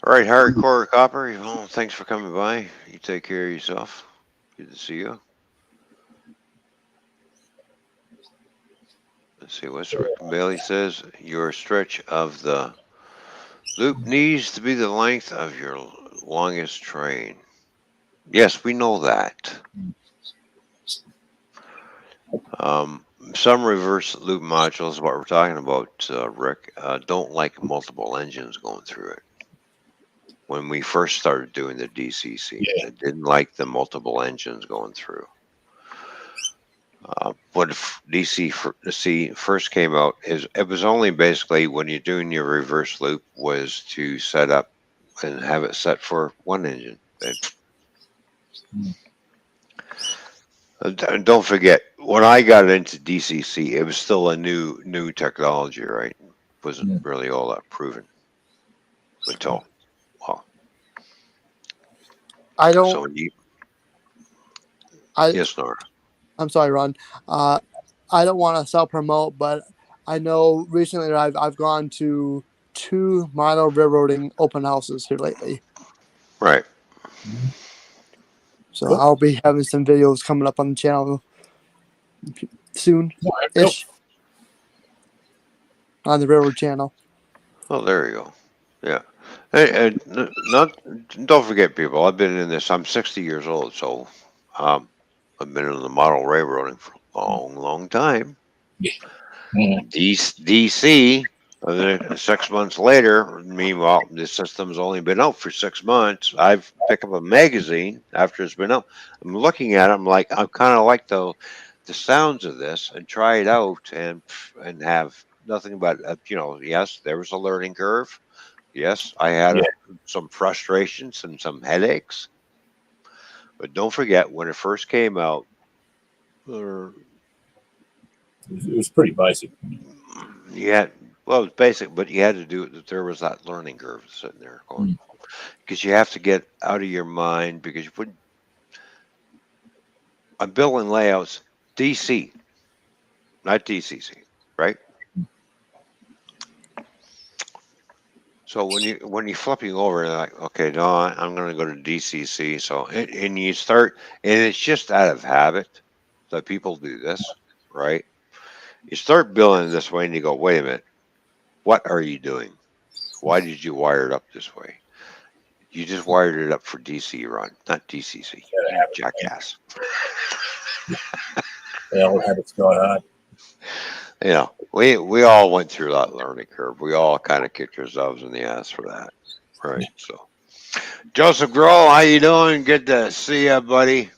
All right, Hardcore Copper, thanks for coming by. You take care of yourself. Good to see you. Let's see what Rick Bailey says. Your stretch of the loop needs to be the length of your longest train. Yes, we know that. Some reverse loop modules, what we're talking about, Rick, don't like multiple engines going through it. When we first started doing the DCC, it didn't like the multiple engines going through. When DCC first came out, it was only basically when you're doing your reverse loop was to set up and have it set for one engine. And don't forget, when I got into DCC, it was still a new technology, right? It wasn't really all that proven until, I don't. Yes, Nora. I'm sorry, Ron. I don't want to self-promote, but I know recently I've gone to 2 minor railroading open houses here lately. Right. So I'll be having some videos coming up on the channel soon-ish on the railroad channel. Oh, there you go. Yeah. Hey, don't forget, people, I've been in this. I'm 60 years old, so I've been in the model railroading for a long, long time. DC, 6 months later, meanwhile, the system's only been out for 6 months. I've picked up a magazine after it's been out. I'm looking at it. I'm like, I kind of like the sounds of this and try it out and have nothing but, yes, there was a learning curve. Yes, I had some frustrations and some headaches. But don't forget, when it first came out, it was pretty basic. Yeah, well, it's basic, but you had to do it. There was that learning curve sitting there going, because you have to get out of your mind because you put on building layouts, DC, not DCC, right? So when you're flipping over, you're like, okay, no, I'm going to go to DCC. So and you start, and it's just out of habit that people do this, right? You start building this way, and you go, wait a minute, what are you doing? Why did you wire it up this way? You just wired it up for DC run, not DCC. You jackass. All habits die hard. We all went through that learning curve. We all kind of kicked ourselves in the ass for that, right? So, Joseph Grohl, how you doing? Good to see you, buddy.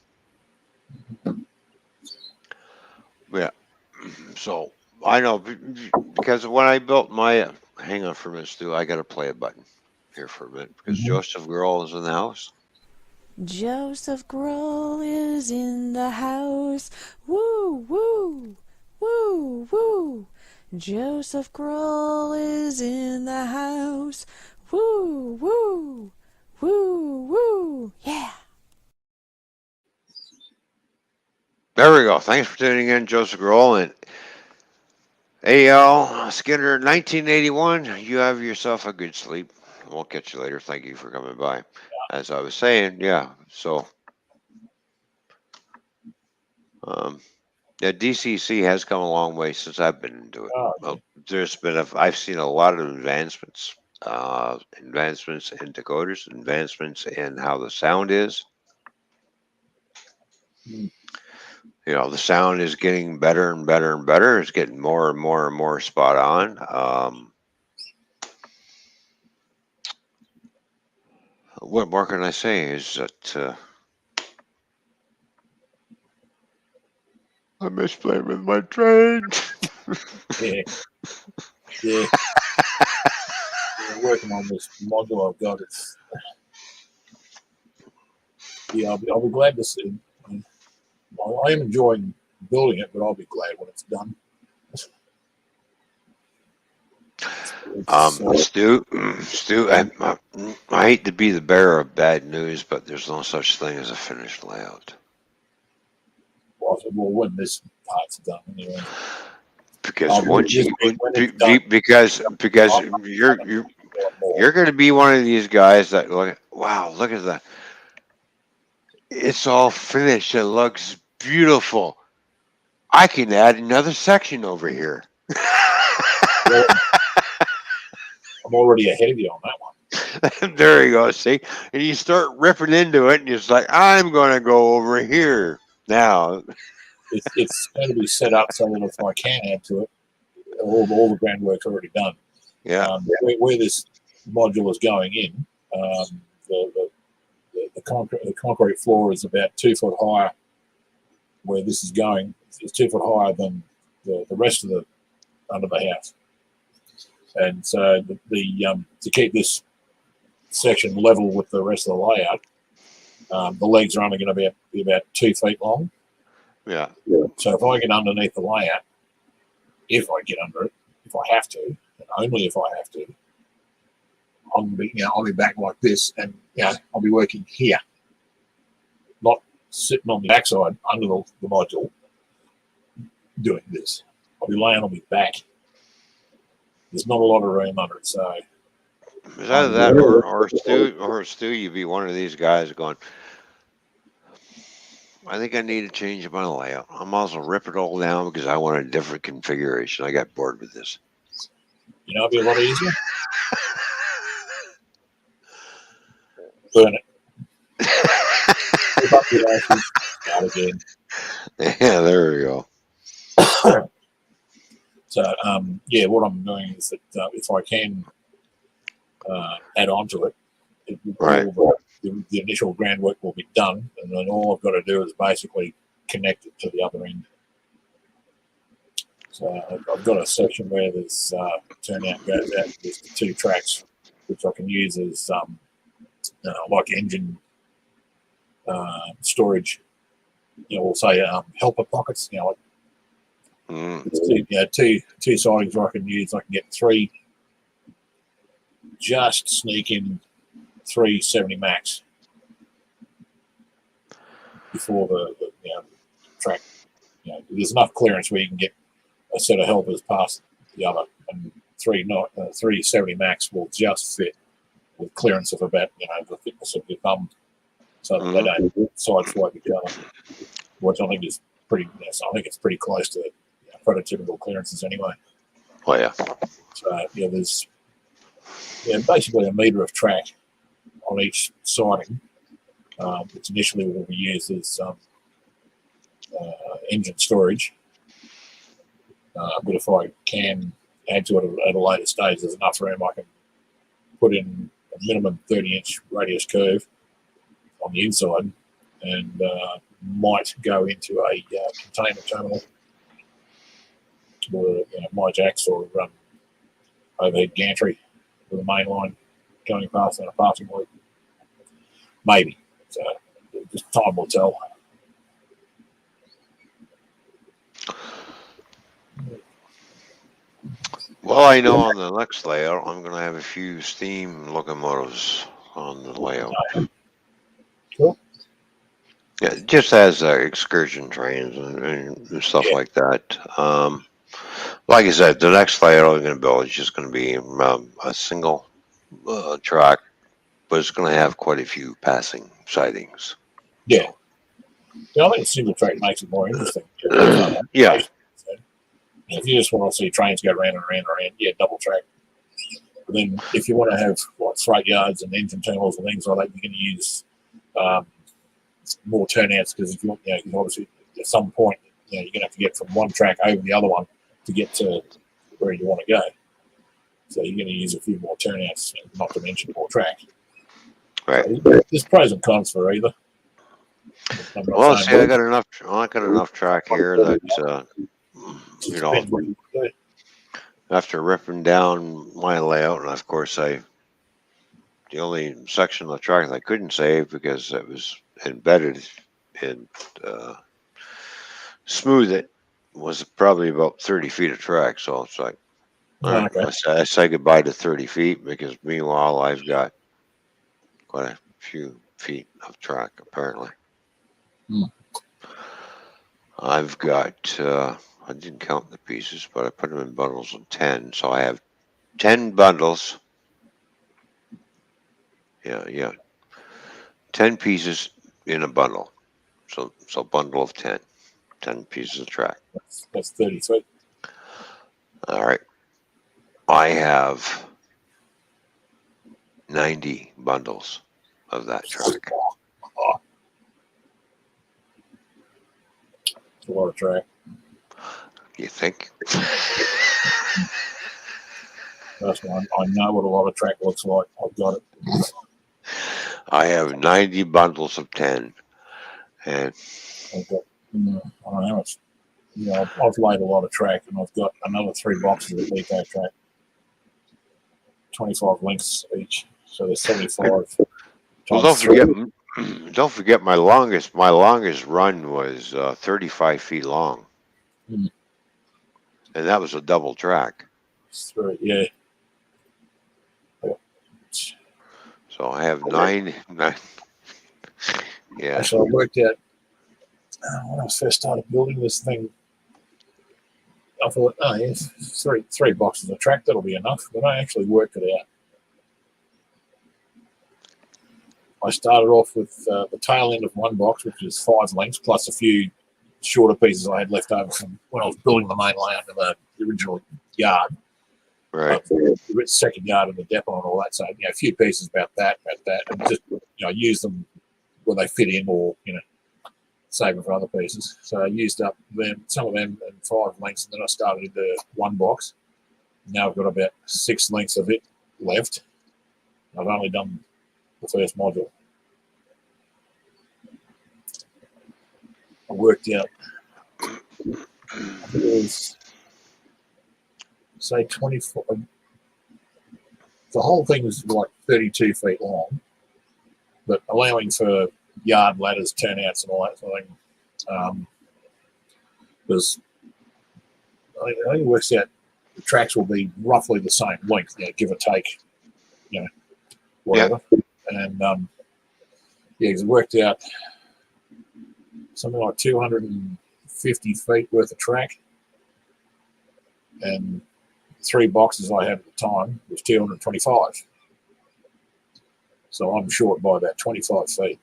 Yeah. So I know because when I built my, hang on for a minute, Stu. I got to play a button here for a minute because Joseph Grohl is in the house. Joseph Grohl is in the house. Woo, woo, woo, woo. Joseph Grohl is in the house. Woo, woo, woo, woo. Yeah. There we go. Thanks for tuning in, Joseph Grohl and AL Skinner, 1981. You have yourself a good sleep. We'll catch you later. Thank you for coming by. As I was saying, yeah. So, DCC has come a long way since I've been into it. I've seen a lot of advancements, advancements in decoders, advancements in how the sound is. The sound is getting better and better and better. It's getting more and more and more spot on. What more can I say is that I miss playing with my train. Yeah. Working on this module I've got. I'll be glad to see. I am enjoying building it, but I'll be glad when it's done. Stu, I hate to be the bearer of bad news, but there's no such thing as a finished layout. Well, when this part's done, anyway. Because because you're going to be one of these guys that look at that. It's all finished. It looks beautiful. I can add another section over here. I'm already ahead of you on that one. There you go. See, and you start ripping into it, and it's like, I'm going to go over here now. It's going to be set up so that if I can add to it, all the groundwork's already done. Yeah. Where this module is going in, the concrete floor is about 2 foot higher. Where this is going, it's 2 foot higher than the rest of the under the house. And so to keep this section level with the rest of the layout, the legs are only going to be about 2 feet long. Yeah. So if I get underneath the layout, if I get under it, if I have to, and only if I have to, I'll be back like this, and I'll be working here, not sitting on the backside under the module doing this. I'll be laying on my back. There's not a lot of room under it, so. Is either that or Stu, you'd be one of these guys going, I think I need to change my layout. I might as well rip it all down because I want a different configuration. I got bored with this. It'd be a lot easier. Burn it. Start again. Yeah, there we go. So yeah, what I'm doing is that if I can add on to it, the initial groundwork will be done, and then all I've got to do is basically connect it to the other end. So I've got a section where there's turnout goes out. There's the 2 tracks, which I can use as like engine storage. We'll say helper pockets. Like two sidings where I can use. I can get 3. Just sneak in 370 max before the track. There's enough clearance where you can get a set of helpers past the other, and 370 max will just fit with clearance of about the thickness of your thumb, so that they don't sideswipe each other. Which I think is pretty. So I think it's pretty close to prototypical clearances anyway. Oh yeah. So there's basically a metre of track on each siding, which initially will be used as engine storage. But if I can add to it at a later stage, there's enough room I can put in a minimum 30-inch radius curve on the inside, and might go into a container terminal with my jacks or overhead gantry with a main line going past on a passing loop. Maybe. So just time will tell. Well, I know on the next layout, I'm going to have a few steam locomotives on the layout. Cool. Yeah, just as excursion trains and stuff like that. Like I said, the next layout I'm going to build is just going to be a single track, but it's going to have quite a few passing sidings. Yeah. I think a single track makes it more interesting. Yeah. If you just want to see trains go round and round and round, double track. But then if you want to have freight yards and engine terminals and things like that, you can use more turnouts, because if you want, obviously at some point, you're going to have to get from one track over the other one to get to where you want to go. So you're going to use a few more turnouts, not to mention more track. Right. So there's pros and cons for either. Well, see, I got enough track here that after ripping down my layout, and of course the only section of the track that I couldn't save because it was embedded in smooth it was probably about 30 feet of track. So it's like, I say goodbye to 30 feet, because meanwhile I've got quite a few feet of track apparently. I've got I didn't count the pieces, but I put them in bundles of 10. So I have 10 bundles. Yeah. 10 pieces in a bundle. So bundle of 10. 10 pieces of track. That's 33. All right. I have 90 bundles of that track. It's a lot of track. You think? That's one. I know what a lot of track looks like. I've got it. I have 90 bundles of 10. And I've got, I don't know how much. I've laid a lot of track, and I've got another 3 boxes of eco track. 25 links each. So there's 75. Well, don't forget my longest run was 35 feet long. And that was a double track. Yeah. So I have 9. Yeah. Actually, I worked out when I first started building this thing. I thought, three boxes of track, that'll be enough. But I actually worked it out. I started off with the tail end of one box, which is 5 lengths, plus a few shorter pieces I had left over from when I was building the main layout of the original yard. Right. The second yard and the depot and all that. So, a few pieces about that, and just, use them where they fit in, or, saving for other pieces. So I used up some of them in 5 lengths, and then I started into one box. Now I've got about 6 lengths of it left. I've only done the first module. I worked out, it was, say, 24. The whole thing was like 32 feet long, but allowing for yard ladders, turnouts, and all that sort of thing. Was, I think it works out, the tracks will be roughly the same length, give or take, whatever. Yeah. And it worked out something like 250 feet worth of track, and 3 boxes I had at the time was 225. So I'm short by about 25 feet.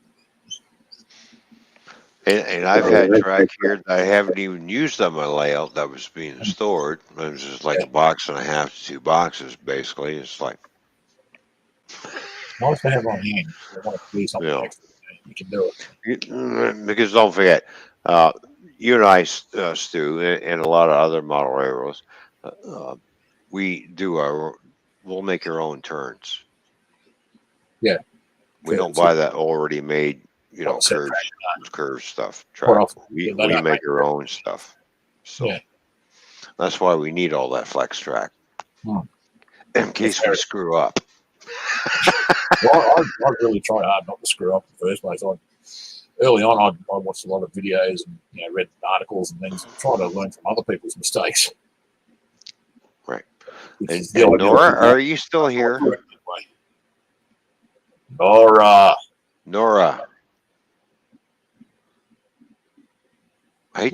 And I've had track here that I haven't even used on my layout that was being stored. It was just like a box and a half to 2 boxes, basically. It's like nice to have on hand. I want to do something extra. You can do it. Because don't forget, you and I, Stu, and a lot of other model railroads, we'll make our own turns. Yeah. We don't buy that already made, curve stuff. We make our own stuff. So that's why we need all that flex track. In case we screw up. Well, I really try hard not to screw up in the first place. Early on, I watched a lot of videos and read articles and things, and try to learn from other people's mistakes. Right. And Nora, are you still here? Nora. I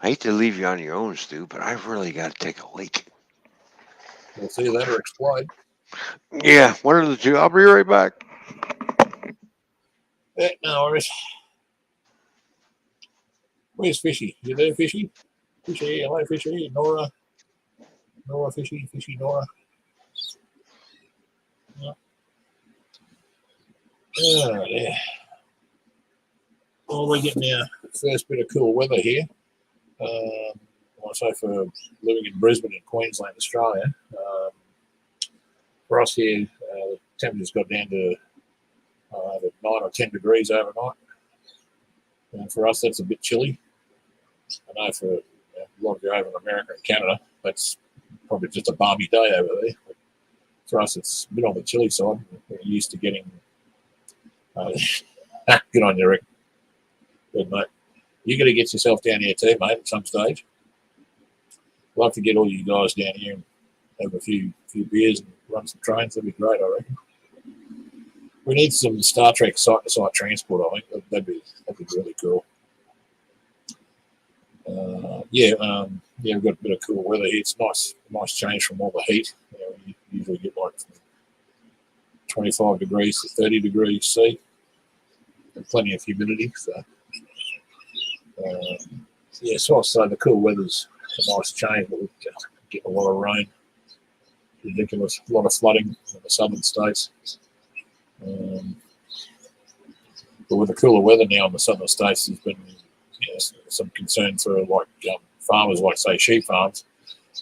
hate to leave you on your own, Stu, but I've really got to take a leak. We'll see that or explode. Yeah, one of the two. I'll be right back. No worries. Where's Fishy? You there, Fishy? Fishy, hello, Fishy. Nora, Fishy, Nora. Oh, yeah. Well, we're getting our first bit of cool weather here. I say for living in Brisbane in Queensland, Australia. For us here, the temperature's got down to 9 or 10 degrees overnight. And for us, that's a bit chilly. I know for a lot of you over in America and Canada, that's probably just a balmy day over there. But for us, it's a bit on the chilly side. We're used to getting good on you, Rick. Good, mate. You got to get yourself down here too, mate, at some stage. Love to get all you guys down here and have a few beers and run some trains. That'd be great, I reckon. We need some Star Trek site-to-site transport, I think. That'd be really cool. We've got a bit of cool weather here. It's nice change from all the heat. You usually get like 25 degrees to 30 degrees C, and plenty of humidity. So, so I say the cool weather's a nice change, but we get a lot of rain. Ridiculous, a lot of flooding in the southern states. But with the cooler weather now in the southern states, there's been some concern for farmers, like say sheep farms.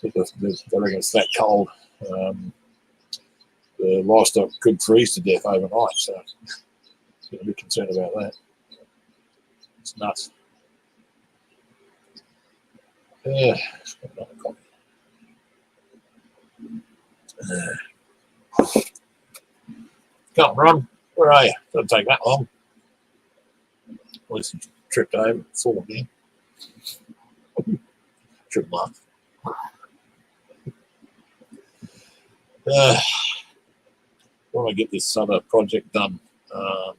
They reckon it's that cold. The livestock could freeze to death overnight, so I'm a bit concerned about that. It's nuts. Come on, Ron. Where are you? Doesn't take that long. At least you tripped over and fallen in. Trip off. When I get this other project done, I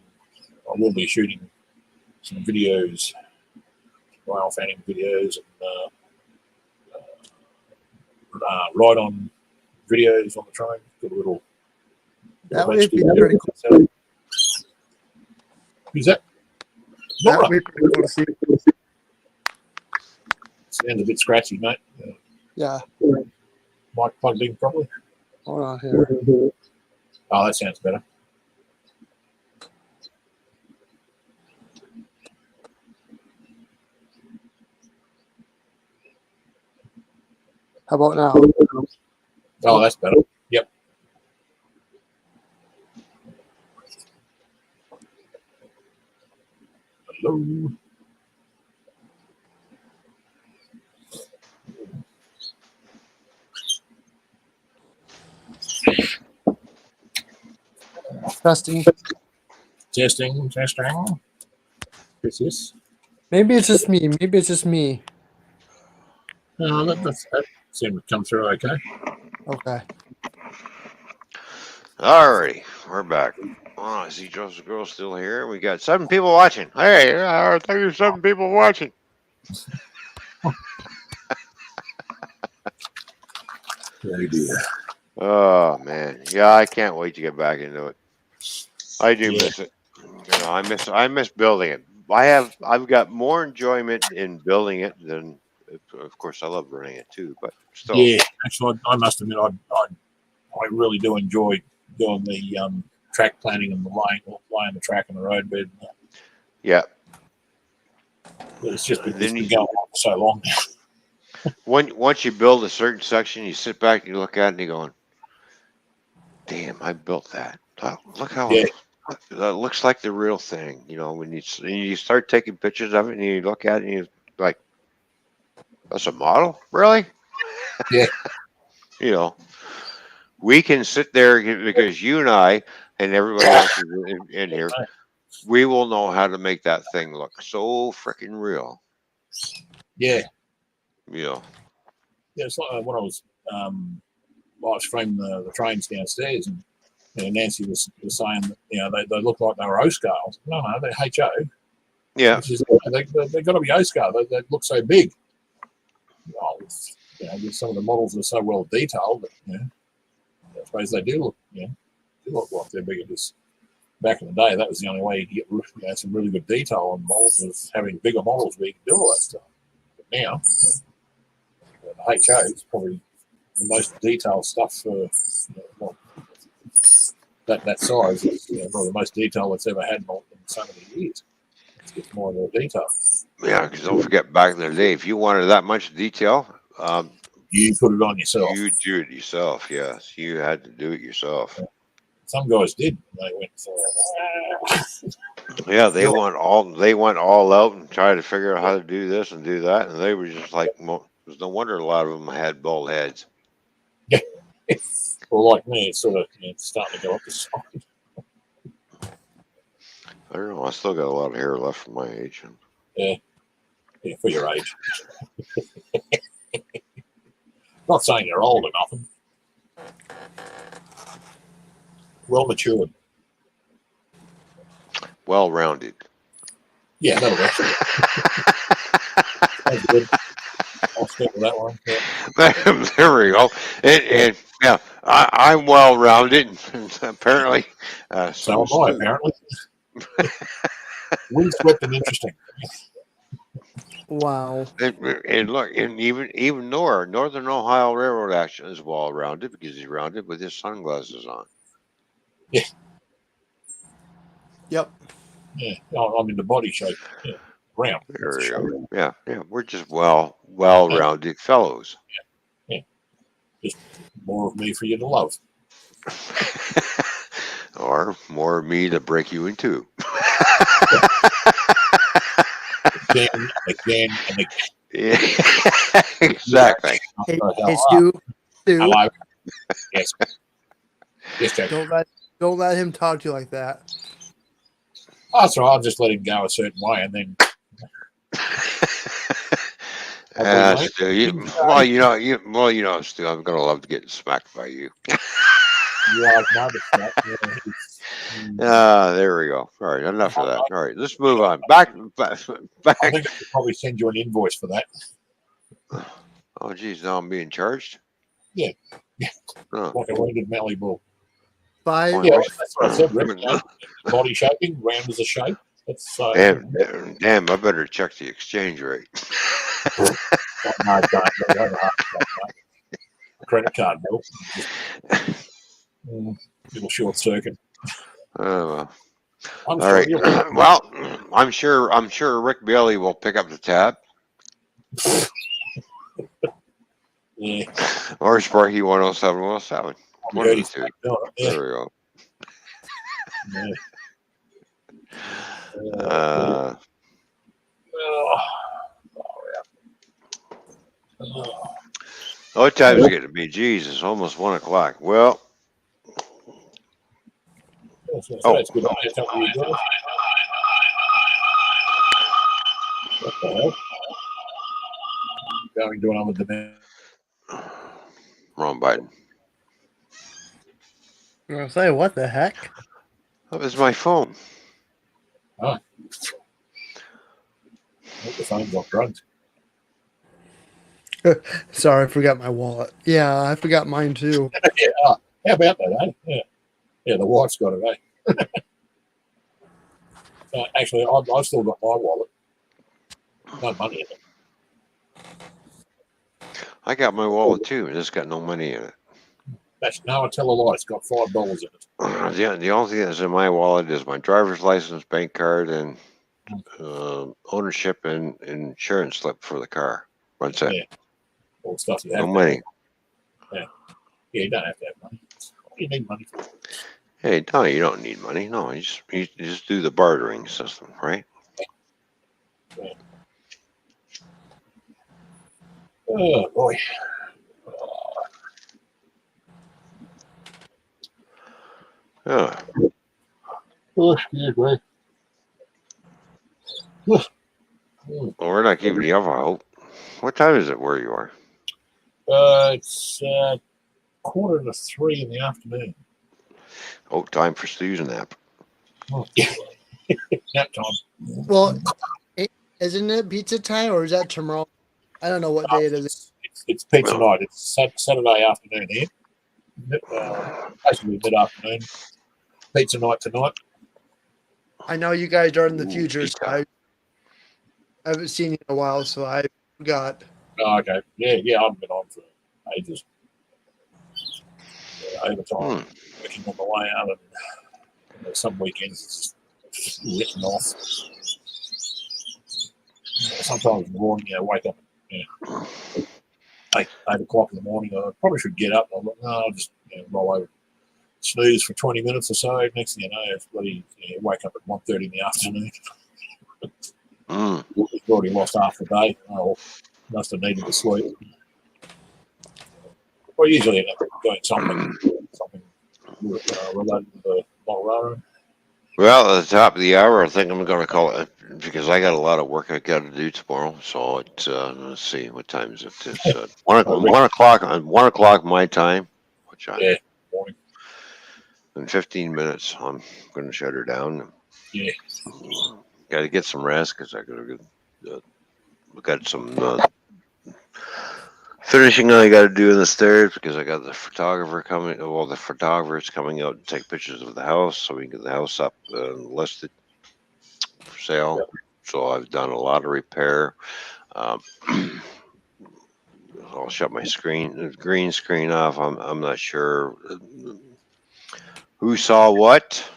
will be shooting some videos, rail fanning videos, and ride-on videos on the train. Got a little. That would be pretty cool. Who's that? That would be pretty cool to see. Sounds a bit scratchy, mate. Yeah. Mic plugged in properly. Hold on here. Oh, that sounds better. How about now? Oh, that's better. Yep. Hello. Testing. Testing. Yes. Maybe it's just me. Maybe it's just me. No, that seemed to come through okay. Okay. Alrighty, we're back. Oh, I see Joseph Girl still here. We got 7 people watching. Hey, thank you, 7 people watching. Oh dear. Oh man, yeah, I can't wait to get back into it. I do miss it. You know, I miss building it. I've got more enjoyment in building it than, of course, I love running it too. But still, Yeah, actually, I must admit, I really do enjoy doing the track planning and the laying the track and the roadbed. Yeah. It's just been going on for so long now. Once you build a certain section, you sit back and you look at it and you're going, "Damn, I built that. Look how that looks like the real thing." You know, when you start taking pictures of it and you look at it and you're like, "That's a model, really?" Yeah. You know, we can sit there because you and I and everybody else is in here. We will know how to make that thing look so freaking real. Yeah. Yeah. Yeah, it's like when I was live streaming the trains downstairs, and Nancy was saying that, they look like they were O-scales. No, they're HO. Yeah. They've got to be O-scale. They look so big. Some of the models are so well detailed that, I suppose they do look like they're bigger. Just back in the day, that was the only way you could get some really good detail on models, was having bigger models where you can do all that stuff. But now, the HO is probably the most detailed stuff for that size. Is probably the most detail it's ever had in so many years. It's get more and more detail. Yeah, because don't forget, back in the day, if you wanted that much detail, you put it on yourself. You do it yourself. Yes, you had to do it yourself. Some guys did. They went. Yeah, they went all out and tried to figure out how to do this and do that, and they were just like, there's no wonder a lot of them had bald heads. Yeah. Well, like me, it's sort of starting to go up the side. I don't know. I still got a lot of hair left from my age. Yeah, for your age. Not saying you're old or nothing. Well matured. Well rounded. Yeah, that'll work. That's good. I'll stick with that one. Yeah. There we go. And yeah, I'm well rounded. Apparently. So am I, apparently. Windswept and interesting. Wow. And look, and even Northern Ohio Railroad action is well rounded because he's rounded with his sunglasses on. Yeah. Yep. Yeah. I'm in the body shape. Yeah. Round. There you go. Yeah. We're just well rounded fellows. Yeah. Just more of me for you to love. Or more of me to break you in two. Again and again. Yeah, exactly. Hey, Stu. Hello. Yes. Yes, Jack. Don't let him talk to you like that. Oh, that's right. I'll just let him go a certain way, and then. Stu, Stu, I'm gonna love getting smacked by you. There we go. All right, enough of that. All right, let's move on. Back. I think I could probably send you an invoice for that. Oh, geez, now I'm being charged? Yeah. Like a wounded Mallee bull. Yeah, that's what I said, Rick. Body shaping, round as a shape. That's damn, I better check the exchange rate. No, don't. Credit card bill. Little short circuit. All right. Well, I'm sure Rick Bailey will pick up the tab. Yeah. Or Sparky 107, 107. We One heard of the he's two. back doing it. Yeah. There we go. Yeah. What time is it getting to be? Jeez, it's almost 1 o'clock. Well, It's good. What the hell? Going doing on with the man. Wrong button. I was gonna say, what the heck? That was my phone. Oh. The phone's on drugs. Sorry, I forgot my wallet. Yeah, I forgot mine too. Yeah, how about that, eh? Yeah, the wife's got it, eh? Actually, I've still got my wallet. No money in it. I got my wallet too, and it's got no money in it. No, I tell a lie. It's got $5 in it. The only thing that's in my wallet is my driver's license, bank card, and ownership and insurance slip for the car. What's that? Yeah. All the stuff you have. No money. Yeah, you don't have to have money. What do you need money for? Hey, no, you don't need money. No, you just do the bartering system, right? Yeah. Oh boy. Yeah. Oh, excuse me. Well, we're not keeping you up, I hope. What time is it where you are? It's 2:45 in the afternoon. Oh, time for Stu's nap. Nap time. Well, isn't it pizza time or is that tomorrow? I don't know what day it is. It's pizza night. It's Saturday afternoon here. Basically mid-afternoon. Pizza night tonight. I know you guys are in the future, so I haven't seen you in a while, so I forgot. Oh, okay. Yeah, I haven't been on for ages. Overtime, working on the way out, and some weekends it's just written off. Sometimes in the morning, I wake up at 8 o'clock in the morning. I probably should get up. I'm like, no, I'll just roll over, snooze for 20 minutes or so. Next thing you know, it's bloody wake up at 1:30 in the afternoon. We've already lost half the day. Oh, must have needed to sleep. Well, usually end up doing something related to the Colorado. Well, at the top of the hour, I think I'm going to call it because I got a lot of work I got to do tomorrow. So it's let's see, what time is it? It's 1 o'clock on 1 o'clock my time. Which morning. In 15 minutes, I'm going to shut her down. Yeah. Got to get some rest because I got to look at some finishing I got to do in the stairs because I got the photographer coming. Well, the photographer's coming out to take pictures of the house so we can get the house up and listed for sale. So I've done a lot of repair. I'll shut my green screen off. I'm not sure who saw what,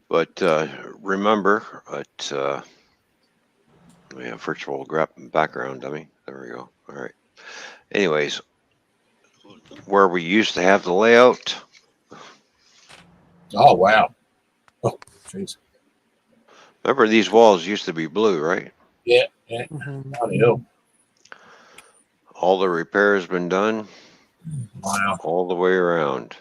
but remember, we have virtual background dummy. There we go. All right. Anyways, where we used to have the layout. Oh, wow. Oh, jeez. Remember, these walls used to be blue, right? Yeah. All the repairs been done. Wow. All the way around.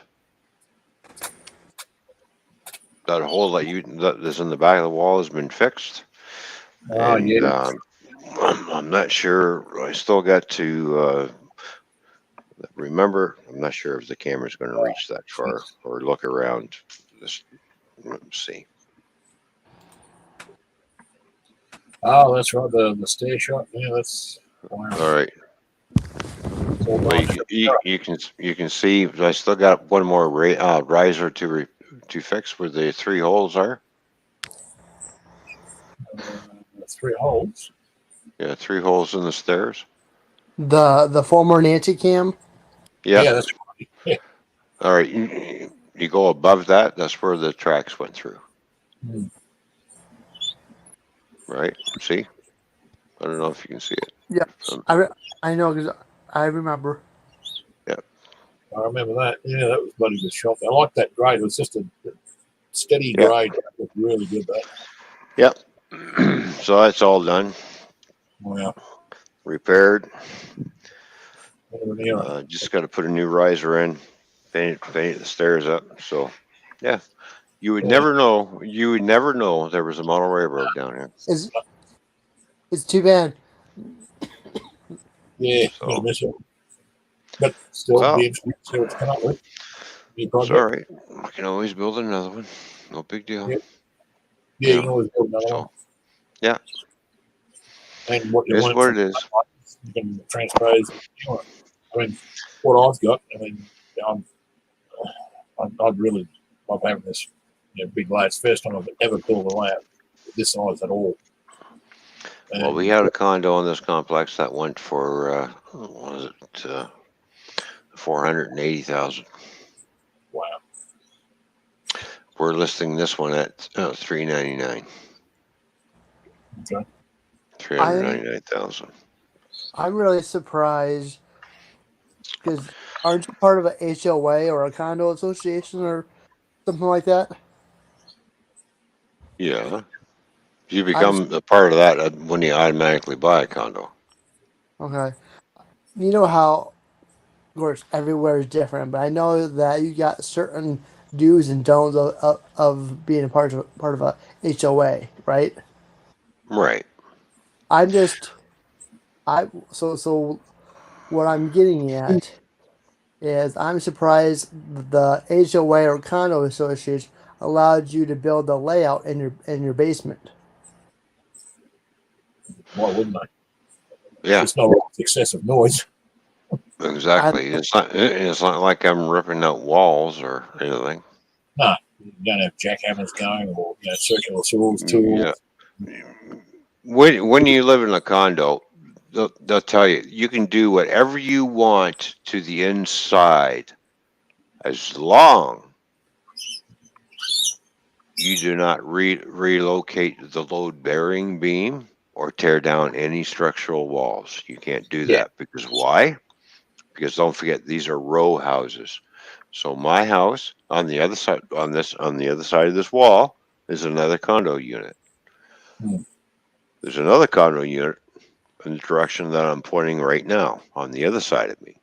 That hole that's in the back of the wall has been fixed. Oh, and, yeah. I'm not sure. I still got to remember. I'm not sure if the camera's going to reach that far or look around. Let's see. Oh, that's right. The stair shot. Yeah, that's wow. All right. Well, you can see. I still got one more riser to fix where the 3 holes are. 3 holes. Yeah, 3 holes in the stairs. The former Nancy cam. Yeah, that's right. Yeah. All right, you go above that. That's where the tracks went through. Right. See. I don't know if you can see it. Yeah, I know because I remember. Yeah. I remember that. Yeah, that was bloody good shot. I like that grade. It was just a steady Yeah. grade. That looked really good. That. Yep. So that's all done. Wow. Repaired. What an Just got to put a new riser in, paint the stairs up. So, yeah, you would never know. You would never know there was a model railroad down here. It's too bad. Yeah, So, miss it. But still, well, be interesting to see what's come up with. New it's project. all right. I can always build another one. No big deal. Yeah, you can always build another one. Yeah. And what you It's want what from it is. you can transpose. I mean, what I've got. I mean, I'd really love having this big lathe. First time I've ever built a lathe this size at all. And Well, we had a condo in this complex that went for what was it, $480,000. Wow. We're listing this one at $399,000. Okay. $399,000. I'm really surprised because aren't you part of a HOA or a condo association or something like that? Yeah. You become a part of that when you automatically buy a condo. Okay. You know how, of course, everywhere is different, but I know that you got certain do's and don'ts of being a part of a HOA, right? Right. So what I'm getting at is I'm surprised the HOA or condo association allowed you to build the layout in your basement. Why wouldn't they? Yeah. It's not excessive noise. Exactly. It's not like I'm ripping out walls or anything. No, you don't have jackhammers going or circular saws, tools. Yeah. When you live in a condo, they'll tell you you can do whatever you want to the inside as long you do not relocate the load bearing beam or tear down any structural walls. You can't do that because why? Because don't forget these are row houses. So my house on the other side on the other side of this wall is another condo unit. There's another condo unit in the direction that I'm pointing right now on the other side of me.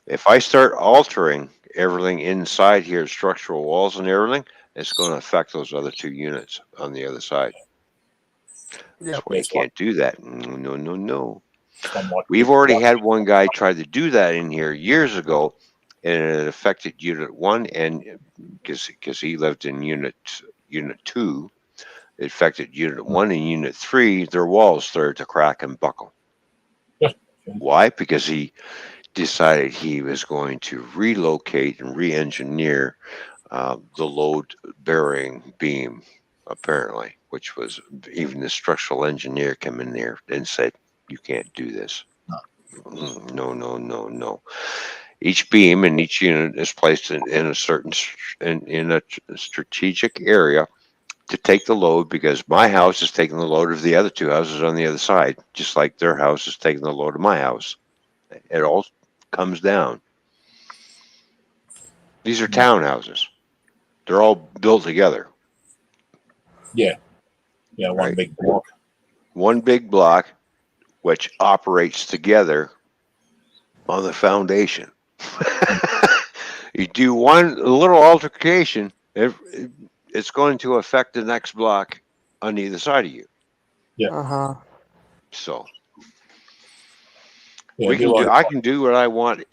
If I start altering everything inside here, structural walls and everything, it's going to affect those other two units on the other side. That's why you can't do that. No. We've already had one guy try to do that in here years ago, and it affected Unit 1, and because he lived in Unit 2, it affected Unit 1 and Unit 3. Their walls started to crack and buckle. Why? Because he decided he was going to relocate and re-engineer the load-bearing beam, apparently, which was even the structural engineer came in there and said, "You can't do this." No. Each beam in each unit is placed in a certain in a strategic area to take the load, because my house is taking the load of the other two houses on the other side, just like their house is taking the load of my house. It all comes down. These are townhouses. They're all built together. Yeah, one big block. One big block, which operates together on the foundation. You do one little altercation, it's going to affect the next block on either side of you. Yeah. So I can do what I want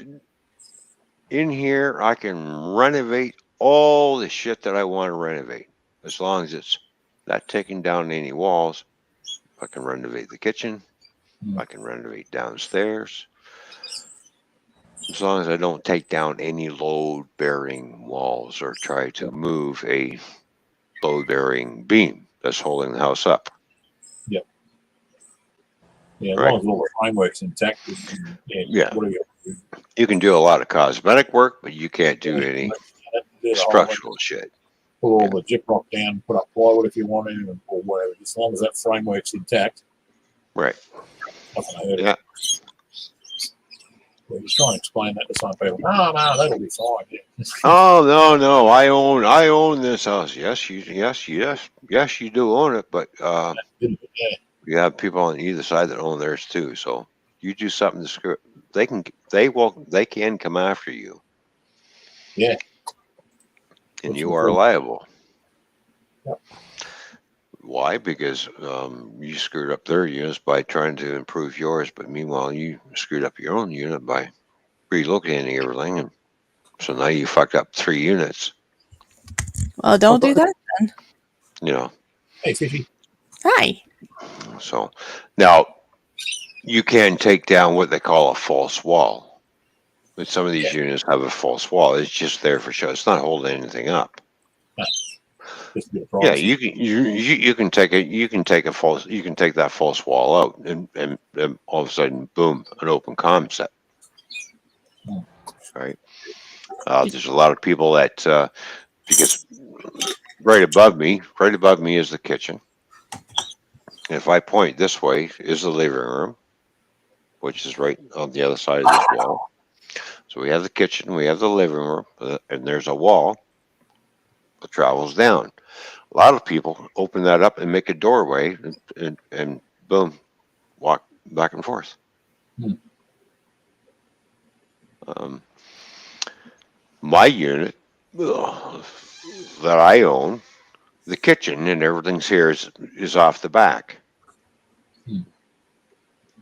in here. I can renovate all the shit that I want to renovate, as long as it's not taking down any walls. I can renovate the kitchen. I can renovate downstairs. As long as I don't take down any load-bearing walls or try to move a load-bearing beam that's holding the house up. Yep. Yeah, as long as all the framework's intact. You can do a lot of cosmetic work, but you can't do any structural shit. Pull all the gyprock down, put up plywood if you want to, or whatever. As long as that framework's intact, Right. Nothing I heard. Yeah. We was trying to explain that to some people. No, that'll be fine. Yeah. Oh no, I own this house. Yes, you do own it, but Yeah. you have people on either side that own theirs too. So you do something to screw, they can come after you, Yeah. and Which you we are could. liable. Yep. Why? Because you screwed up their units by trying to improve yours, but meanwhile you screwed up your own unit by relocating everything, and so now you fucked up 3 units. Well, don't do that then. You know. Hey, Fishy. Hi. So now you can take down what they call a false wall. But some of these units have a false wall. It's just there for show. It's not holding anything up. Yeah, you can take that false wall out, and all of a sudden, boom, an open comm set. Right. There's a lot of people that because right above me is the kitchen. And if I point this way is the living room, which is right on the other side of this wall. So we have the kitchen, we have the living room, and there's a wall that travels down. A lot of people open that up and make a doorway and boom, walk back and forth. My unit that I own, the kitchen and everything's here is off the back.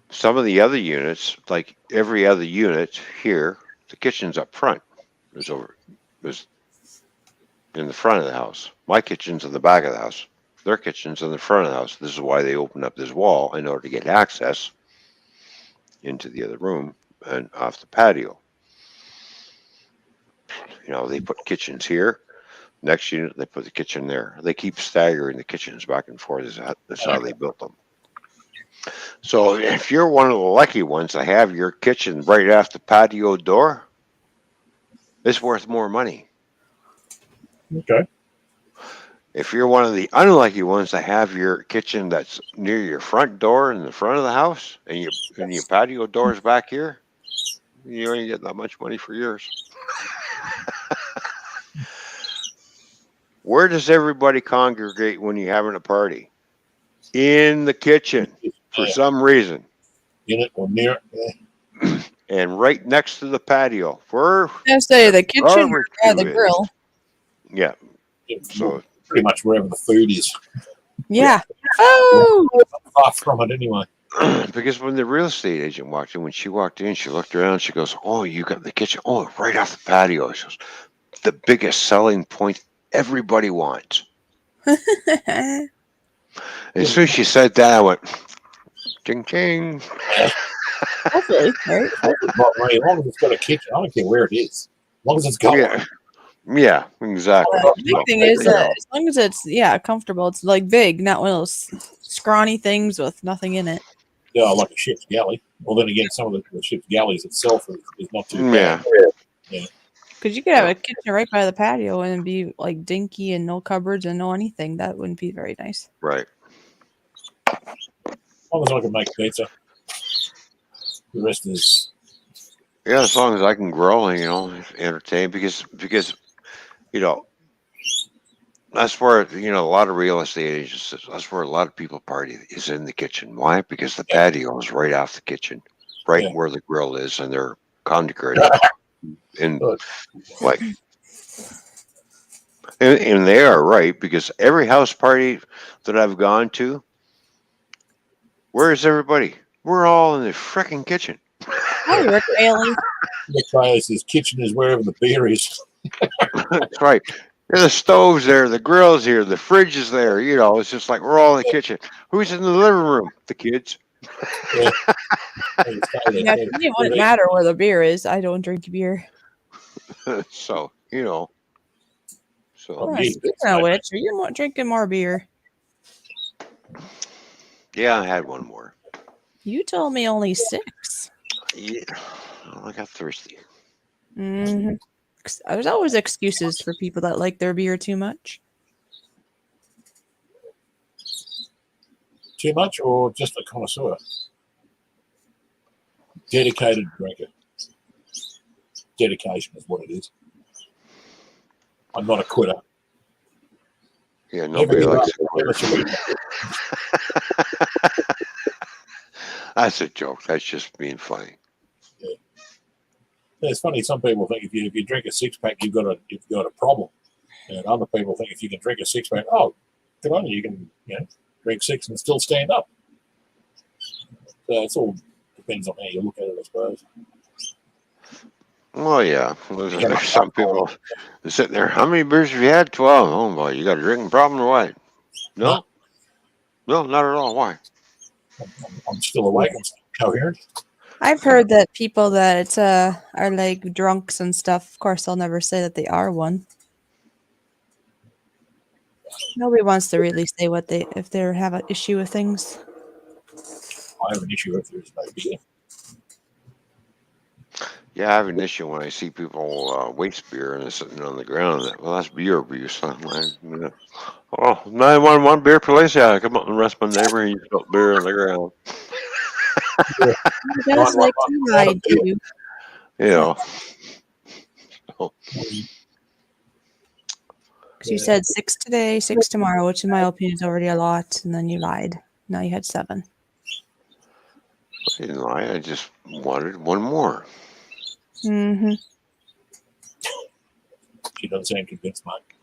Some of the other units, like every other unit here, the kitchen's up front. There's in the front of the house. My kitchen's in the back of the house. Their kitchen's in the front of the house. This is why they opened up this wall in order to get access into the other room and off the patio. You know, they put kitchens here. Next unit, they put the kitchen there. They keep staggering the kitchens back and forth. That's how they built them. So if you're one of the lucky ones to have your kitchen right off the patio door, it's worth more money. Okay. If you're one of the unlucky ones to have your kitchen that's near your front door in the front of the house, and your patio door is back here, you ain't getting that much money for yours. Where does everybody congregate when you're having a party? In the kitchen, for some reason. In it or near it. And right next to the patio. Where I say the kitchen or by the grill. Yeah. So pretty much wherever the food is. Yeah. Oh. Far from it anyway. Because when the real estate agent walked in, she looked around, she goes, "Oh, you got the kitchen? Oh, right off the patio." She goes, "The biggest selling point everybody wants." And as soon as she said that, I went, "Ching ching." Hopefully, right? As long as it's got a kitchen, I don't care where it is. As long as it's got one. Yeah, exactly. The big thing is that as long as it's comfortable, it's like big, not one of those scrawny things with nothing in it. Yeah, like a ship's galley. Well, then again, some of the ship's galleys itself is not too bad. Yeah. Because you could have a kitchen right by the patio and be like dinky and no cupboards and no anything. That wouldn't be very nice. Right. As long as I can make pizza. The rest is... Yeah, as long as I can grill and, entertain, because that's where, a lot of real estate agents, that's where a lot of people party is in the kitchen. Why? Because the patio is right off the kitchen, right where the grill is, and they're congregated in like, and they are right, because every house party that I've gone to, where is everybody? We're all in the frickin' kitchen. Hi, Rick Bailey. His kitchen is wherever the beer is. That's right. The stove's there, the grill's here, the fridge is there. It's just like we're all in the kitchen. Who's in the living room? The kids. Yeah, to me, it wouldn't matter where the beer is. I don't drink beer. So, Speaking of which, are you drinking more beer? Yeah, I had one more. You told me only 6. Yeah, I got thirsty. Mm-hmm. There's always excuses for people that like their beer too much. too much or just a connoisseur? Dedicated drinker. Dedication is what it is. I'm not a quitter. Yeah, nobody likes it. That's a joke. That's just being funny. Yeah. It's funny. Some people think if you drink a 6-pack, you've got a problem, and other people think if you can drink a 6-pack, oh, good on you. You can drink 6 and still stand up. So it's all depends on how you look at it, I suppose. Well, yeah. There's some people sitting there. How many beers have you had? 12. Oh boy, you got a drinking problem or what? No, not at all. Why? I'm still awake. I'm still coherent. I've heard that people that are like drunks and stuff. Of course, they'll never say that they are one. Nobody wants to really say if they have an issue with things. I have an issue if there's no beer. Yeah, I have an issue when I see people waste beer and it's sitting on the ground. Well, that's beer abuse. Oh, 911 beer police. Yeah, come up and arrest my neighbor. He spilled beer on the ground. He does like to lie to you. Because you said 6 today, 6 tomorrow, which in my opinion is already a lot, and then you lied. Now you had 7. I didn't lie. I just wanted one more. Mm-hmm. She doesn't seem convinced, Mike.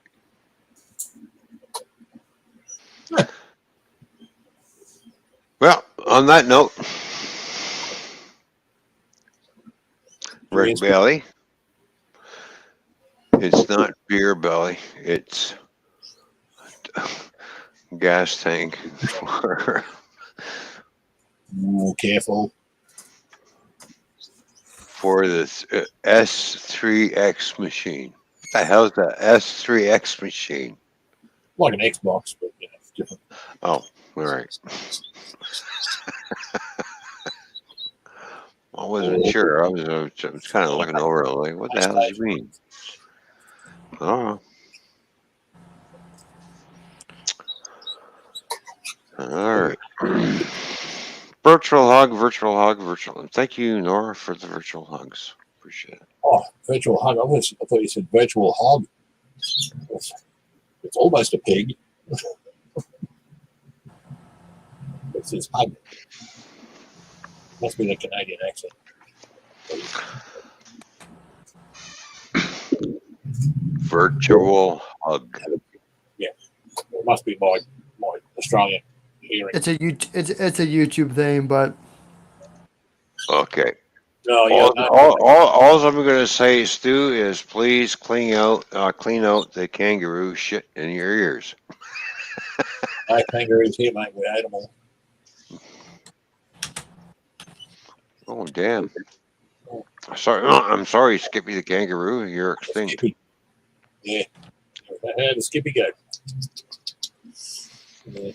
Well, on that note, Rick Bailey, it's not beer belly, it's gas tank careful. For this S3X machine. What the hell is that S3X machine? Like an Xbox, but it's different. Oh, all right. I wasn't sure. I was kind of looking over it like, what the hell does he mean? Oh. All right. Virtual hug. Thank you, Nora, for the virtual hugs. Appreciate it. Oh, virtual hug. I thought you said virtual hog. It's almost a pig. It says hug. Must be the Canadian accent. Virtual hug. Yeah. It must be my Australian hearing. It's a YouTube thing, but okay. No, all I'm going to say, Stu, is please clean out the kangaroo shit in your ears. No kangaroos here, mate. We ate them all. Oh, damn. I'm sorry, Skippy the kangaroo. You're extinct. Skippy. Yeah. How did Skippy go? Yeah.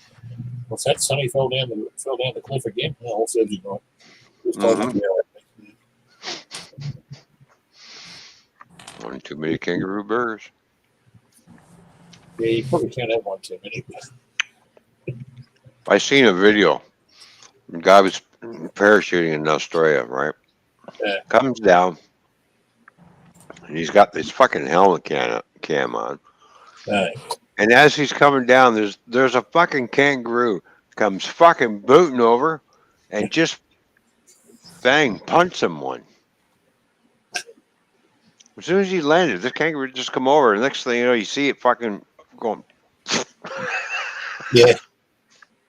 What's that? Sonny fell down the cliff again. No, all Thursday night. One too many kangaroo burgers. Yeah, you probably can't have one too many. I seen a video. The guy was parachuting in Australia, right? Yeah. Comes down, and he's got this fucking helmet cam on. Right. And as he's coming down, there's a fucking kangaroo comes fucking booting over, and just bang, punch him one. As soon as he landed, this kangaroo just come over, and next thing you know, you see it fucking going. Yeah.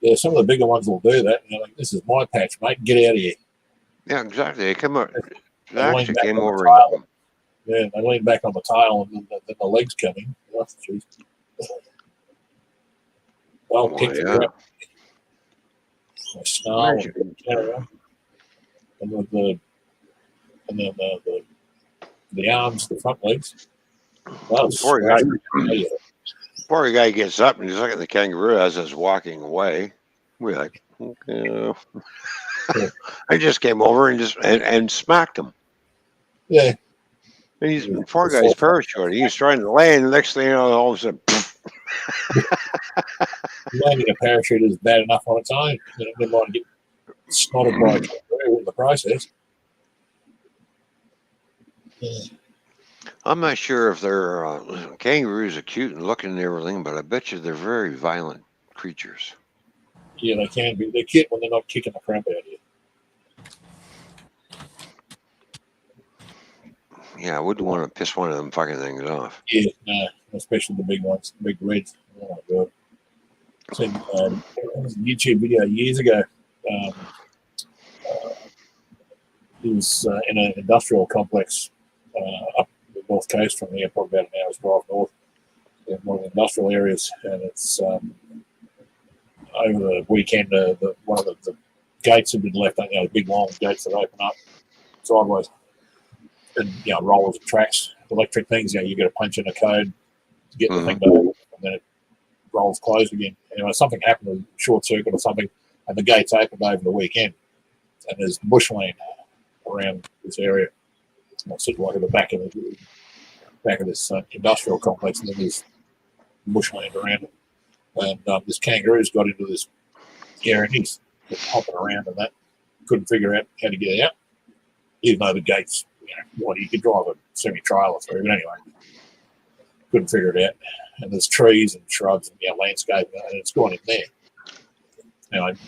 Yeah, some of the bigger ones will do that. You're like, this is my patch, mate. Get out of here. Yeah, exactly. They come up. They Actually came over. Yeah, they lean back on the tail, and then the legs come in. Oh, geez. Well, kick yeah. They snarl and carry on. And then the arms, the front legs. Poor guy gets up and he's looking at the kangaroo as it's walking away. We're like, okay. I just came over and smacked him. Yeah. And poor guy's parachuting. He's trying to land. The next thing you know, all of a sudden, landing a parachute is bad enough on its own. Never mind get snotted by a kangaroo in the process. I'm not sure if they're kangaroos are cute and looking and everything, but I bet you they're very violent creatures. Yeah, they can be. They're cute when they're not kicking the crap out of you. Yeah, I wouldn't want to piss one of them fucking things off. Yeah, no, especially the big ones, the big reds. Oh my god! Seen a YouTube video years ago. He was in an industrial complex up the north coast from here, probably about an hour's drive north, in one of the industrial areas, and it's over the weekend. One of the gates had been left, the big long gates that open up sideways, and rollers of tracks, electric things. You got to punch in a code to get the thing to open, and then it rolls closed again. Anyway, something happened, a short circuit or something, and the gates opened over the weekend, and there's bushland around this area. It's sort of like at the back of this industrial complex, and then there's bushland around it. And this kangaroo's got into this area, and he's hopping around and that. Couldn't figure out how to get out, even though the gates, you could drive a semi-trailer through, but anyway, couldn't figure it out. And there's trees and shrubs and landscape, and it's gone in there.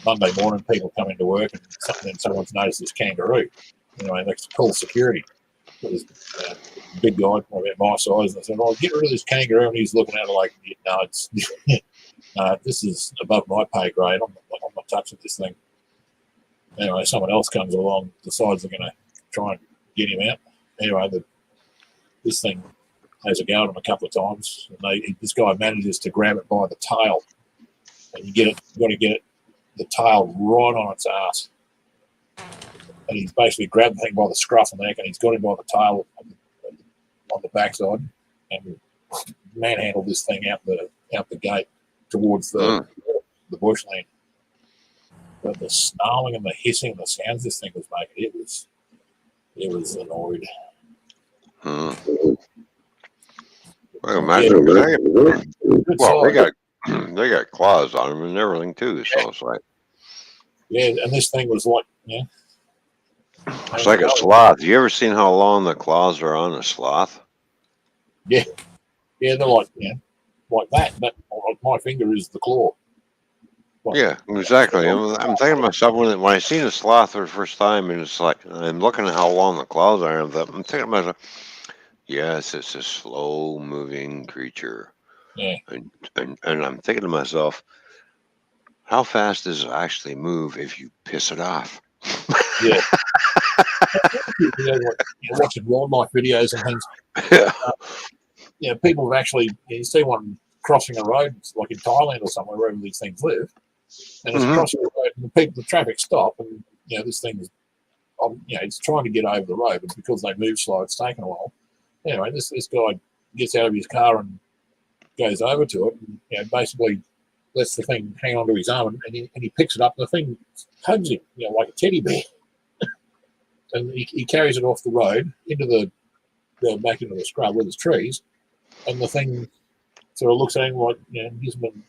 Monday morning, people come into work, and someone's noticed this kangaroo. That's call security. This big guy, probably about my size, and I said, get rid of this kangaroo. And he's looking at it like, no, it's this is above my pay grade. I'm not touching this thing. Anyway, someone else comes along, decides they're going to try and get him out. Anyway, this thing has a go at him a couple of times, and this guy manages to grab it by the tail, and you've got to get the tail right on its ass. And he's basically grabbed the thing by the scruff of the neck, and he's got him by the tail on the backside, and manhandled this thing out the gate towards the bushland. But the snarling and the hissing and the sounds this thing was making, it was annoyed. Well, imagine they got claws on them and everything too, so it's like and this thing was like it's like a sloth. You ever seen how long the claws are on a sloth? Yeah, they're like that. But my finger is the claw. Yeah, exactly. I'm thinking to myself when I seen a sloth for the first time, and it's like I'm looking at how long the claws are. I'm thinking to myself, yes, it's a slow-moving creature. Yeah. And I'm thinking to myself, how fast does it actually move if you piss it off? Yeah. Watching wildlife videos and things. People have actually, you see one crossing a road, like in Thailand or somewhere, wherever these things live, and it's crossing the road, and the traffic stop, and this thing is, it's trying to get over the road, but because they move slow, it's taken a while. Anyway, this guy gets out of his car and goes over to it, and basically lets the thing hang onto his arm, and he picks it up, and the thing hugs him, like a teddy bear. And he carries it off the road into back into the scrub where there's trees, and the thing sort of looks at him like, gives him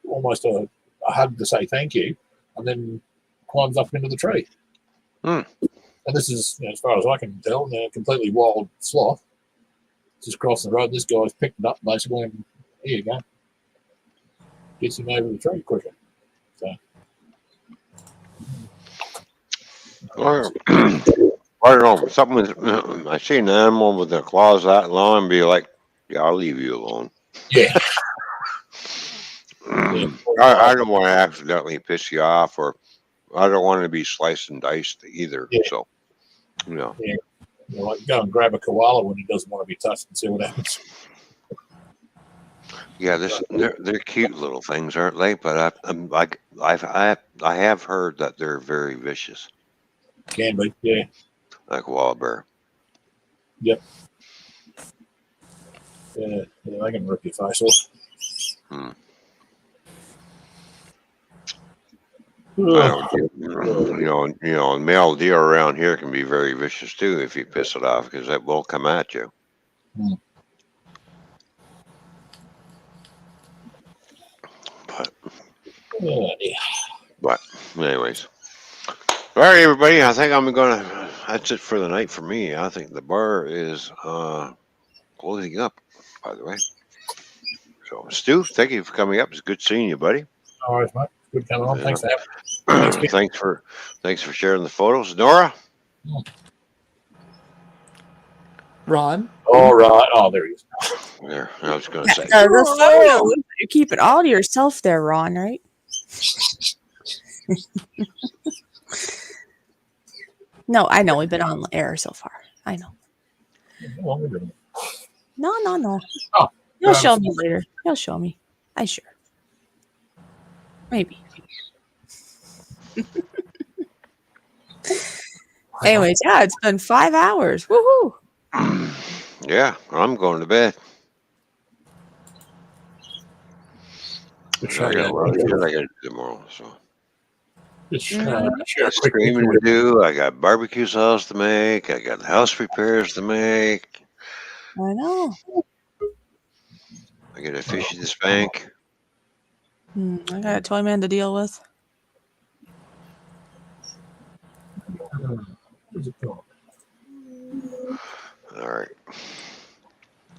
almost a hug to say thank you, and then climbs up into the tree. And this is, as far as I can tell, a completely wild sloth. Just crossing the road. This guy's picked it up basically, and here you go. Gets him over the tree quicker. So. I don't know. I see an animal with their claws that long and be like, yeah, I'll leave you alone. Yeah. I don't want to accidentally piss you off, or I don't want to be sliced and diced either. Yeah. So, Yeah. Like go and grab a koala when he doesn't want to be touched and see what happens. Yeah, they're cute little things, aren't they? But I have heard that they're very vicious. Can be, yeah. Like a koala bear. Yep. Yeah, they can rip your face off. Male deer around here can be very vicious too if you piss it off, because it will come at you. But But anyways, all right, everybody. I think I'm gonna. That's it for the night for me. I think the bar is closing up. By the way, so Stu, thank you for coming up. It's good seeing you, buddy. All right, mate. Good coming on. Yeah. Thanks for having me. Thanks for sharing the photos, Nora. Ron. All right. Oh, there he is. There, I was going to say. The photo. You keep it all to yourself there, Ron, right? No, I know. We've been on air so far. I know. No. Oh, You'll show me later. You'll show me. I sure. Maybe. Anyways, yeah, it's been 5 hours. Woohoo! Yeah, I'm going to bed. I got a lot of shit I got to do tomorrow. So. Share a quick screaming to do. I got barbecue sauce to make. I got house repairs to make. I know. I got a fish in the spank. I got a toy man to deal with. All right.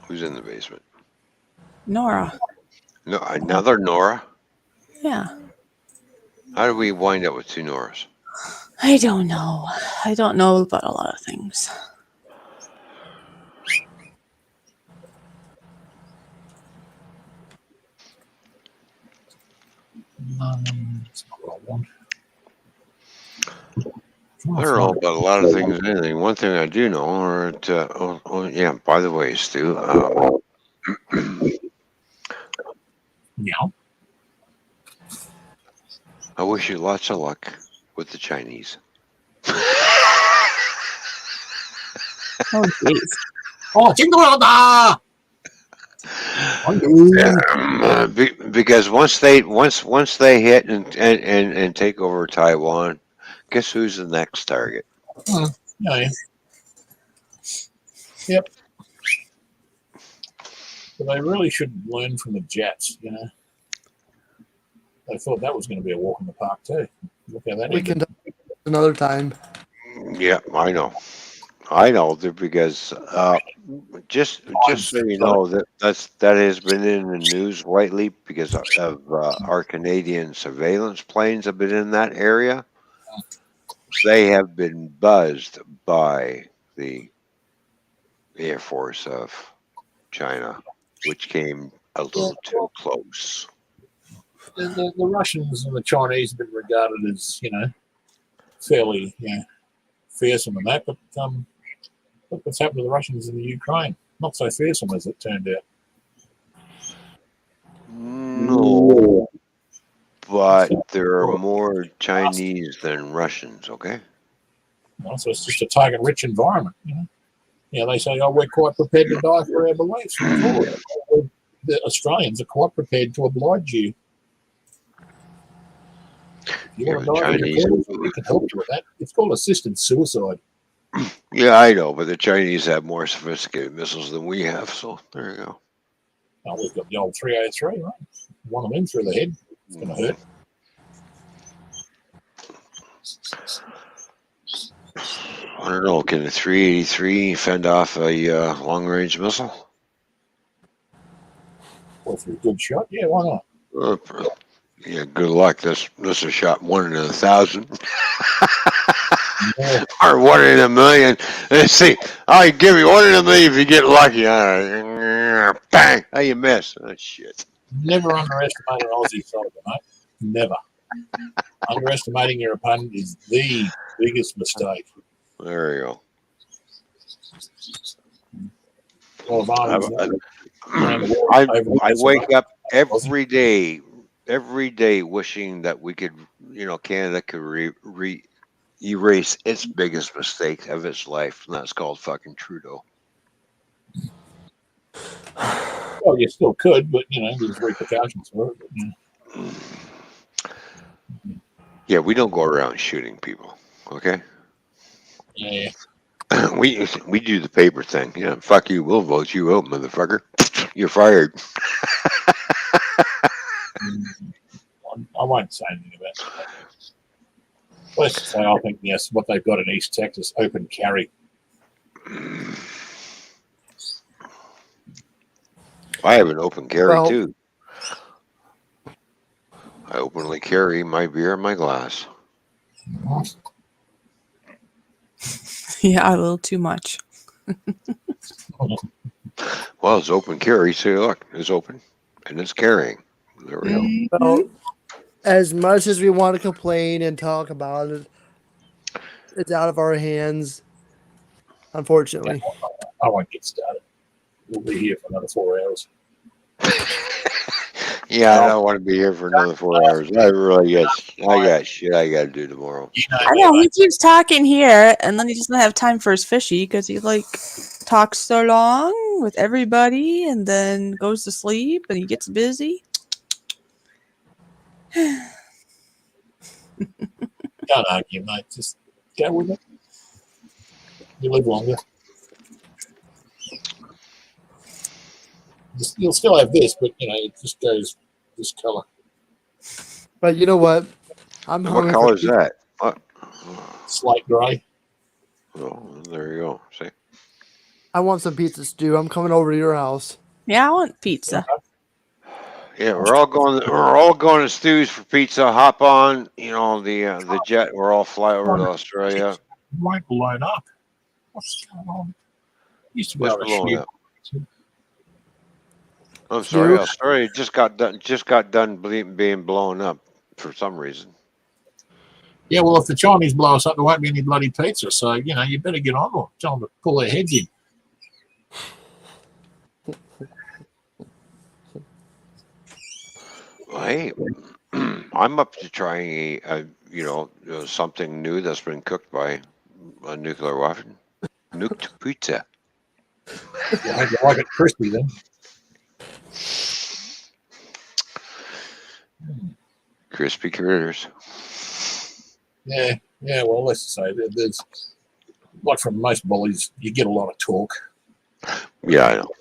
Who's in the basement? Nora. No, another Nora. Yeah. How did we wind up with two Noras? I don't know. I don't know about a lot of things. That's not what I want. I don't know about a lot of things. Anything. One thing I do know, or yeah. By the way, Stu. Yeah. I wish you lots of luck with the Chinese. Oh, jeez. Oh, because once they hit and take over Taiwan, guess who's the next target? Yeah. Yep. But they really should learn from the Jets, you know. They thought that was going to be a walk in the park too. Look how that We ended. can another time. Yeah, I know because just so you know that has been in the news lately because of our Canadian surveillance planes have been in that area. They have been buzzed by the Air Force of China, which came a little too close. The Russians and the Chinese have been regarded as, you know, fairly, fearsome and that, but look what's happened to the Russians in the Ukraine. Not so fearsome as it turned out. No, but there are more Chinese than Russians, okay? Well, so it's just a target-rich environment, you know. Yeah, they say, oh, we're quite prepared to die for our beliefs. The Australians are quite prepared to oblige you. If you want to die, we can help you with that. It's called assisted suicide. Yeah, I know, but the Chinese have more sophisticated missiles than we have, so there you go. Oh, we've got the old 303, right? One of them through the head. It's going to hurt. I don't know. Can a 383 fend off a long-range missile? Well, for a good shot, yeah, why not? Yeah, good luck. This is shot 1 in 1,000. Or 1 in 1,000,000. Let's see. I'll give you 1 in 1,000,000 if you get lucky. Bang! How you miss? Oh, shit. Never underestimate an Aussie soldier, mate. Never. Underestimating your opponent is the biggest mistake. There you go. Well, I wake up every day wishing that we could, Canada could erase its biggest mistake of its life, and that's called fucking Trudeau. Well, you still could, but, there's repercussions for it. But, Yeah, we don't go around shooting people, okay? Yeah. We do the paper thing. Yeah, fuck you, we'll vote you out, motherfucker. You're fired. I won't say anything about that. Let's just say I think yes, what they've got in East Texas, open carry. I have an open carry Well, too. I openly carry my beer in my glass. Yeah, a little too much. Well, it's open carry. See, look, it's open and it's carrying. There we go. Well, as much as we want to complain and talk about it, it's out of our hands, unfortunately. I won't get started. We'll be here for another 4 hours. Yeah, I don't want to be here for another 4 hours. I got shit I got to do tomorrow. I know he keeps talking here, and then he doesn't have time for his fishy because he like talks so long with everybody, and then goes to sleep, and he gets busy. Don't argue, mate. Just go with it. You live longer. You'll still have this, but it just goes this color. But you know what? I'm What hungry. color is that? What? Slate gray. Oh, there you go. See? I want some pizza stew. I'm coming over to your house. Yeah, I want pizza. Yeah, we're all going to Stu's for pizza. Hop on, the jet. We're all fly over to Australia. It won't blown up. What's going on? Used to be What's able to blowing shoot. up? I'm sorry, Australia just got done being blown up for some reason. Yeah, well, if the Chinese blow us up, there won't be any bloody pizza. So, you better get on them. Tell them to pull their heads in. Well, hey, I'm up to trying something new that's been cooked by a nuclear weapon. Nuked pizza. I hope you like it crispy then. Crispy critters. Yeah. Well, let's just say there's like from most bullies, you get a lot of talk. Yeah, I know.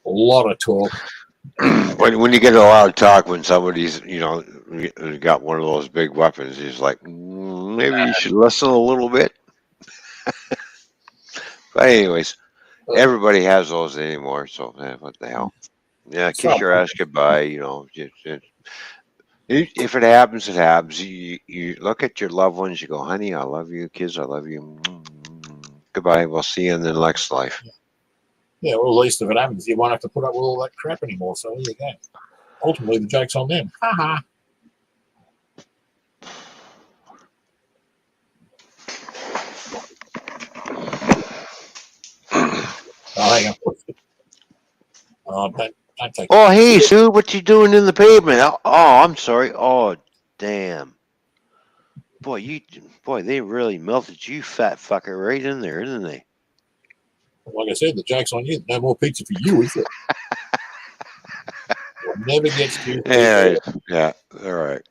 A lot of talk. When you get a lot of talk when somebody's got one of those big weapons, he's like, maybe you should listen a little bit. But anyways, everybody has those anymore, so what the hell? Yeah, kiss your ass goodbye. If it happens, it happens. You look at your loved ones. You go, honey, I love you. Kids, I love you. Goodbye. We'll see you in the next life. Yeah, well, at least if it happens, you won't have to put up with all that crap anymore. So there you go. Ultimately, the joke's on them. Ha Oh, hang on. Don't take. Oh, hey, Sue, what you doing in the pavement? Oh, I'm sorry. Oh, damn. Boy, they really melted you, fat fucker, right in there, didn't they? Like I said, the joke's on you. No more pizza for you, is it? It never gets to you. Yeah, all right.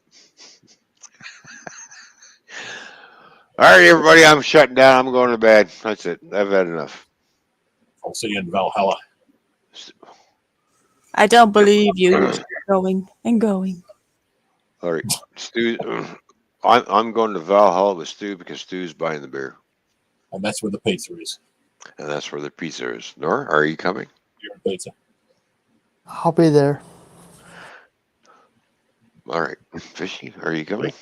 All right, everybody, I'm shutting down. I'm going to bed. That's it. I've had enough. I'll see you in Valhalla. I don't believe you. You're just going and going. All right, Stu. I'm going to Valhalla with Stu because Stu's buying the beer. And that's where the pizza is. And that's where the pizza is. Nora, are you coming? Beer and pizza. I'll be there. All right. Fishy, are you coming?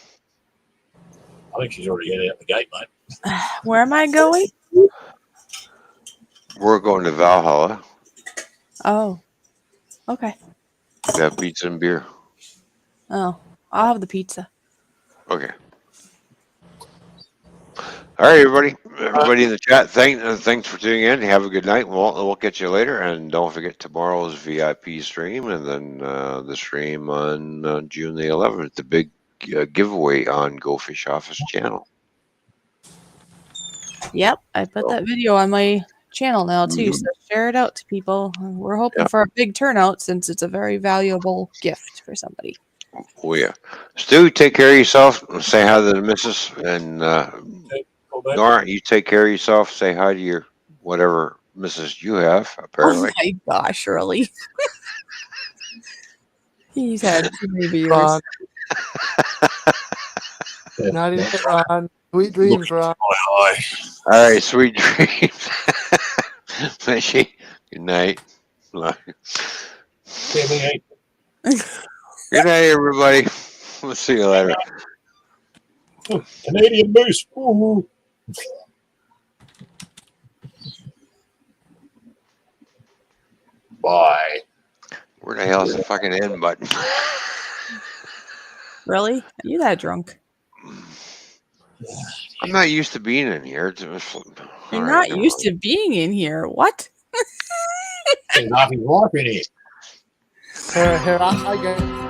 I think she's already headed out the gate, mate. Where am I going? We're going to Valhalla. Oh, okay. We have pizza and beer. Oh, I'll have the pizza. Okay. All right, everybody. Everybody in the chat, thanks for tuning in. Have a good night. We'll catch you later. And don't forget tomorrow's VIP stream and then the stream on June the 11th, the big giveaway on Go Fish Office channel. Yep, I put that video on my channel now too, so share it out to people. We're hoping for a big turnout since it's a very valuable gift for somebody. Oh, yeah. Stu, take care of yourself. Say hi to the missus. And Nora, you take care of yourself. Say hi to your whatever missus you have, apparently. Oh my gosh, really? He's had too many beers. Not even Ron. Sweet dreams, Ron. All right, sweet dreams. Fishy. Good night. Good night, everybody. We'll see you later. Canadian moose. Woo-hoo. Bye. Where the hell is the fucking end button? Really? Are you that drunk? I'm not used to being in here. You're not used to being in here. What? There's Harvey Rock in here. Here, I go.